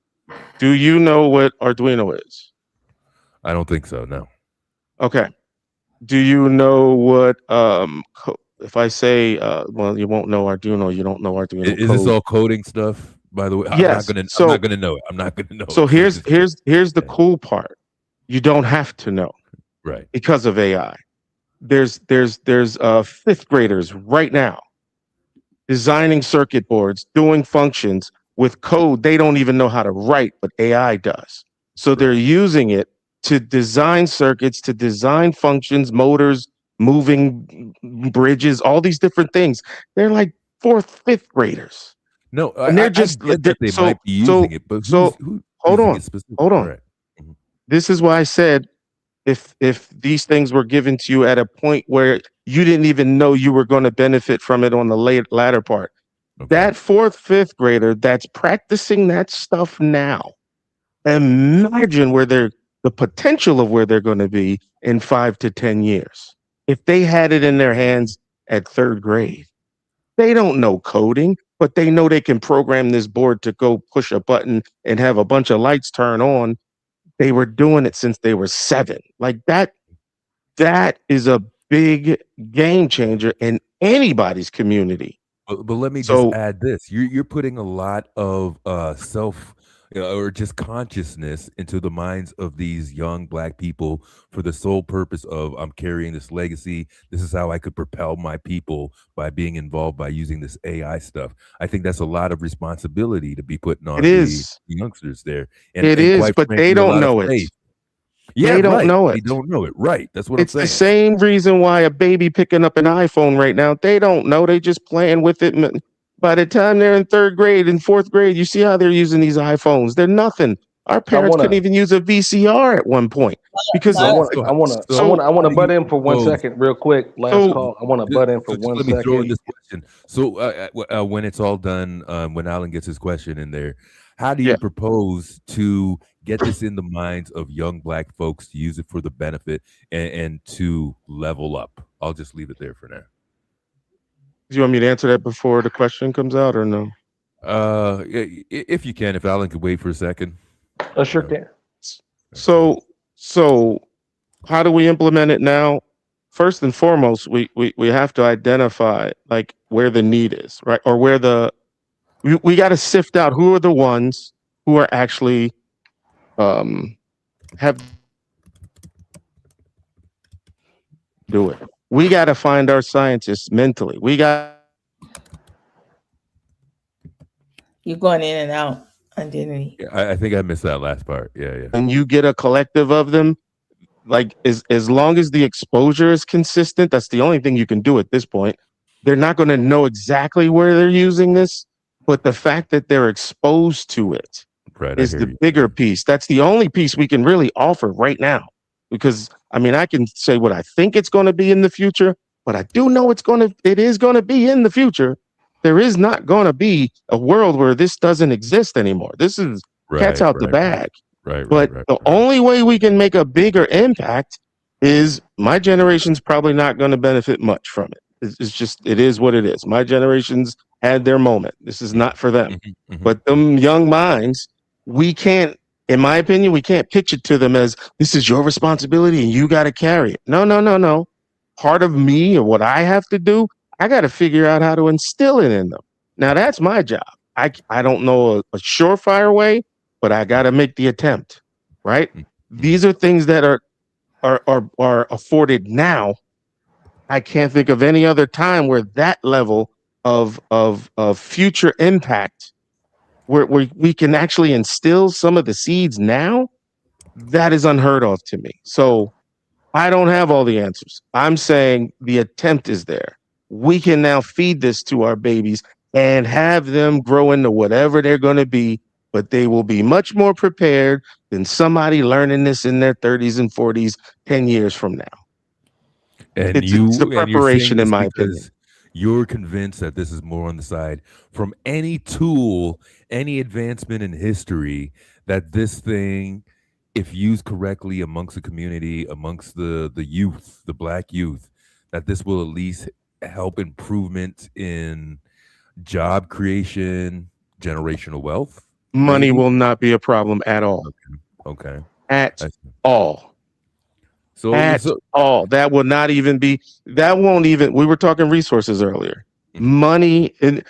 Do you know what Arduino is? I don't think so. No. Okay. Do you know what if I say well, you won't know Arduino, you don't know Arduino. Is this all coding stuff, by the way? Yes. I'm not gonna know it. I'm not gonna know. So here's the cool part. You don't have to know. Right. Because of AI. There's fifth graders right now designing circuit boards, doing functions with code they don't even know how to write, but AI does. So they're using it to design circuits, to design functions, motors, moving bridges, all these different things. They're like 4th, 5th graders. No, and they're just I get that they might be using it, but who's hold on. Right. This is why I said if these things were given to you at a point where you didn't even know you were going to benefit from it on the latter part, that 4th, 5th grader that's practicing that stuff now, imagine the potential of where they're going to be in 5 to 10 years. If they had it in their hands at 3rd grade, they don't know coding, but they know they can program this board to go push a button and have a bunch of lights turn on. They were doing it since they were 7. Like that is a big game changer in anybody's community. But let me just add this. You're putting a lot of self or just consciousness into the minds of these young Black people for the sole purpose of I'm carrying this legacy. This is how I could propel my people by being involved by using this AI stuff. I think that's a lot of responsibility to be putting on the youngsters there. And, it is, but they don't know it. Yeah, they don't know it. They don't know it. Right. That's what I'm saying. It's the same reason why a baby picking up an iPhone right now, they don't know. They just playing with it. By the time they're in 3rd grade and 4th grade, you see how they're using these iPhones. They're nothing. Our parents couldn't even use a VCR at one point because I want to butt in for 1 second, real quick. Last call. I want to butt in for 1 second. Let me throw in this question. So when it's all done, when Alan gets his question in there, how do you propose to get this in the minds of young Black folks to use it for the benefit and to level up? I'll just leave it there for now. Do you want me to answer that before the question comes out or no? If you can, if Alan could wait for a second. I sure can. So how do we implement it now? First and foremost, we have to identify like where the need is, right? Or where we got to sift out who are the ones who are actually have do it. We got to find our scientists mentally. You're going in and out, identity. Yeah, I think I missed that last part. Yeah. And you get a collective of them, like as long as the exposure is consistent, that's the only thing you can do at this point. They're not going to know exactly where they're using this, but the fact that they're exposed to it is the bigger piece. That's the only piece we can really offer right now. because I mean, I can say what I think it's going to be in the future, but I do know it is going to be in the future. There is not going to be a world where this doesn't exist anymore. This is cat's out the bag. But the only way we can make a bigger impact is my generation's probably not going to benefit much from it. It's just, it is what it is. My generation's had their moment. This is not for them. But them young minds, we can't, in my opinion, we can't pitch it to them as this is your responsibility and you got to carry it. No. Part of me or what I have to do, I got to figure out how to instill it in them. Now that's my job. I don't know a surefire way, but I got to make the attempt, right? These are things that are afforded now. I can't think of any other time where that level of future impact, where we can actually instill some of the seeds now, that is unheard of to me. So I don't have all the answers. I'm saying the attempt is there. We can now feed this to our babies and have them grow into whatever they're going to be, but they will be much more prepared than somebody learning this in their 30s and 40s 10 years from now. And it's the preparation, in my opinion. You're convinced that this is more on the side from any tool, any advancement in history, that this thing, if used correctly amongst the community, amongst the youth, the Black youth, that this will at least help improvement in job creation, generational wealth. Money will not be a problem at all. Okay. At all. So all. That will not even be, that won't even, we were talking resources earlier. Money, and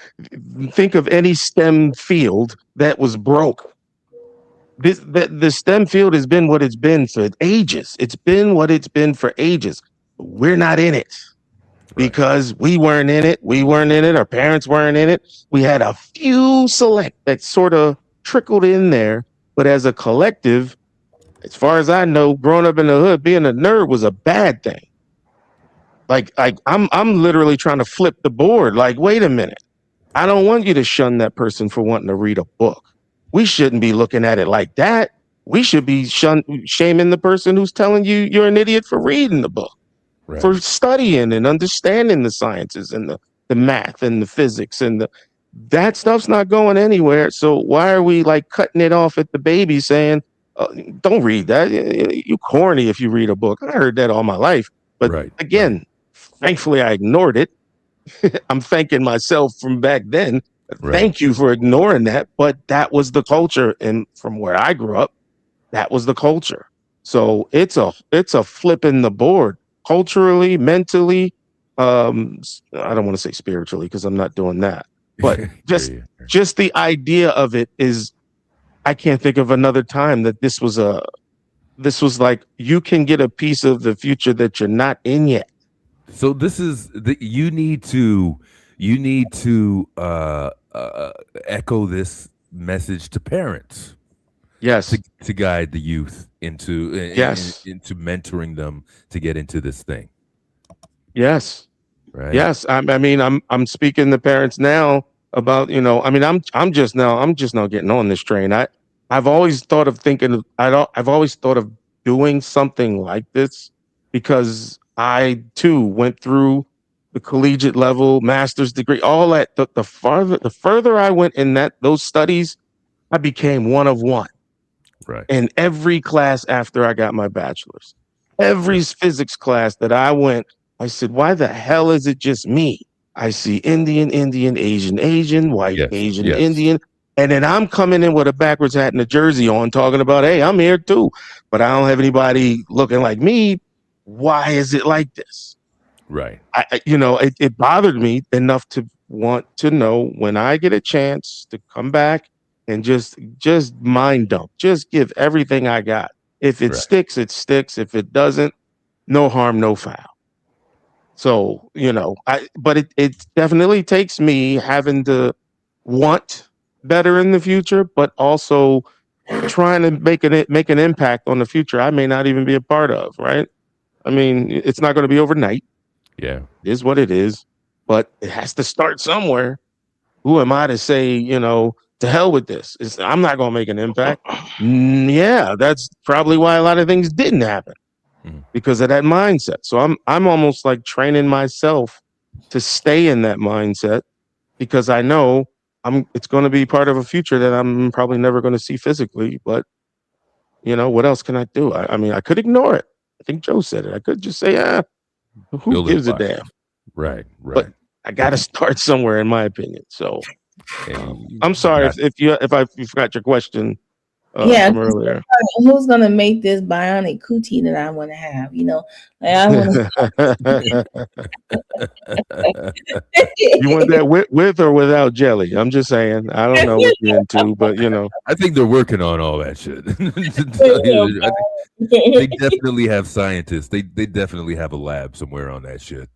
think of any STEM field that was broke. The STEM field has been what it's been for ages. It's been what it's been for ages. We're not in it because we weren't in it. We weren't in it. Our parents weren't in it. We had a few select that sort of trickled in there, but as a collective, as far as I know, growing up in the hood, being a nerd was a bad thing. Like I'm literally trying to flip the board. Like, wait a minute. I don't want you to shun that person for wanting to read a book. We shouldn't be looking at it like that. We should be shaming the person who's telling you you're an idiot for reading the book, for studying and understanding the sciences and the math and the physics and that stuff's not going anywhere. So why are we like cutting it off at the baby saying, don't read that. You corny if you read a book. I heard that all my life. But again, thankfully I ignored it. I'm thanking myself from back then. Thank you for ignoring that. But that was the culture. And from where I grew up, that was the culture. So it's a flip in the board culturally, mentally. I don't want to say spiritually because I'm not doing that. But just the idea of it is, I can't think of another time that this was like you can get a piece of the future that you're not in yet. So this is you need to echo this message to parents. Yes, to guide the youth into mentoring them to get into this thing. Yes, right. Yes, I mean I'm speaking to parents now about, you know, I mean I'm just now getting on this train. I've always thought of doing something like this because I too went through the collegiate level, master's degree, all that. The further I went in those studies, I became one of one. Right. In every class after I got my bachelor's, every physics class that I went, I said, why the hell is it just me? I see Indian, Asian, white, Asian, Indian. And then I'm coming in with a backwards hat and a jersey on talking about, hey, I'm here too, but I don't have anybody looking like me. Why is it like this? Right. It bothered me enough to want to know when I get a chance to come back and just mind dump, just give everything I got. If it sticks, it sticks. If it doesn't, no harm, no foul. So, but it definitely takes me having to want better in the future, but also trying to make an impact on the future I may not even be a part of, right? I mean, it's not going to be overnight. Yeah. It is what it is, but it has to start somewhere. Who am I to say, to hell with this? I'm not going to make an impact. Yeah, that's probably why a lot of things didn't happen. because of that mindset. So I'm almost like training myself to stay in that mindset because I know it's going to be part of a future that I'm probably never going to see physically. But what else can I do? I mean, I could ignore it. I think Joe said it. I could just say, who Build gives a life. damn? Right. But I got to start somewhere, in my opinion. So I'm sorry if you forgot your question from earlier. Who's gonna make this bionic coochie that I want to have? I want You want that with or without jelly? I'm just saying. I don't know what you're into, but I think they're working on all that shit. They definitely have scientists. They definitely have a lab somewhere on that shit.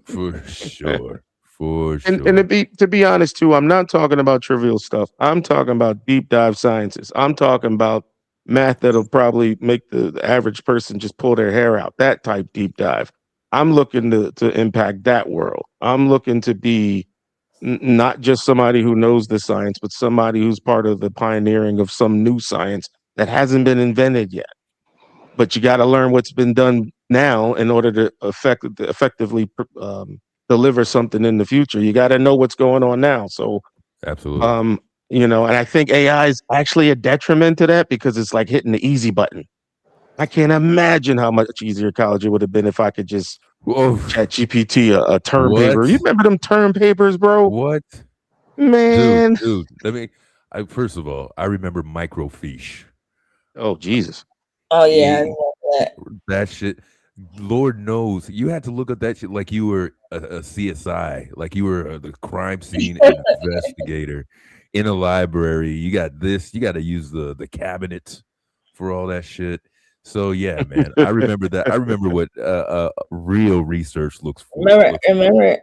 For sure. And to be honest too, I'm not talking about trivial stuff. I'm talking about deep dive sciences. I'm talking about math that'll probably make the average person just pull their hair out. That type deep dive. I'm looking to impact that world. I'm looking to be not just somebody who knows the science, but somebody who's part of the pioneering of some new science that hasn't been invented yet. But you got to learn what's been done now in order to effectively deliver something in the future. You got to know what's going on now. So absolutely. And I think AI is actually a detriment to that because it's like hitting the easy button. I can't imagine how much easier college would have been if I could just chat GPT a term paper. You remember them term papers, bro? What? Man. Dude, first of all, I remember microfiche. Oh, Jesus. Oh, yeah. That shit. Lord knows you had to look at that shit like you were a CSI, like you were the crime scene investigator in a library. You got this. You got to use the cabinet for all that shit. So yeah, man, I remember that. I remember what real research looks for. Remember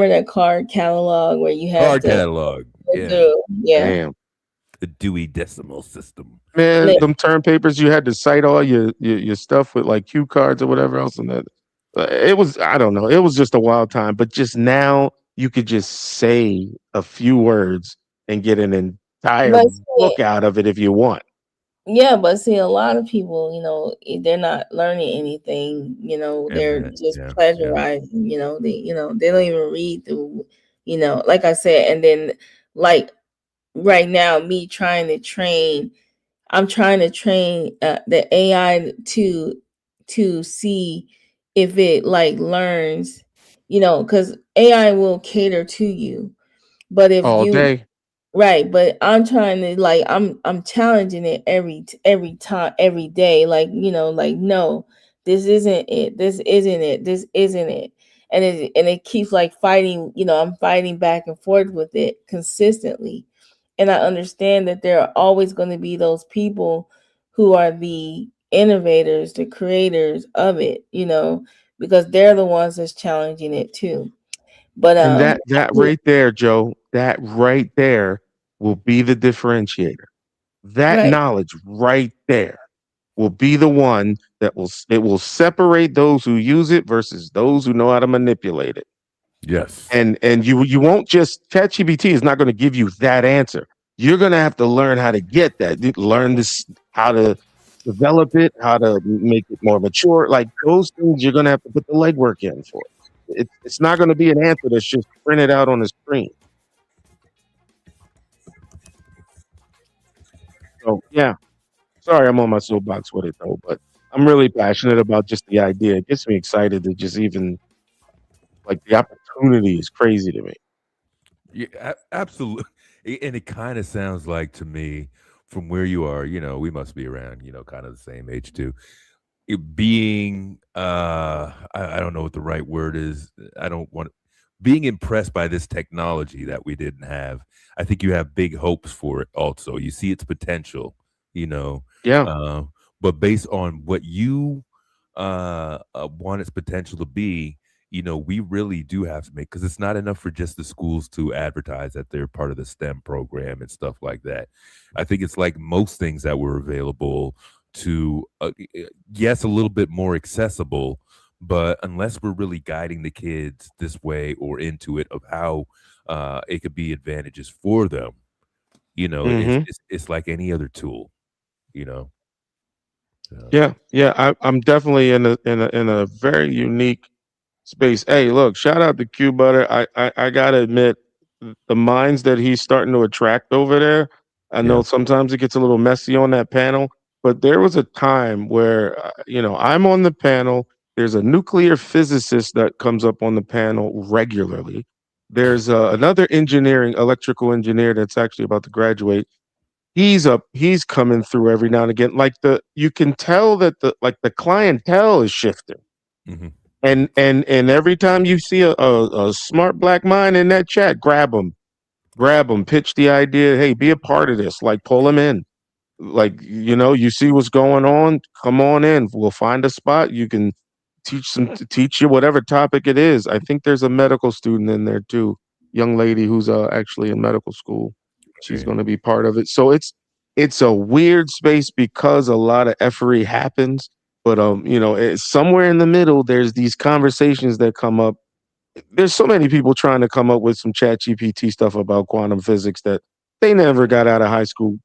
that card catalog where you had catalog. Yeah. Damn. The Dewey Decimal System. Man, them term papers, you had to cite all your stuff with like cue cards or whatever else. And that it was, I don't know, it was just a wild time. But just now, you could just say a few words and get an entire book out of it if you want. Yeah, but see, a lot of people, they're not learning anything. They're just plagiarizing. They don't even read the, like I said, and then like right now, I'm trying to train the AI to see if it like learns, because AI will cater to you, but if all day. Right, but I'm trying to I'm challenging it every time, every day. No, this isn't it. This isn't it. This isn't it. And it keeps fighting. I'm fighting back and forth with it consistently. And I understand that there are always going to be those people who are the innovators, the creators of it. Because they're the ones that's challenging it too. But and that right there, Joe, that right there will be the differentiator. That knowledge right there will be the one that will separate those who use it versus those who know how to manipulate it. Yes. And you won't just ChatGPT is not going to give you that answer. You're going to have to learn how to get that. Learn this, how to develop it, how to make it more mature. Like those things, you're going to have to put the legwork in for it. It's not going to be an answer that's just printed out on the screen. So yeah, sorry I'm on my soapbox with it though, but I'm really passionate about just the idea. It gets me excited to just even like the opportunity is crazy to me. Yeah, absolutely. And it kind of sounds like to me from where you are, we must be around, kind of the same age too. It being I don't know what the right word is. Being impressed by this technology that we didn't have. I think you have big hopes for it also. You see its potential, Yeah. But based on what you want its potential to be, we really do have to make, because it's not enough for just the schools to advertise that they're part of the STEM program and stuff like that. I think it's like most things that were available to, yes, a little bit more accessible, but unless we're really guiding the kids this way or into it of how it could be advantages for them, it's like any other tool, Yeah. I'm definitely in a very unique space. Hey, look, shout out to Q Butter. I gotta admit, the minds that he's starting to attract over there. I know sometimes it gets a little messy on that panel, but there was a time where I'm on the panel. There's a nuclear physicist that comes up on the panel regularly. There's another electrical engineer that's actually about to graduate. He's coming through every now and again. Like you can tell that the clientele is shifting. Mm-hmm. And every time you see a smart black mind in that chat, grab them, pitch the idea. Hey, be a part of this. Like pull them in. Like you see what's going on. Come on in. We'll find a spot. You can teach you whatever topic it is. I think there's a medical student in there too, young lady who's actually in medical school. She's going to be part of it. So it's a weird space because a lot of effery happens. But it's somewhere in the middle, there's these conversations that come up. There's so many people trying to come up with some chat GPT stuff about quantum physics that they never got out of high school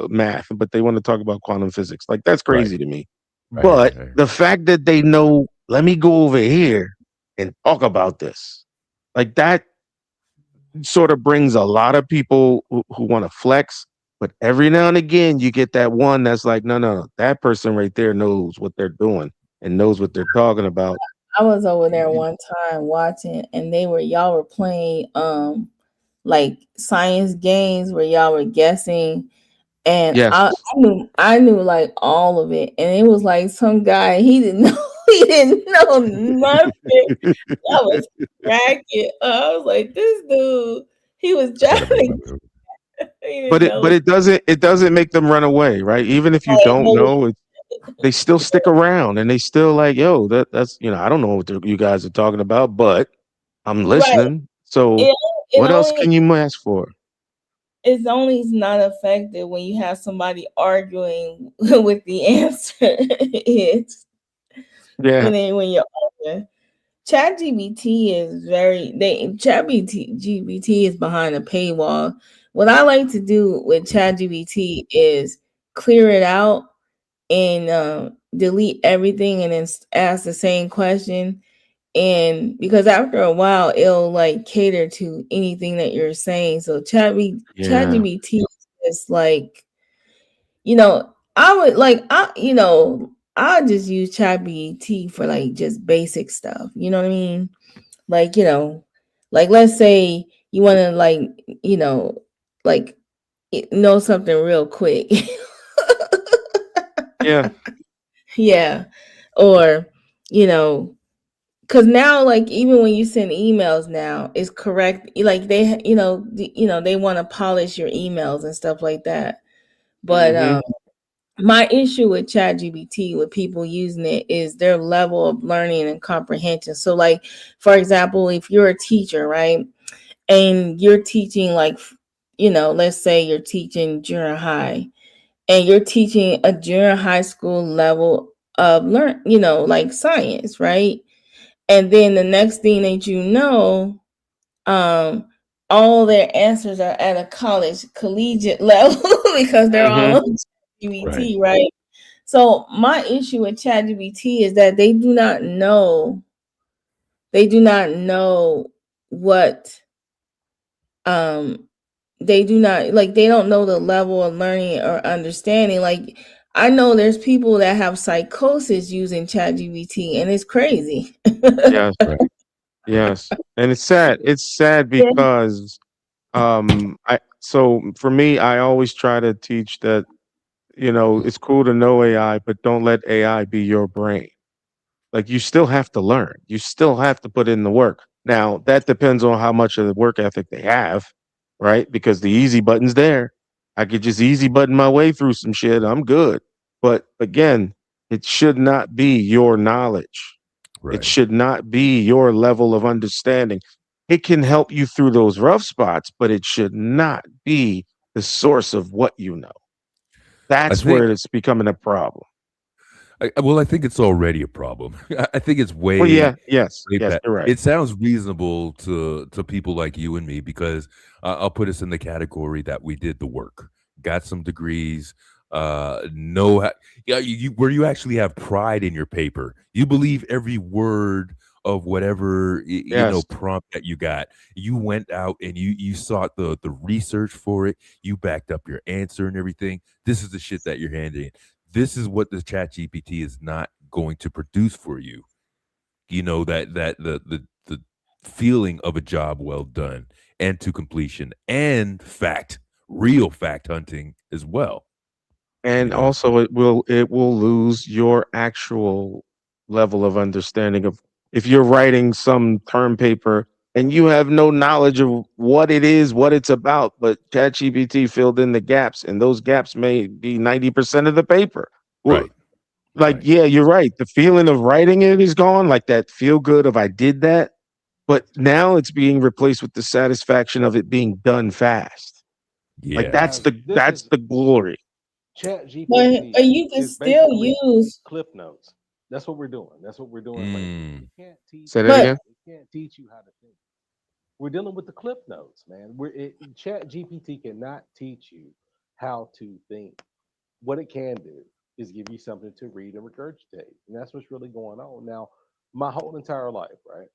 math, but they want to talk about quantum physics. Like that's crazy to me. But the fact that they know, let me go over here and talk about this, like that sort of brings a lot of people who want to flex. But every now and again, you get that one that's like, no, that person right there knows what they're doing and knows what they're talking about. I was over there one time watching, and y'all were playing like science games where y'all were guessing, and I knew like all of it, and it was like some guy he didn't know nothing. I was cracking. I was like, this dude, he was trying. But it doesn't make them run away, right? Even if you don't know, they still stick around and they still like, yo, that's I don't know what you guys are talking about, but I'm listening. Right. So what else can you ask for? It's only not effective when you have somebody arguing with the answer. It's when you're arguing. ChatGPT is ChatGPT is behind a paywall. What I like to do with ChatGPT is clear it out and delete everything and then ask the same question. And because after a while, it'll like cater to anything that you're saying. So ChatGPT is like, I just use ChatGPT for like just basic stuff. You know what I mean? Like, like let's say you want to know something real quick. Yeah. Or, because now, like, even when you send emails now, it's correct. Like they, they want to polish your emails and stuff like that. But my issue with ChatGPT, with people using it, is their level of learning and comprehension. So, like, for example, if you're a teacher, right, and you're teaching, like, let's say you're teaching junior high, and you're teaching a junior high school level of like science, right? And then the next thing that you know, all their answers are at a collegiate level because they're all on ChatGPT, right? So my issue with ChatGPT is that they do not know what they don't know the level of learning or understanding. Like, I know there's people that have psychosis using ChatGPT, and it's crazy. Yes, right. Yes, and it's sad. It's sad because so for me, I always try to teach that it's cool to know AI, but don't let AI be your brain. Like you still have to learn. You still have to put in the work. Now that depends on how much of the work ethic they have, right? Because the easy button's there. I could just easy button my way through some shit. I'm good. But again, it should not be your knowledge. Right. It should not be your level of understanding. It can help you through those rough spots, but it should not be the source of what you know. That's where it's becoming a problem. I think it's already a problem. I think it's way. Well, yes, you're right. It sounds reasonable to people like you and me because I'll put us in the category that we did the work, got some degrees, know how, yeah, where you actually have pride in your paper. You believe every word of whatever Yes. prompt that you got. You went out and you sought the research for it. You backed up your answer and everything. This is the shit that you're handing. This is what the Chat GPT is not going to produce for you. That the feeling of a job well done and to completion and real fact hunting as well. And also it will lose your actual level of understanding of if you're writing some term paper and you have no knowledge of what it is, what it's about, but ChatGPT filled in the gaps, and those gaps may be 90% of the paper. Right. Like, Right. yeah, you're right. The feeling of writing it is gone, like that feel good of I did that. But now it's being replaced with the satisfaction of it being done fast. Like Yeah. that's the glory. Chat But GPT you can is still basically use. Cliff Notes. That's what we're doing. That's what we're doing lately. Mm. It can't teach Say that But again. it can't teach you how to think. We're dealing with the Cliff Notes, man. Chat GPT cannot teach you how to think. What it can do is give you something to read and regurgitate. And that's what's really going on. Now, my whole entire life, right?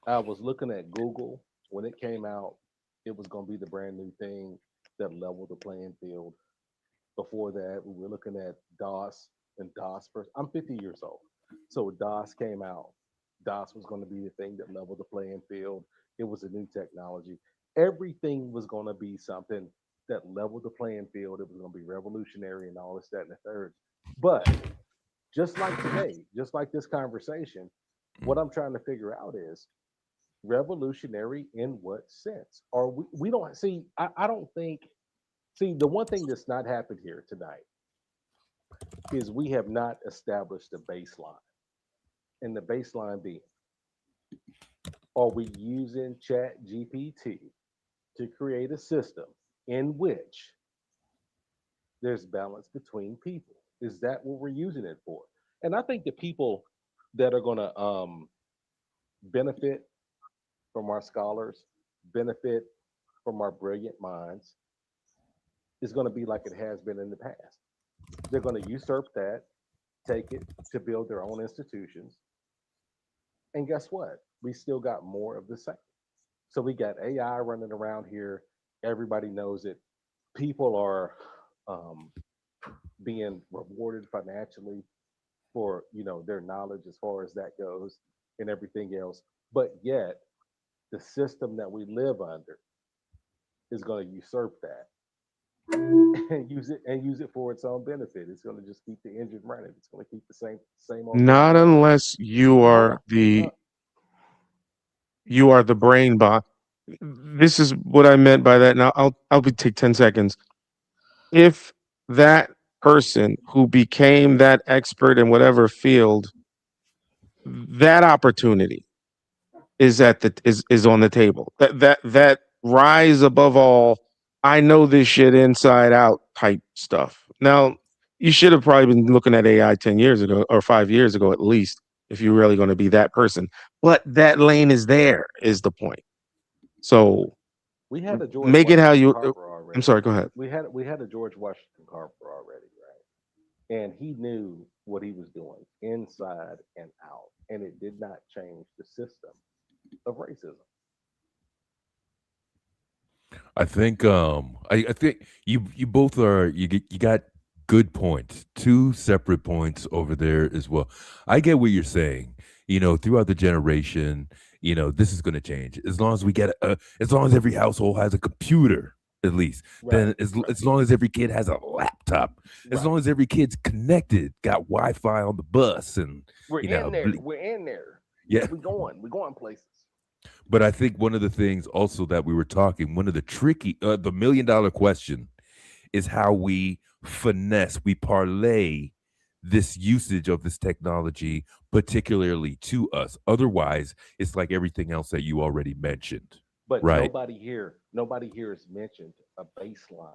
I was looking at Google when it came out. It was going to be the brand new thing that leveled the playing field. Before that, we were looking at DOS and DOS first. I'm 50 years old. So DOS came out. DOS was going to be the thing that leveled the playing field. It was a new technology. Everything was going to be something that leveled the playing field. It was going to be revolutionary and all this, that, and the third. But just like today, just like this conversation, what I'm trying to figure out is revolutionary in what sense? Or we don't see, I don't think, see, the one thing that's not happened here tonight is we have not established a baseline. And the baseline being, are we using Chat GPT to create a system in which there's balance between people? Is that what we're using it for? And I think the people that are going to benefit from our scholars, benefit from our brilliant minds, is going to be like it has been in the past. They're going to usurp that, take it to build their own institutions. And guess what? We still got more of the same. So we got AI running around here. Everybody knows it. People are um, being rewarded financially for their knowledge as far as that goes and everything else. But yet, the system that we live under is going to usurp that and use it for its own benefit. It's going to just keep the engine running. It's going to keep the same old thing Not going. unless you Hold are on. the brain bot. This is what I meant by that. Now I'll take 10 seconds. If that person who became that expert in whatever field, that opportunity is on the table. That rise above all, I know this shit inside out type stuff. Now, you should have probably been looking at AI 10 years ago or 5 years ago at least if you're really going to be that person. But that lane is there is the point. So We had a George make it how Washington you Carver I'm already. sorry, go ahead. We had a George Washington Carver already, right? And he knew what he was doing inside and out, and it did not change the system of racism. I think you both you got good points, two separate points over there as well. I get what you're saying. Throughout the generation, this is going to change as long as we get as long as every household has a computer at least. Then as long as every kid has a laptop, as long as every kid's connected, got Wi-Fi on the bus, and We're in there. We're in there. yeah. We're going places. But I think one of the things also that we were talking, one of the the $1 million question is how we we parlay this usage of this technology, particularly to us. Otherwise, it's like everything else that you already mentioned, But right? nobody here has mentioned a baseline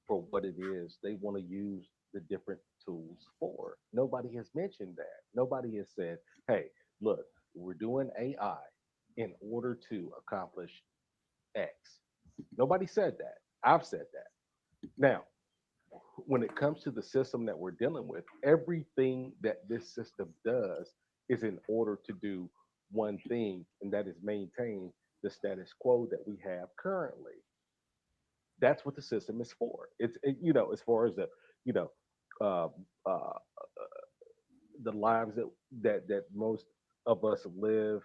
for what it is they want to use the different tools for. Nobody has mentioned that. Nobody has said, hey, look, we're doing AI in order to accomplish X. Nobody said that. I've said that. Now, when it comes to the system that we're dealing with, everything that this system does is in order to do one thing, and that is maintain the status quo that we have currently. That's what the system is for. As far as you know, uh, uh, the lives that most of us live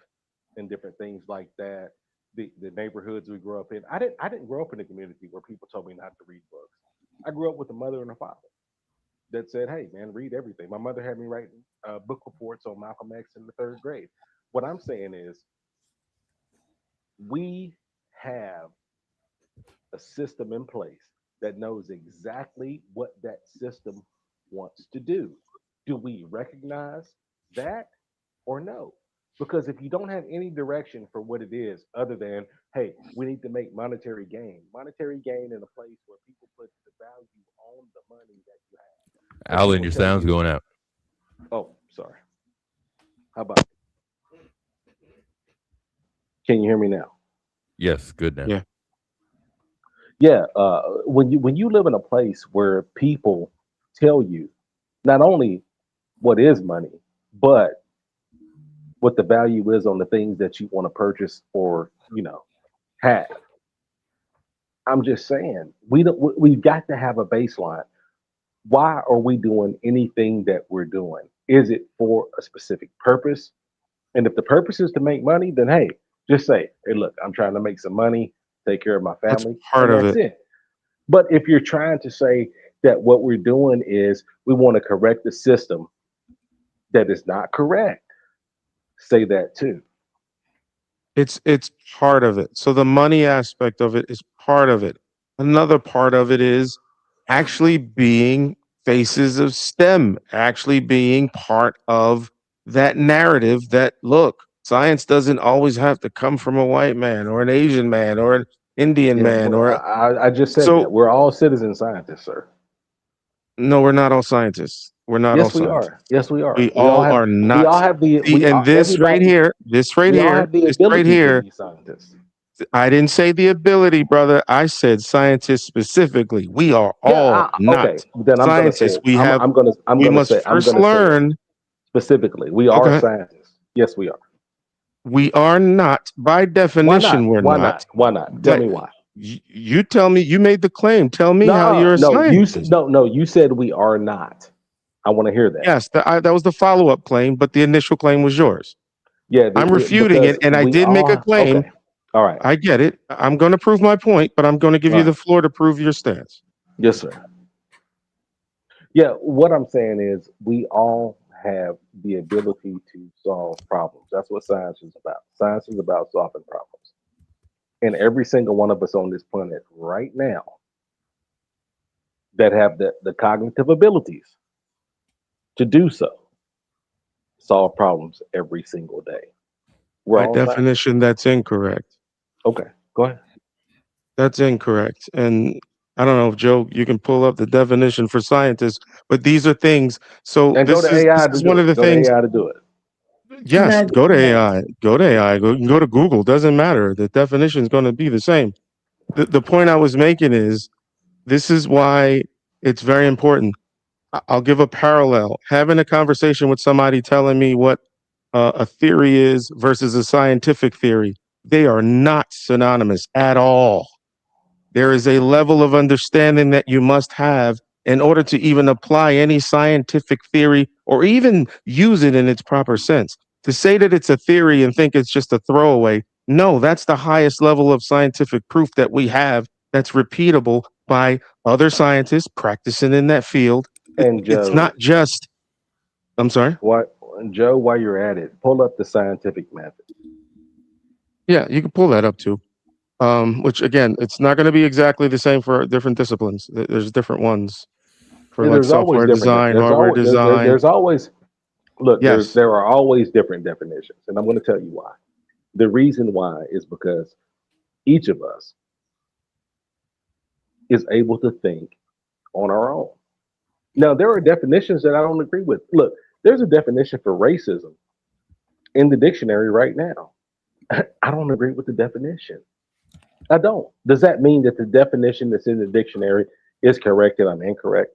and different things like that. The neighborhoods we grew up in. I didn't grow up in a community where people told me not to read books. I grew up with a mother and a father that said, "Hey, man, read everything." My mother had me writing book reports on Malcolm X in the third grade. What I'm saying is, we have a system in place that knows exactly what that system wants to do. Do we recognize that or no? Because if you don't have any direction for what it is other than, hey, we need to make monetary gain in a place where people put the value on the money that you have. And Alan, people your tell sound's you, going out. oh, sorry. How about, can you hear me now? Yes, good now. Yeah. Yeah, when you live in a place where people tell you not only what is money, but what the value is on the things that you want to purchase or have. I'm just saying we've got to have a baseline. Why are we doing anything that we're doing? Is it for a specific purpose? And if the purpose is to make money, then hey, just say, hey, look, I'm trying to make some money, take care of my That's family, part and of that's it. it. But if you're trying to say that what we're doing is we want to correct the system that is not correct, say that too. It's part of it. So the money aspect of it is part of it. Another part of it is actually being faces of STEM, actually being part of that narrative that look, science doesn't always have to come from a white man or an Asian man or an Indian Yeah, man well, or I just said that so we're all citizen scientists, sir. no, we're not all scientists. We're not all Yes, we scientists. are. Yes, we are. We all are We all not. have the See, we and all, this right everybody here, this right we all here, have the this right ability to here. be scientists. I didn't say the ability, brother. I said scientists specifically. We are Yeah. all Okay. not Then I'm gonna say scientists. it. I'm We gonna must say first learn. specifically. We are Okay. scientists. Yes, we are. We are not, by Why not? definition, we're Why not. not? Why not? Tell But me why. you tell me, you made the claim. Tell me how No, you're a no, scientist. no. You said we are not. I want to hear that. Yes, that was the follow up claim, but the initial claim was yours. Yeah, I'm refuting because it, and I we did make a all claim. okay. All right. I get it. I'm going to prove my point, but I'm going to give All you the right. floor to prove your stance. Yes, sir. Yeah, what I'm saying is we all have the ability to solve problems. That's what science is about. Science is about solving problems. And every single one of us on this planet right now that have the cognitive abilities to do so solve problems every single day. We're By all scientists. definition, that's incorrect. Okay, go ahead. That's incorrect. And I don't know if Joe, you can pull up the definition for scientists, but these are things. So And go to this AI to is do one of it. the Go to things. AI to do it. I'm Yes, not go to doing that. AI. Go to AI. Go to Google. Doesn't matter. The definition is going to be the same. The point I was making is this is why it's very important. I'll give a parallel. Having a conversation with somebody telling me what a theory is versus a scientific theory, they are not synonymous at all. There is a level of understanding that you must have in order to even apply any scientific theory or even use it in its proper sense. To say that it's a theory and think it's just a throwaway, no, that's the highest level of scientific proof that we have that's repeatable by other scientists practicing in that field. And It's Joe, not just, I'm sorry. what Joe, while you're at it, pull up the scientific method. Yeah, you can pull that up too. Which again, it's not going to be exactly the same for different disciplines. There's different ones for Yeah, like there's always software different. design, There's hardware always design. there's always look. Yes. There are always different definitions, and I'm going to tell you why. The reason why is because each of us is able to think on our own. Now, there are definitions that I don't agree with. Look, there's a definition for racism in the dictionary right now. I don't agree with the definition. I don't. Does that mean that the definition that's in the dictionary is correct and I'm incorrect?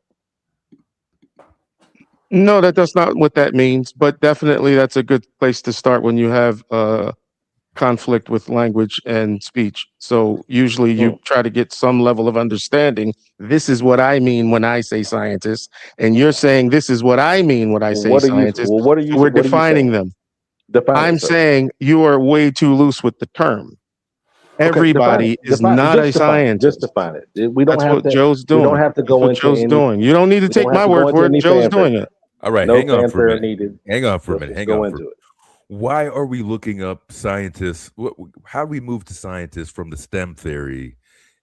No, that's not what that means, but definitely that's a good place to start when you have conflict with language and speech. So usually you try to get some level of understanding. This is what I mean when I say scientist, and you're saying this is what I mean when I say scientist. So we're defining them. I'm saying you are way too loose with the term. Everybody is not a scientist. Just define it. We don't That's have what to. Joe's We doing. don't have to That's go what into Joe's any. doing. You don't need to We don't take have my to go word into for it. any Joe's fanfare. doing it. All right, No hang on for a fanfare minute. needed. Hang on for a Let's minute. just Hang go on for into it. Why are we looking up scientists? How do we move to scientists from the STEM theory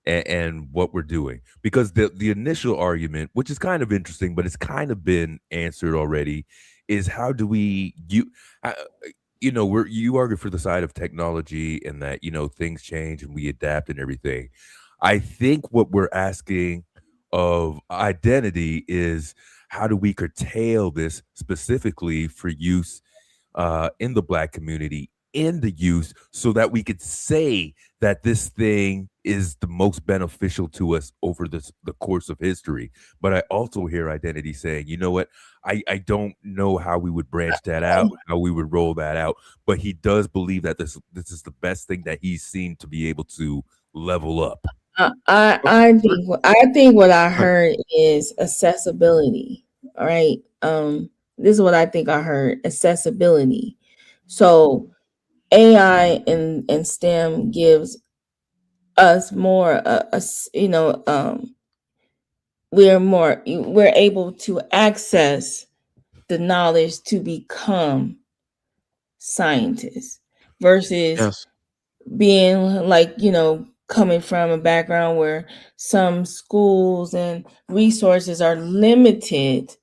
and what we're doing? Because the initial argument, which is kind of interesting, but it's kind of been answered already, is how do we you argue for the side of technology and that things change and we adapt and everything. I think what we're asking of identity is how do we curtail this specifically for use in the Black community, in the youth, so that we could say that this thing is the most beneficial to us over the course of history. But I also hear identity saying, you know what, I don't know how we would branch that out, how we would roll that out, but he does believe that this is the best thing that he's seen to be able to level up. I think what I heard is accessibility. All right. This is what I think I heard: accessibility. So AI and STEM gives us more. We're able to access the knowledge to become scientists versus being like coming from a background where some schools and resources are limited.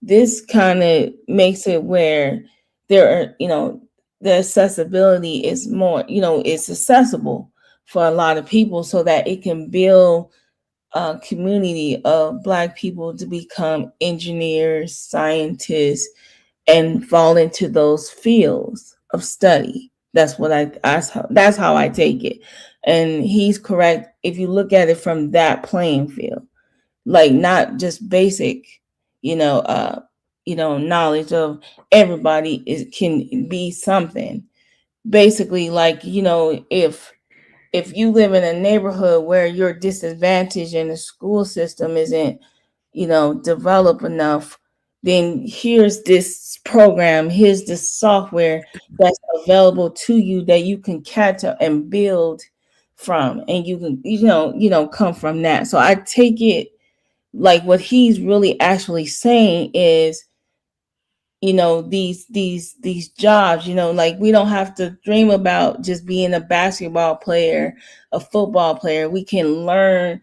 This kind of makes it where there are the accessibility is more, it's accessible for a lot of people so that it can build a community of Black people to become engineers, scientists, and fall into those fields of study. That's how I take it. And he's correct if you look at it from that playing field, like not just basic, knowledge of everybody can be something. Basically, like, if you live in a neighborhood where you're disadvantaged and the school system isn't, developed enough, then here's this program, here's this software that's available to you that you can catch up and build from, and you can, come from that. So I take it like what he's really actually saying is, these jobs, like we don't have to dream about just being a basketball player, a football player. We can learn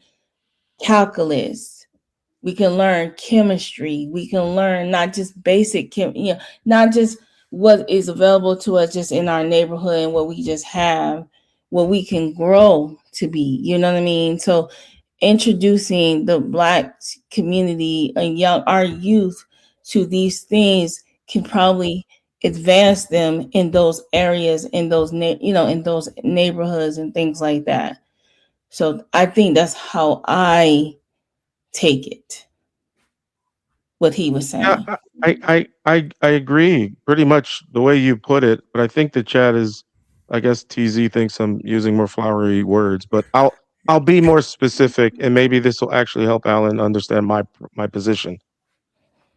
calculus, we can learn chemistry, we can learn not just basic not just what is available to us just in our neighborhood and what we just have, what we can grow to be, you know what I mean? So introducing the Black community and our youth to these things can probably advance them in those areas, in those in those neighborhoods and things like that. So I think that's how I take it, what he was saying. Yeah, I agree pretty much the way you put it, but I think the chat is, I guess TZ thinks I'm using more flowery words, but I'll be more specific, and maybe this will actually help Alan understand my position.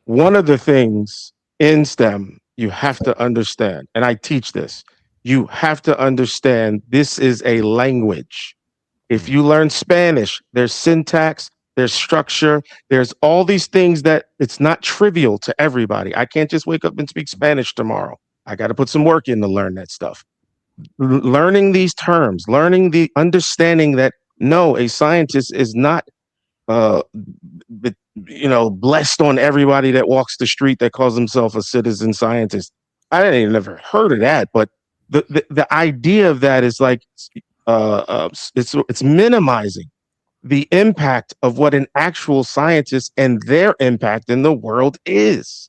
One of the things in STEM you have to understand, and I teach this, you have to understand this is a language. If you learn Spanish, there's syntax, there's structure, there's all these things that it's not trivial to everybody. I can't just wake up and speak Spanish tomorrow. I got to put some work in to learn that stuff. Learning these terms, learning the understanding that no, a scientist is not blessed on everybody that walks the street that calls himself a citizen scientist. I ain't never heard of that, but the idea of that is like it's minimizing the impact of what an actual scientist and their impact in the world is.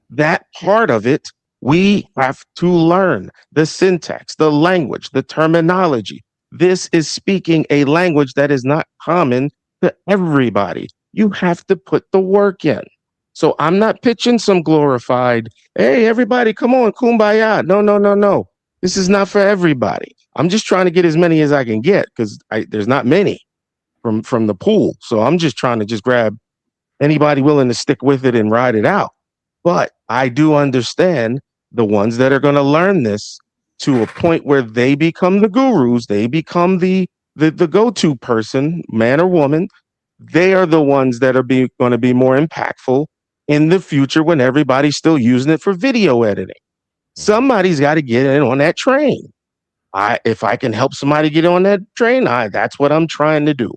That part of it, we have to learn the syntax, the language, the terminology. This is speaking a language that is not common to everybody. You have to put the work in. So I'm not pitching some glorified, hey, everybody, come on, kumbaya. No. This is not for everybody. I'm just trying to get as many as I can get because there's not many from the pool. So I'm just trying to just grab anybody willing to stick with it and ride it out. But I do understand the ones that are going to learn this to a point where they become the gurus, they become the go-to person, man or woman. They are the ones that are going to be more impactful in the future when everybody's still using it for video editing. Somebody's got to get in on that train. If I can help somebody get on that train, that's what I'm trying to do.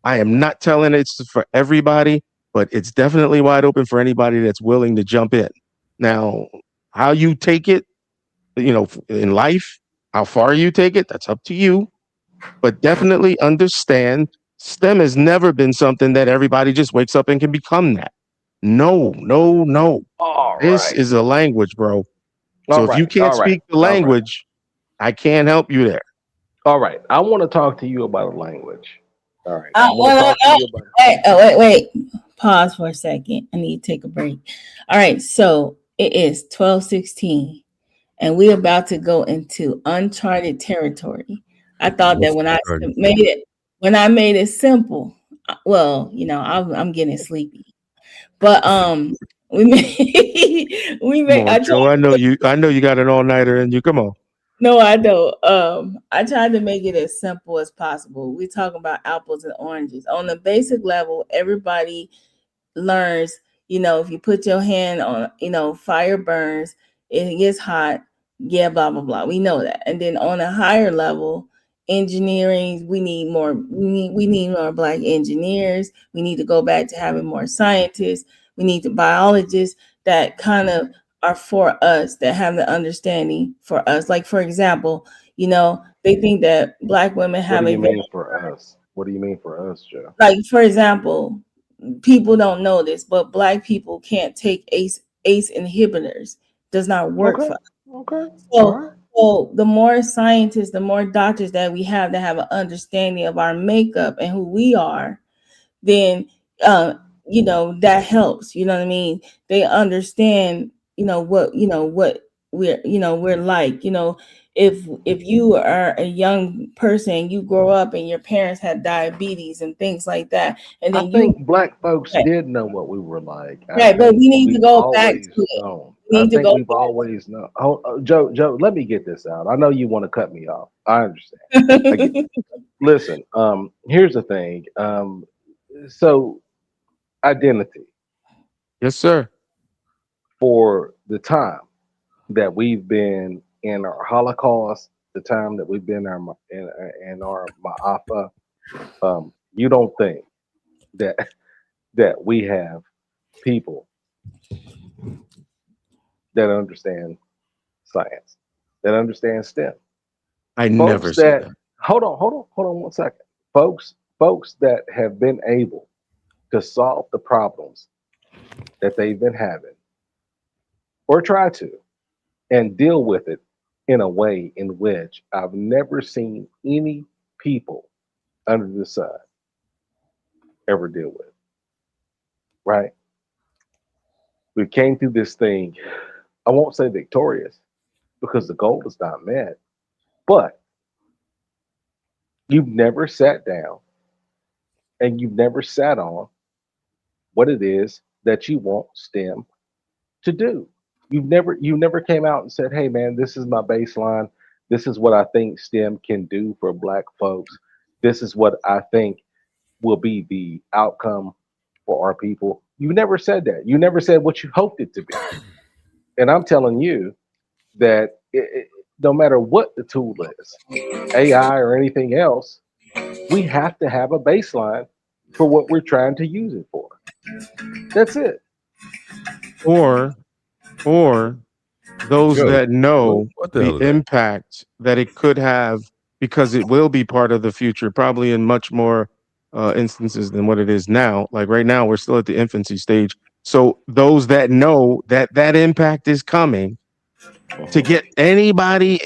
I am not telling it's for everybody, but it's definitely wide open for anybody that's willing to jump in. Now, how you take it, in life, how far you take it, that's up to you. But definitely understand STEM has never been something that everybody just wakes up and can become that. No. This is a language, bro. So if you can't speak the language, I can't help you there. All right. I want to talk to you about a language. All right. Wait. Pause for a second. I need to take a break. All right. So it is 12:16, and we're about to go into uncharted territory. I thought that when I made it simple, well, I'm getting sleepy. But we made Joe, I know you got an all-nighter in you. Come on. No, I don't. I tried to make it as simple as possible. We're talking about apples and oranges. On the basic level, everybody learns, if you put your hand on, fire burns, it gets hot, blah, blah, blah. We know that. And then on a higher level, engineering, we need more Black engineers. We need to go back to having more scientists. We need biologists that kind of are for us, that have the understanding for us. Like, for example, they think that Black women have What do you mean for us? What do you mean for us, Joe? Like, for example, people don't know this, but Black people can't take ACE inhibitors. Does not work for us. Okay. So the more scientists, the more doctors that we have that have an understanding of our makeup and who we are, then that helps. You know what I mean? They understand, what we're like. If you are a young person, you grow up and your parents had diabetes and things like that, and then I think Black folks did know what we were like. Right, but we need to go back to it. I think we've always known. Joe, let me get this out. I know you want to cut me off. I understand. Listen, here's the thing. So identity. Yes, sir. For the time that we've been in our Holocaust, the time that we've been in our Ma'afa, you don't think that we have people that understand science, that understand STEM. Never said that. Hold on 1 second. Folks that have been able to solve the problems that they've been having, or try to, and deal with it in a way in which I've never seen any people under the sun ever deal with. Right? We came through this thing, I won't say victorious, because the goal is not met, but you've never sat down and you've never sat on what it is that you want STEM to do. You never came out and said, hey man, this is my baseline. This is what I think STEM can do for Black folks. This is what I think will be the outcome for our people. You never said that. You never said what you hoped it to be. And I'm telling you that no matter what the tool is, AI or anything else, we have to have a baseline for what we're trying to use it for. That's it. Or those that know the impact that it could have, because it will be part of the future, probably in much more instances than what it is now. Like right now, we're still at the infancy stage. So those that know that impact is coming, to get anybody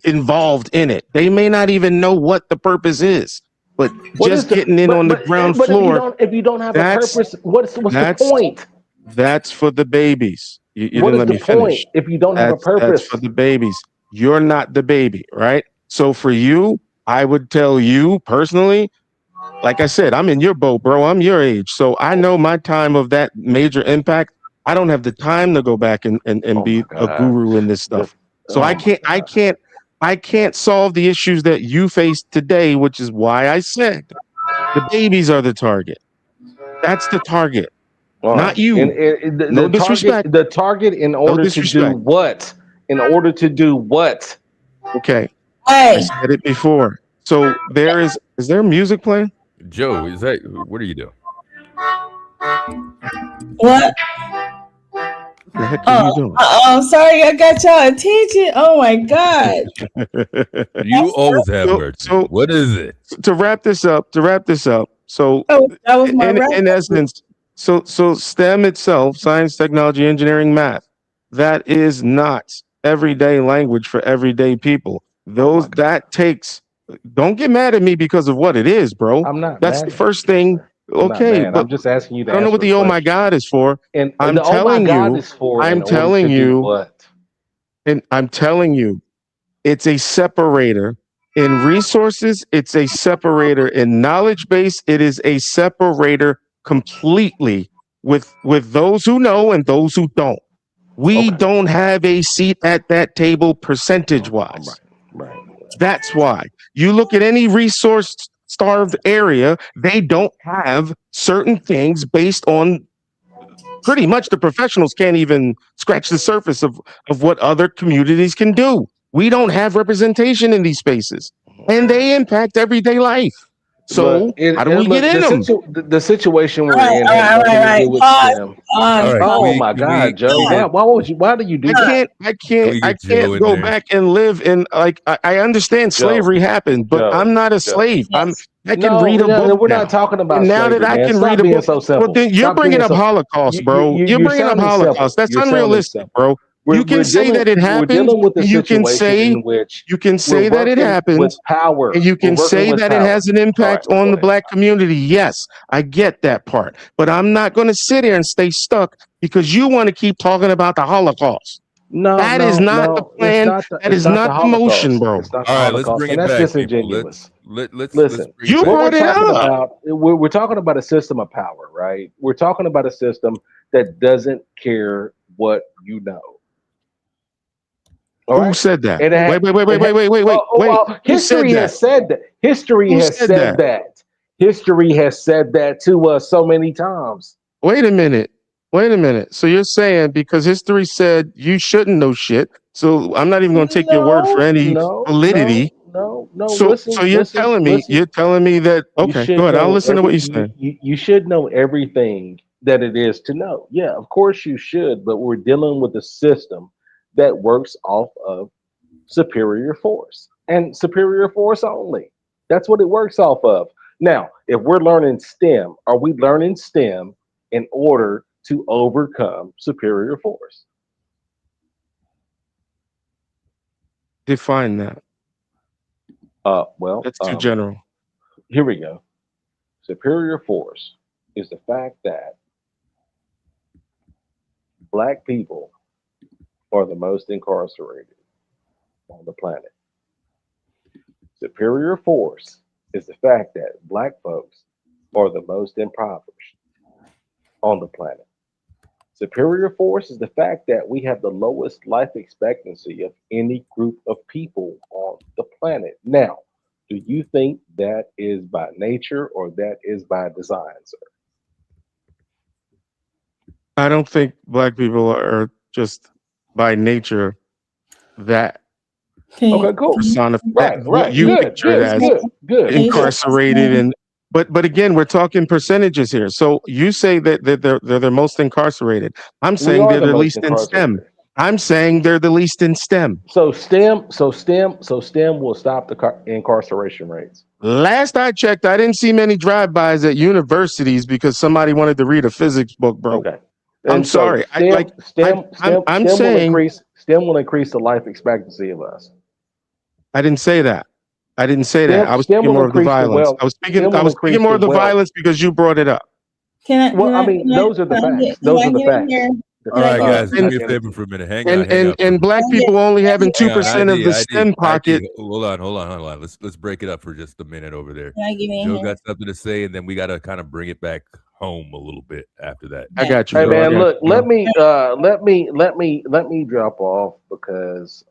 involved in it, they may not even know what the purpose is, but getting in on the ground floor. If you don't have a purpose, what's the point? That's for the babies. You What didn't is let the me point finish. if you don't have a That's purpose? for the babies. You're not the baby, right? So for you, I would tell you personally, like I said, I'm in your boat, bro. I'm your age. So I know my time of that major impact. I don't have the time to go back and Oh be my a God. guru in this stuff. So Oh I my can't solve the issues that you face today, which is why I said the babies are the target. That's the target, All not right. you. And No disrespect. the target in No order to do disrespect. what? In order to do what? Okay. I Hey, said it before. So is there music playing? Joe, what are you doing? what? What the heck are you doing? Sorry, I got y'all attention. Oh my God. You always have So, mercy. so What is it? to wrap this up. So Oh, that was my rap. in essence, so STEM itself, science, technology, engineering, math, that is not everyday language for everyday people. That takes. Don't get mad at me because of what it is, bro. I'm not That's mad the at you, first thing. sir. I'm not Okay, mad. but I'm just asking you to I don't know answer what a the oh my question. God is for. And I'm the oh my telling God you, is for I'm in order telling to do you, what? and I'm telling you, it's a separator in resources. It's a separator in knowledge base. It is a separator completely with those who know and those who don't. We Okay. don't have a seat at that table percentage Right. wise. Right. That's why you look at any resource starved area, they don't have certain things based on pretty much the professionals can't even scratch the surface of what other communities can do. We don't have representation in these spaces, and they impact everyday life. So how do we get in them? The situation we're in All has right, nothing to do with Pause. STEM. All right, Oh my God, Joe! Why do you do that? I Can we get Joe can't in go there? back and live in I understand Joe, slavery happened, but Joe, I'm not a Joe. slave. I can No, read a book we're not now. talking about And now that slavery, I man. can Stop read a being book, so well, simple. then you're Stop bringing being up so. Holocaust, bro. You're You're bringing up sounding Holocaust. simple. That's You're sounding unrealistic, simple. bro. You can say that it We're happened, dealing with a and you can situation say in which we're that it working happened, with power. and you We're can working say with that it power. has an All impact right, on go the ahead. black community. Yes, I get that part, but I'm not going to sit here and stay stuck because you want to keep talking about the Holocaust. No, That is no, not the no. plan. That It's is not the not the motion, Holocaust. bro. It's not the All right, let's Holocaust, bring and it that's back, people. disingenuous. Let's Listen, bring it You back. what we're brought it talking up. about, we're talking about a system of power, right? We're talking about a system that doesn't care what you know. All Who right. said that? It ha- Wait. Who said history that? has said that. History Who has said said that? that. History has said that to us so many times. Wait a minute. So you're saying because history said you shouldn't know shit, so I'm not even going to take your word for any validity. No. So you're telling me that You okay, go should ahead. I'll know listen to what you're saying. you should know everything that it is to know. Yeah, of course you should, but we're dealing with a system that works off of superior force and superior force only. That's what it works off of. Now, if we're learning STEM, are we learning STEM in order to overcome superior force? Define that. Well, That's too general. here we go. Superior force is the fact that Black people are the most incarcerated on the planet. Superior force is the fact that Black folks are the most impoverished on the planet. Superior force is the fact that we have the lowest life expectancy of any group of people on the planet. Now, do you think that is by nature or that is by design, sir? I don't think black people are just by nature that Okay, cool. what you picture it as good. incarcerated and but again we're talking percentages here. So you say that they're the most incarcerated. I'm We saying are they're the the most least in STEM. incarcerated. I'm saying they're the least in STEM. So STEM will stop the incarceration rates. Last I checked, I didn't see many drive-bys at universities because somebody wanted to read a physics book, bro. Okay. I'm And so sorry. I'm STEM saying will increase the life expectancy of us. I didn't say that. I was STEM speaking will more of the increase the violence. wealth. I was speaking more of the wealth. violence because you brought it up. Those are the facts. Those are the facts. All right, guys, do me a favor for a minute. Hang on. And black people only having 2% of the STEM pocket. Hold on. Let's break it up for just a minute over there. Can I get in Joe here? got something to say, and then we got to kind of bring it back home a little bit after that. I got you. Hey Joe. man, look, let me drop off because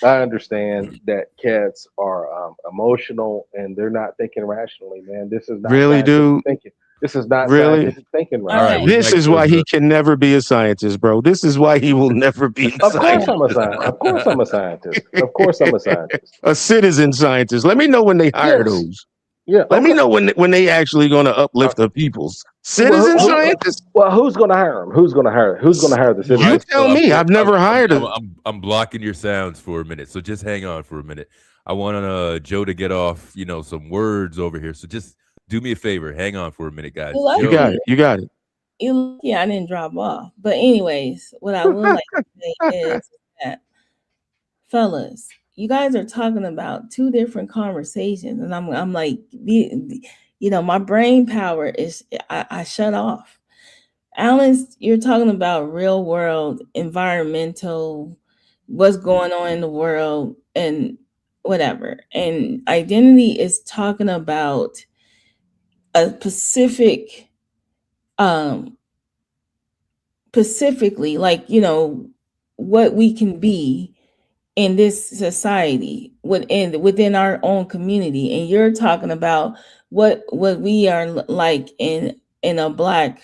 I understand that cats are emotional and they're not thinking rationally, man. This is not Really, dude. thinking. This is not Really? scientific thinking, right? All right, This is why he can never be a scientist, bro. This is why he will never be a Of course scientist. I'm a scientist. Of course I'm a scientist. Of course I'm a scientist. A citizen scientist. Let me know when they hire those. Yeah. Let me know when they actually going to uplift the peoples. Citizen scientists. Well, who's going to hire them? Who's going to hire the citizen? You tell me. I've never hired them. I'm blocking your sounds for a minute, so just hang on for a minute. I want Joe to get off, some words over here. So just do me a favor. Hang on for a minute, guys. You got it. You got it. Yeah, I didn't drop off. But anyways, what I would like to say is that, fellas, you guys are talking about two different conversations, and I'm like, my brain power is I shut off. Alan, you're talking about real world, environmental, what's going on in the world, and whatever. And identity is talking about a specifically, like, what we can be in this society within our own community. And you're talking about what we are like in a black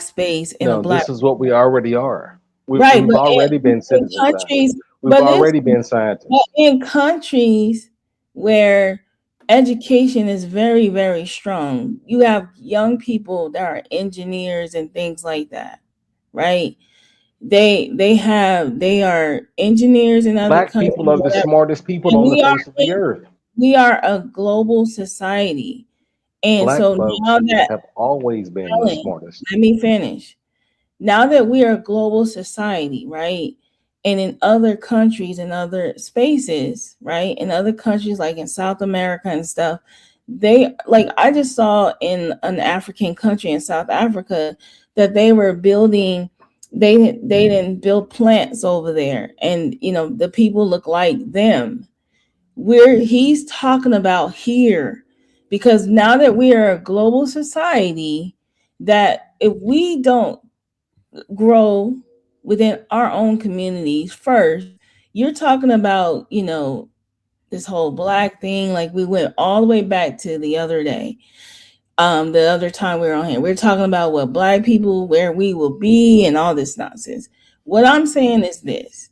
space, this is what we already are. We've but already been citizens. Countries, We've already been scientists. But in countries where education is very, very strong, you have young people that are engineers and things like that, right? They are engineers in other Black countries. people are the smartest people on the face of the earth. We are a global society. And Black so folks now that have always been the smartest. Let me finish. Now that we are a global society, right? And in other countries and other spaces, right? In other countries like in South America and stuff, I just saw in an African country in South Africa that they were building, they didn't build plants over there. And the people look like them. He's talking about here, because now that we are a global society, that if we don't grow within our own communities first, you're talking about, this whole black thing. Like, we went all the way back to the other day. The other time we were on here, we we're talking about what black people, where we will be and all this nonsense. What I'm saying is this.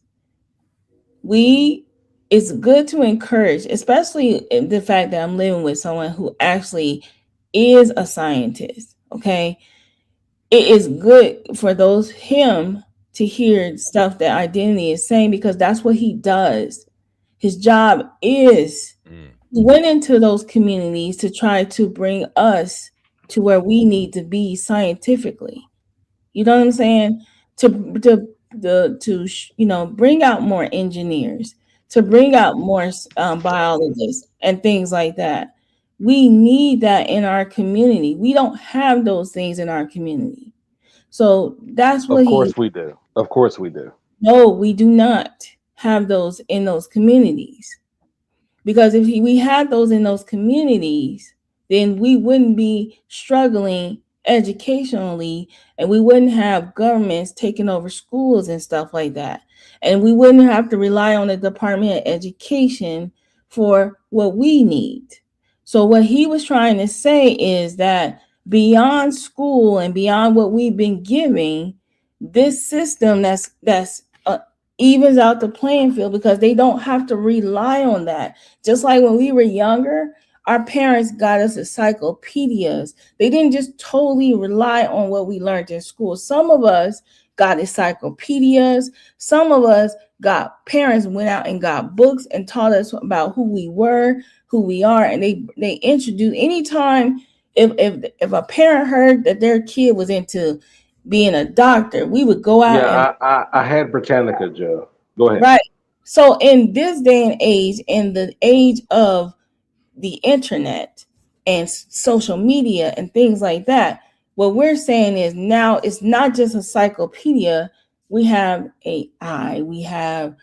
It's good to encourage, especially the fact that I'm living with someone who actually is a scientist. Okay. It is good for him to hear stuff that Identity is saying, because that's what he does. His job is he went into those communities to try to bring us to where we need to be scientifically. You know what I'm saying? To bring out more engineers, to bring out more biologists and things like that. We need that in our community. We don't have those things in our community. So that's what Of course we do. Of course we do. No, we do not have those in those communities. Because if we had those in those communities, then we wouldn't be struggling educationally, and we wouldn't have governments taking over schools and stuff like that. And we wouldn't have to rely on the Department of Education for what we need. So what he was trying to say is that beyond school and beyond what we've been giving, this system that's evens out the playing field, because they don't have to rely on that. Just like when we were younger, our parents got us encyclopedias. They didn't just totally rely on what we learned in school. Some of us got encyclopedias. Some of us parents went out and got books and taught us about who we were, who we are. And they introduced, anytime if a parent heard that their kid was into being a doctor, we would go out. Yeah, I had Britannica, Joe. Go ahead. Right. So in this day and age, in the age of the internet and social media and things like that, What we're saying is now it's not just a encyclopedia. We have AI. We have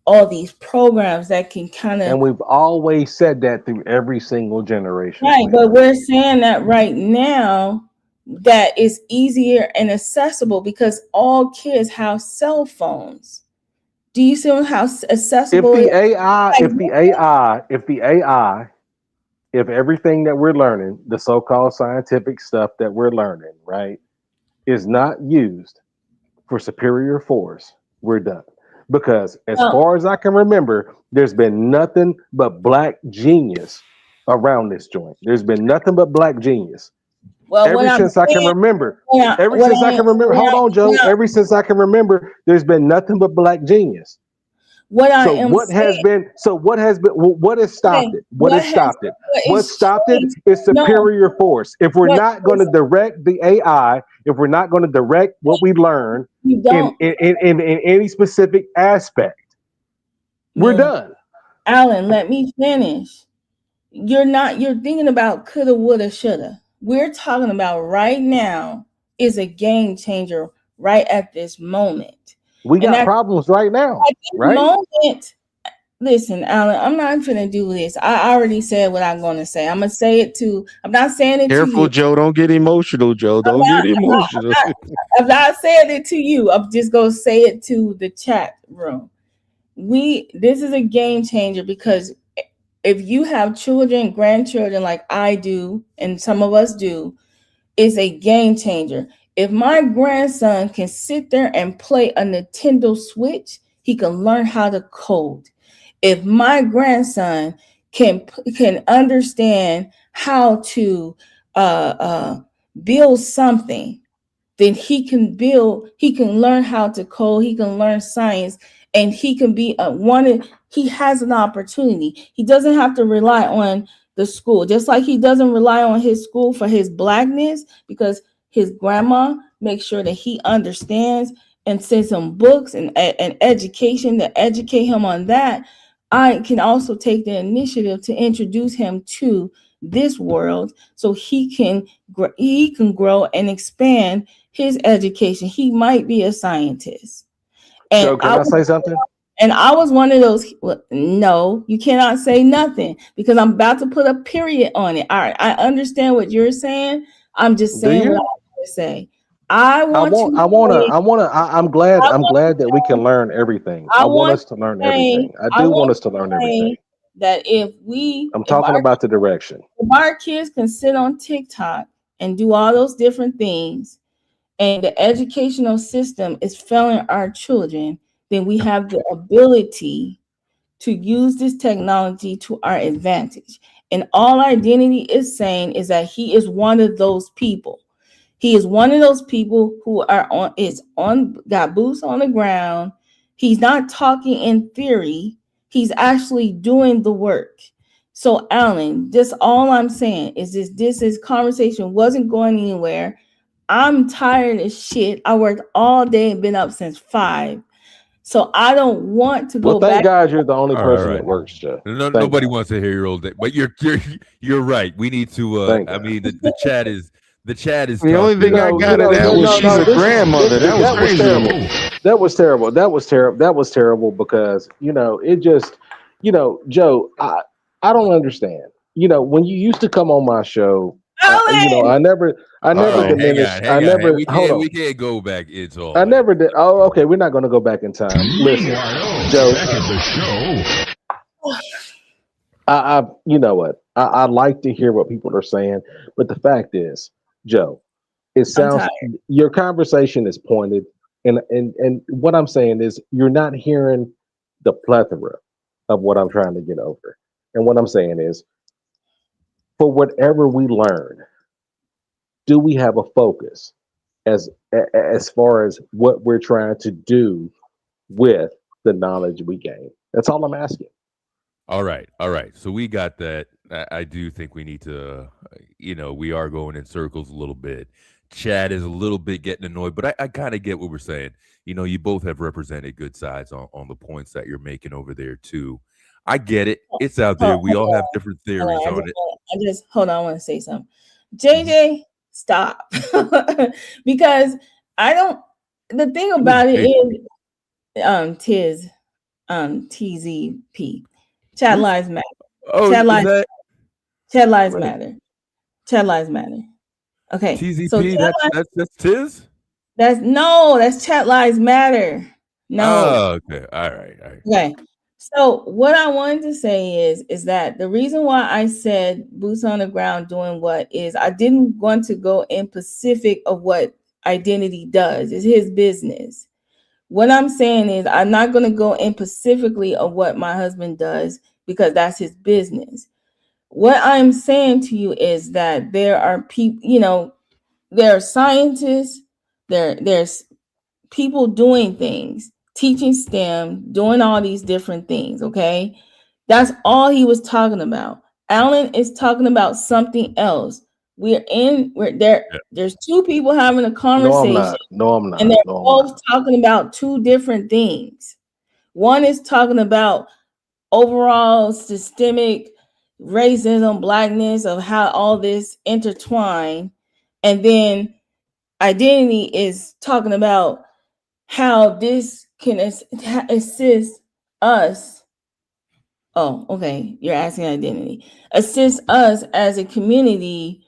all these programs that can kind of. And we've always said that through every single generation. Right, but we're saying that right now that it's easier and accessible because all kids have cell phones. Do you see how accessible? If everything that we're learning, the so-called scientific stuff that we're learning, right, is not used for superior force, we're done. Because as far as I can remember, there's been nothing but black genius around this joint. There's been nothing but black genius. Well, ever since I can remember. Ever since I can remember. Hold on, Joe. Ever since I can remember, there's been nothing but black genius. What has been? What has stopped it? What has stopped it? What stopped it is superior force. If we're not going to direct the AI, if we're not going to direct what we learn in any specific aspect, we're done. Alan, let me finish. You're thinking about coulda, woulda, shoulda. We're talking about right now is a game changer right at this moment. We got problems right now. At this moment, listen, Alan, I'm not going to do this. I already said what I'm going to say. I'm going to say it to, I'm not saying it to you. Careful, Joe. Don't get emotional, Joe. Don't get emotional. I'm not saying it to you. I'm just going to say it to the chat room. This is a game changer because if you have children, grandchildren like I do, and some of us do, it's a game changer. If my grandson can sit there and play a Nintendo Switch, he can learn how to code. If my grandson can understand how to build something, then he can learn how to code, he can learn science, and he can be he has an opportunity. He doesn't have to rely on the school, just like he doesn't rely on his school for his blackness, because his grandma makes sure that he understands and sends him books and education to educate him on that. I can also take the initiative to introduce him to this world so he can grow and expand his education. He might be a scientist. And so can I say something? And I was one of those. No, you cannot say nothing because I'm about to put a period on it. All right, I understand what you're saying. I'm just saying what I want to say. I'm glad that we can learn everything. I want us to learn everything. I do want us to learn everything. That I'm talking about the direction. If our kids can sit on TikTok and do all those different things, and the educational system is failing our children, then we have the ability to use this technology to our advantage. And all identity is saying is that he is one of those people. He is one of those people who got boots on the ground. He's not talking in theory. He's actually doing the work. So, Alan, all I'm saying is this conversation wasn't going anywhere. I'm tired as shit. I worked all day and been up since 5. So I don't want to go back. Well, thank God you're the only person that works, Joe. Nobody wants to hear your old day, but you're right. We need to. I mean, the chat is. The only thing I got of that was she's a grandmother. That was crazy. That was terrible. That was terrible because it just Joe. I don't understand. When you used to come on my show. I never diminished. We can't go back. It's all. I never did. Oh, okay. We're not going to go back in time. Listen, Joe. Back at the show. You know what? I like to hear what people are saying, but the fact is, Joe, it sounds your conversation is pointed, and what I'm saying is you're not hearing the plethora of what I'm trying to get over, and what I'm saying is. For whatever we learn, do we have a focus as far as what we're trying to do with the knowledge we gain? That's all I'm asking. All right. So we got that. I do think we need to, we are going in circles a little bit. Chad is a little bit getting annoyed, but I kind of get what we're saying. You both have represented good sides on the points that you're making over there too. I get it. It's out there. We all have different theories on it. I want to say something. JJ, stop. Because I don't, the thing about it is, TZP, Chat Lives Matter. Oh, Chat is Lives, that Chat Lives Matter. Chat Lives Matter. Okay. So TZP? That's Tiz? that's Chat Lives Matter. No. Oh, okay. All right. Okay. So what I wanted to say is that the reason why I said boots on the ground doing what is I didn't want to go in specific of what Identity does. It's his business. What I'm saying is I'm not going to go in specifically of what my husband does because that's his business. What I'm saying to you is that there are people, there are scientists, there's people doing things, teaching STEM, doing all these different things, okay? That's all he was talking about. Alan is talking about something else. We're there. There's two people having a conversation. No, I'm not. And they're both talking about two different things. One is talking about overall systemic racism, blackness, of how all this intertwine. And then Identity is talking about how this can assist us. Oh, okay. You're asking Identity. Assist us as a community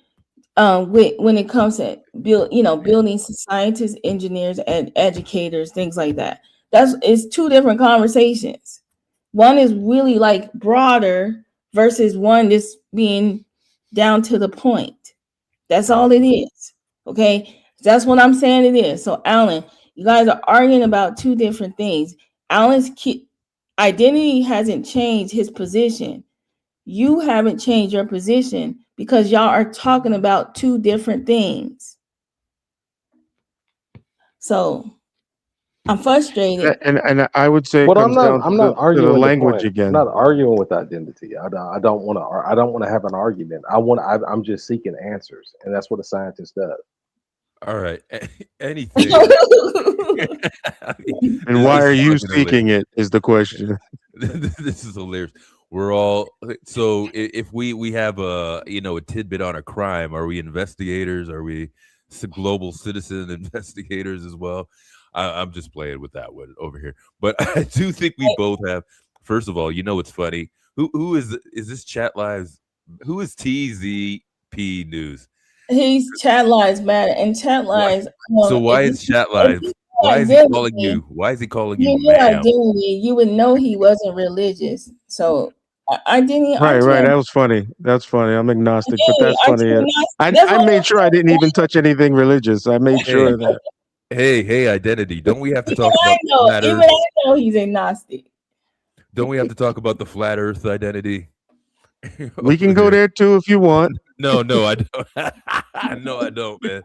when it comes to building scientists, engineers, and educators, things like that. It's two different conversations. One is really like broader versus one just being down to the point. That's all it is. Okay. That's what I'm saying it is. So Alan, you guys are arguing about two different things. Alan's Identity hasn't changed his position. You haven't changed your position because y'all are talking about two different things. So I'm frustrated. And I would say But it I'm comes down not to arguing the the language point. again. I'm not arguing with Identity. I don't want to have an argument. I'm just seeking answers, and that's what a scientist does. All right. Anything. And why are you seeking it is the question. This is hilarious. We're all so if we have a tidbit on a crime, are we investigators? Are we global citizen investigators as well? I'm just playing with that one over here. But I do think we both have. First of all, it's funny. Who is this Chat Lives? Who is TZP News? He's Chat Lives Matter, and Chat Lives. So why is Chat Lives? Why is he calling you? Why is he calling you, Your ma'am? Identity, you would know he wasn't religious. So Identity. Right. That was funny. That's funny. I'm agnostic, but that's funny. I made sure I didn't even touch anything religious. I made sure of that. Hey, Identity. Don't we have to talk about Even I know he's agnostic. Don't we have to talk about the flat Earth identity? We can go there too if you want. No, I don't. No, I don't, man.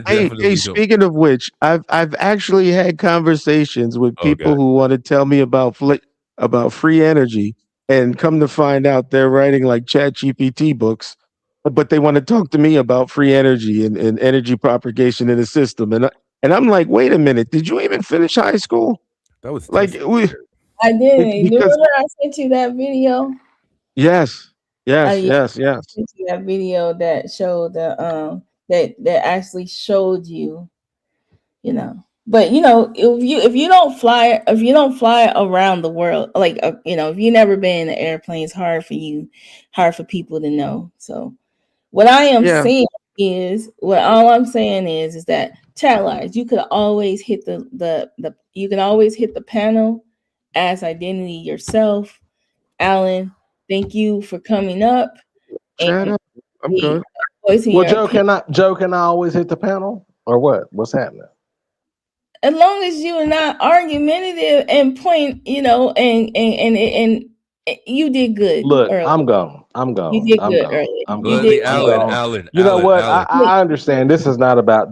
Hey, speaking of which, I've actually had conversations with people who want to tell me about free energy, and come to find out they're writing like ChatGPT books, but they want to talk to me about free energy and energy propagation in the system. And I'm like, wait a minute, did you even finish high school? That was I didn't. Remember I sent you that video? Yes. Yes. That video that showed that actually showed you, But if you don't fly around the world, like if you never been in an airplane, it's hard for people to know. So what I am saying is, all I'm saying is that Chat Lives, you could always hit the panel as Identity yourself. Alan, thank you for coming up. Shut up. I'm good. Well, Joe, can I always hit the panel or what? What's happening? As long as you are not argumentative and point, and you did good. Look, earlier. I'm gone. You did good earlier. Alan. You know what? I understand. This is not about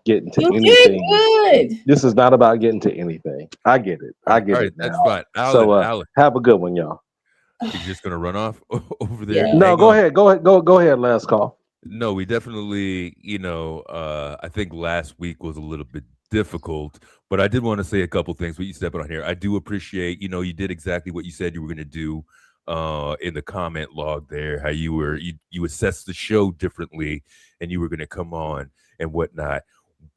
getting to anything. Did good. This is not about getting to anything. I get it. I get it. That's now. fine. Alan, Alan, have a good one, y'all. You're just gonna run off over there? Yeah. No, go ahead. Go ahead. Last call. No, we definitely, I think last week was a little bit difficult, but I did want to say a couple things. But you stepping on here, I do appreciate, you did exactly what you said you were going to do. in the comment log there, how you assessed the show differently, and you were going to come on and whatnot.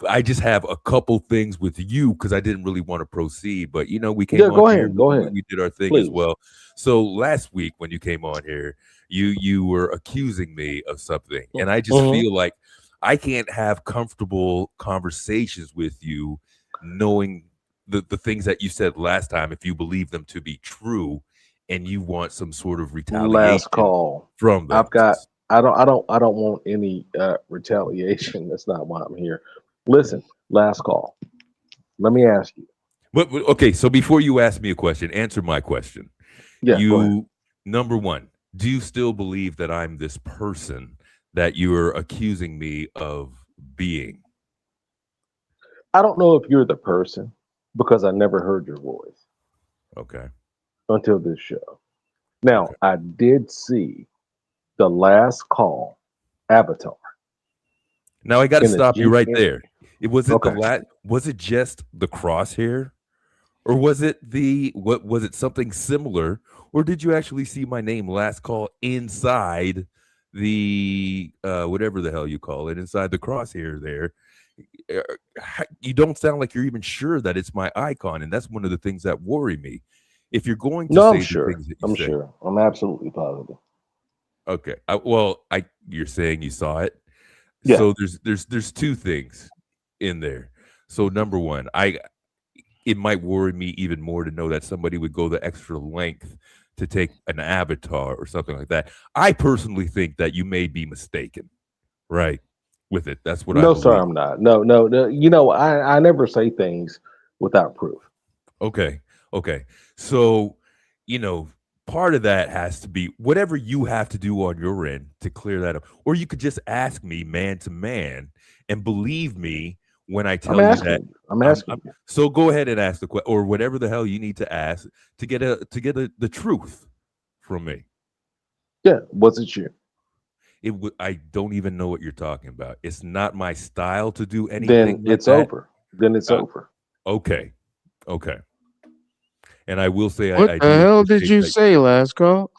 I just have a couple things with you because I didn't really want to proceed, but we came on go here. ahead. Go ahead. We did our thing Please. as well. So last week when you came on here, you were accusing me of something, and I just feel like I can't have comfortable conversations with you, knowing the things that you said last time, if you believe them to be true, and you want some sort of retaliation. Last call from them. I don't want any retaliation. That's not why I'm here. Listen, last call. Let me ask you. But okay, so before you ask me a question, answer my question. Yeah. Number one, do you still believe that I'm this person that you're accusing me of being? I don't know if you're the person because I never heard your voice. Okay. Until this show. Now, I did see the last call avatar. Now I got to stop you right there. Was it just the crosshair, or was it was it something similar, or did you actually see my name last call inside the whatever the hell you call it, inside the crosshair there? You don't sound like you're even sure that it's my icon, and that's one of the things that worry me. If you're going to say I'm the sure. things that you say, Sure. I'm absolutely positive. Okay. You're saying you saw it. Yeah. So there's two things in there. So number one, it might worry me even more to know that somebody would go the extra length to take an avatar or something like that. I personally think that you may be mistaken, right? With it. That's what I believe. No, sir, I'm not. No. I never say things without proof. Okay. So, part of that has to be whatever you have to do on your end to clear that up. Or you could just ask me man to man and believe me when I tell you that. I'm asking you. So go ahead and ask the question, or whatever the hell you need to ask to get the truth from me. Yeah, was it you? I don't even know what you're talking about. It's not my style to do anything. Then it's over. Then it's over. Okay. And I will say, what the hell did you say last call?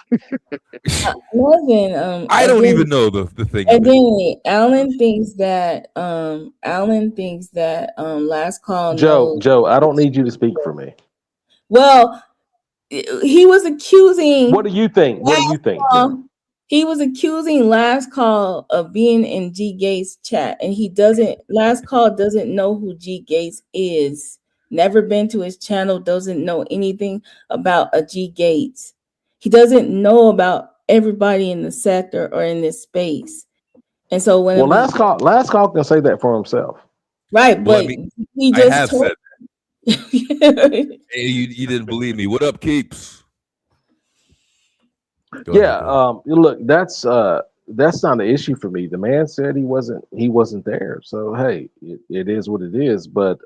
Nothing. I don't even know the thing. Again, Alan thinks that last call. Joe, I don't need you to speak for me. Well, he was accusing. What do you think? He was accusing last call of being in G Gates chat, and last call doesn't know who G Gates is. Never been to his channel, doesn't know anything about a G Gates. He doesn't know about everybody in the sector or in this space. And so last call can say that for himself. Right, but he just I have said that. Hey, you didn't believe me. What up, Keeps? Look, that's not an issue for me. The man said he wasn't there. So hey, it is what it is. But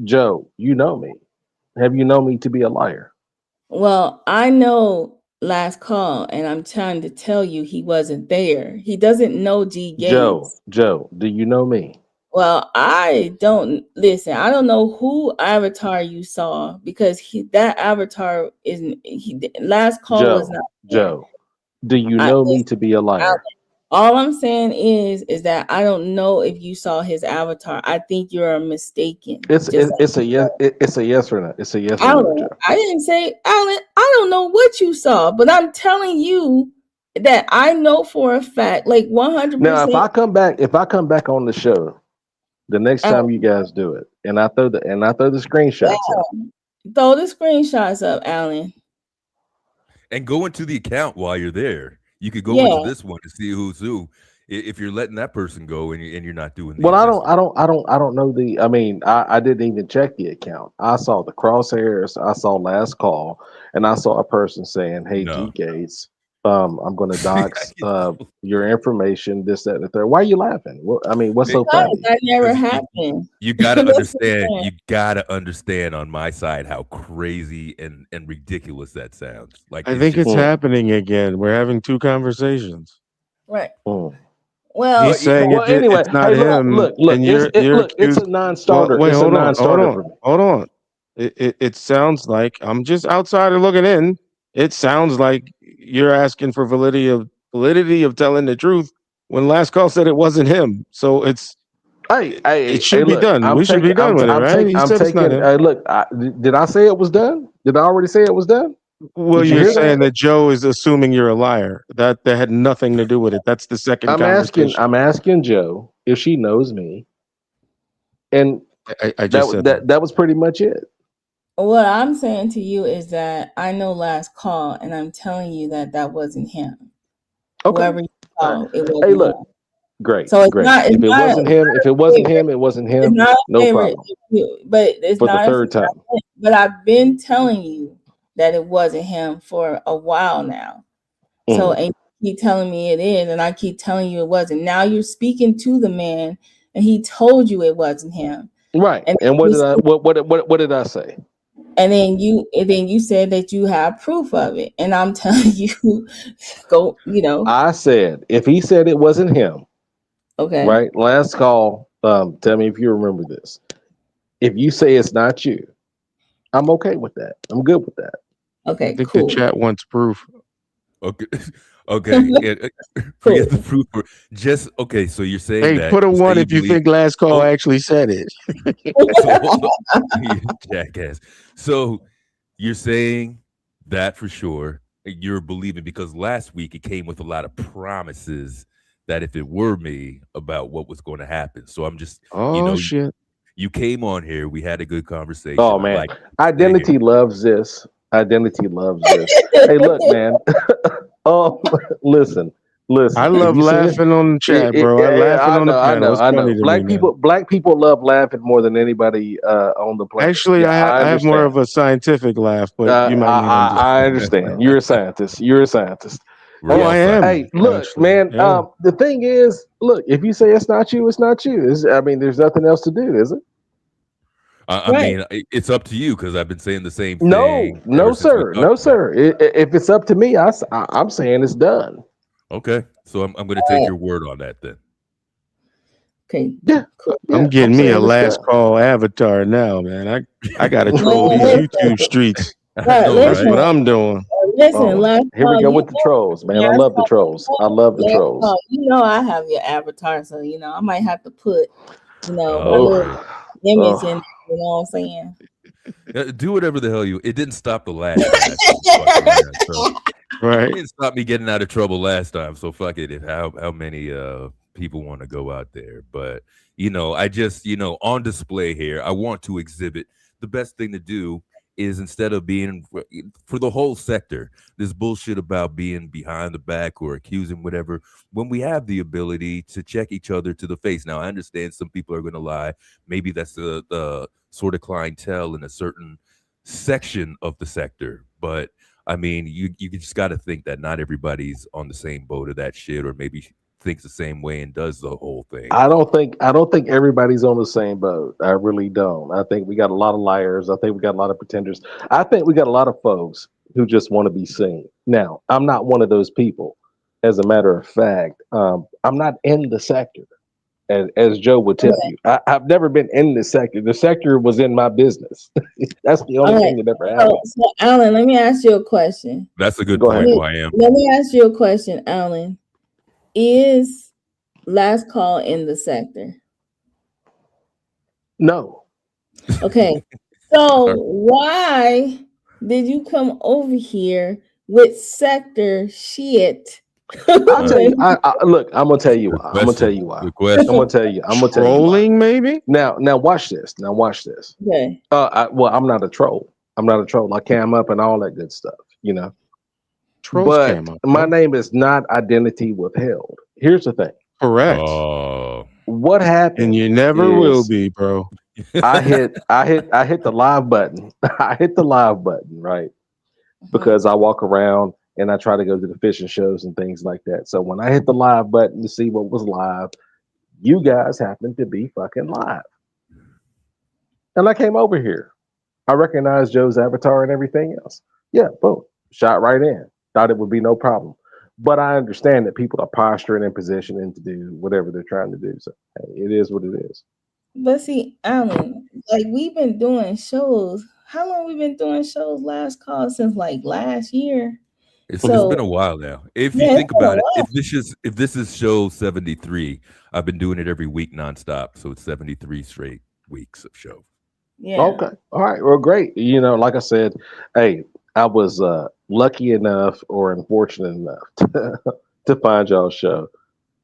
Joe, you know me. Have you known me to be a liar? Well, I know last call, and I'm trying to tell you he wasn't there. He doesn't know G Gates. Joe, do you know me? Well, I don't know who avatar you saw, because that avatar isn't. Last call was not there. Joe, do you know me to be a liar? All I'm saying is that I don't know if you saw his avatar. I think you're mistaken. It's a yes. It's a yes or no. It's a yes or no. Joe. I didn't say, Alan. I don't know what you saw, but I'm telling you that I know for a fact, like 100%. Now, if I come back on the show, the next time you guys do it, and I throw the screenshots up. Throw the screenshots up, Alan. And go into the account while you're there. You could go into this one to see who's who. If you're letting that person go and you're not doing. Well, I don't know the. I mean, I didn't even check the account. I saw the crosshairs. I saw last call, and I saw a person saying, "Hey, G Gates, I'm going to dox your information. This, that, and the third." Why are you laughing? What's so funny? That never happened. You gotta understand. You gotta understand on my side how crazy and ridiculous that sounds. Like I think it's happening again. We're having two conversations. Right. Well, he's saying anyway, it's not him. Look, it's a non-starter. Wait, hold on. It sounds like I'm just outsider looking in. It sounds like you're asking for validity of telling the truth when last call said it wasn't him. So it should be look, done. We should be done with it, right? He said it's not him. Look, did I say it was done? Did I already say it was done? Well, Did you you're hear saying that Joe is assuming you're a liar. That had nothing to do with it. That's the second conversation. I'm asking Joe if she knows me, and I just said that was pretty much it. What I'm saying to you is that I know last call, and I'm telling you that wasn't him. Okay. Whoever you called, it wasn't Hey, look, him. great, So it's great. not. If it wasn't him, it wasn't It's him. not a No favorite, problem. but it's For the not third time. But I've been telling you that it wasn't him for a while now. So and you keep telling me it is, and I keep telling you it wasn't. Now you're speaking to the man, and he told you it wasn't him. Right. And what did I say? And then you said that you have proof of it, and I'm telling you, go. I said if he said it wasn't him, Okay. right? Last call. Tell me if you remember this. If you say it's not you, I'm okay with that. I'm good with that. Okay. I think cool. the chat wants proof. Okay. Okay. Forget the proof. Just okay. So you're saying Hey, that put a you say one you if you believe- think last call actually said it. You jackass. So you're saying that for sure. You're believing because last week it came with a lot of promises that if it were me about what was going to happen. So I'm just, Shit. You came on here. We had a good conversation. Oh man, Identity loves this. Identity loves this. Hey, look, man. Oh, listen. I love laughing on the chat, bro. I laughing on the panel. It's funny to Black me, people, man. black people love laughing more than anybody on the planet. Actually, Yeah, I have more understand. of a scientific laugh, but you might mean I'm just. I understand. You're a scientist. You're a scientist. Oh, I am. Hey, look, actually. man. Yeah. The thing is, look, if you say it's not you, it's not you. I mean, there's nothing else to do, is it? I mean, it's up to you because I've been saying the same thing. No, sir. No, sir. If it's up to me, I'm saying it's done. Okay, so I'm going to take your word on that then. Okay. Yeah. I'm getting me a last call avatar now, man. I got to troll these YouTube streets. That's what I'm doing. Listen, last Here we call, go with the trolls, man. I love the trolls. I love the trolls. I have your avatar, so I might have to put, my Oh, little image in. You know what I'm saying? Do whatever the hell you. It didn't stop the last time. So, right. It didn't stop me getting out of trouble last time. So fuck it. How many people want to go out there? But I just on display here. I want to exhibit the best thing to do is instead of being for the whole sector, this bullshit about being behind the back or accusing whatever, when we have the ability to check each other to the face. Now, I understand some people are going to lie. Maybe that's the sort of clientele in a certain section of the sector. But I mean, you just got to think that not everybody's on the same boat of that shit, or maybe thinks the same way and does the whole thing. I don't think everybody's on the same boat. I really don't. I think we got a lot of liars. I think we got a lot of pretenders. I think we got a lot of folks who just want to be seen. Now, I'm not one of those people. As a matter of fact, I'm not in the sector, as Joe would tell you. I've never been in the sector. The sector was in my business. That's the only thing that ever happened. So, Alan, let me ask you a question. That's a good Go point, ahead. YM. Let me ask you a question, Alan. Is last call in the sector? No. Okay. So why did you come over here with sector shit? I'll tell you. Look, I'm gonna tell you why. I'm gonna tell you why. I'm gonna tell you. Trolling, maybe. Now watch this. Now watch this. Okay. Well, I'm not a troll. I'm not a troll. I cam up and all that good stuff. Trolls But cam up. my name is not identity withheld. Here's the thing. Correct. What happened? And you never will be, bro. I hit the live button. I hit the live button, right? Because I walk around and I try to go to the fishing shows and things like that. So when I hit the live button to see what was live, you guys happened to be fucking live. And I came over here. I recognized Joe's avatar and everything else. Yeah, boom. Shot right in. Thought it would be no problem. But I understand that people are posturing and positioning to do whatever they're trying to do. So hey, it is what it is. But see, Alan, like we've been doing shows how long we been doing shows last call since like last year. It's So been a while now. If yeah, you it's think been a about it, while. if this is show 73, I've been doing it every week nonstop, so it's 73 straight weeks of show. Yeah. Okay. All right. Well, great. You know, like I said, hey, I was lucky enough or unfortunate enough to find y'all's show.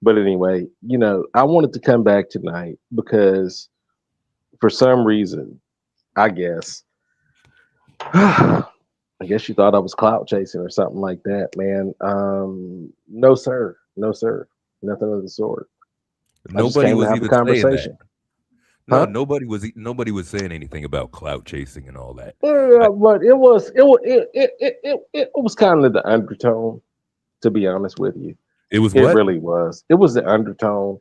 But anyway, you know, I wanted to come back tonight because for some reason, I guess, I guess you thought I was clout chasing or something like that, man. No, sir. No, sir. Nothing of the sort. I just Nobody came to was have a even saying that. conversation. No, Huh? nobody was saying anything about clout chasing and all that. Yeah, but it was kind of the undertone, to be honest with you. It was It what? really was. It was the undertone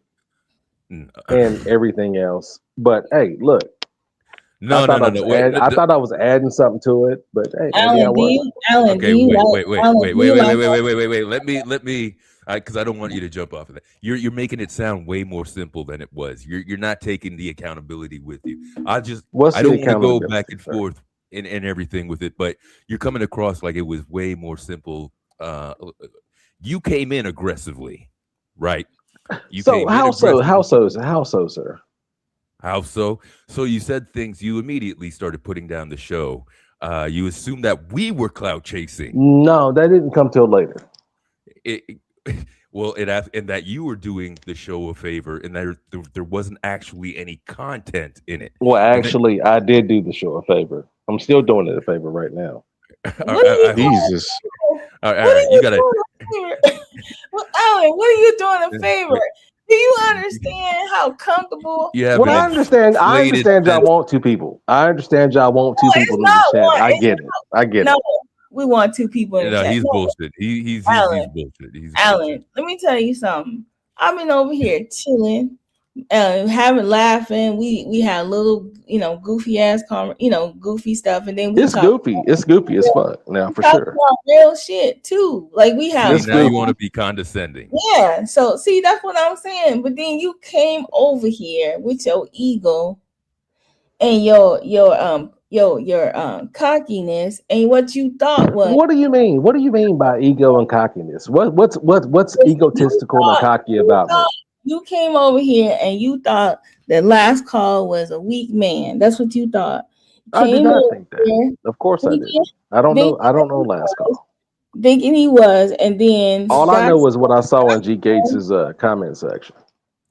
and everything else. But hey, look, No. Wait, I thought I was adding something to it, but hey, maybe I Alan, do wasn't. you Alan, do Okay, you wait. like Alan, do you like Wait. Let me, because I don't want you to jump off of that. You're making it sound way more simple than it was. You're not taking the accountability with you. What's I the don't want to go back accountability, and sir? forth and everything with it, but you're coming across like it was way more simple. You came in aggressively, right? You So came in how so? aggressively. How so, sir? How so? So you said things. You immediately started putting down the show. You assumed that we were clout chasing. No, that didn't come till later. And that you were doing the show a favor, and that there wasn't actually any content in it. Well, actually, I did do the show a favor. I'm still doing it a favor right now. Jesus. All right, you gotta. Well, Alan, what are you doing a favor? Do you understand how comfortable? Well, I understand. I understand y'all want two people. I understand y'all want two people in the chat. I get it. I get No, it. we want two people in the No, chat. he's No, bullshit. He's Alan, bullshit. He's Alan, let me tell you something. I've been over here chilling, having laughing. We had little, goofy ass goofy stuff, and then we It's talk goofy. It's goofy as fuck. Now, for sure. about real shit too. Like we have. See, now you want to be condescending. Yeah. So see, that's what I'm saying. But then you came over here with your ego and your cockiness, and what you thought was. What do you mean? What do you mean by ego and cockiness? What's egotistical and cocky about me? You came over here and you thought that last call was a weak man. That's what you thought. I did not think that. Of course I did. I don't know. I don't know last call. Thinking he was, and then All I know is what I saw in G Gates's comment section.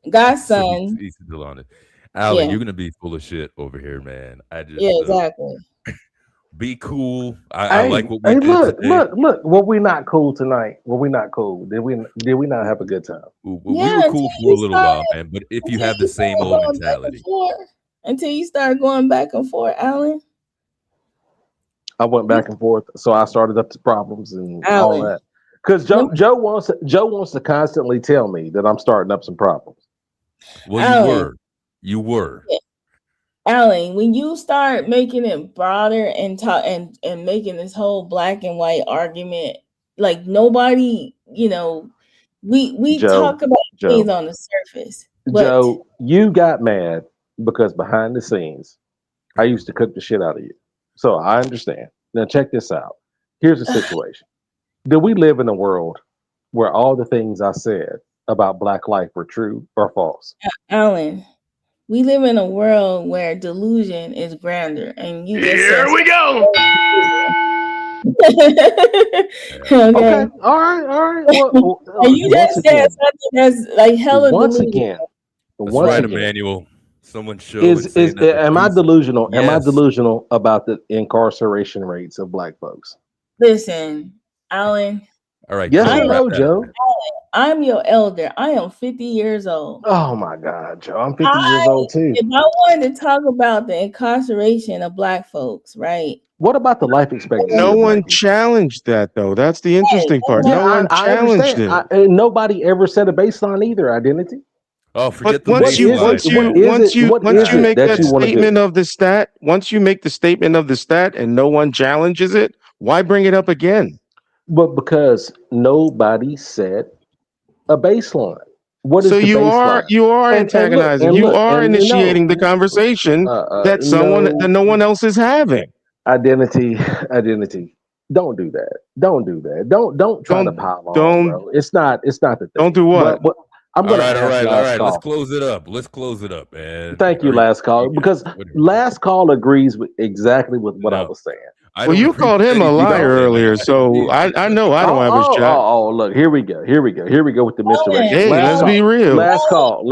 Godson. He's still on it. Alan, Yeah. you're gonna be full of shit over here, man. Yeah, exactly. Be cool. I like what we Hey, did look, today. look. Were we not cool tonight? Were we not cool? Did we not have a good time? We were cool for a little while, man. But if you have the same old mentality, Until you start going back and forth, Alan. I went back and forth, so I started up the problems and all Alan. that. Because Joe wants to constantly tell me that I'm starting up some problems. well, Alan. you were. Alan, when you start making it broader and talk and making this whole black and white argument, like nobody, we Joe, talk about things Joe. on the surface. But Joe, you got mad because behind the scenes, I used to cook the shit out of you. So I understand. Now check this out. Here's the situation. Do we live in a world where all the things I said about black life were true or false? Alan, we live in a world where delusion is grander, and you just Here we go. Okay. All right. Well, And you just said something that's like hella once delusional. again, That's once right, again, Emmanuel. Someone show am I delusional? Am I Yes. delusional about the incarceration rates of black folks? Listen, Alan. All right. Yes Joe, or no, wrap that Joe? up. I'm your elder. I am 50 years old. Oh my God, Joe! I'm 50 years old too. If I wanted to talk about the incarceration of black folks, right? What about the life expectancy? No of black one people? challenged that though. That's the interesting part. Yeah, No one I challenged it. understand. And nobody ever set a baseline either. Identity. Oh, forget the Once you baseline. make that that you wanna do? statement of the stat, once you make the statement of the stat and no one challenges it, why bring it up again? But because nobody set a baseline. What is So the you baseline? are antagonizing. You are initiating the conversation that no. no one else is having. Identity. Don't do that. Don't do that. Don't try to pile on, bro. It's not the thing. Don't do what? But I'm All gonna right, all ask right, all last right. call. Let's close it up. Let's close it up, man. Thank you, last call, because last call agrees with exactly with what I was saying. Well, you called him a liar earlier, so I know I don't have his chat. Look, here we go with the misdirection. Hey, let's be real. Last call.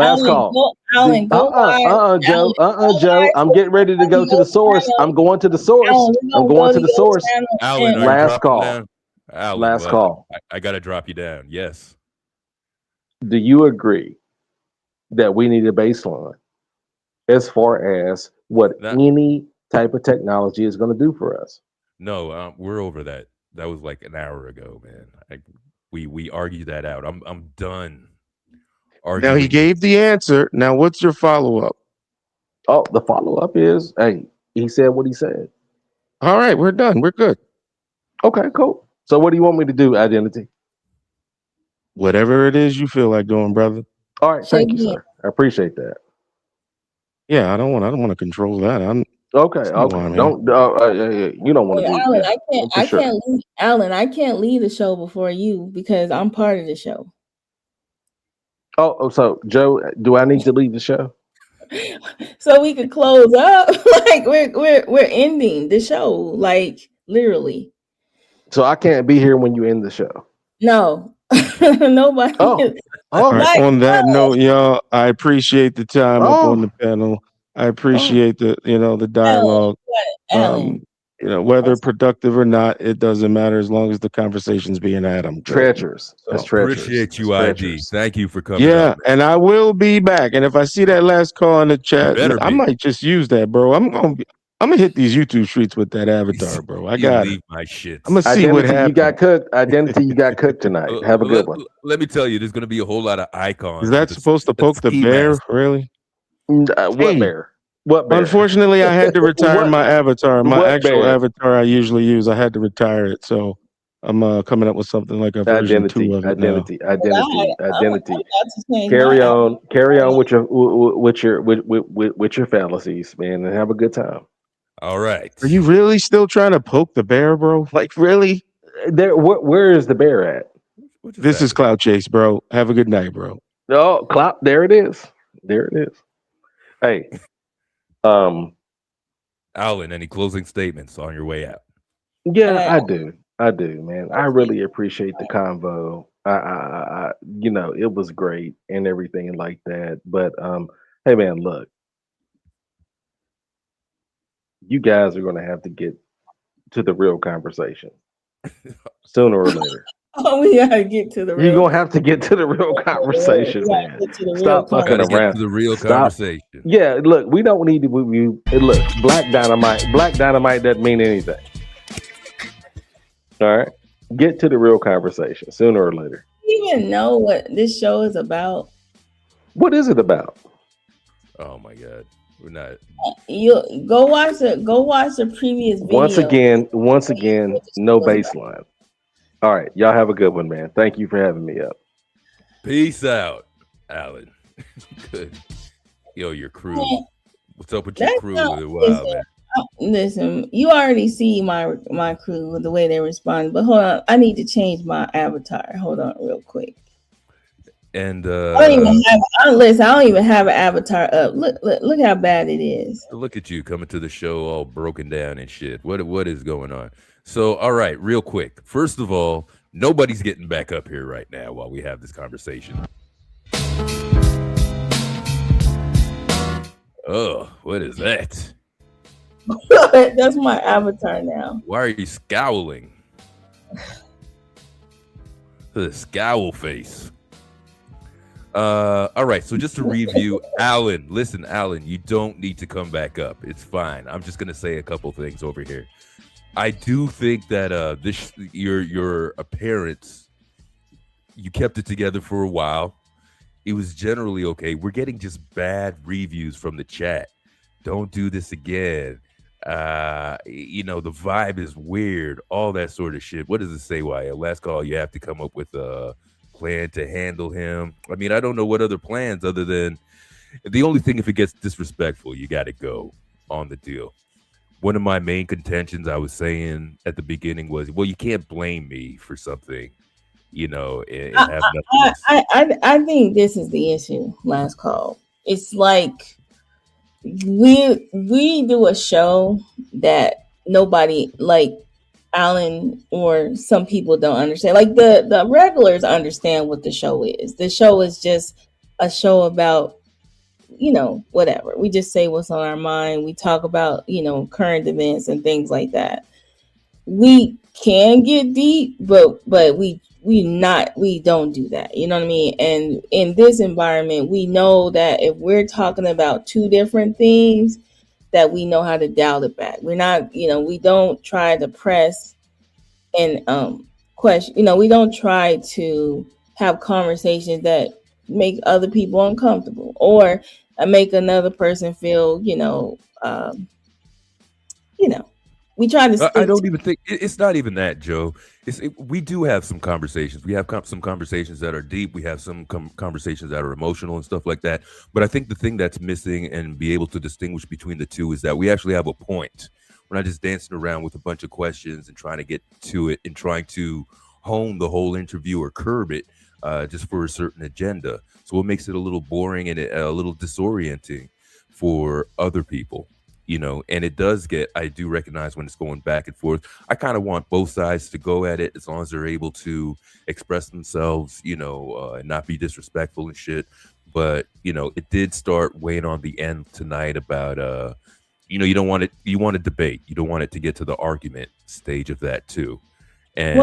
Alan, go watch. Joe. Joe. I'm getting ready to go to the source. I'm going to the source. I'm going to the source. Alan, are you last dropping call. down? Alan, Last what? call. I got to drop you down. Yes. Do you agree that we need a baseline as far as what any type of technology is going to do for us? No, we're over that. That was like an hour ago, man. We argued that out. I'm done. Now he gave the answer. Now what's your follow up? Oh, the follow up is, hey, he said what he said. All right, we're done. We're good. Okay, cool. So what do you want me to do, Identity? Whatever it is you feel like doing, brother. All right, thank you, sir. I appreciate that. Yeah, I don't want to control that. I'm okay. Don't you don't want to do Alan, that. I can't leave, Alan, I can't leave the show before you because I'm part of the show. Oh, so Joe, do I need to leave the show? So we could close up. Like we're ending the show, like literally. So I can't be here when you end the show. No. Nobody. All right. On that note, y'all, I appreciate the time up on the panel. I appreciate the dialogue. Alan. Whether productive or not, it doesn't matter as long as the conversation's being had. I'm treacherous. That's treacherous. Appreciate you, ID. Thank you for coming. Yeah, and I will be back. And if I see that last call in the chat, I might just use that, bro. I'm gonna hit these YouTube streets with that avatar, bro. I got leave my shit. I'm gonna see what happens. You got cooked. Identity, you got cooked tonight. Have a good one. Let me tell you, there's gonna be a whole lot of icons. Is that supposed to poke the bear? Really? What bear? What bear? Unfortunately, I had to retire my avatar. My actual avatar I usually use. I had to retire it, so I'm coming up with something like a version 2 of it now. Identity. Carry on with your fallacies, man, and have a good time. All right. Are you really still trying to poke the bear, bro? Like, really? Where is the bear at? This is Cloud Chase, bro. Have a good night, bro. Oh, Cloud. There it is. There it is. Hey. Alan, any closing statements on your way out? Yeah, I do, man. I really appreciate the convo. I it was great and everything like that. But hey, man, look, you guys are gonna have to get to the real conversation sooner or later. Oh, we gotta get to the real. You're gonna have to get to the real conversation, man. Stop fucking around. The real conversation. Yeah, look, we don't need to. Look, Black Dynamite doesn't mean anything. All right, get to the real conversation sooner or later. Do you even know what this show is about? What is it about? Oh my God, we're not. You go watch the previous video. Once again, no baseline. All right, y'all have a good one, man. Thank you for having me up. Peace out, Alan. Good. Yo, your crew. What's up with your crew? Wow, man. Listen, you already see my crew with the way they respond, but hold on, I need to change my avatar. Hold on, real quick. And I don't even have an avatar up. Look how bad it is. Look at you coming to the show all broken down and shit. What is going on? So, all right, real quick. First of all, nobody's getting back up here right now while we have this conversation. Oh, what is that? That's my avatar now. Why are you scowling? The scowl face. All right, so just to review, Alan, listen, Alan, you don't need to come back up. It's fine. I'm just gonna say a couple things over here. I do think that your appearance, you kept it together for a while. It was generally okay. We're getting just bad reviews from the chat. Don't do this again. The vibe is weird, all that sort of shit. What does it say, Wyatt? Last call, you have to come up with a plan to handle him. I mean, I don't know what other plans other than the only thing, if it gets disrespectful, you got to go on the deal. one of my main contentions I was saying at the beginning was, well, you can't blame me for something, and have nothing. I think this is the issue. Last call. It's like we do a show that nobody like Alan or some people don't understand. Like the regulars understand what the show is. The show is just a show about whatever. We just say what's on our mind. We talk about current events and things like that. We can get deep, but we don't do that. You know what I mean? And in this environment, we know that if we're talking about two different things, that we know how to dial it back. We're not, we don't try to press and question. We don't try to have conversations that make other people uncomfortable or make another person feel, we try to stick I don't even think it's not even that, Joe. We do have some conversations. We have some conversations that are deep. We have some conversations that are emotional and stuff like that. But I think the thing that's missing and be able to distinguish between the two is that we actually have a point. We're not just dancing around with a bunch of questions and trying to get to it and trying to hone the whole interview or curb it just for a certain agenda. So it makes it a little boring and a little disorienting for other people. And it does I do recognize when it's going back and forth. I kind of want both sides to go at it as long as they're able to express themselves, and not be disrespectful and shit. But, it did start weighing on the end tonight about, you don't want it. You want to debate. You don't want it to get to the argument stage of that too. And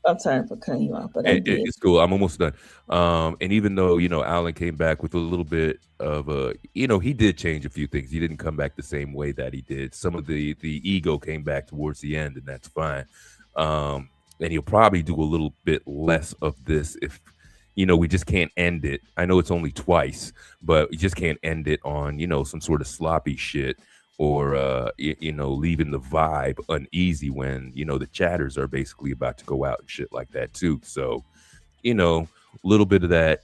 I'm sorry for cutting you off, but it's cool. I'm almost done. And even though, Alan came back with a little bit of he did change a few things. He didn't come back the same way that he did. Some of the ego came back towards the end, and that's fine. And he'll probably do a little bit less of this if, we just can't end it. I know it's only twice, but we just can't end it on, some sort of sloppy shit. Or leaving the vibe uneasy when the chatters are basically about to go out and shit like that too. So a little bit of that,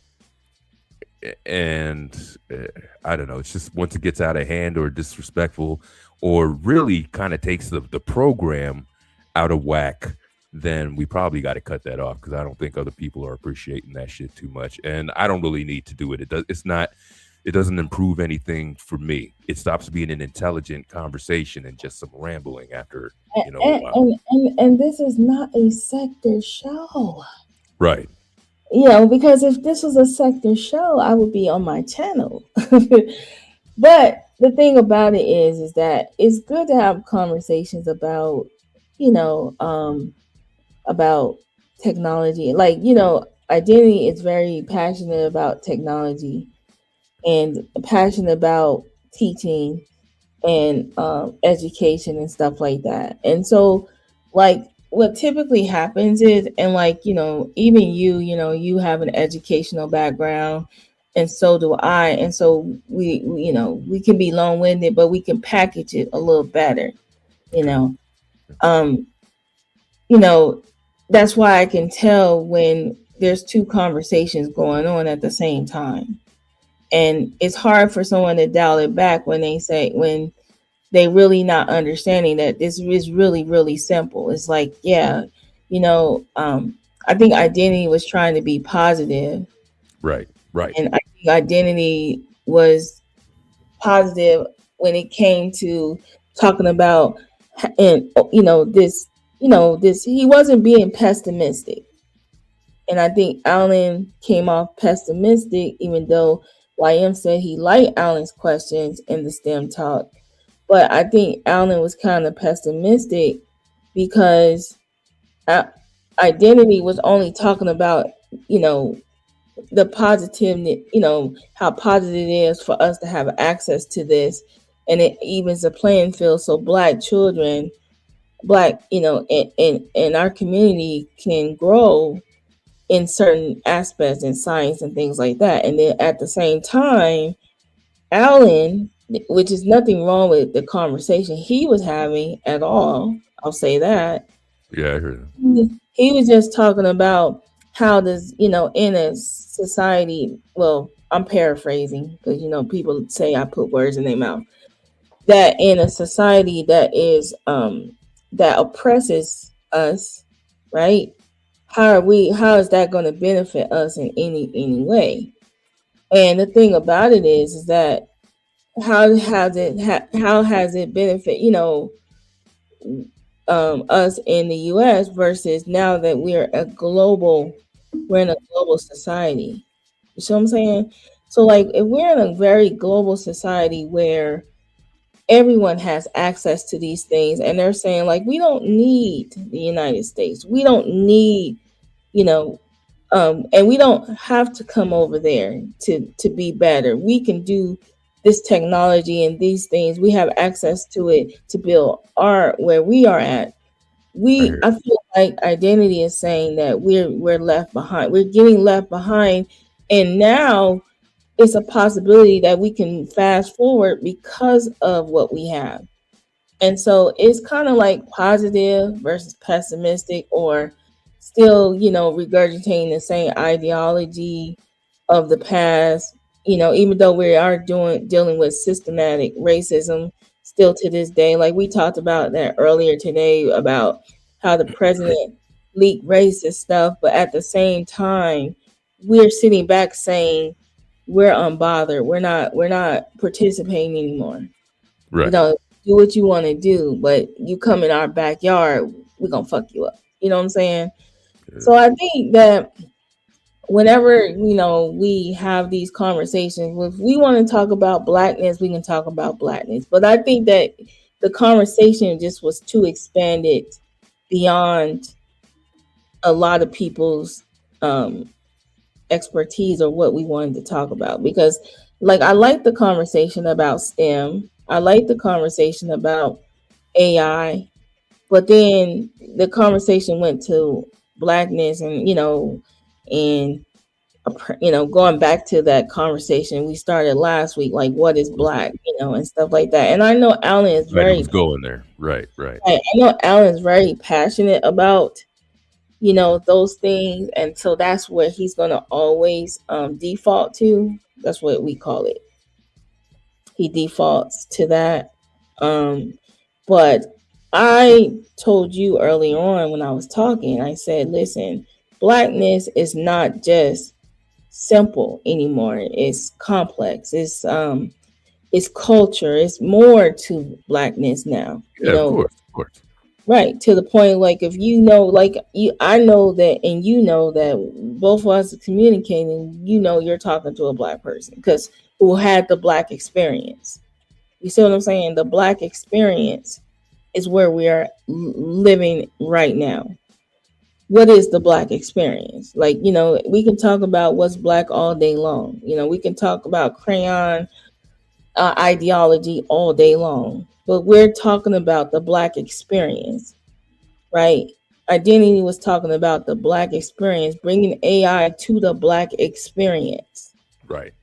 and I don't know, it's just once it gets out of hand or disrespectful or really kind of takes the program out of whack, then we probably got to cut that off, because I don't think other people are appreciating that shit too much, and I don't really need to do it. It doesn't improve anything for me. It stops being an intelligent conversation and just some rambling after, a while. And this is not a sector show. Right. Because if this was a sector show, I would be on my channel. But the thing about it is that it's good to have conversations about, about technology. Like, Identity is very passionate about technology and passionate about teaching and education and stuff like that. And so, like, what typically happens is, and like, even you have an educational background, and so do I. And so we can be long-winded, but we can package it a little better, that's why I can tell when there's two conversations going on at the same time. And it's hard for someone to dial it back when they really not understanding that this is really, really simple. It's like, I think Identity was trying to be positive. Right. And I think Identity was positive when it came to talking about, and this, he wasn't being pessimistic. And I think Alan came off pessimistic, even though YM said he liked Alan's questions in the STEM talk. But I think Alan was kind of pessimistic because Identity was only talking about, the positive, how positive it is for us to have access to this. And it evens the playing field so Black children, in our community can grow in certain aspects in science and things like that. And then at the same time, Alan, which is nothing wrong with the conversation he was having at all, I'll say that. Yeah, I heard him. He was just talking about how does, in a society, well, I'm paraphrasing because, people say I put words in their mouth. that in a society that is that oppresses us, right? How is that going to benefit us in any way? And the thing about it is that how has it benefit, us in the US versus now that we're in a global society. You see what I'm saying? So like if we're in a very global society where everyone has access to these things and they're saying like we don't need the United States. We don't need, you know, and we don't have to come over there to be better. We can do this technology and these things. We have access to it to build art where we are at. I feel like identity is saying that we're left behind. We're getting left behind, and now it's a possibility that we can fast forward because of what we have. And so it's kind of like positive versus pessimistic, or still, regurgitating the same ideology of the past, even though we are dealing with systematic racism still to this day. Like we talked about that earlier today about how the president leaked racist stuff, but at the same time, we're sitting back saying we're unbothered. We're not participating anymore. Right. Do what you want to do, but you come in our backyard, we're gonna fuck you up. You know what I'm saying? So I think that whenever we have these conversations, if we want to talk about blackness, we can talk about blackness. But I think that the conversation just was too expanded beyond a lot of people's expertise or what we wanted to talk about. Because like I like the conversation about STEM, I like the conversation about AI, but then the conversation went to blackness and going back to that conversation we started last week, like what is black, and stuff like that. And I know Alan is Right, it very was going there. Right. I know Alan's very passionate about those things, and so that's where he's going to always default to. That's what we call it. He defaults to that. But I told you early on when I was talking, I said, listen, blackness is not just simple anymore. It's complex. It's culture. It's more to blackness now. Yeah, of course. Right, to the point like if I know that, and that both of us are communicating, you're talking to a black person because who had the black experience. You see what I'm saying? The black experience is where we are living right now. What is the black experience? Like, we can talk about what's black all day long. We can talk about crayon ideology all day long, but we're talking about the black experience, right? Identity was talking about the black experience, bringing AI to the black experience. Right.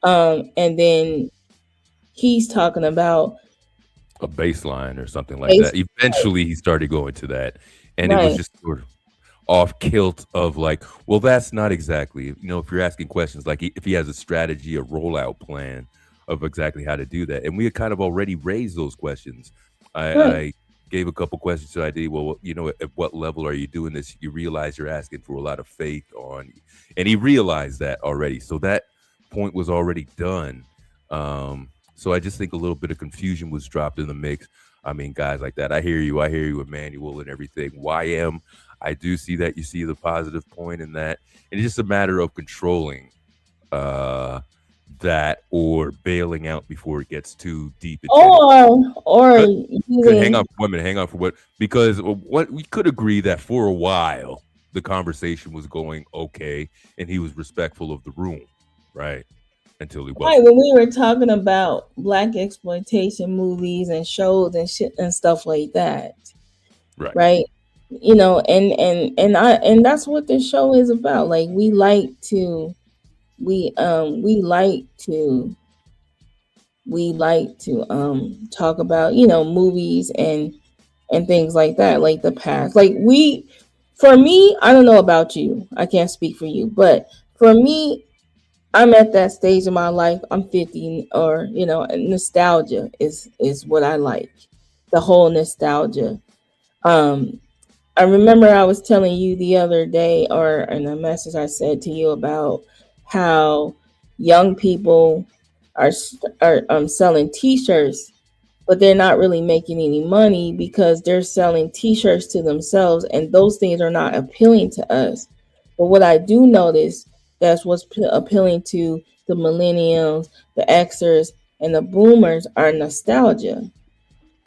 And then he's talking about a baseline or something like that. Eventually he started going to that, and it was just sort of off kilt of like, well, that's not exactly, if you're asking questions like if he has a strategy, a rollout plan of exactly how to do that. And we had kind of already raised those questions. I gave a couple questions to ID. Well, at what level are you doing this? You realize you're asking for a lot of faith on, and he realized that already. So that point was already done. So I just think a little bit of confusion was dropped in the mix. I mean, guys like that. I hear you, Emmanuel, and everything. YM, I do see that. You see the positive point in that. And it's just a matter of controlling that or bailing out before it gets too deep. Hang on for 1 minute. Hang on for what? Because what we could agree that for a while the conversation was going okay, and he was respectful of the room, right? Until he was right when we were talking about black exploitation movies and shows and shit and stuff like that, right? And that's what this show is about. Like we like to talk about movies and things like that, like the past. Like for me, I don't know about you, I can't speak for you, but for me, I'm at that stage in my life. I'm 50, or and nostalgia is what I like. The whole nostalgia. Um, I remember I was telling you the other day, or in a message I said to you about how young people are selling T-shirts, but they're not really making any money because they're selling T-shirts to themselves, and those things are not appealing to us. But what I do notice, that's what's appealing to the millennials, the Xers, and the boomers, are nostalgia,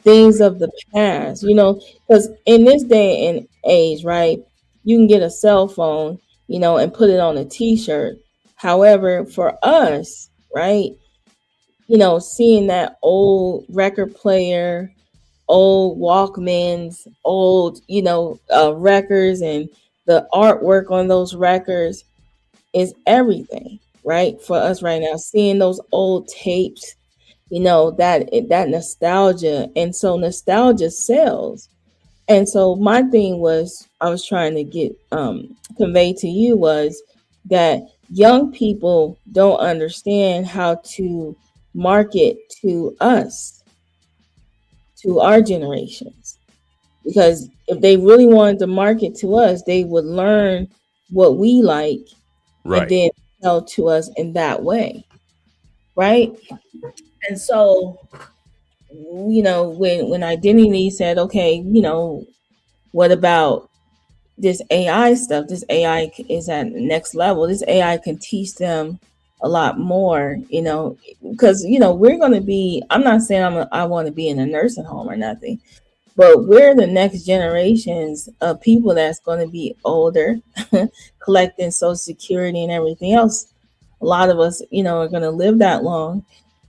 things of the past, because in this day and age, right, you can get a cell phone, and put it on a T-shirt. However, for us, right, seeing that old record player, old Walkmans, old, records, and the artwork on those records is everything, right? For us right now, seeing those old tapes, that nostalgia. And so nostalgia sells. And so my thing was, I was trying to get convey to you was that young people don't understand how to market to us, to our generations. Because if they really wanted to market to us, they would learn what we like and Right. then sell to us in that way. Right. And so, when Identity said, okay, what about this AI stuff? This AI is at the next level. This AI can teach them a lot more, because we're going to be. I'm not saying I want to be in a nursing home or nothing, but we're the next generations of people that's going to be older, collecting Social Security and everything else. A lot of us, are going to live that long,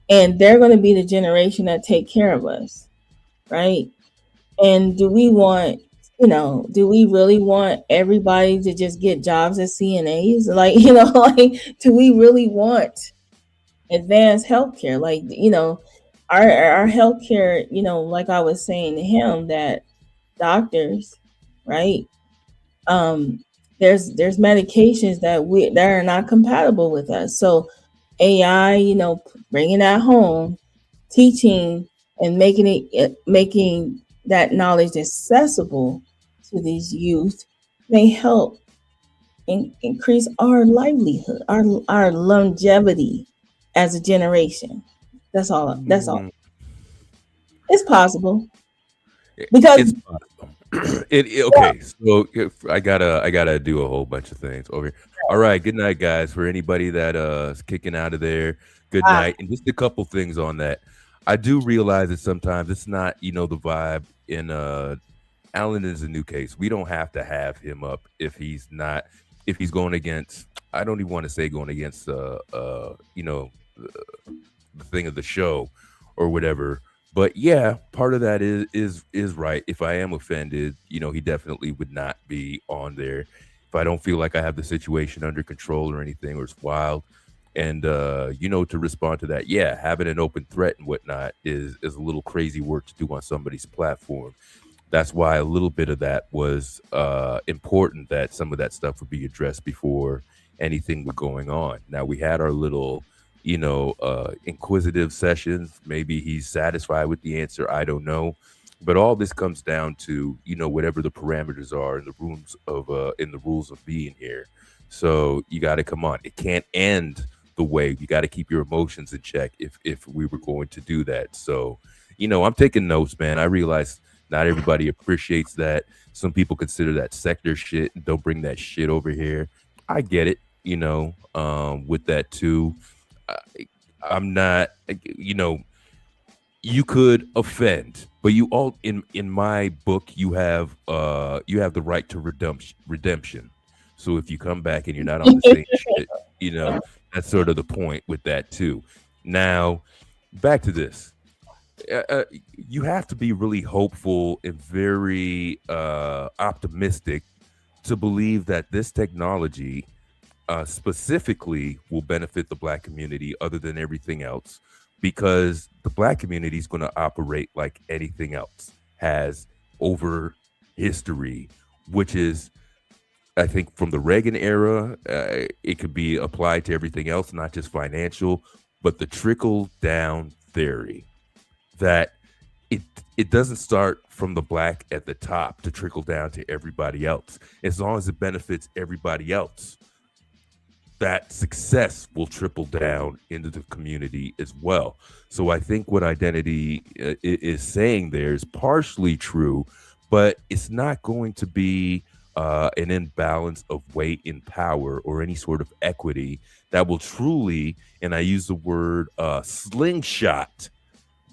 and they're going to be the generation that take care of us, right? And do we really want everybody to just get jobs as CNAs? Like, like, do we really want advanced healthcare? Like, our healthcare, like I was saying to him, that doctors, right? There's medications that are not compatible with us. So AI, bringing that home, teaching and making that knowledge accessible to these youth may help increase our livelihood, our longevity as a generation. That's all. That's all. It's possible because It's possible. Okay. So I gotta do a whole bunch of things over here. All right. Good night, guys. For anybody that is kicking out of there, good night. And just a couple things on that. I do realize that sometimes it's not, the vibe in Allen is a new case. We don't have to have him up if he's going against, I don't even want to say going against the thing of the show or whatever. But yeah, part of that is right. If I am offended, he definitely would not be on there. If I don't feel like I have the situation under control or anything, or it's wild, and to respond to that, yeah, having an open threat and whatnot is a little crazy work to do on somebody's platform. That's why a little bit of that was important, that some of that stuff would be addressed before anything was going on. Now we had our little inquisitive sessions. Maybe he's satisfied with the answer. I don't know. But all this comes down to, whatever the parameters are in the rules of being here. So you got to come on. It can't end the way. You got to keep your emotions in check if we were going to do that. So, I'm taking notes, man. I realize not everybody appreciates that. Some people consider that sector shit and don't bring that shit over here. I get it, with that too. I'm not, you could offend, but you all in my book, you have the right to redemption. So if you come back and you're not on the same shit, that's sort of the point with that too. Now, back to this. You have to be really hopeful and very optimistic to believe that this technology specifically will benefit the Black community other than everything else, because the Black community is going to operate like anything else has over history, which is I think from the Reagan era, it could be applied to everything else, not just financial, but the trickle down theory that it doesn't start from the black at the top to trickle down to everybody else. As long as it benefits everybody else, that success will trickle down into the community as well. So I think what Identity is saying there is partially true, but it's not going to be an imbalance of weight in power or any sort of equity that will truly, and I use the word slingshot,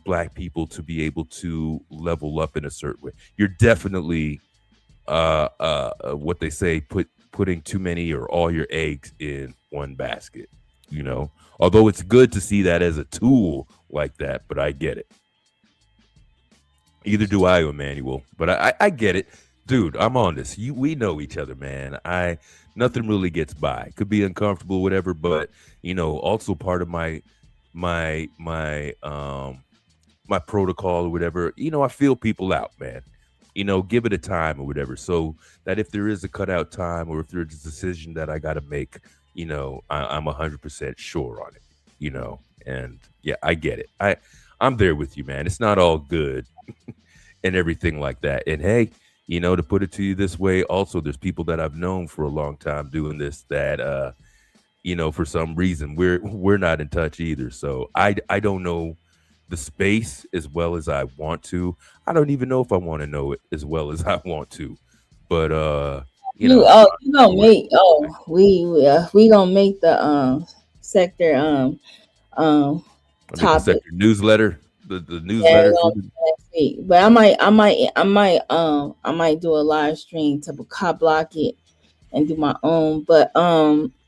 black people to be able to level up in a certain way. You're definitely what they say, putting too many or all your eggs in one basket, you know, although it's good to see that as a tool like that, but I get it. Either do I, Emmanuel, but I get it. Dude, I'm on this. We know each other, man. Nothing really gets by. Could be uncomfortable, whatever, but you know, also part of my protocol or whatever, you know, I feel people out, man. You know, give it a time or whatever. So that if there is a cutout time or if there's a decision that I got to make, you know, I'm 100% sure on it, you know, and yeah, I get it. I'm there with you, man. It's not all good and everything like that. And hey, you know, to put it to you this way, also, there's people that I've known for a long time doing this that, you know, for some reason we're not in touch either. So I don't know the space as well as I want to. I don't even know if I want to know it as well as I want to. But you know, you gonna make we gonna make the sector the topic. sector newsletter, the newsletter for the Next week. But I might do a live stream to cop block it and do my own. But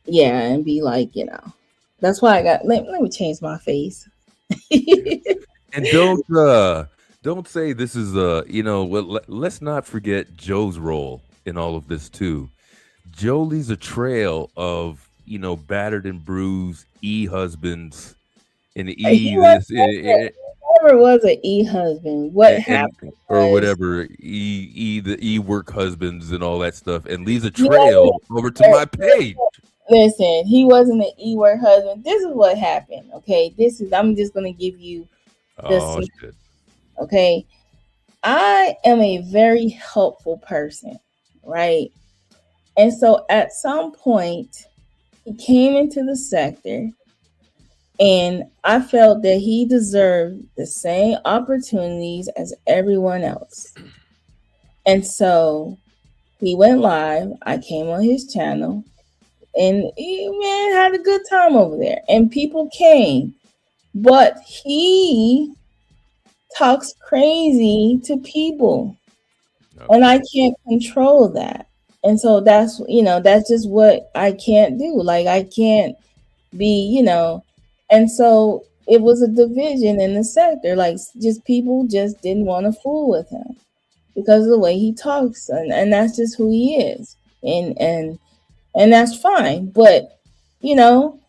yeah, and be like, you know, that's why I got let me change my face. And don't say this is you know, let's not forget Joe's role in all of this too. Joe leaves a trail of, you know, battered and bruised husbands and never was an husband. What happened or whatever the work husbands and all that stuff, and leaves a trail over to my page. Listen, he wasn't an word husband. This is what happened. Okay, I'm just gonna give you this. Shit. Okay, I am a very helpful person, right? And so at some point, he came into the sector, and I felt that he deserved the same opportunities as everyone else. And so he went live. I came on his channel. And he, man, had a good time over there. And people came. But he talks crazy to people. Okay. And I can't control that. And so that's, you know, that's just what I can't do. Like, I can't be, you know. And so it was a division in the sector. Like, just people just didn't want to fool with him because of the way he talks. And that's just who he is. And that's fine. But, you know,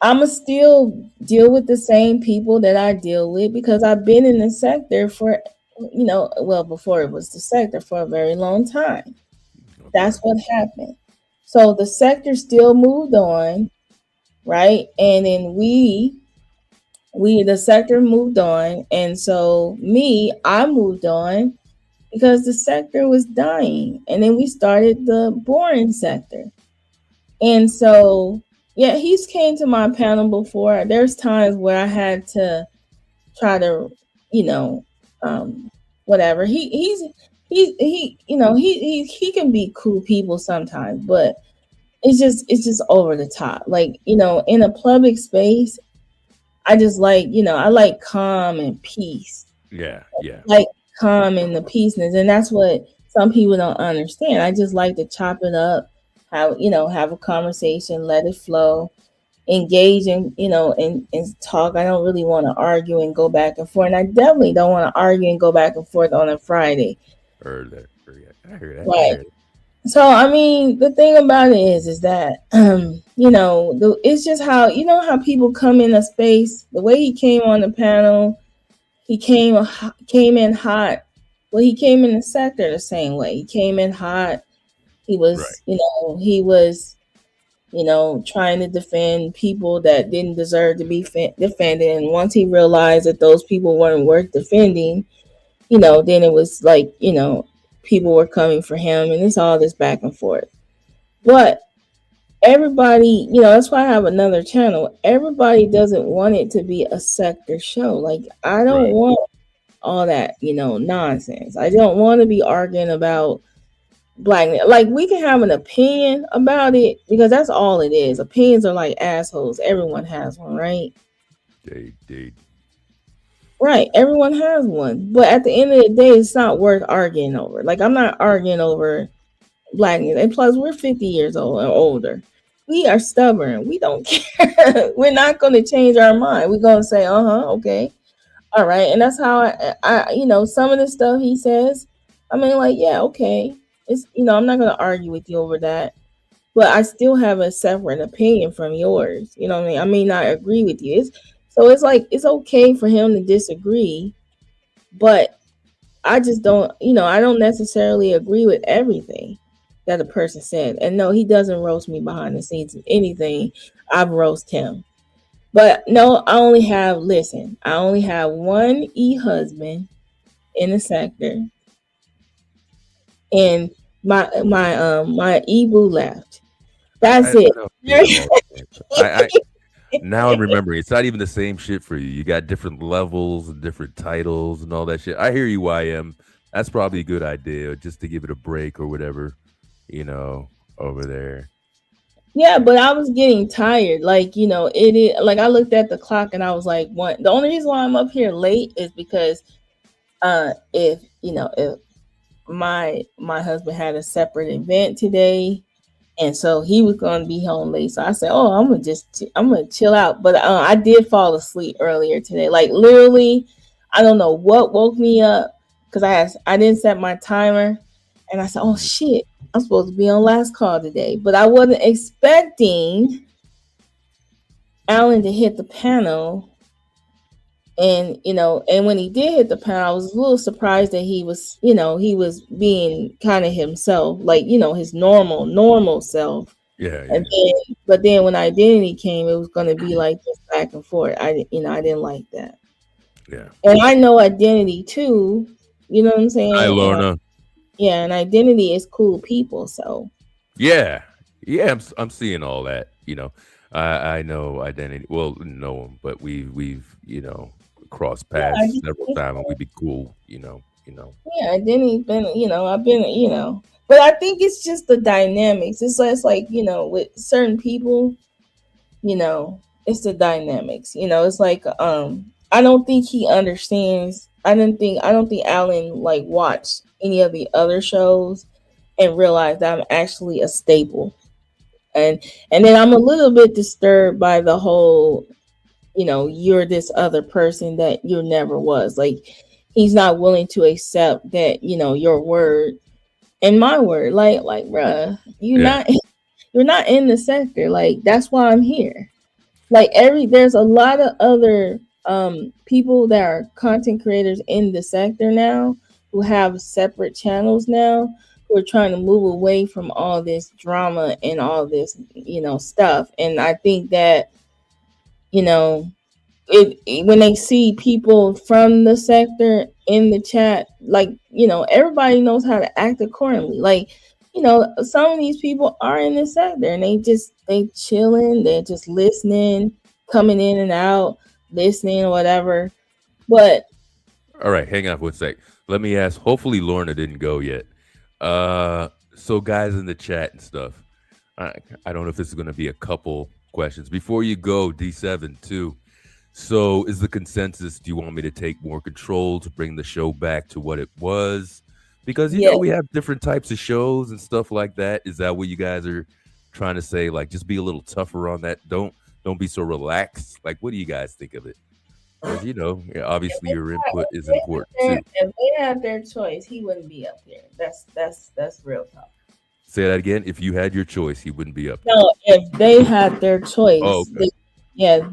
I'ma still deal with the same people that I deal with because I've been in the sector for, you know, well, before it was the sector, for a very long time. That's what happened. So the sector still moved on, right? And then the sector moved on. And so I moved on because the sector was dying. And then we started the boring sector. And so, yeah, he's came to my panel before. There's times where I had to try to, you know, whatever. He you know, he can be cool people sometimes, but it's just over the top. Like, you know, in a public space, I just like, you know, I like calm and peace. Yeah. Like calm and the peaceness, and that's what some people don't understand. I just like to chop it up, have a conversation, let it flow, engage in, you know, and talk. I don't really want to argue and go back and forth, and I definitely don't want to argue and go back and forth on a Friday. I heard that. Right. So, I mean, the thing about it is that, you know, it's just how, you know, how people come in a space, the way he came on the panel, he came in hot. Well, he came in the sector the same way. He came in hot. He was, trying to defend people that didn't deserve to be defended. And once he realized that those people weren't worth defending, then it was like, people were coming for him, and it's all this back and forth. But everybody, that's why I have another channel. Everybody doesn't want it to be a sector show. Like, I don't want all that, nonsense. I don't want to be arguing about black. Like, we can have an opinion about it, because that's all it is. Opinions are like assholes. Everyone has one, right? Right, everyone has one. But at the end of the day, it's not worth arguing over. Like, I'm not arguing over blackness. And plus, we're 50 years old and older. We are stubborn. We don't care. We're not going to change our mind. We're going to say, okay, all right. And that's how I some of the stuff he says, I mean, like, yeah, okay. It's, I'm not going to argue with you over that. But I still have a separate opinion from yours. You know what I mean? I may not agree with you. So it's like, it's okay for him to disagree. But I just don't, I don't necessarily agree with everything that a person said. And no, he doesn't roast me behind the scenes. If anything, I've roasted him. But no, I only have one husband in the sector. And my boo left. That's it. Now I'm remembering. It's not even the same shit for you. You got different levels and different titles and all that shit. I hear you, YM. That's probably a good idea, just to give it a break or whatever, over there. Yeah, but I was getting tired. Like, it is like, I looked at the clock and I was like, what? The only reason why I'm up here late is because if my husband had a separate event today, and so he was going to be home late. So I said, oh, I'm going to chill out. But I did fall asleep earlier today. Like, literally, I don't know what woke me up, because I didn't set my timer. And I said, oh, shit, I'm supposed to be on last call today. But I wasn't expecting Alan to hit the panel. And, and when he did hit the panel, I was a little surprised that he was being kind of himself, like, his normal self. Yeah. But then when Identity came, it was going to be like this back and forth. I didn't like that. Yeah. And I know Identity too. You know what I'm saying? Hi, Lorna. Yeah, and Identity is cool people. So. Yeah. I'm seeing all that. I know Identity. Well, know him, but we've crossed paths several times, and we'd be cool. Yeah, Identity's been. I've been. But I think it's just the dynamics. It's like, with certain people, it's the dynamics. It's like, I don't think he understands. I don't think Alan like watched any of the other shows and realized that I'm actually a staple. And then I'm a little bit disturbed by the whole, you're this other person that you never was. Like, he's not willing to accept that, your word and my word. Like, bruh, you're not in the sector. Like, that's why I'm here. Like, there's a lot of other people that are content creators in the sector now who have separate channels now, who are trying to move away from all this drama and all this, stuff. And I think that, when they see people from the sector in the chat, like, everybody knows how to act accordingly. Like, some of these people are in the sector and they chilling, they're just listening, coming in and out, listening or whatever. But all right, hang on for a sec. Let me ask. Hopefully Lorna didn't go yet. So guys in the chat and stuff, I don't know if this is going to be a couple questions before you go. D7 too. So is the consensus, do you want me to take more control to bring the show back to what it was? Because you know we have different types of shows and stuff like that. Is that what you guys are trying to say? Like, just be a little tougher on that. Don't be so relaxed. Like, what do you guys think of it? Because obviously your input is important too. If they had their choice, he wouldn't be up here. That's real talk. Say that again. If you had your choice, he wouldn't be up here. No, if they had their choice, okay. yeah.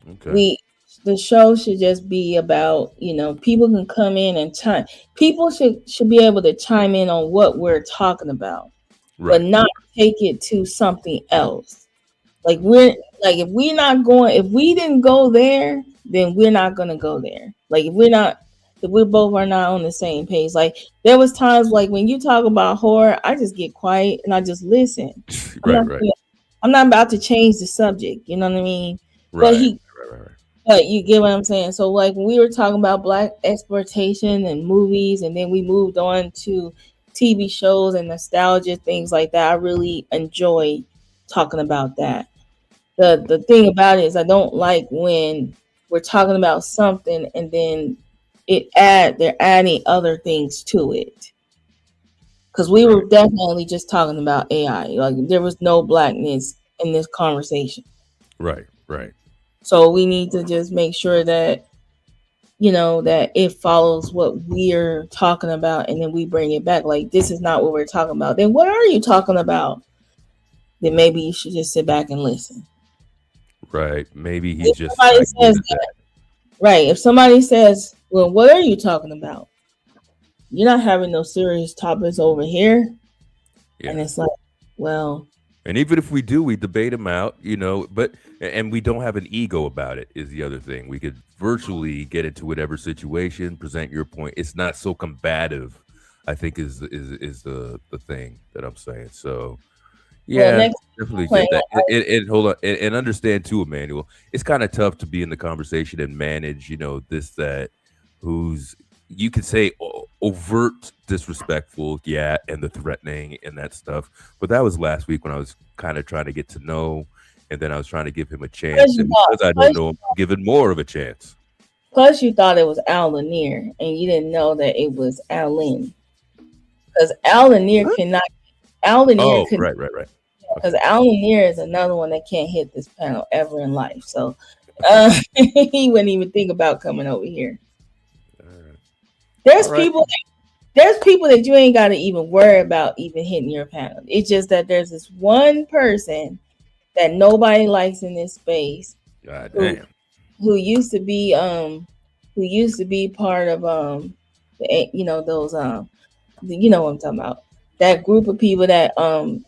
Okay. the show should just be about, people can come in and chime. People should be able to chime in on what we're talking about, but Right. not take it to something else. Like if we didn't go there, then we're not gonna go there. Like if we both are not on the same page. Like there was times like when you talk about horror, I just get quiet and I just listen. Right. I'm not about to change the subject. You know what I mean? But Right. but you get what I'm saying. So like when we were talking about black exploitation and movies, and then we moved on to TV shows and nostalgia, things like that. I really enjoy talking about that. The thing about it is I don't like when we're talking about something and then they're adding other things to it. Because we were definitely just talking about AI. Like there was no blackness in this conversation. Right. So we need to just make sure that that it follows what we're talking about, and then we bring it back. Like this is not what we're talking about. Then what are you talking about? Then maybe you should just sit back and listen. Right. Maybe he's just somebody says that. Right. If somebody says, well, what are you talking about? You're not having no serious topics over here. Yeah. And it's like, well. And even if we do, we debate them out, and we don't have an ego about it is the other thing. We could virtually get into whatever situation, present your point. It's not so combative, I think is the thing that I'm saying. So yeah, definitely get that. And hold on, and understand too, Emmanuel, it's kind of tough to be in the conversation and manage, this, that, who's, you could say overt disrespectful, and the threatening and that stuff. But that was last week when I was kind of trying to get to know, and then I was trying to give him a chance. And because I don't know him, I'm giving more of a chance. Plus, you thought it was Al Lanier, and you didn't know that it was Al Lynn. Because Al Lanier cannot. Al Lanier could. Right. Because Al Lanier is another one that can't hit this panel ever in life. So he wouldn't even think about coming over here. There's people that you ain't got to even worry about even hitting your panel. It's just that there's this one person that nobody likes in this space. God damn. Who used to be part of those you know what I'm talking about. That group of people that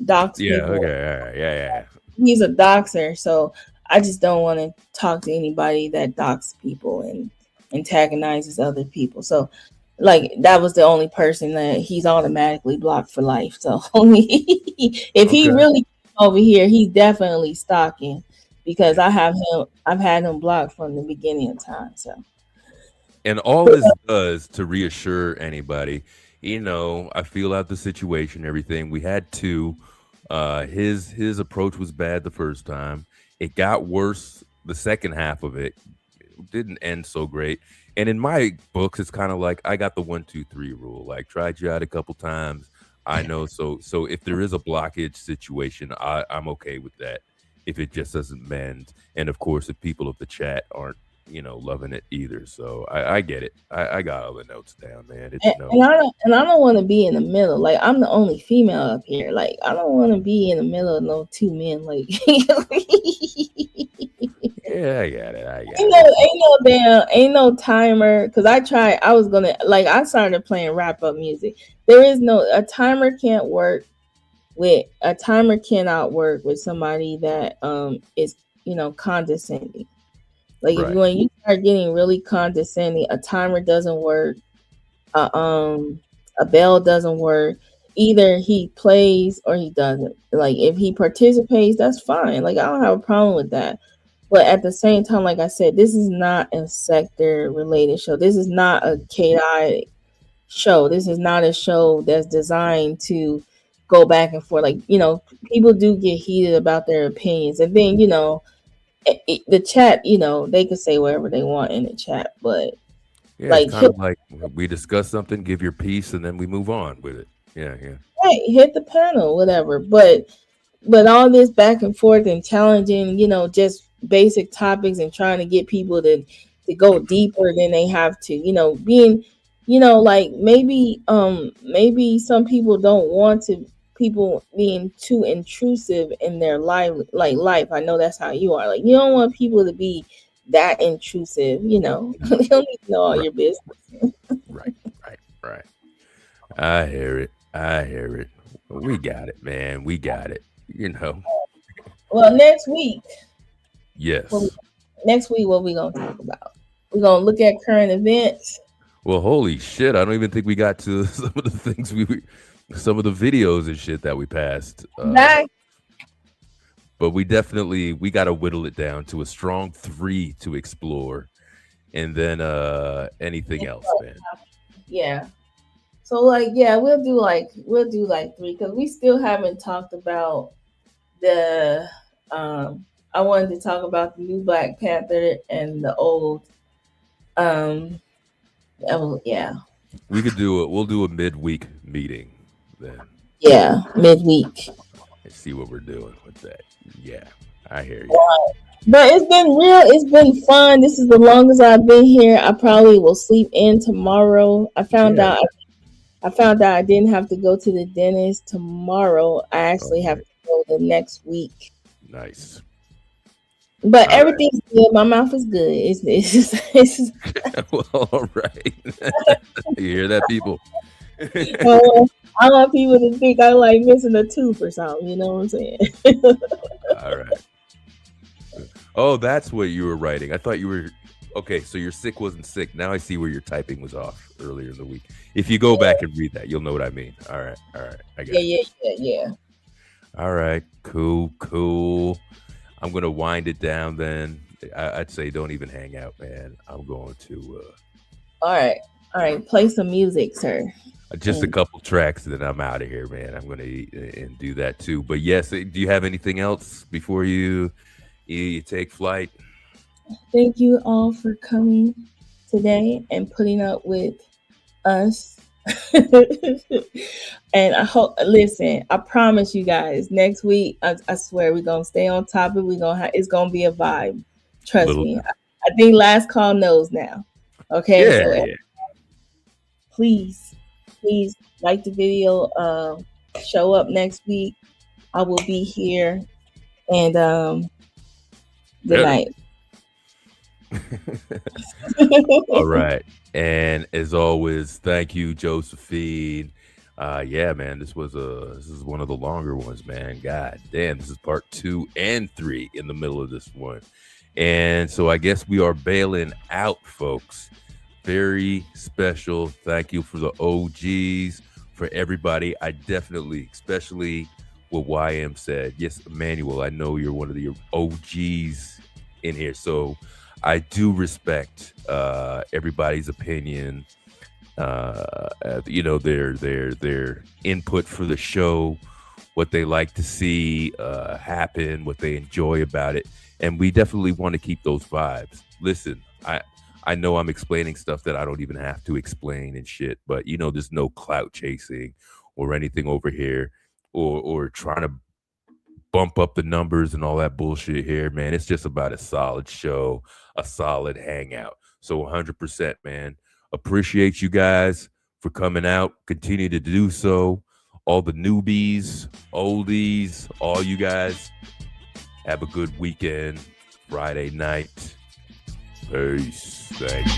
dox people. Okay. Yeah. He's a doxer, so I just don't want to talk to anybody that dox people and antagonizes other people. So like that was the only person that he's automatically blocked for life. So if he really came over here, he's definitely stalking, because I've had him blocked from the beginning of time. So, and all this does to reassure anybody, I feel out the situation, everything. We had two. His approach was bad the first time. It got worse the second half of it. It didn't end so great. And in my books, it's kind of like I got the 1, 2, 3 rule. Like tried you out a couple times. I know. So if there is a blockage situation, I'm okay with that. If it just doesn't mend, and of course, if people of the chat aren't, loving it either. So I get it. I got all the notes down, man. And I don't want to be in the middle. Like I'm the only female up here. Like I don't want to be in the middle of no two men. Like yeah, I got it. Ain't no timer. Cause I started playing wrap up music. There is a timer can't work with a timer cannot work with somebody that is condescending. Like when you start getting really condescending, a timer doesn't work. A bell doesn't work. Either he plays or he doesn't. Like if he participates, that's fine. Like I don't have a problem with that. But at the same time, like I said, this is not a sector related show. This is not a KI show. This is not a show that's designed to go back and forth. Like, people do get heated about their opinions. And then, the chat, they can say whatever they want in the chat. But it's kind of like we discuss something, give your piece, and then we move on with it. Yeah. Right, hit the panel, whatever. But all this back and forth and challenging, just basic topics and trying to get people to go deeper than they have to, being, like maybe some people don't want people being too intrusive in their life. I know that's how you are. Like you don't want people to be that intrusive. You know, they don't need to know all your business. Right. I hear it. We got it, man. We got it. You know. Well, next week. Yes. What we gonna talk about? We're gonna look at current events. Well, holy shit! I don't even think we got to some of the things some of the videos and shit that we passed. But we got to whittle it down to a strong 3 to explore, and then anything else, man. Yeah. So we'll do like 3 because we still haven't talked about the. I wanted to talk about the new Black Panther and the old. Yeah. We could do it. We'll do a midweek meeting then. Yeah, midweek. And see what we're doing with that. Yeah, I hear you. But it's been real. It's been fun. This is the longest I've been here. I probably will sleep in tomorrow. I found out I didn't have to go to the dentist tomorrow. I actually have to go the next week. Nice. But everything's good. My mouth is good. It's just well, all right. You hear that, people? I want people to think I like missing a tooth or something. You know what I'm saying? All right. Oh, that's what you were writing. I thought you were okay. So your sick wasn't sick. Now I see where your typing was off earlier in the week. If you go back and read that, you'll know what I mean. All right. I got it. Yeah. All right. Cool. I'm gonna wind it down then. I'd say don't even hang out, man. I'm going to. All right. Play some music, sir. Just a couple tracks, and then I'm out of here, man. I'm gonna eat and do that too. But yes, do you have anything else before you take flight? Thank you all for coming today and putting up with us. And I promise you guys, next week, I swear we're gonna stay on topic. It's gonna be a vibe. Trust me. I think Last Call knows now. Okay. Yeah. Please like the video. Show up next week. I will be here. And good night. All right. And as always, thank you, Josephine. Yeah, man, this is one of the longer ones, man. God damn, this is part 2 and 3 in the middle of this one. And so I guess we are bailing out, folks. Very special. Thank you for the OGs, for everybody. I definitely, especially what YM said. Yes, Emmanuel, I know you're one of the OGs in here. So I do respect everybody's opinion, their input for the show, what they like to see happen, what they enjoy about it. And we definitely want to keep those vibes. Listen, I know I'm explaining stuff that I don't even have to explain and shit, but there's no clout chasing or anything over here or trying to bump up the numbers and all that bullshit here, man. It's just about a solid show, a solid hangout. So 100%, man. Appreciate you guys for coming out. Continue to do so. All the newbies, oldies, all you guys, have a good weekend. Friday night. Peace. Thanks.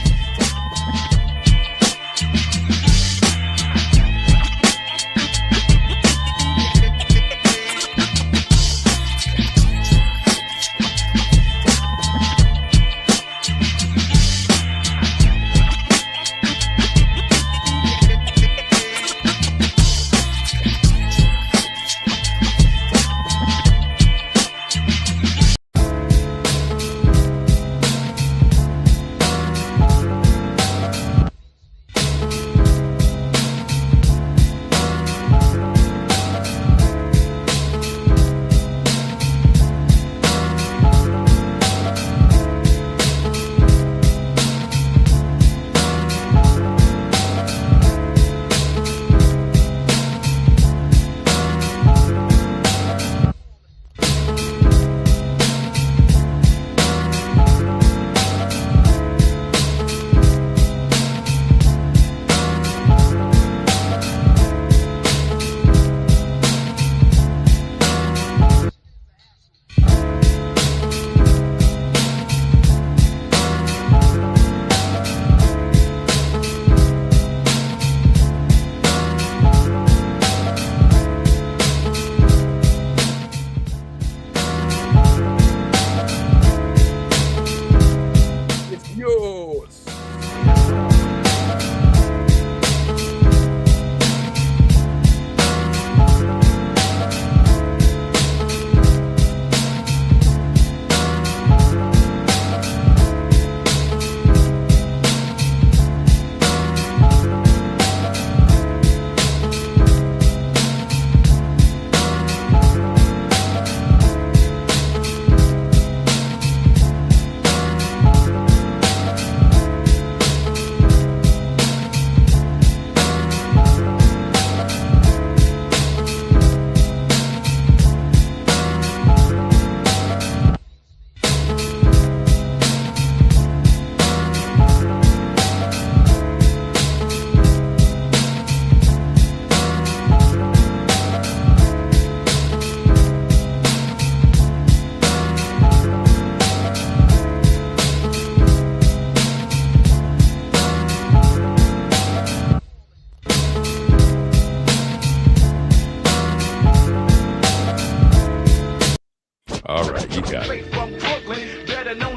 You got it.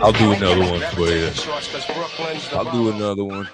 I'll do another one for you. I'll do another one.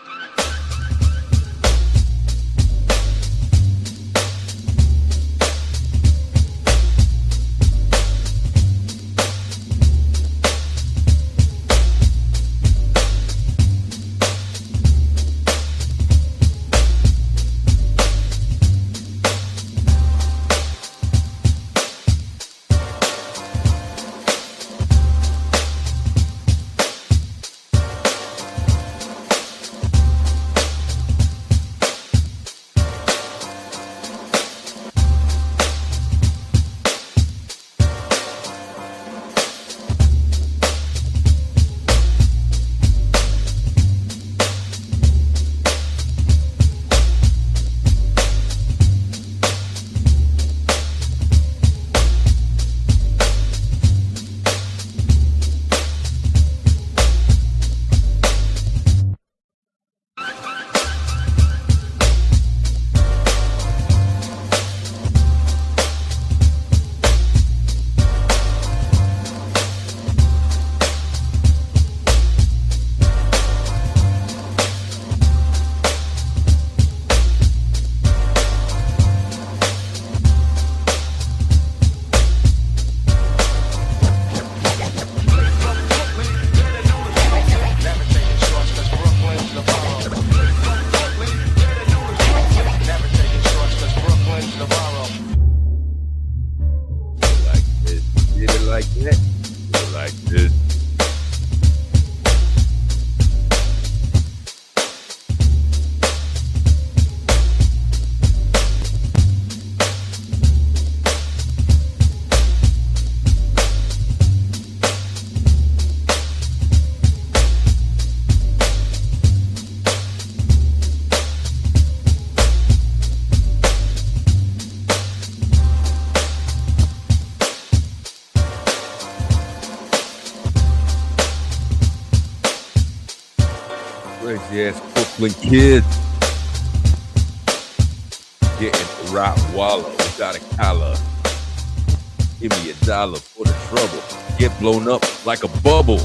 Crazy ass Brooklyn kid getting the rock wallow without a collar. Give me $1 for the trouble. Get blown up like a bubble.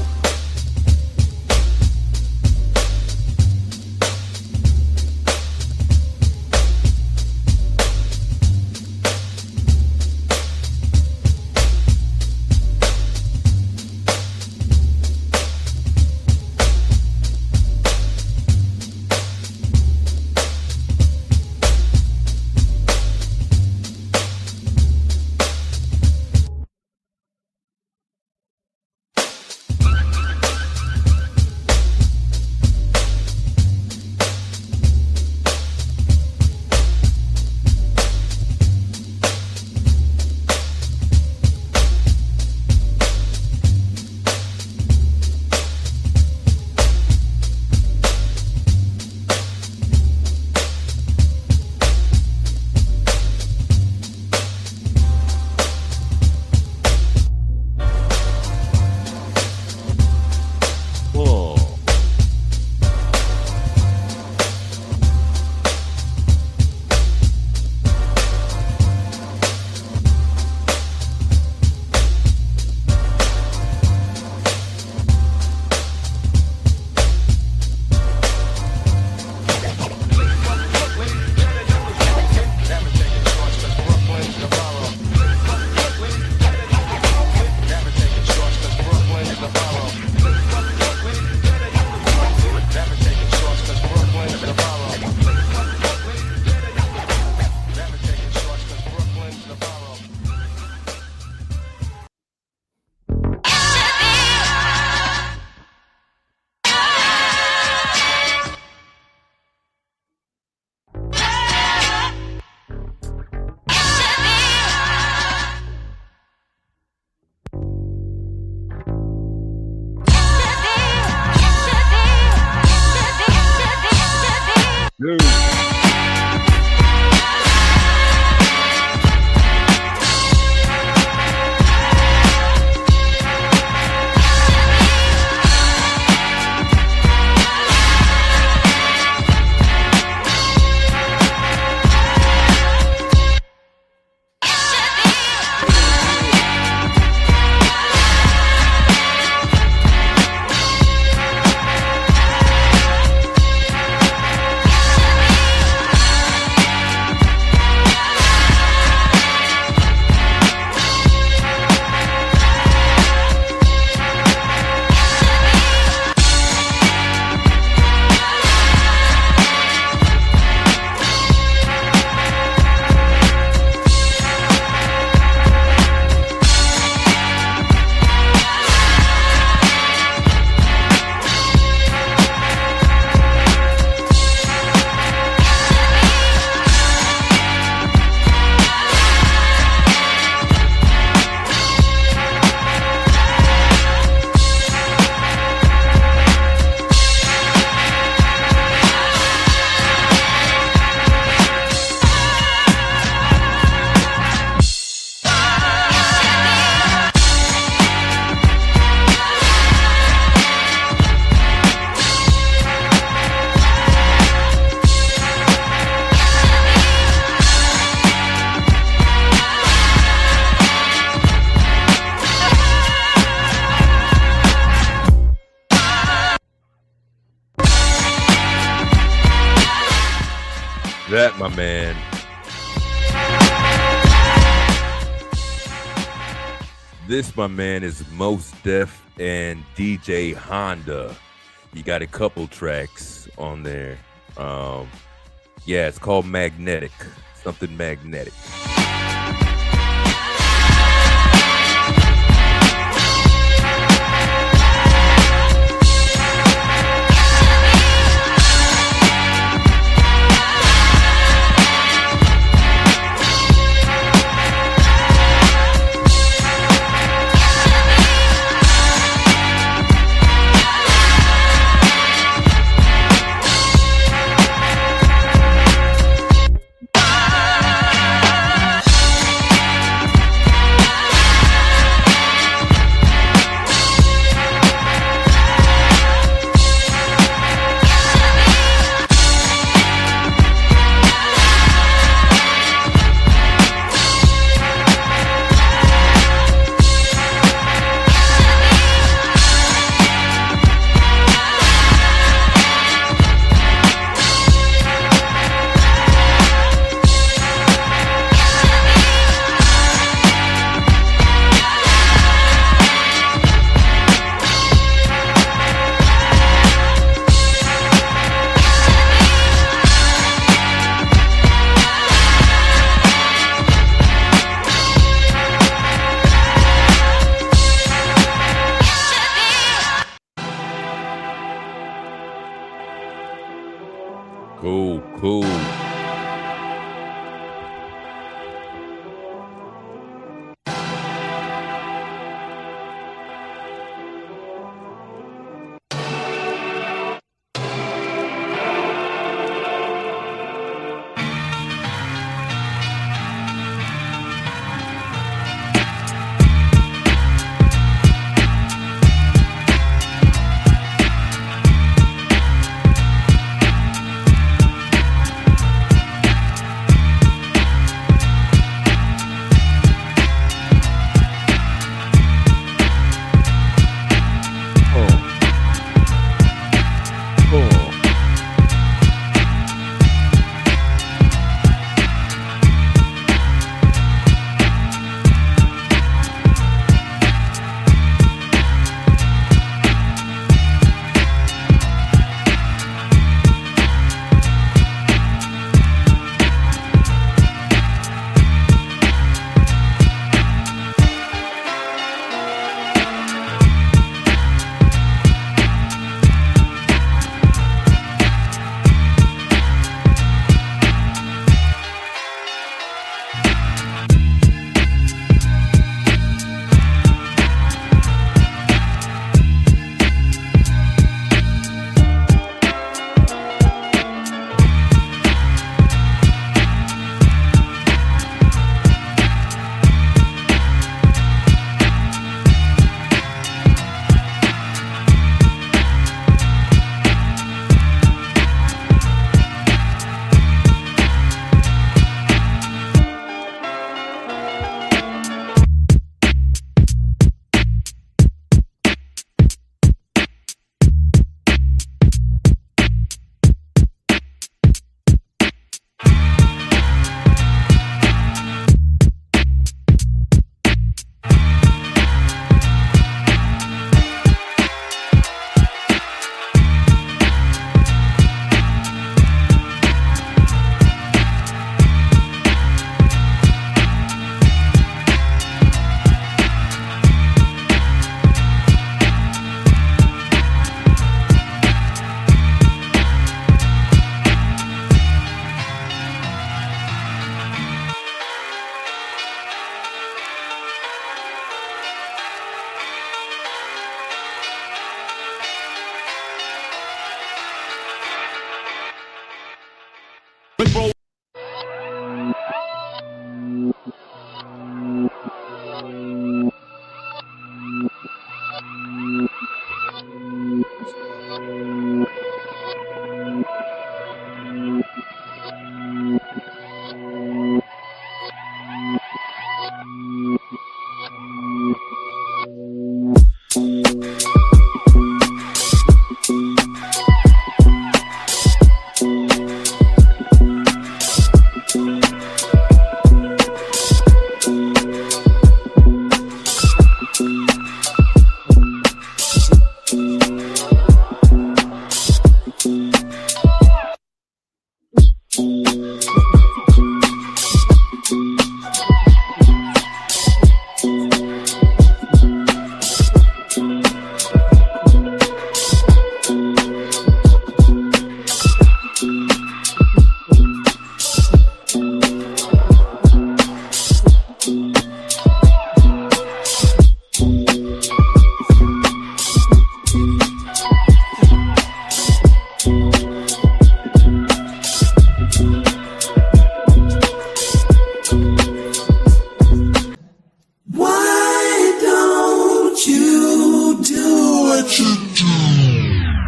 That, my man. This, my man, is Mos Def and DJ Honda. You got a couple tracks on there. Yeah, it's called Magnetic. Something magnetic. Cool.